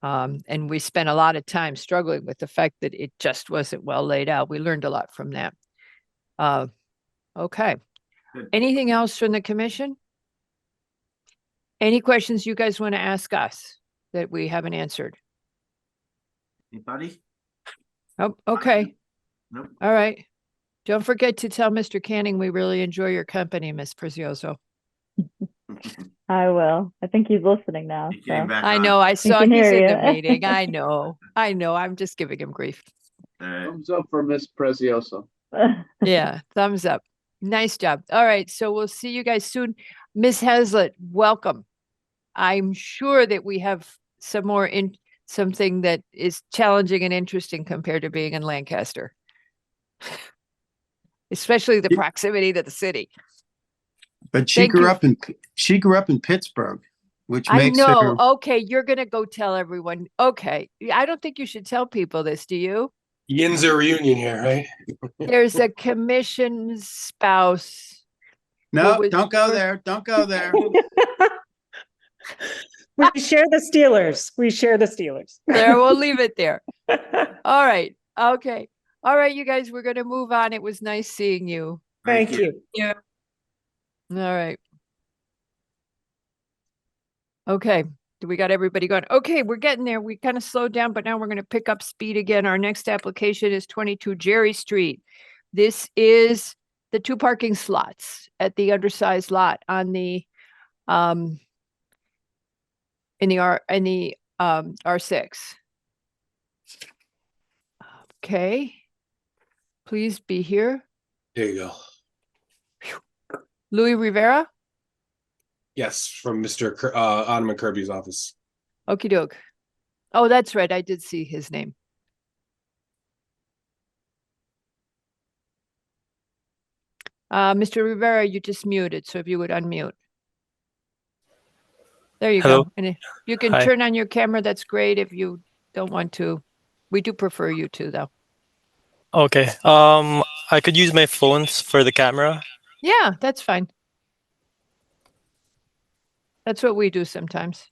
And we spent a lot of time struggling with the fact that it just wasn't well laid out. We learned a lot from that. Okay. Good. Anything else from the commission? Any questions you guys want to ask us that we haven't answered? Anybody? Oh, okay. Nope. All right. Don't forget to tell Mr. Canning we really enjoy your company, Miss Prezioso. I will. I think he's listening now. He came back I on. know. I saw can he's hear in you. the meeting. I know. I'm just giving him grief. Thumbs up for Miss Prezioso. Yeah. Thumbs up. Nice job. All right. So we'll see you guys soon. Miss Hazlett, welcome. I'm sure that we have something that is challenging and interesting compared to being in Lancaster, especially the proximity to the city. But she grew up in Pittsburgh, which makes I know. her. Okay, you're gonna go tell everyone. Okay, I don't think you should tell people this. Do you? Yinzer reunion here, right? There's a commission spouse. No, don't go there. Don't go there. We share the Steelers. We share the Steelers. There, we'll leave it there. All right. Okay. All right, you guys, we're gonna move on. It was nice seeing you. Thank you. Yeah. All right. Okay. we got everybody going? Okay, we're getting there. We kind of slowed down, but now we're going to pick up speed again. Our next application is 22 Jerry Street. This is the 2 parking slots at the undersized lot on the in the R6. Okay. Please be here. There you go. Louis Rivera? Yes, from Mr. Ottoman Kirby's office. Okie doke. Oh, that's right. I did see his name. Mr. Rivera, you just muted, so if you would unmute. There you Hello. go. And if you can Hi. turn on your camera, that's great. If you don't want to, we do prefer you to, though. Okay. I could use my phones for the camera. Yeah, that's fine. That's what we do sometimes.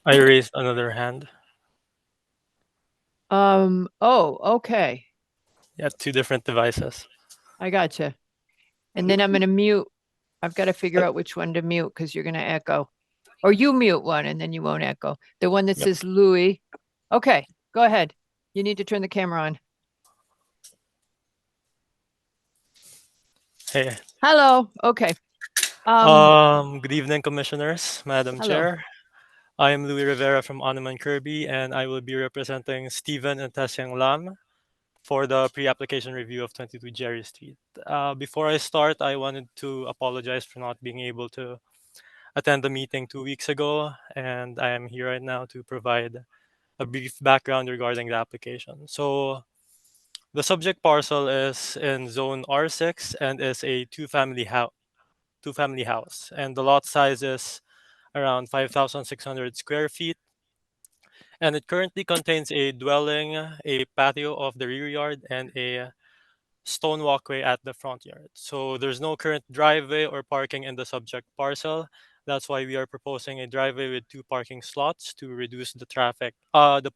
I raised another hand. Oh, okay. Yeah, 2 different devices. I gotcha. And then I'm going to mute. I've got to figure out which one to mute because you're going to echo. Or you mute one and then you won't echo. The one that Yep. says Louis. Okay, go ahead. You need to turn the camera on. Hey. Hello. Okay. Good evening, commissioners, Madam Hello. Chair. I am Louis Rivera from Ottoman Kirby, and I will be representing Stephen and Tasyang Lam for the pre-application review of 22 Jerry Street. Before I start, I wanted to apologize for not being able to attend the meeting 2 weeks ago, and I am here right now to provide a brief background regarding the application. So the subject parcel is in zone R6 and is a two-family house, and the lot size is around 5,600 square feet. And it currently contains a dwelling, a patio of the rear yard, and a stone walkway at the front yard. So there's no current driveway or parking in the subject parcel. That's why we are proposing a driveway with 2 parking slots to reduce the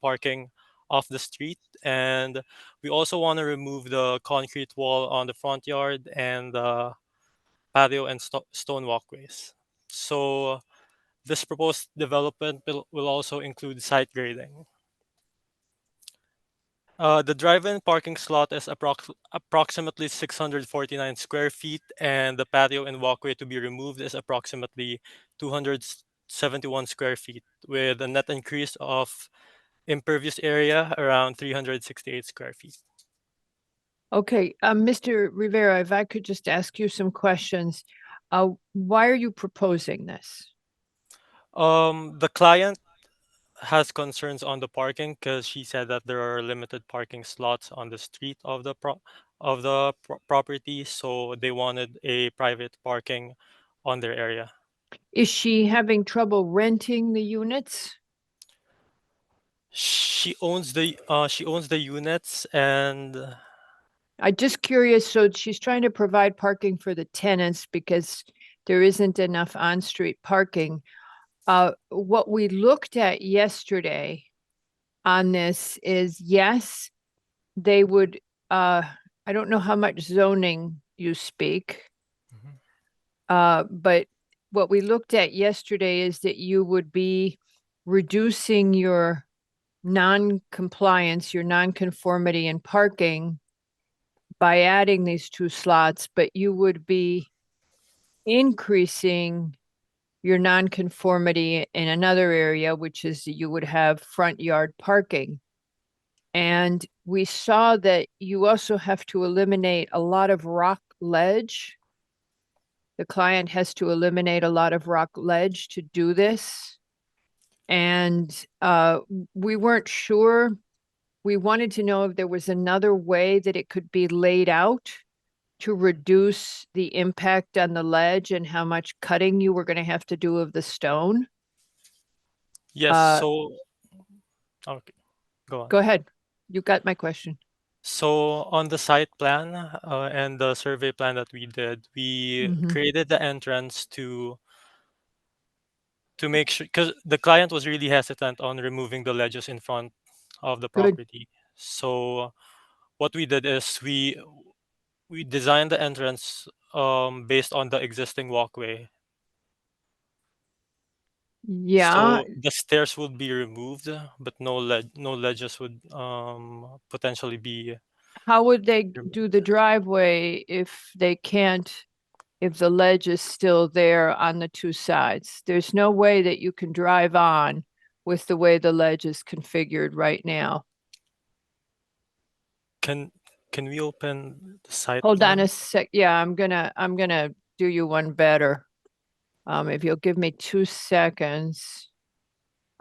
parking off the street. And we also want to remove the concrete wall on the front yard and the patio and stone walkways. So this proposed development will also include site grading. The drive-in parking slot is approximately 649 square feet, and the patio and walkway to be removed is approximately 271 square feet, with a net increase of impervious area around 368 square feet. Okay, Mr. Rivera, if I could just ask you some questions. Why are you proposing this? The client has concerns on the parking because she said that there are limited parking slots on the street of the property, so they wanted a private parking on their area. Is she having trouble renting the units? She owns the units, and I'm just curious. So she's trying to provide parking for the tenants because there isn't enough on-street parking. What we looked at yesterday on this is, yes, they would, I don't know how much zoning you speak. But what we looked at yesterday is that you would be reducing your non-compliance, your non-conformity in parking by adding these 2 slots, but you would be increasing your non-conformity in another area, which is you would have front yard parking. And we saw that you also have to eliminate a lot of rock ledge. The client has to eliminate a lot of rock ledge to do this. And we weren't sure. We wanted to know if there was another way that it could be laid out to reduce the impact on the ledge and how much cutting you were going to have to do of the stone. yes, okay, go on. Go ahead. You got my question. So on the site plan and the survey plan that we did, we created the entrance to make sure, because the client was really hesitant on removing the ledges in front of the Good. property. So what we did is we designed the entrance based on the existing walkway. Yeah. So the stairs would be removed, but no ledges would potentially be. How would they do the driveway if they can't, if the ledge is still there on the two sides? There's no way that you can drive on with the way the ledge is configured right now. Can we open the site Hold on plan? a sec. Yeah, I'm gonna do you one better. If you'll give me 2 seconds,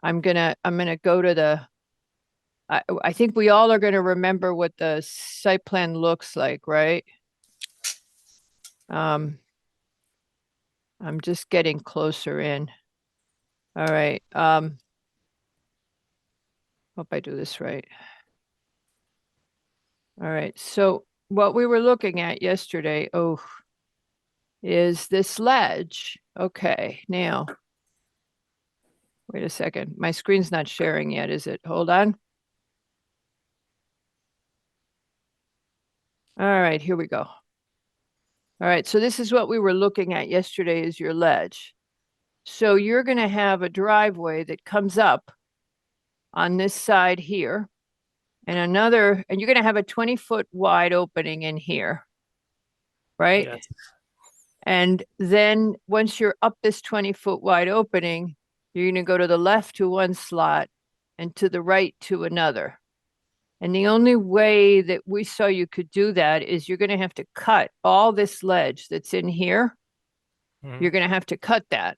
I'm gonna go to the, I think we all are gonna remember what the site plan looks like, right? I'm just getting closer in. All right, hope I do this right. All right, so what we were looking at yesterday, is this ledge. Okay, now, wait a second. My screen's not sharing yet, is it? Hold on. All right, here we go. All right, so this is what we were looking at yesterday is your ledge. So you're going to have a driveway that comes up on this side here and another, and you're going to have a 20-foot wide opening in here, right? Yes. And then once you're up this 20-foot wide opening, you're going to go to the left to one slot and to the right to another. And the only way that we saw you could do that is you're going to have to cut all this ledge that's in here. You're going to have to cut that.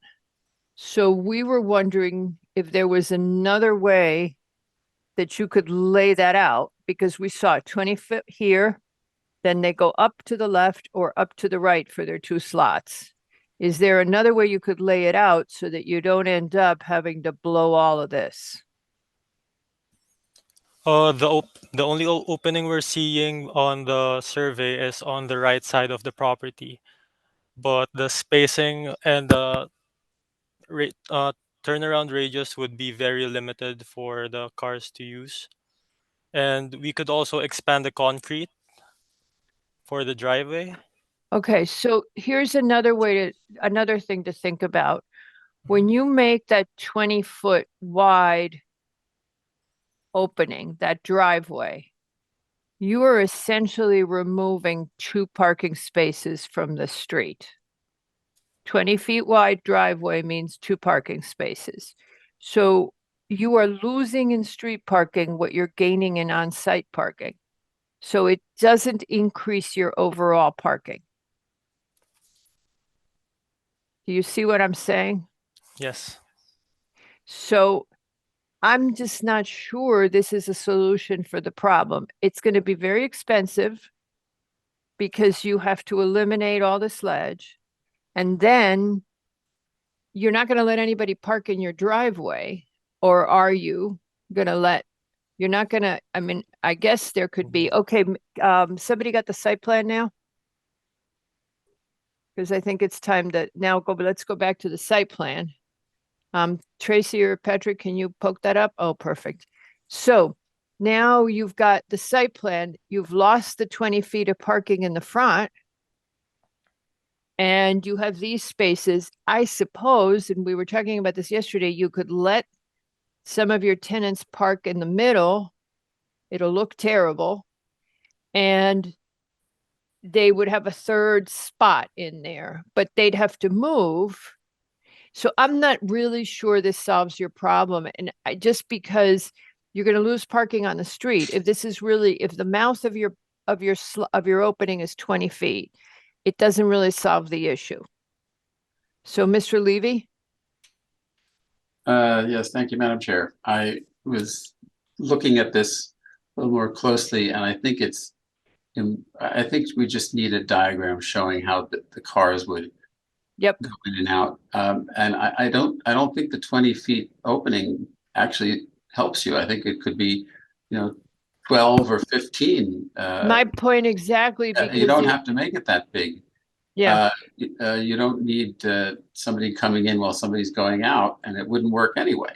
So we were wondering if there was another way that you could lay that out, because we saw 20 foot here, then they go up to the left or up to the right for their two slots. Is there another way you could lay it out so that you don't end up having to blow all of this? The only opening we're seeing on the survey is on the right side of the property, but the spacing and the turnaround radius would be very limited for the cars to use. And we could also expand the concrete for the driveway. Okay, so here's another thing to think about. When you make that 20-foot wide opening, that driveway, you are essentially removing 2 parking spaces from the street. 20 feet wide driveway means 2 parking spaces. So you are losing in street parking what you're gaining in on-site parking. So it doesn't increase your overall parking. Do you see what I'm saying? Yes. So I'm just not sure this is a solution for the problem. It's going to be very expensive because you have to eliminate all this ledge. And then you're not going to let anybody park in your driveway, or are you going to let, you're not going to, I mean, I guess there could be, okay, somebody got the site plan now? Because I think it's time to now go, but let's go back to the site plan. Tracy or Patrick, can you poke that up? Oh, perfect. So now you've got the site plan, you've lost the 20 feet of parking in the front, and you have these spaces. I suppose, and we were talking about this yesterday, you could let some of your tenants park in the middle. It'll look terrible. And they would have a third spot in there, but they'd have to move. So I'm not really sure this solves your problem. And just because you're going to lose parking on the street, if this is really, if the mouth of your opening is 20 feet, it doesn't really solve the issue. So Mr. Levy? Yes, thank you, Madam Chair. I was looking at this a little more closely, and I think I think we just need a diagram showing how the cars would go in and out. And I don't think the 20 feet opening actually helps you. I think it could be, 12 or 15. My point exactly. Because you don't have to make it that big. Yeah. You don't need somebody coming in while somebody's going out, and it wouldn't work anyway.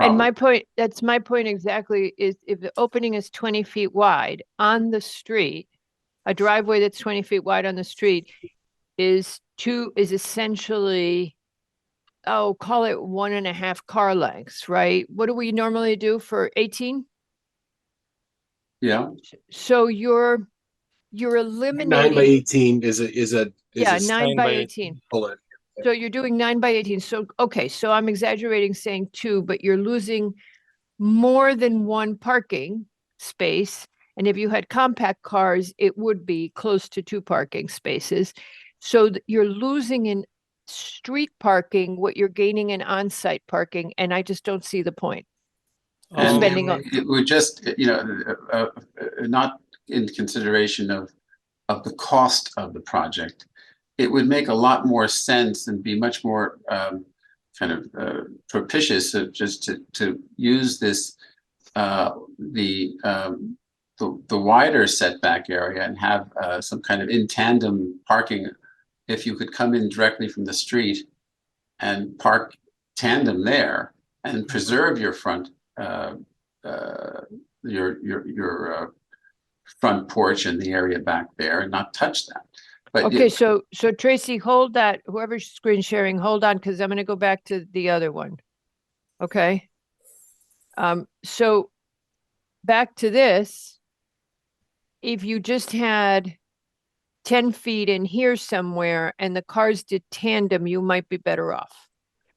And my probably. point, that's my point exactly, is if the opening is 20 feet wide on the street, a driveway that's 20 feet wide on the street is essentially, oh, call it 1.5 car lengths, right? What do we normally do for 18? Yeah. So you're 9 by eliminating, 18 is a yeah, is a 9 by 18. bullet. So you're doing 9 by 18. So, okay, so I'm exaggerating saying 2, but you're losing more than 1 parking space. And if you had compact cars, it would be close to 2 parking spaces. So you're losing in street parking what you're gaining in on-site parking, and I just don't see the point of And spending on. it would just, not in consideration of the cost of the project, it would make a lot more sense and be much more propitious of just to use this the wider setback area and have some kind of in tandem parking. If you could come in directly from the street and park tandem there and preserve your front front porch and the area back there and not touch that. But Okay, so Tracy, hold that, whoever's screen sharing, hold on, because I'm going to go back to the other one. Okay. So back to this, if you just had 10 feet in here somewhere and the cars did tandem, you might be better off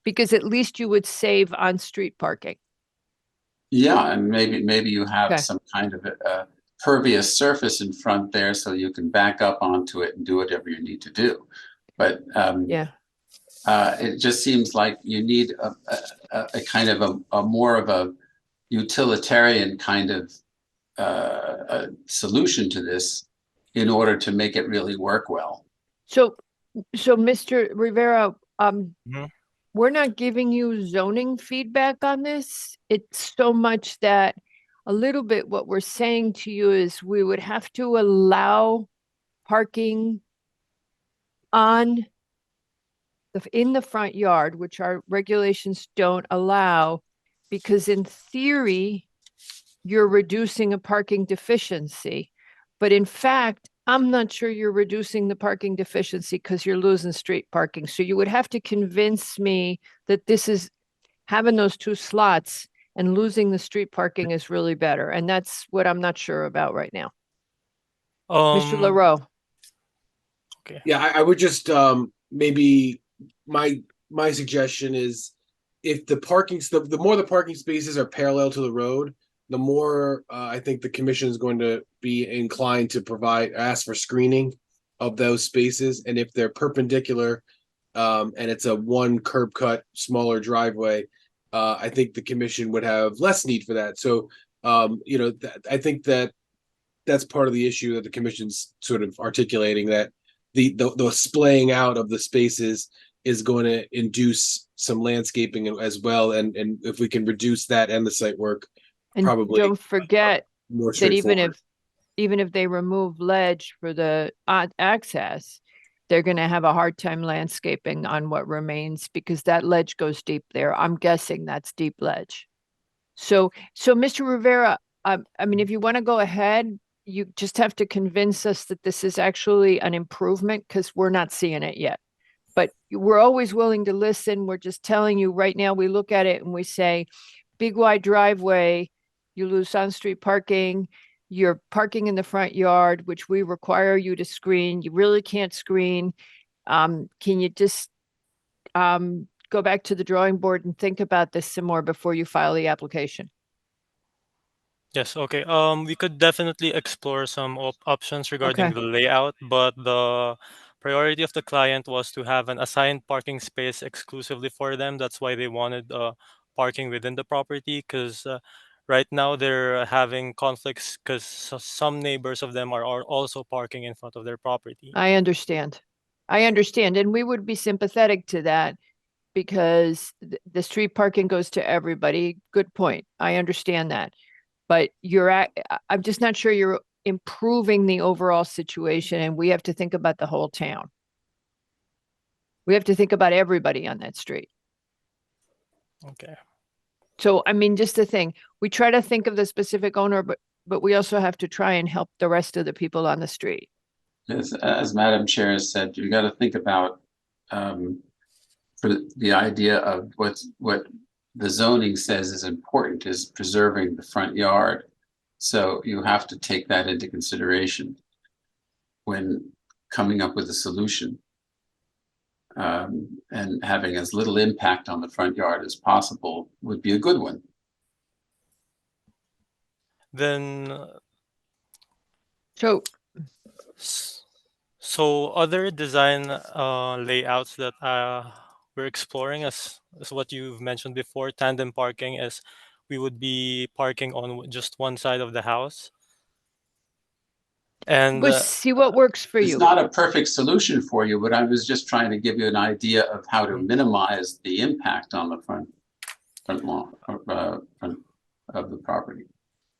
because at least you would save on street parking. yeah, and maybe you have Okay. some kind of a pervious surface in front there so you can back up onto it and do whatever you need to do. But yeah, it just seems like you need a kind of a more of a utilitarian kind of a solution to this in order to make it really work well. So Mr. Rivera, we're not giving you zoning feedback on this. It's so much that a little bit what we're saying to you is we would have to allow parking in the front yard, which our regulations don't allow, because in theory, you're reducing a parking deficiency. But in fact, I'm not sure you're reducing the parking deficiency because you're losing street parking. So you would have to convince me that this is having those 2 slots and losing the street parking is really better. And that's what I'm not sure about right now. Mr. LaRoe. Okay. Yeah, I would just maybe my suggestion is if the more the parking spaces are parallel to the road, the more I think the commission is going to be inclined to ask for screening of those spaces. And if they're perpendicular and it's a 1 curb cut, smaller driveway, I think the commission would have less need for that. So, I think that's part of the issue that the commission's sort of articulating, that the splaying out of the spaces is going to induce some landscaping as well. And if we can reduce that and the site work, And probably don't forget more that even straightforward. if they remove ledge for the access, they're going to have a hard time landscaping on what remains because that ledge goes deep there. I'm guessing that's deep ledge. So Mr. Rivera, I mean, if you want to go ahead, you just have to convince us that this is actually an improvement because we're not seeing it yet. But we're always willing to listen. We're just telling you right now, we look at it and we say, big wide driveway, you lose on-street parking, you're parking in the front yard, which we require you to screen. You really can't screen. Can you just go back to the drawing board and think about this some more before you file the application? Yes, okay. We could definitely explore some options regarding Okay. the layout, but the priority of the client was to have an assigned parking space exclusively for them. That's why they wanted parking within the property, because right now they're having conflicts because some neighbors of them are also parking in front of their property. I understand. And we would be sympathetic to that because the street parking goes to everybody. Good point. I understand that. But I'm just not sure you're improving the overall situation, and we have to think about the whole town. We have to think about everybody on that street. Okay. So, I mean, just the thing, we try to think of the specific owner, but we also have to try and help the rest of the people on the street. As Madam Chair has said, you got to think about for the idea of what the zoning says is important is preserving the front yard. So you have to take that into consideration when coming up with a solution. And having as little impact on the front yard as possible would be a good one. Then, so other design layouts that we're exploring, as what you've mentioned before, tandem parking, is we would be parking on just one side of the house. And We'll see what works for you. It's not a perfect solution for you, but I was just trying to give you an idea of how to minimize the impact on the front lawn of the property.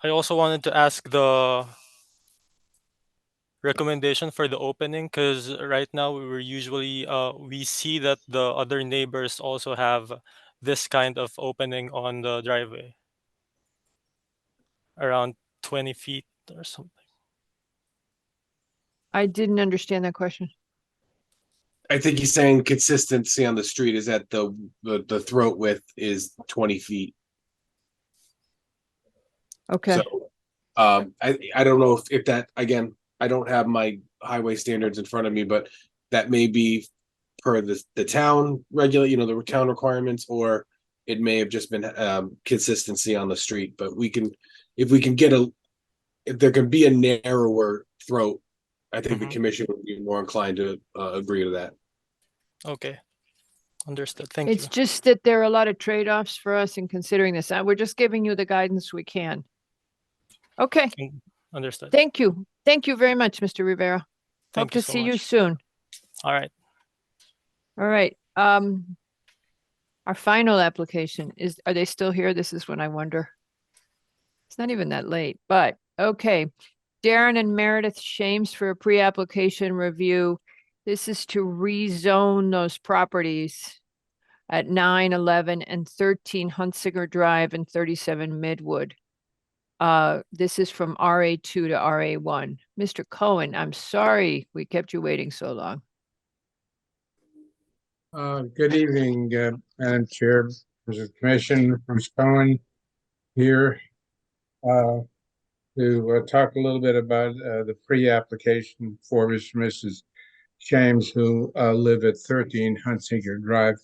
I also wanted to ask the recommendation for the opening, because right now we see that the other neighbors also have this kind of opening on the driveway, around 20 feet or something. I didn't understand that question. I think he's saying consistency on the street is that the throat width is 20 feet. Okay. So, I don't know if that, again, I don't have my highway standards in front of me, but that may be per the town the town requirements, or it may have just been consistency on the street. But if there can be a narrower throat, I think the commission would be more inclined to agree to that. Okay. Understood. Thank you. It's just that there are a lot of trade-offs for us in considering this. We're just giving you the guidance we can. Okay. Understood. Thank you. Thank you very much, Mr. Rivera. Hope Thank you to so see you much. soon. All right. All right. Our final application are they still here? This is when I wonder. It's not even that late, but okay. Darren and Meredith Shames for a pre-application review. This is to rezone those properties at 9, 11, and 13 Hunsinger Drive and 37 Midwood. This is from RA2 to RA1. Mr. Cohen, I'm sorry we kept you waiting so long. Good evening, Madam Chair, Mr. Commission, Ms. Cohen here to talk a little bit about the pre-application for Mr. and Mrs. Shames, who live at 13 Hunsinger Drive.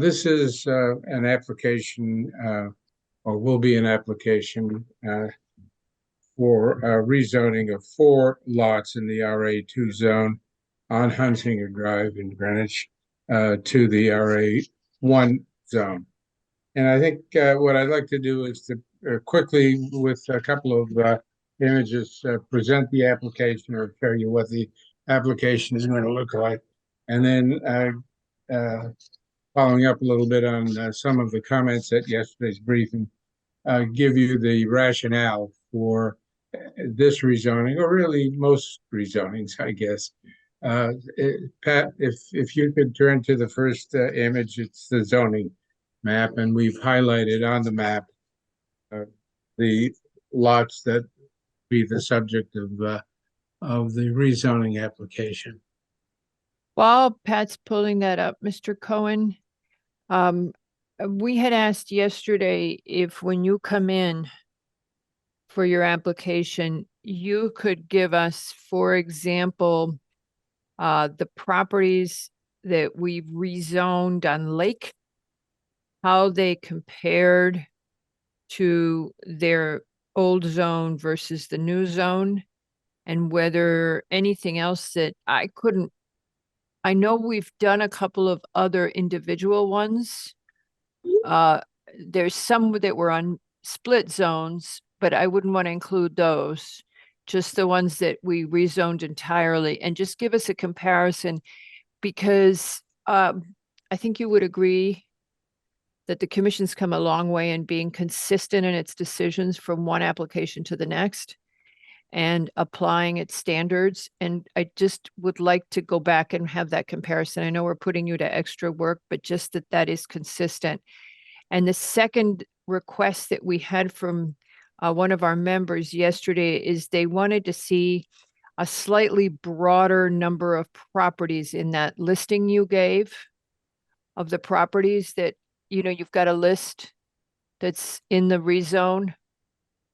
This is an application, or will be an application for rezoning of 4 lots in the RA2 zone on Hunsinger Drive in Greenwich to the RA1 zone. And I think what I'd like to do is to quickly, with a couple of images, present the application or show you what the application is going to look like. And then following up a little bit on some of the comments at yesterday's briefing, give you the rationale for this rezoning, or really most rezonings, I guess. Pat, if you could turn to the first image, it's the zoning map, and we've highlighted on the map the lots that be the subject of the rezoning application. While Pat's pulling that up, Mr. Cohen, we had asked yesterday if when you come in for your application, you could give us, for example, the properties that we've rezoned on Lake, how they compared to their old zone versus the new zone, and whether anything else that I know we've done a couple of other individual ones. There's some that were on split zones, but I wouldn't want to include those. Just the ones that we rezoned entirely, and just give us a comparison, because I think you would agree that the commission's come a long way in being consistent in its decisions from one application to the next and applying its standards. And I just would like to go back and have that comparison. I know we're putting you to extra work, but just that is consistent. And the second request that we had from one of our members yesterday is they wanted to see a slightly broader number of properties in that listing you gave of the properties that, you've got a list that's in the rezone.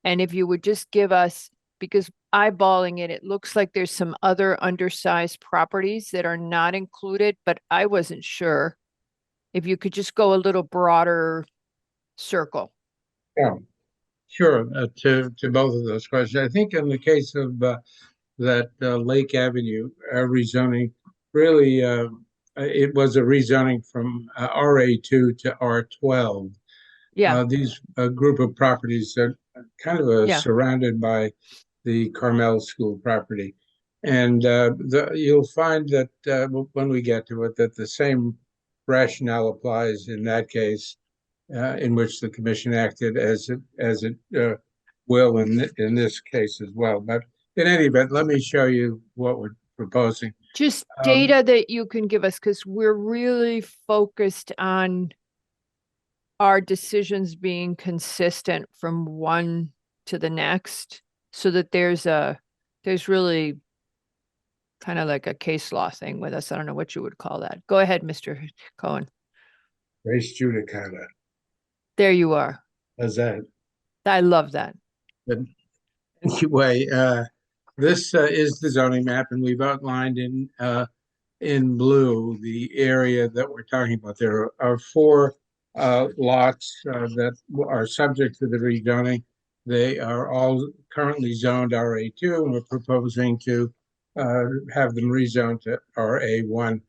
And if you would just give us, because eyeballing it, it looks like there's some other undersized properties that are not included, but I wasn't sure. If you could just go a little broader circle. Yeah, sure. To both of those questions, I think in the case of that Lake Avenue rezoning, really it was a rezoning from RA2 to R12. Yeah. These group of properties are kind of surrounded by the Carmel School property. And you'll find that when we get to it, that the same rationale applies in that case, in which the commission acted as it will in this case as well. But in any event, let me show you what we're proposing. Just data that you can give us, because we're really focused on our decisions being consistent from one to the next, so that there's really kind of like a case law thing with us. I don't know what you would call that. Go ahead, Mr. Cohen. Res judicata. There you are. How's that? I love that. But anyway, this is the zoning map, and we've outlined in blue the area that we're talking about. There are 4 lots that are subject to the rezoning. They are all currently zoned RA2, and we're proposing to have them rezoned to RA1.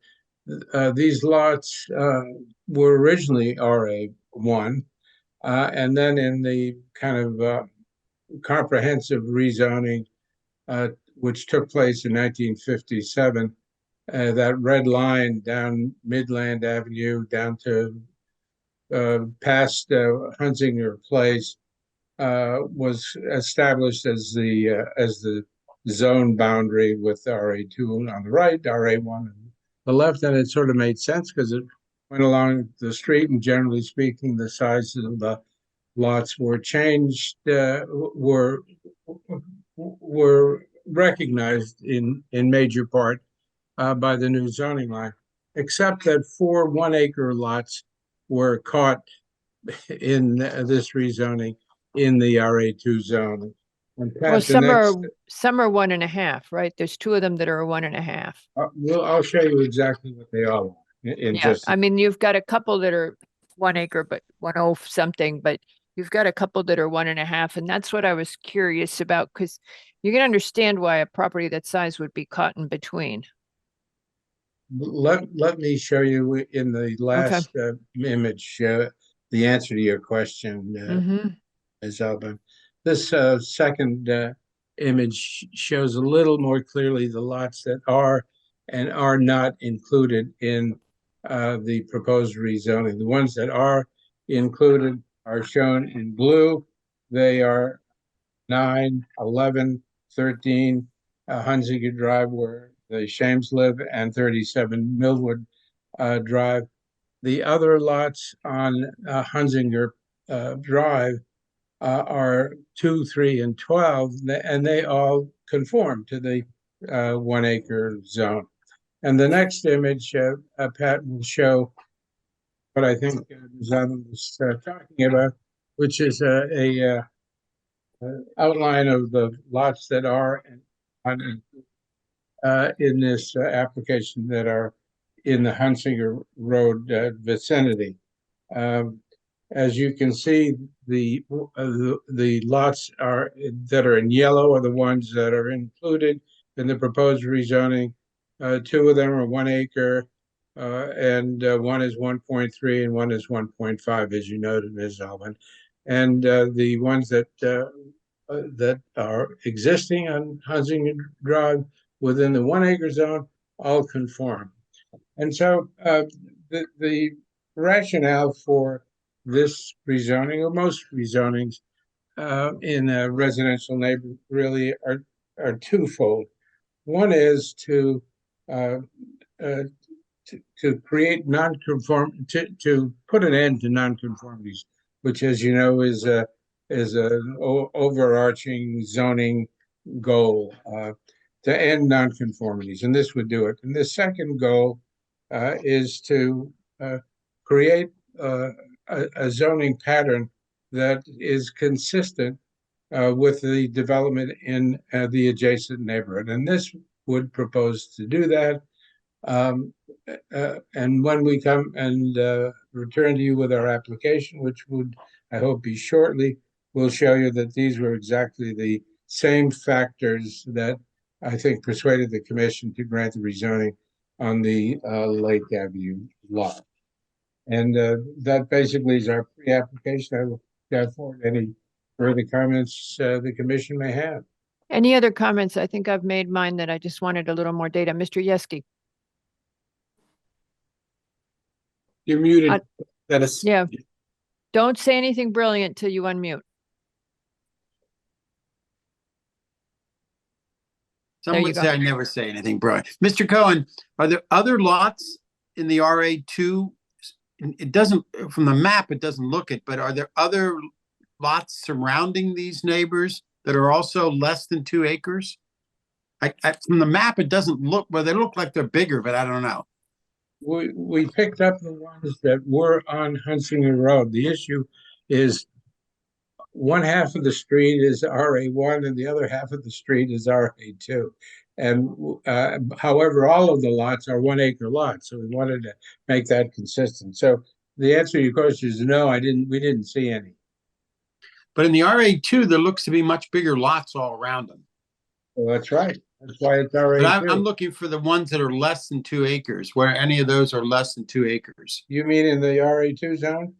These lots were originally RA1, and then in the kind of comprehensive rezoning, which took place in 1957, that red line down Midland Avenue down to past Hunsinger Place was established as the zone boundary with RA2 on the right, RA1 on the left, and it sort of made sense because it went along the street, and generally speaking, the size of the lots were changed, were recognized in major part by the new zoning line, except that 4 1-acre lots were caught in this rezoning in the RA2 zone. Well, some are 1.5, right? There's 2 of them that are 1.5. I'll show you exactly what they are in just. I mean, you've got a couple that are 1 acre, but 1 something, but you've got a couple that are 1.5, and that's what I was curious about, because you can understand why a property that size would be caught in between. Let me show you in the last image the answer to your question, Ms. Albin. This second image shows a little more clearly the lots that are and are not included in the proposed rezoning. The ones that are included are shown in blue. They are 9, 11, 13, Hunsinger Drive, where the Shames live, and 37 Millwood Drive. The other lots on Hunsinger Drive are 2, 3, and 12, and they all conform to the 1 acre zone. And the next image, Pat will show what I think Zan was talking about, which is a outline of the lots that are in this application that are in the Hunsinger Road vicinity. As you can see, the lots that are in yellow are the ones that are included in the proposed rezoning. 2 of them are 1 acre, and one is 1.3 and one is 1.5, as you noted, Ms. Alvin. And the ones that are existing on Hunsinger Drive within the 1 acre zone all conform. And so the rationale for this rezoning, or most rezonings in a residential neighborhood, really are twofold. One is to create to put an end to nonconformities which, as you know, is a overarching zoning goal to end nonconformities, and this would do it. And the second goal is to create a zoning pattern that is consistent with the development in the adjacent neighborhood. And this would propose to do that. And when we come and return to you with our application, which would, I hope, be shortly, we'll show you that these were exactly the same factors that I think persuaded the commission to grant the rezoning on the Lake Avenue lot. And that basically is our pre-application. I will get forward any further comments the commission may have. Any other comments? I think I've made mine that I just wanted a little more data. Mr. Yeski. You're muted, Dennis. Yeah. Don't say anything brilliant till you unmute. Some would say I never say anything brilliant. Mr. Cohen, are there other lots in the RA2? It doesn't, from the map, it doesn't look it, but are there other lots surrounding these neighbors that are also less than 2 acres? From the map, it doesn't look, well, they look like they're bigger, but I don't know. We picked up the ones that were on Hunsinger Road. The issue is one half of the street is RA1 and the other half of the street is RA2. And however, all of the lots are 1 acre lots. So we wanted to make that consistent. So the answer to your question is no, we didn't see any. But in the RA2, there looks to be much bigger lots all around them. Well, that's right. That's why it's RA2. But I'm looking for the ones that are less than 2 acres, where any of those are less than 2 acres. You mean in the RA2 zone?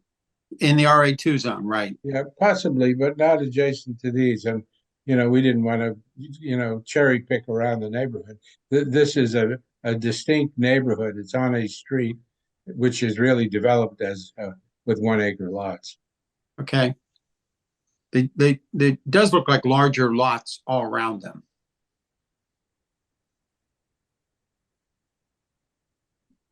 In the RA2 zone, right. Yeah, possibly, but not adjacent to these. And, we didn't want to, cherry pick around the neighborhood. This is a distinct neighborhood. It's on a street, which is really developed as with 1 acre lots. Okay. They does look like larger lots all around them.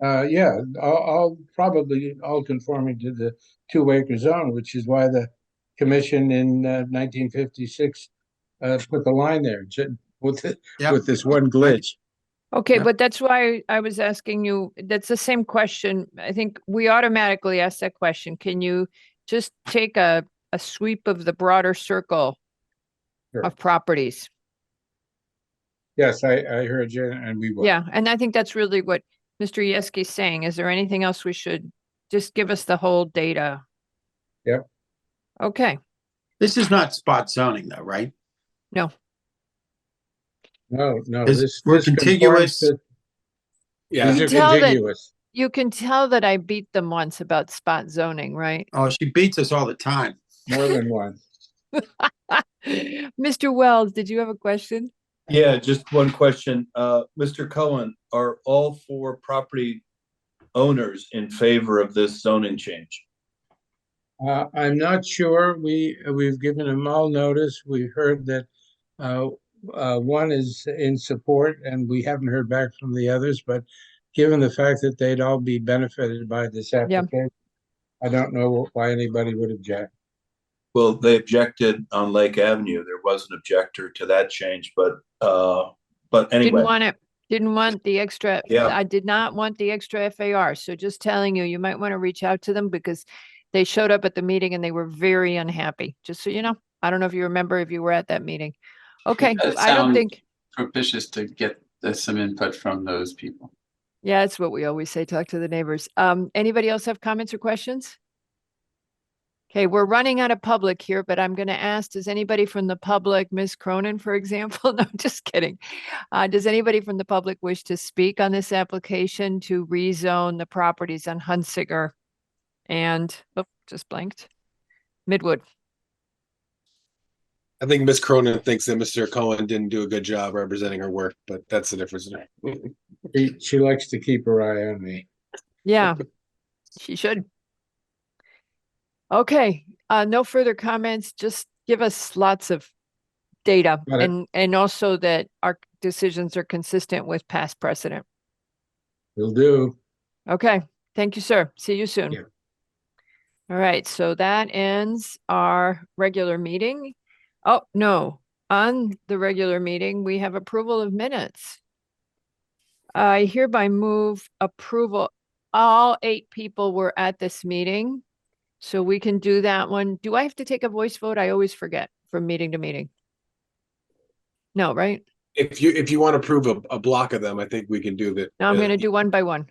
Yeah, all probably all conforming to the 2 acre zone, which is why the commission in 1956 put the line there with this one glitch. Okay, but that's why I was asking you, that's the same question. I think we automatically ask that question. Can you just take a sweep of the broader circle of properties? Yes, I heard you, and we will. Yeah, and I think that's really what Mr. Yeski's saying. Is there anything else we should just give us the whole data? Yep. Okay. This is not spot zoning though, right? No. No, we're contiguous. Yeah, You these can are tell that- contiguous. You can tell that I beat them once about spot zoning, right? Oh, she beats us all the time. More than one. Mr. Wells, did you have a question? Yeah, just one question. Mr. Cohen, are all 4 property owners in favor of this zoning change? I'm not sure. We've given them all notice. We've heard that one is in support, and we haven't heard back from the others. But given the fact that they'd all be benefited by this application, I don't know why anybody would object. Well, they objected on Lake Avenue. There was an objector to that change, but anyway. Didn't want it. Didn't want the extra. Yeah. I did not want the extra FAR. So just telling you, you might want to reach out to them because they showed up at the meeting and they were very unhappy. Just so you know. I don't know if you remember if you were at that meeting. Okay. I don't think propitious to get some input from those people. Yeah, that's what we always say, talk to the neighbors. Anybody else have comments or questions? Okay, we're running out of public here, but I'm going to ask, does anybody from the public, Ms. Cronin, for example? No, just kidding. Does anybody from the public wish to speak on this application to rezone the properties on Hunsinger and, just blanked, Midwood? I think Ms. Cronin thinks that Mr. Cohen didn't do a good job representing her work, but that's the difference. She likes to keep her eye on me. Yeah, she should. Okay, no further comments. Just give us lots of data and also that our decisions are consistent with past precedent. Will do. Okay, thank you, sir. See you soon. Yeah. All right, so that ends our regular meeting. Oh, no, on the regular meeting, we have approval of minutes. I hereby move approval. All 8 people were at this meeting, so we can do that one. Do I have to take a voice vote? I always forget from meeting to meeting. No, right? If you want to approve a block of them, I think we can do that. Now I'm going to do one by one.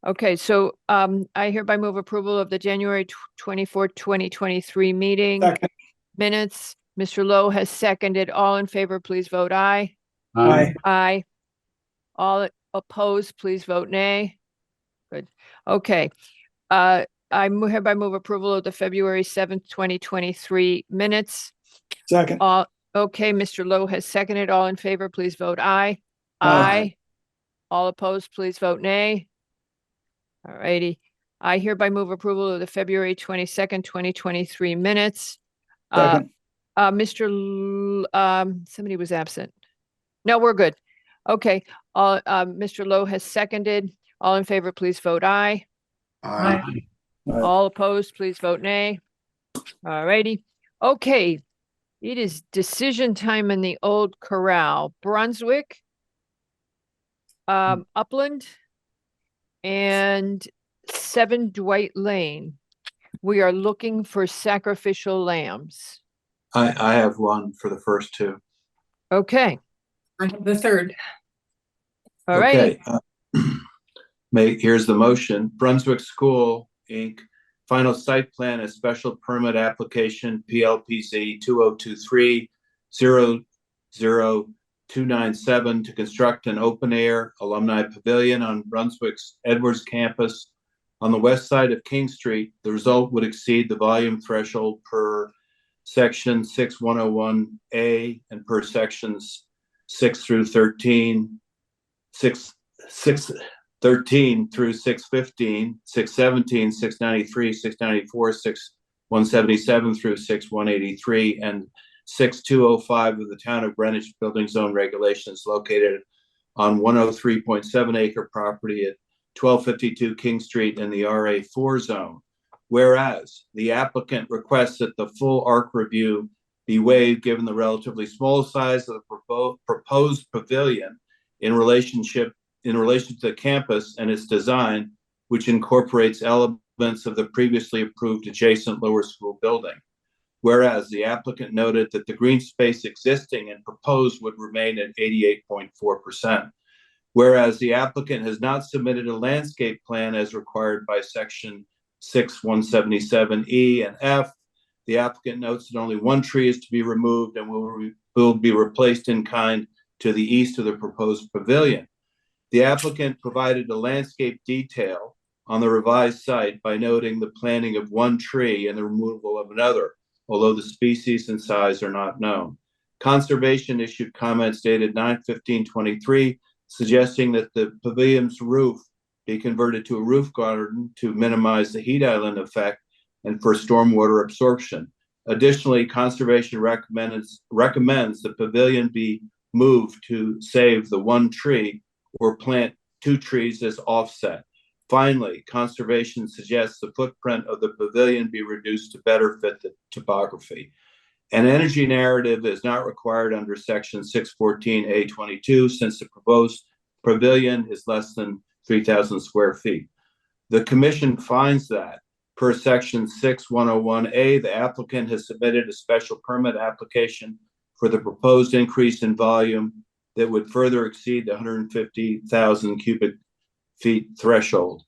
Okay, so I hereby move approval of the January 24, 2023 meeting Second. minutes. Mr. Lowe has seconded. All in favor, please vote aye. Aye. Aye. All opposed, please vote nay. Good. Okay. I hereby move approval of the February 7th, 2023 minutes. Second. Okay, Mr. Lowe has seconded. All in favor, please vote aye. Aye. All opposed, please vote nay. All righty. I hereby move approval of the February 22nd, 2023 minutes. Second. Somebody was absent. No, we're good. Okay. Mr. Lowe has seconded. All in favor, please vote aye. Aye. All opposed, please vote nay. All righty. Okay. It is decision time in the Old Corral, Brunswick, Upland, and 7 Dwight Lane. We are looking for sacrificial lambs. I have one for the first 2. Okay. I have the third. All right. Here's the motion. Brunswick School, Inc. Final site plan and special permit application PLPZ 2023-00297 to construct an open air alumni pavilion on Brunswick's Edwards campus on the west side of King Street. The result would exceed the volume threshold per section 6101A and per sections 6 through 13, 613 through 615, 617, 693, 694, 6177 through 6183, and 6205 of the Town of Greenwich Building Zone Regulations located on 103.7 acre property at 1252 King Street in the RA4 zone. Whereas the applicant requests that the full ARC review be waived given the relatively small size of the proposed pavilion in relation to the campus and its design, which incorporates elements of the previously approved adjacent lower school building. Whereas the applicant noted that the green space existing and proposed would remain at 88.4%. Whereas the applicant has not submitted a landscape plan as required by section 6177E and F. The applicant notes that only 1 tree is to be removed and will be replaced in kind to the east of the proposed pavilion. The applicant provided a landscape detail on the revised site by noting the planting of 1 tree and the removal of another, although the species and size are not known. Conservation issued comments dated 9/15/23, suggesting that the pavilion's roof be converted to a roof garden to minimize the heat island effect and for stormwater absorption. Additionally, conservation recommends the pavilion be moved to save the 1 tree or plant 2 trees as offset. Finally, conservation suggests the footprint of the pavilion be reduced to better fit the topography. An energy narrative is not required under section 614A22 since the proposed pavilion is less than 3,000 square feet. The commission finds that per section 6101A, the applicant has submitted a special permit application for the proposed increase in volume that would further exceed the 150,000 cubic feet threshold.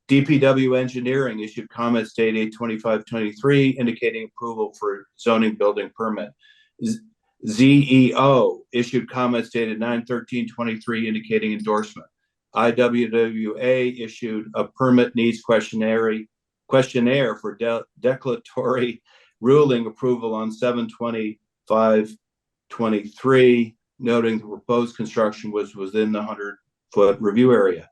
DPW Engineering issued comments dated 8/25/23 indicating approval for zoning building permit. ZEO issued comments dated 9/13/23 indicating endorsement. IWWA issued a permit needs questionnaire for declaratory ruling approval on 7/25/23, noting the proposed construction was within the 100-foot review area.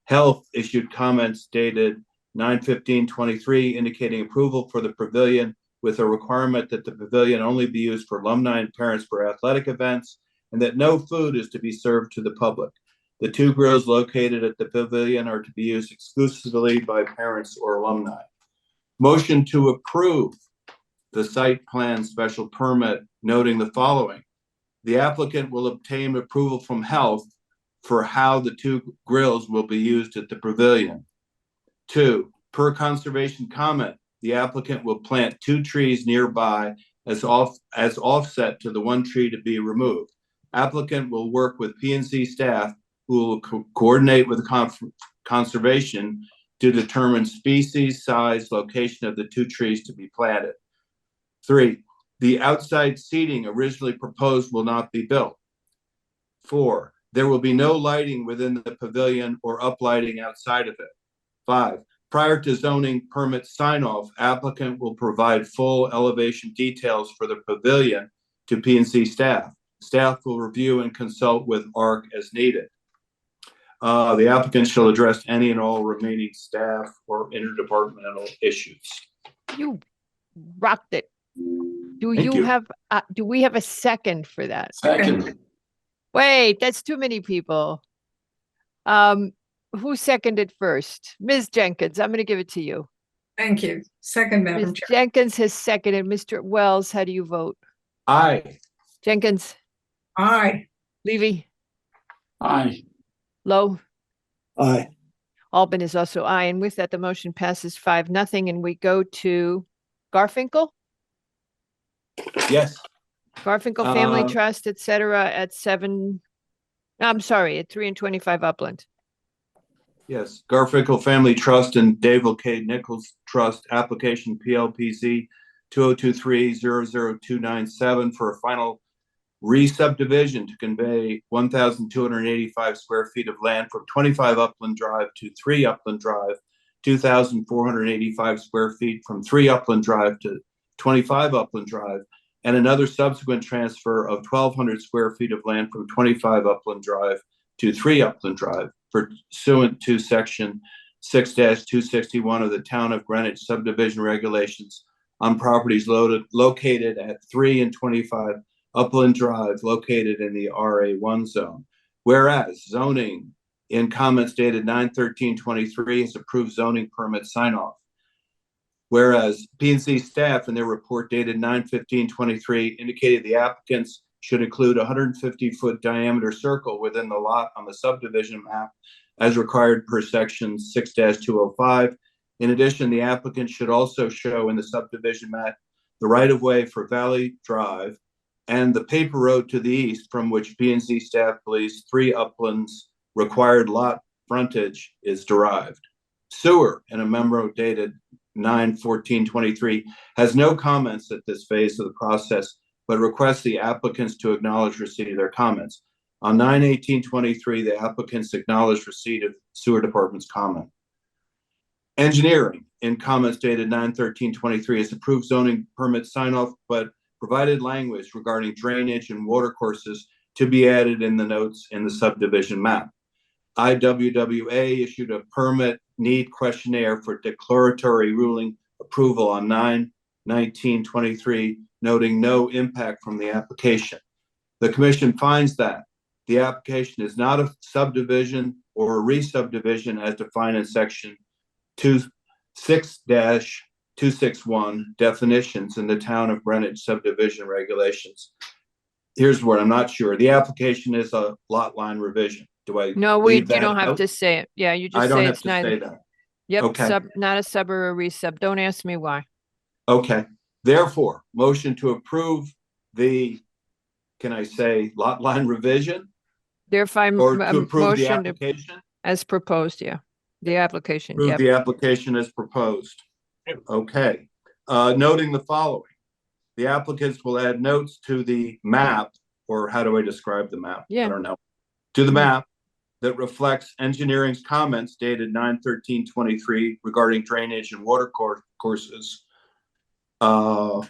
Health issued comments dated 9/15/23 indicating approval for the pavilion with a requirement that the pavilion only be used for alumni and parents for athletic events and that no food is to be served to the public. The 2 grills located at the pavilion are to be used exclusively by parents or alumni. Motion to approve the site plan special permit, noting the following. The applicant will obtain approval from health for how the two grills will be used at the pavilion. 2, per conservation comment, the applicant will plant 2 trees nearby as offset to the 1 tree to be removed. Applicant will work with P&Z staff who will coordinate with conservation to determine species, size, location of the 2 trees to be planted. 3, the outside seating originally proposed will not be built. 4, there will be no lighting within the pavilion or uplighting outside of it. 5, prior to zoning permit sign-off, applicant will provide full elevation details for the pavilion to P&Z staff. Staff will review and consult with ARC as needed. The applicant shall address any and all remaining staff or interdepartmental issues. You rocked it. Do Thank you. have, do we have a second for that? Second. Wait, that's too many people. Who seconded first? Ms. Jenkins, I'm going to give it to you. Thank you. Second, Madam Ms. Chair. Jenkins has seconded. Mr. Wells, how do you vote? Aye. Jenkins, Aye. Levy, Aye. Lowe, Aye. Albin is also aye. And with that, the motion passes 5-0. And we go to Garfinkel, Yes. Garfinkel Family Uh, Trust, et cetera, at 7. I'm sorry, at 3 and 25 Upland. Yes, Garfinkel Family Trust and David K. Nichols Trust, application PLPZ 2023-00297 for a final re-subdivision to convey 1,285 square feet of land from 25 Upland Drive to 3 Upland Drive, 2,485 square feet from 3 Upland Drive to 25 Upland Drive, and another subsequent transfer of 1,200 square feet of land from 25 Upland Drive to 3 Upland Drive, pursuant to section 6-261 of the Town of Greenwich subdivision regulations on properties located at 3 and 25 Upland Drive, located in the RA1 zone. Whereas zoning in comments dated 9/13/23 has approved zoning permit sign-off. Whereas P&Z staff in their report dated 9/15/23 indicated the applicants should include a 150-foot diameter circle within the lot on the subdivision map as required per section 6-205. In addition, the applicant should also show in the subdivision map the right-of-way for Valley Drive and the paper road to the east from which P&Z staff believes 3 Uplands required lot frontage is derived. Sewer, in a memo dated 9/14/23, has no comments at this phase of the process, but requests the applicants to acknowledge receipt of their comments. On 9/18/23, the applicants acknowledged receipt of sewer department's comment. Engineering, in comments dated 9/13/23, has approved zoning permit sign-off, but provided language regarding drainage and water courses to be added in the notes in the subdivision map. IWWA issued a permit need questionnaire for declaratory ruling approval on 9/19/23, noting no impact from the application. The commission finds that the application is not a subdivision or a re-subdivision as defined in section 6-261 definitions in the Town of Greenwich subdivision regulations. Here's what I'm not sure. The application is a lot line revision. Do I? No, leave you that don't have out? to say it. Yeah, you I just don't say have it's to say neither. that. Yep, Okay. not a sub or a resub. Don't ask me why. Okay. Therefore, motion to approve the, can I say, lot line revision Therefore, or to approve the motion to- application? as proposed, yeah. The application, Approve yep. the application as proposed. Okay. Noting the following. The applicants will add notes to the map, or how do I describe the map? Yeah. I don't know. To the map that reflects engineering's comments dated 9/13/23 regarding drainage and water courses. 2,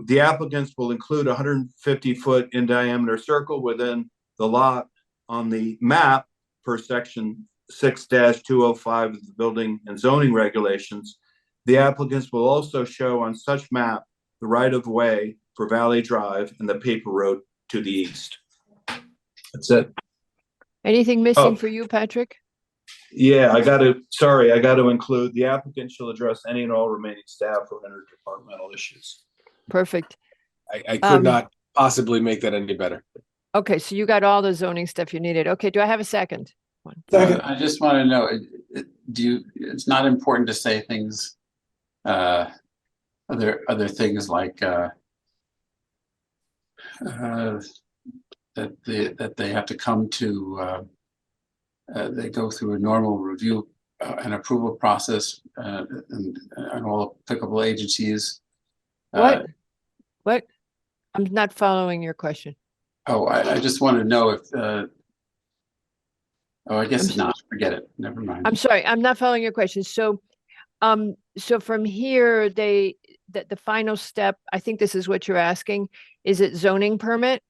the applicants will include a 150-foot in diameter circle within the lot on the map per section 6-205 of the building and zoning regulations. The applicants will also show on such map the right-of-way for Valley Drive and the paper road to the east. That's it. Anything missing Oh. for you, Patrick? Yeah, I got to include the applicant shall address any and all remaining staff or interdepartmental issues. Perfect. I could not possibly make that any better. Okay, so you got all the zoning stuff you needed. Okay, do I have a second? I just want to know, it's not important to say things, other things like, that they have to come to, they go through a normal review and approval process, and all applicable agencies. What? I'm not following your question. Oh, I just want to know if, I guess it's not, forget it, never mind. I'm sorry, I'm not following your question. So from here, the final step, I think this is what you're asking, is it zoning permit?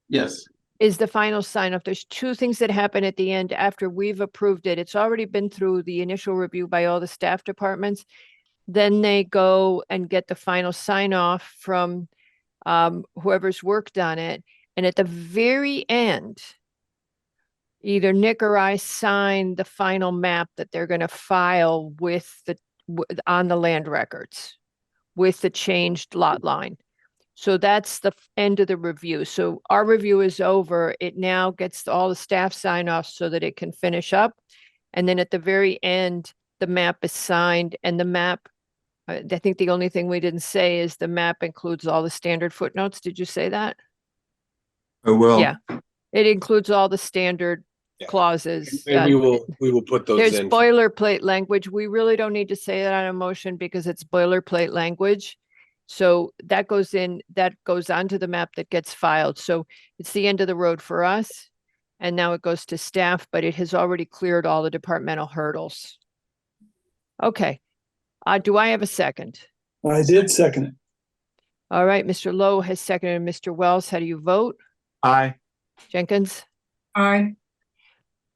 Yes. Is the final sign off. There's two things that happen at the end after we've approved it. It's already been through the initial review by all the staff departments. Then they go and get the final sign off from whoever's worked on it. And at the very end, either Nick or I sign the final map that they're going to file with on the land records with the changed lot line. So that's the end of the review. So our review is over. It now gets all the staff sign off so that it can finish up. And then at the very end, the map is signed, and the map, I think the only thing we didn't say is the map includes all the standard footnotes. Did you say that? Oh, well. Yeah, it includes all the standard clauses. And we will put those There's in. boilerplate language. We really don't need to say that on a motion because it's boilerplate language. So that goes onto the map that gets filed. So it's the end of the road for us. And now it goes to staff, but it has already cleared all the departmental hurdles. Okay. Do I have a second? I did second it. All right. Mr. Lowe has seconded. Mr. Wells, how do you vote? Aye. Jenkins? Aye.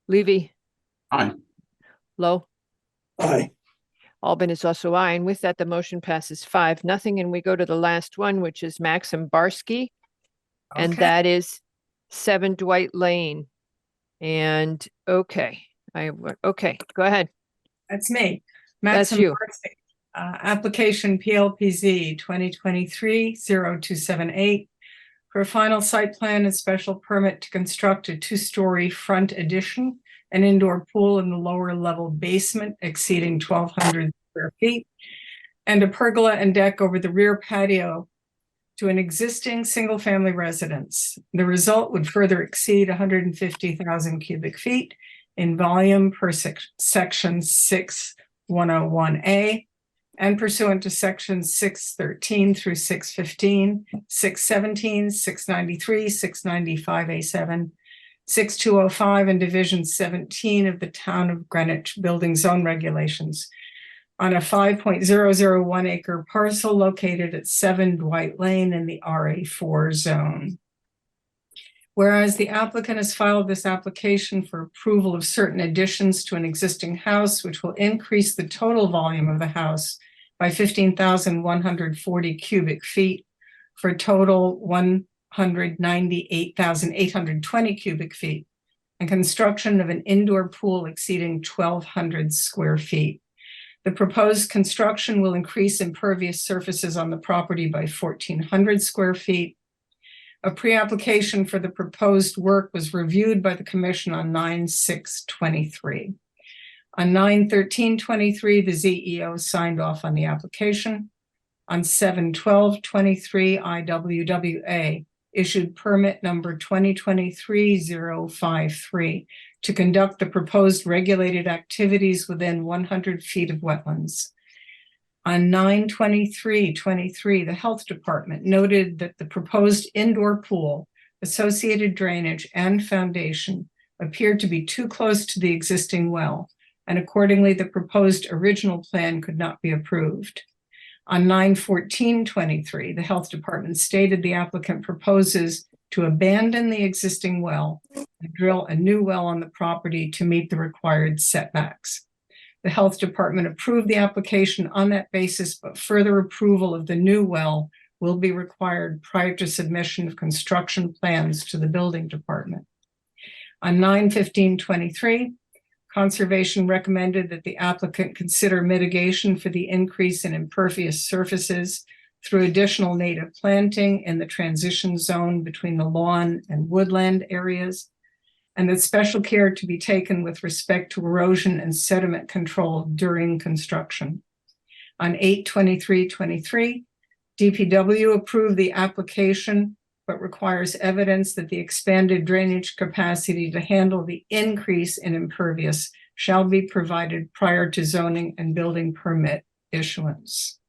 Levy? Aye. Lowe? Aye. Albin is also aye. And with that, the motion passes 5-0. And we go to the last one, which is Maxim Barsky. And Okay. that is 7 Dwight Lane. And okay, go ahead. That's me. That's Maxim you. Barsky, application PLPZ 2023-0278 for a final site plan and special permit to construct a 2-story front addition, an indoor pool in the lower level basement exceeding 1,200 square feet, and a pergola and deck over the rear patio to an existing single-family residence. The result would further exceed 150,000 cubic feet in volume per section 6101A and pursuant to sections 613 through 615, 617, 693, 695A7, 6205, and Division 17 of the Town of Greenwich Building Zone Regulations on a 5.001 acre parcel located at 7 Dwight Lane in the RA4 zone. Whereas the applicant has filed this application for approval of certain additions to an existing house, which will increase the total volume of the house by 15,140 cubic feet for a total 198,820 cubic feet, and construction of an indoor pool exceeding 1,200 square feet. The proposed construction will increase impervious surfaces on the property by 1,400 square feet. A pre-application for the proposed work was reviewed by the Commission on 9/6/23. On 9/13/23, the ZEO signed off on the application. On 7/12/23, IWWA issued permit number 2023-053 to conduct the proposed regulated activities within 100 feet of wetlands. On 9/23/23, the Health Department noted that the proposed indoor pool, associated drainage, and foundation appeared to be too close to the existing well, and accordingly, the proposed original plan could not be approved. On 9/14/23, the Health Department stated the applicant proposes to abandon the existing well and drill a new well on the property to meet the required setbacks. The Health Department approved the application on that basis, but further approval of the new well will be required prior to submission of construction plans to the Building Department. On 9/15/23, Conservation recommended that the applicant consider mitigation for the increase in impervious surfaces through additional native planting in the transition zone between the lawn and woodland areas, and that special care to be taken with respect to erosion and sediment control during construction. On 8/23/23, DPW approved the application, but requires evidence that the expanded drainage capacity to handle the increase in impervious shall be provided prior to zoning and building permit issuance.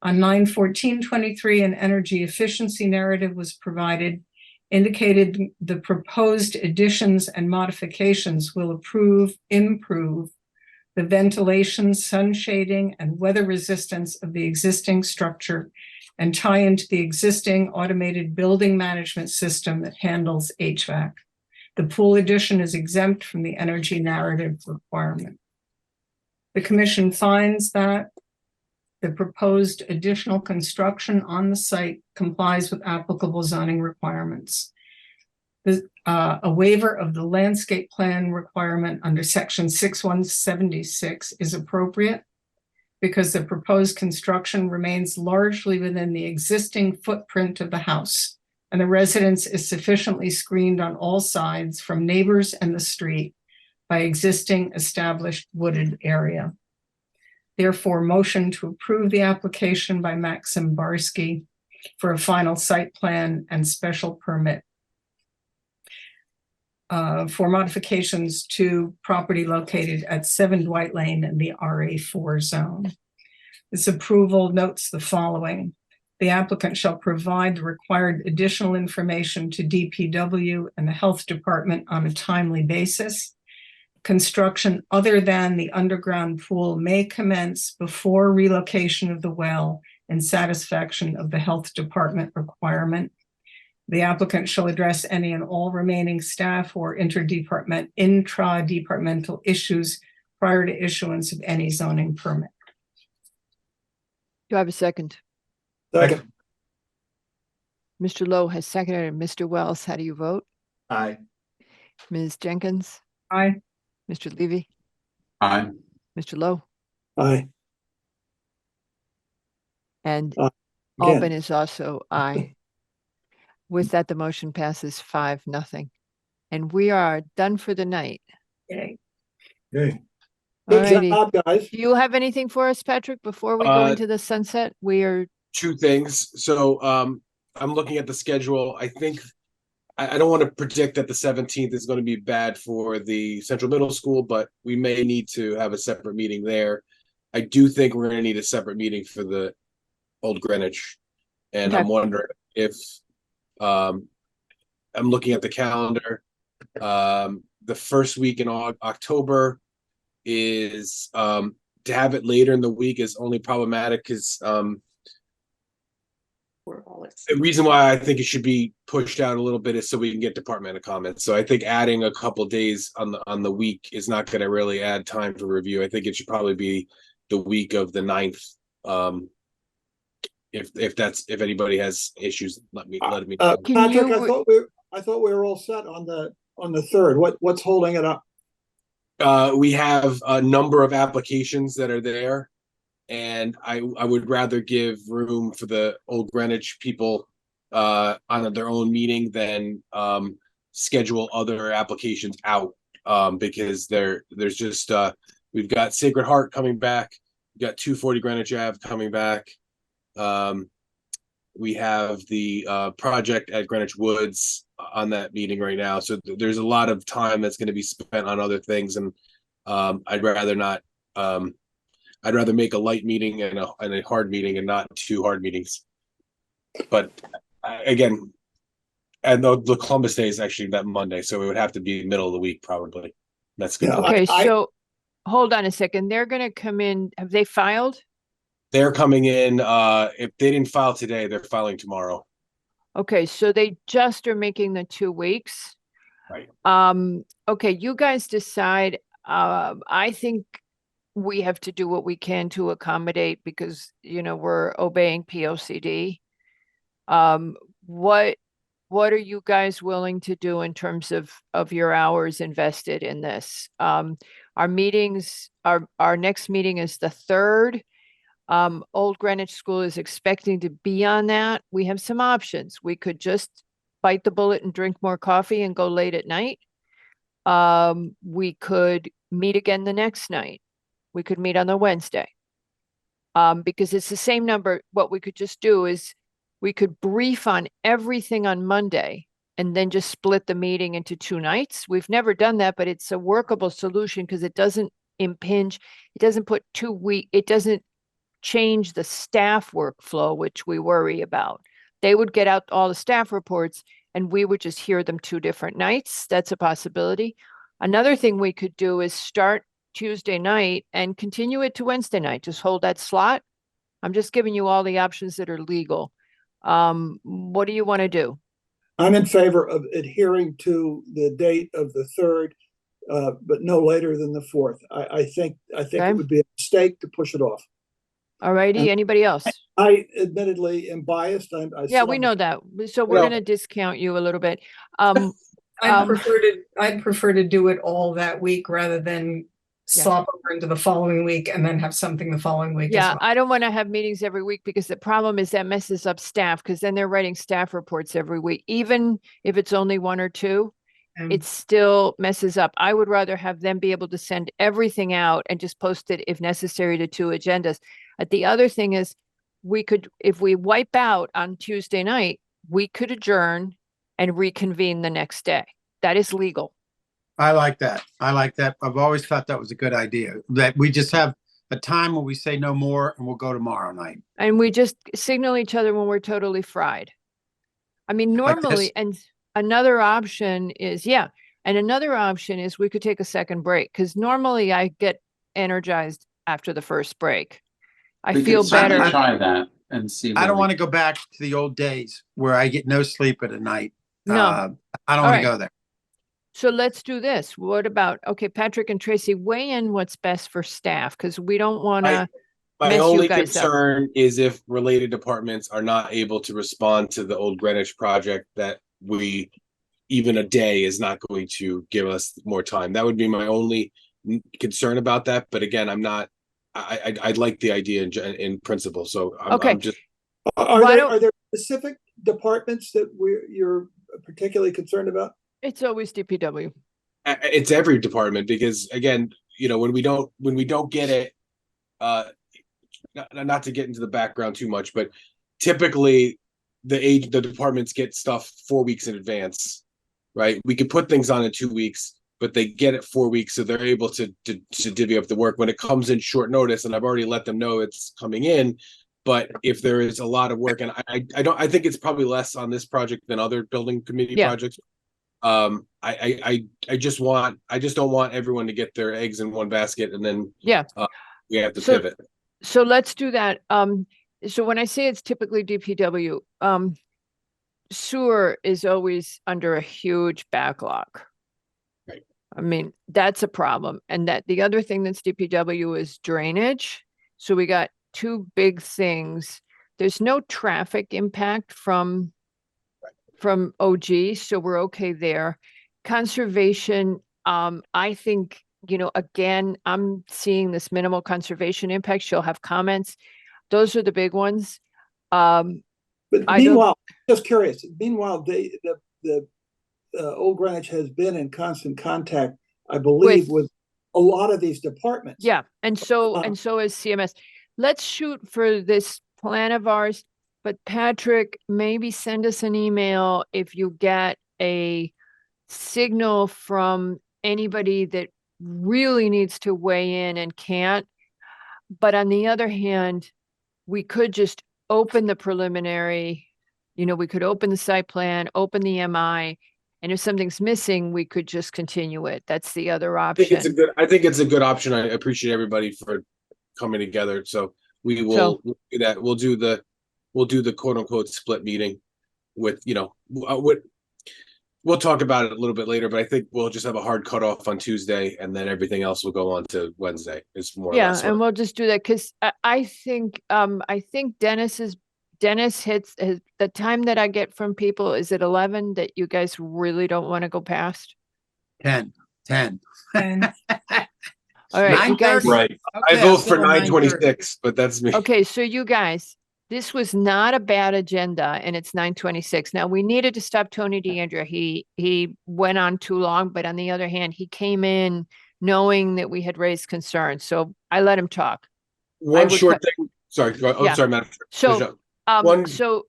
On 9/14/23, an energy efficiency narrative was provided, indicated the proposed additions and modifications will improve the ventilation, sun shading, and weather resistance of the existing structure and tie into the existing automated building management system that handles HVAC. The pool addition is exempt from the energy narrative requirement. The commission finds that the proposed additional construction on the site complies with applicable zoning requirements. A waiver of the landscape plan requirement under section 6176 is appropriate because the proposed construction remains largely within the existing footprint of the house, and the residence is sufficiently screened on all sides from neighbors and the street by existing established wooded area. Therefore, motion to approve the application by Maxim Barsky for a final site plan and special permit for modifications to property located at 7 Dwight Lane in the RA4 zone. This approval notes the following. The applicant shall provide the required additional information to DPW and the Health Department on a timely basis. Construction other than the underground pool may commence before relocation of the well in satisfaction of the Health Department requirement. The applicant shall address any and all remaining staff or intra-departmental issues prior to issuance of any zoning permit. Do I have a second? Second. Mr. Lowe has seconded. And Mr. Wells, how do you vote? Aye. Ms. Jenkins? Aye. Mr. Levy? Aye. Mr. Lowe? Aye. And Again. Albin is also aye. With that, the motion passes 5-0. And we are done for the night. Yay. Okay. All Good righty. job, guys. Do you have anything for us, Patrick, before we go into the sunset? We are 2 things. So I'm looking at the schedule. I think I don't want to predict that the 17th is going to be bad for the Central Middle School, but we may need to have a separate meeting there. I do think we're going to need a separate meeting for the Old Greenwich. And Okay. I'm wondering if I'm looking at the calendar. The first week in October is to have it later in the week is only problematic because the reason why I think it should be pushed out a little bit is so we can get departmental comments. So I think adding a couple of days on the week is not going to really add time for review. I think it should probably be the week of the 9th. If anybody has issues, let me know. Patrick, I thought we were all set on the 3rd. What's holding it up? We have a number of applications that are there, and I would rather give room for the Old Greenwich people on their own meeting than schedule other applications out because there's just we've got Sacred Heart coming back, we've got 240 Greenwich Ave coming back. We have the project at Greenwich Woods on that meeting right now. So there's a lot of time that's going to be spent on other things. And I'd rather not, I'd rather make a light meeting and a hard meeting and not 2 hard meetings. But again, and the Columbus Day is actually that Monday. So it would have to be middle of the week, probably. That's good. Yeah, okay. So hold on a second. They're going to come in. Have they filed? They're coming in. If they didn't file today, they're filing tomorrow. Okay, so they just are making the 2 weeks. Right. Okay, you guys decide. I think we have to do what we can to accommodate because we're obeying POCD. What are you guys willing to do in terms of your hours invested in this? Our meetings, our next meeting is the 3rd. Old Greenwich School is expecting to be on that. We have some options. We could just bite the bullet and drink more coffee and go late at night. We could meet again the next night. We could meet on the Wednesday. Because it's the same number. What we could just do is we could brief on everything on Monday and then just split the meeting into 2 nights. We've never done that, but it's a workable solution because it doesn't impinge. It doesn't put 2 weeks. It doesn't change the staff workflow, which we worry about. They would get out all the staff reports and we would just hear them 2 different nights. That's a possibility. Another thing we could do is start Tuesday night and continue it to Wednesday night. Just hold that slot. I'm just giving you all the options that are legal. What do you want to do? I'm in favor of adhering to the date of the 3rd, but no later than the 4th. I think Okay. it would be a mistake to push it off. All righty. Anybody else? I admittedly am biased. I Yeah, sit we on know that. So we're Well- going to discount you a little bit. I'd prefer to do it all that week rather than Yeah. slop over into the following week and then have something the following week. as Yeah, well. I don't want to have meetings every week because the problem is that messes up staff because then they're writing staff reports every week. Even if it's only 1 or 2, it still messes up. I would rather have them be able to send everything out and just post it if necessary to 2 agendas. The other thing is we could, if we wipe out on Tuesday night, we could adjourn and reconvene the next day. That is legal. I like that. I like that. I've always thought that was a good idea, that we just have a time when we say no more and we'll go tomorrow night. And we just signal each other when we're totally fried. I mean, Like this? normally, and another option is, and another option is we could take a second break because normally I get energized after the first break. I We feel could certainly better. try that and see. I where don't we- want to go back to the old days where I get no sleep at a night. No. I don't All want right. to go there. So let's do this. What about, okay, Patrick and Tracy, weigh in what's best for staff because we don't want to My mess you only guys up. concern is if related departments are not able to respond to the Old Greenwich project, that even a day is not going to give us more time. That would be my only concern about that. But again, I like the idea in principle. So I'm just. Are there specific departments that you're particularly concerned about? It's always DPW. It's every department because again, when we don't get it, not to get into the background too much, but typically the departments get stuff 4 weeks in advance, right? We could put things on in 2 weeks, but they get it 4 weeks, so they're able to divvy up the work when it comes in short notice. And I've already let them know it's coming in. But if there is a lot of work, and I think it's probably less on this project than other building committee projects. I just don't want everyone to get their eggs in one basket and then we have to pivot. So let's do that. So when I say it's typically DPW, sewer is always under a huge backlog. Right. I mean, that's a problem. And that the other thing that's DPW is drainage. So we got 2 big things. There's no traffic impact from OG, so we're okay there. Conservation, I think, again, I'm seeing this minimal conservation impact. She'll have comments. Those are the big ones. But meanwhile, just curious. Meanwhile, the Old Greenwich has been in constant contact, I believe, with a lot of these departments. Yeah, and so is CMS. Let's shoot for this plan of ours. But Patrick, maybe send us an email if you get a signal from anybody that really needs to weigh in and can't. But on the other hand, we could just open the preliminary, we could open the site plan, open the MI, and if something's missing, we could just continue it. That's the other option. I think it's a good option. I appreciate everybody for coming together. So we'll do that. We'll do the quote unquote split meeting with, we'll talk about it a little bit later, but I think we'll just have a hard cutoff on Tuesday and then everything else will go on to Wednesday. It's more or less. And we'll just do that because I think Dennis hits the time that I get from people is at 11 that you guys really don't want to go past. 10. All right, you guys. 9:30. Right. I Okay, vote for I'll go 9:26, but that's me. Okay, so you guys, this was not a bad agenda and it's 9:26. Now we needed to stop Tony DeAndrea. He went on too long, but on the other hand, he came in knowing that we had raised concerns. So I let him talk. One short thing. Sorry. Yeah. Sorry, Madam Chair. Finish So, up.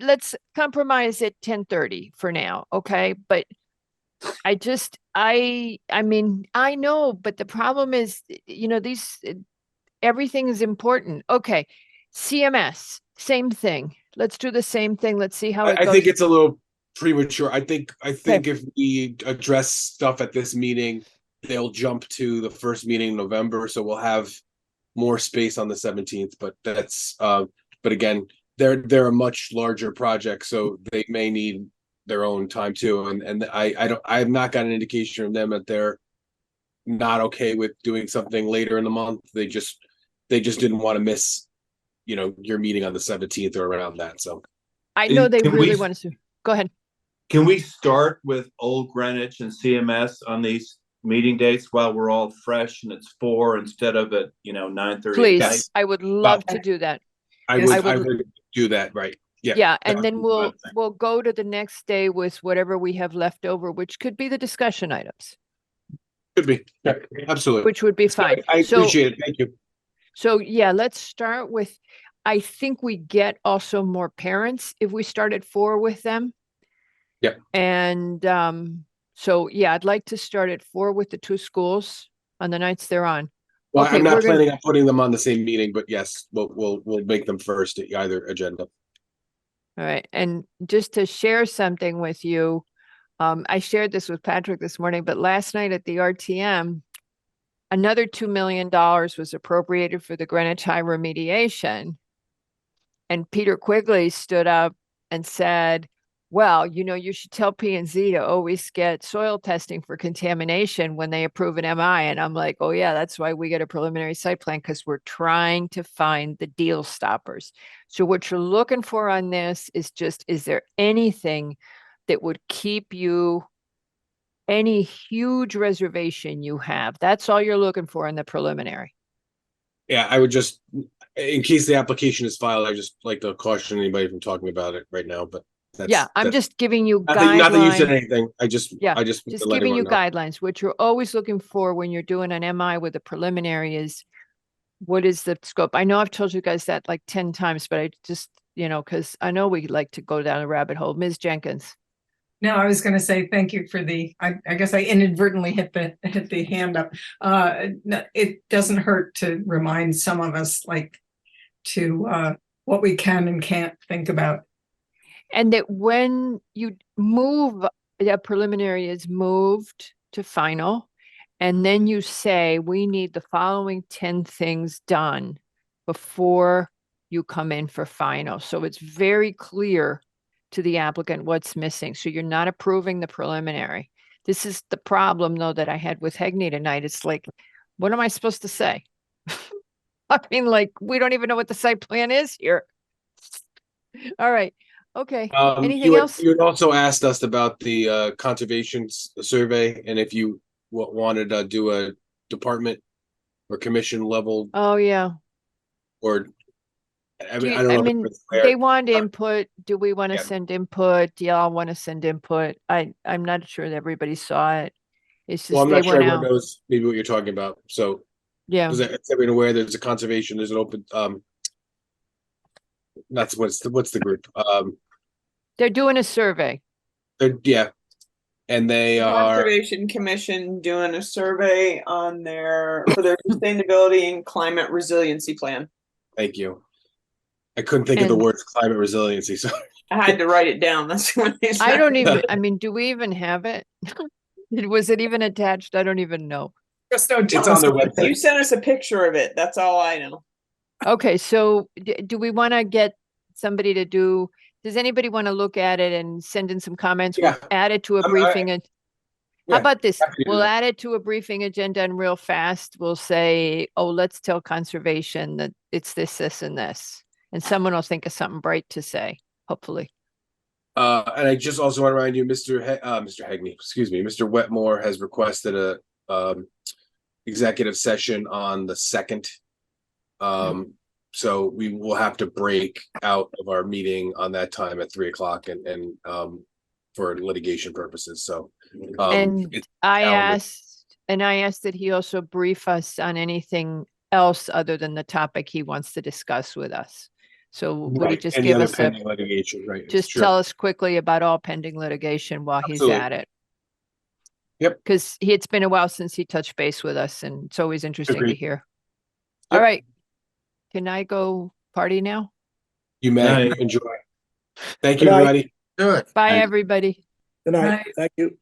let's compromise at 10:30 for now, okay? But I mean, I know, but the problem is, everything is important. Okay, CMS, same thing. Let's do the same thing. Let's see how it goes. I think it's a little premature. I think if we address stuff at this meeting, they'll jump to the first meeting in November, so we'll have more space on the 17th. But that's but again, they're a much larger project, so they may need their own time too. And I've not got an indication from them that they're not okay with doing something later in the month. They just didn't want to miss, your meeting on the 17th or around that. So I know they Can we- really want to. Go ahead. Can we start with Old Greenwich and CMS on these meeting dates while we're all fresh and it's 4 instead of at 9:30? Please, I would love to do that. I would do that, right? Yeah. Yeah, and That then would be we'll go to the next day with whatever we have left over, which could be the discussion items, Could be. Yeah, absolutely. which would be fine. I So- appreciate it. Thank you. So yeah, let's start with, I think we get also more parents if we start at 4 with them. Yeah. And so yeah, I'd like to start at 4 with the 2 schools on the nights they're on. Well, Okay, I'm not we're gonna- planning on putting them on the same meeting, but yes, we'll make them first at either agenda. All right, and just to share something with you, I shared this with Patrick this morning, but last night at the RTM, another $2 million was appropriated for the Greenwich High remediation. And Peter Quigley stood up and said, well, you should tell P&Z to always get soil testing for contamination when they approve an MI. And I'm like, oh yeah, that's why we get a preliminary site plan, because we're trying to find the deal stoppers. So what you're looking for on this is is there anything that would keep you, any huge reservation you have? That's all you're looking for in the preliminary. Yeah, I would just, in case the application is filed, I just like to caution anybody from talking about it right now, but Yeah, I'm just giving you not that you said guidelines. anything. I just Just let giving you everyone know. guidelines. What you're always looking for when you're doing an MI with a preliminary is, what is the scope? I know I've told you guys that like 10 times, but I just, because I know we like to go down a rabbit hole. Ms. Jenkins. No, I was going to say thank you for I guess I inadvertently hit the hand up. No, it doesn't hurt to remind some of us what we can and can't think about. And that when you move, the preliminary is moved to final, and then you say, we need the following 10 things done before you come in for final. So it's very clear to the applicant what's missing. So you're not approving the preliminary. This is the problem, though, that I had with Hegney tonight. It's like, what am I supposed to say? I mean, we don't even know what the site plan is here. All right. Okay. Anything else? You had also asked us about the conservation survey, and if you wanted to do a department or commission level, Oh, yeah. or I Do mean, you- I don't know. if mean, it's fair. they want input. Do we want to Yeah. send input? Do y'all want to send input? I'm not sure that everybody saw it. It's Well, just I'm they not sure went everyone out. knows maybe what you're talking about. So, Yeah. is everyone aware there's a conservation? There's an open. That's what's the group. They're doing a survey. Yeah, and they are. Conservation Commission doing a survey on for their sustainability and climate resiliency plan. Thank you. I couldn't think of the And- words climate resiliency. So I had to write it down. That's what they I said. don't even, I mean, do we even have it? Was it even attached? I don't even know. Just don't it's on their website. You sent us a picture of it. That's all I know. Okay, so do we want to get somebody to does anybody want to look at it and send in some comments? We'll Yeah. add it to a I'm- briefing. How Yeah, about this? happy to do We'll that. add it to a briefing agenda and real fast, we'll say, oh, let's tell conservation that it's this, this, and this. And someone will think of something bright to say, hopefully. And I just also want to remind you, Mr. Hegney, excuse me, Mr. Wetmore has requested executive session on the 2nd. So we will have to break out of our meeting on that time at 3 o'clock and for litigation purposes. So And it's I calendar. asked that he also brief us on anything else other than the topic he wants to discuss with us. So would he Right. just Any give other us pending litigation, right? just Sure. tell us quickly about all pending litigation while he's Absolutely. at it? Yep. Because it's been a while since he touched base with us, and it's always interesting to Agreed. hear. Yep. All right. Can I go party now? You may Night. enjoy. Thank you, Good night. everybody. Good. Bye, everybody. Good night. Thank you.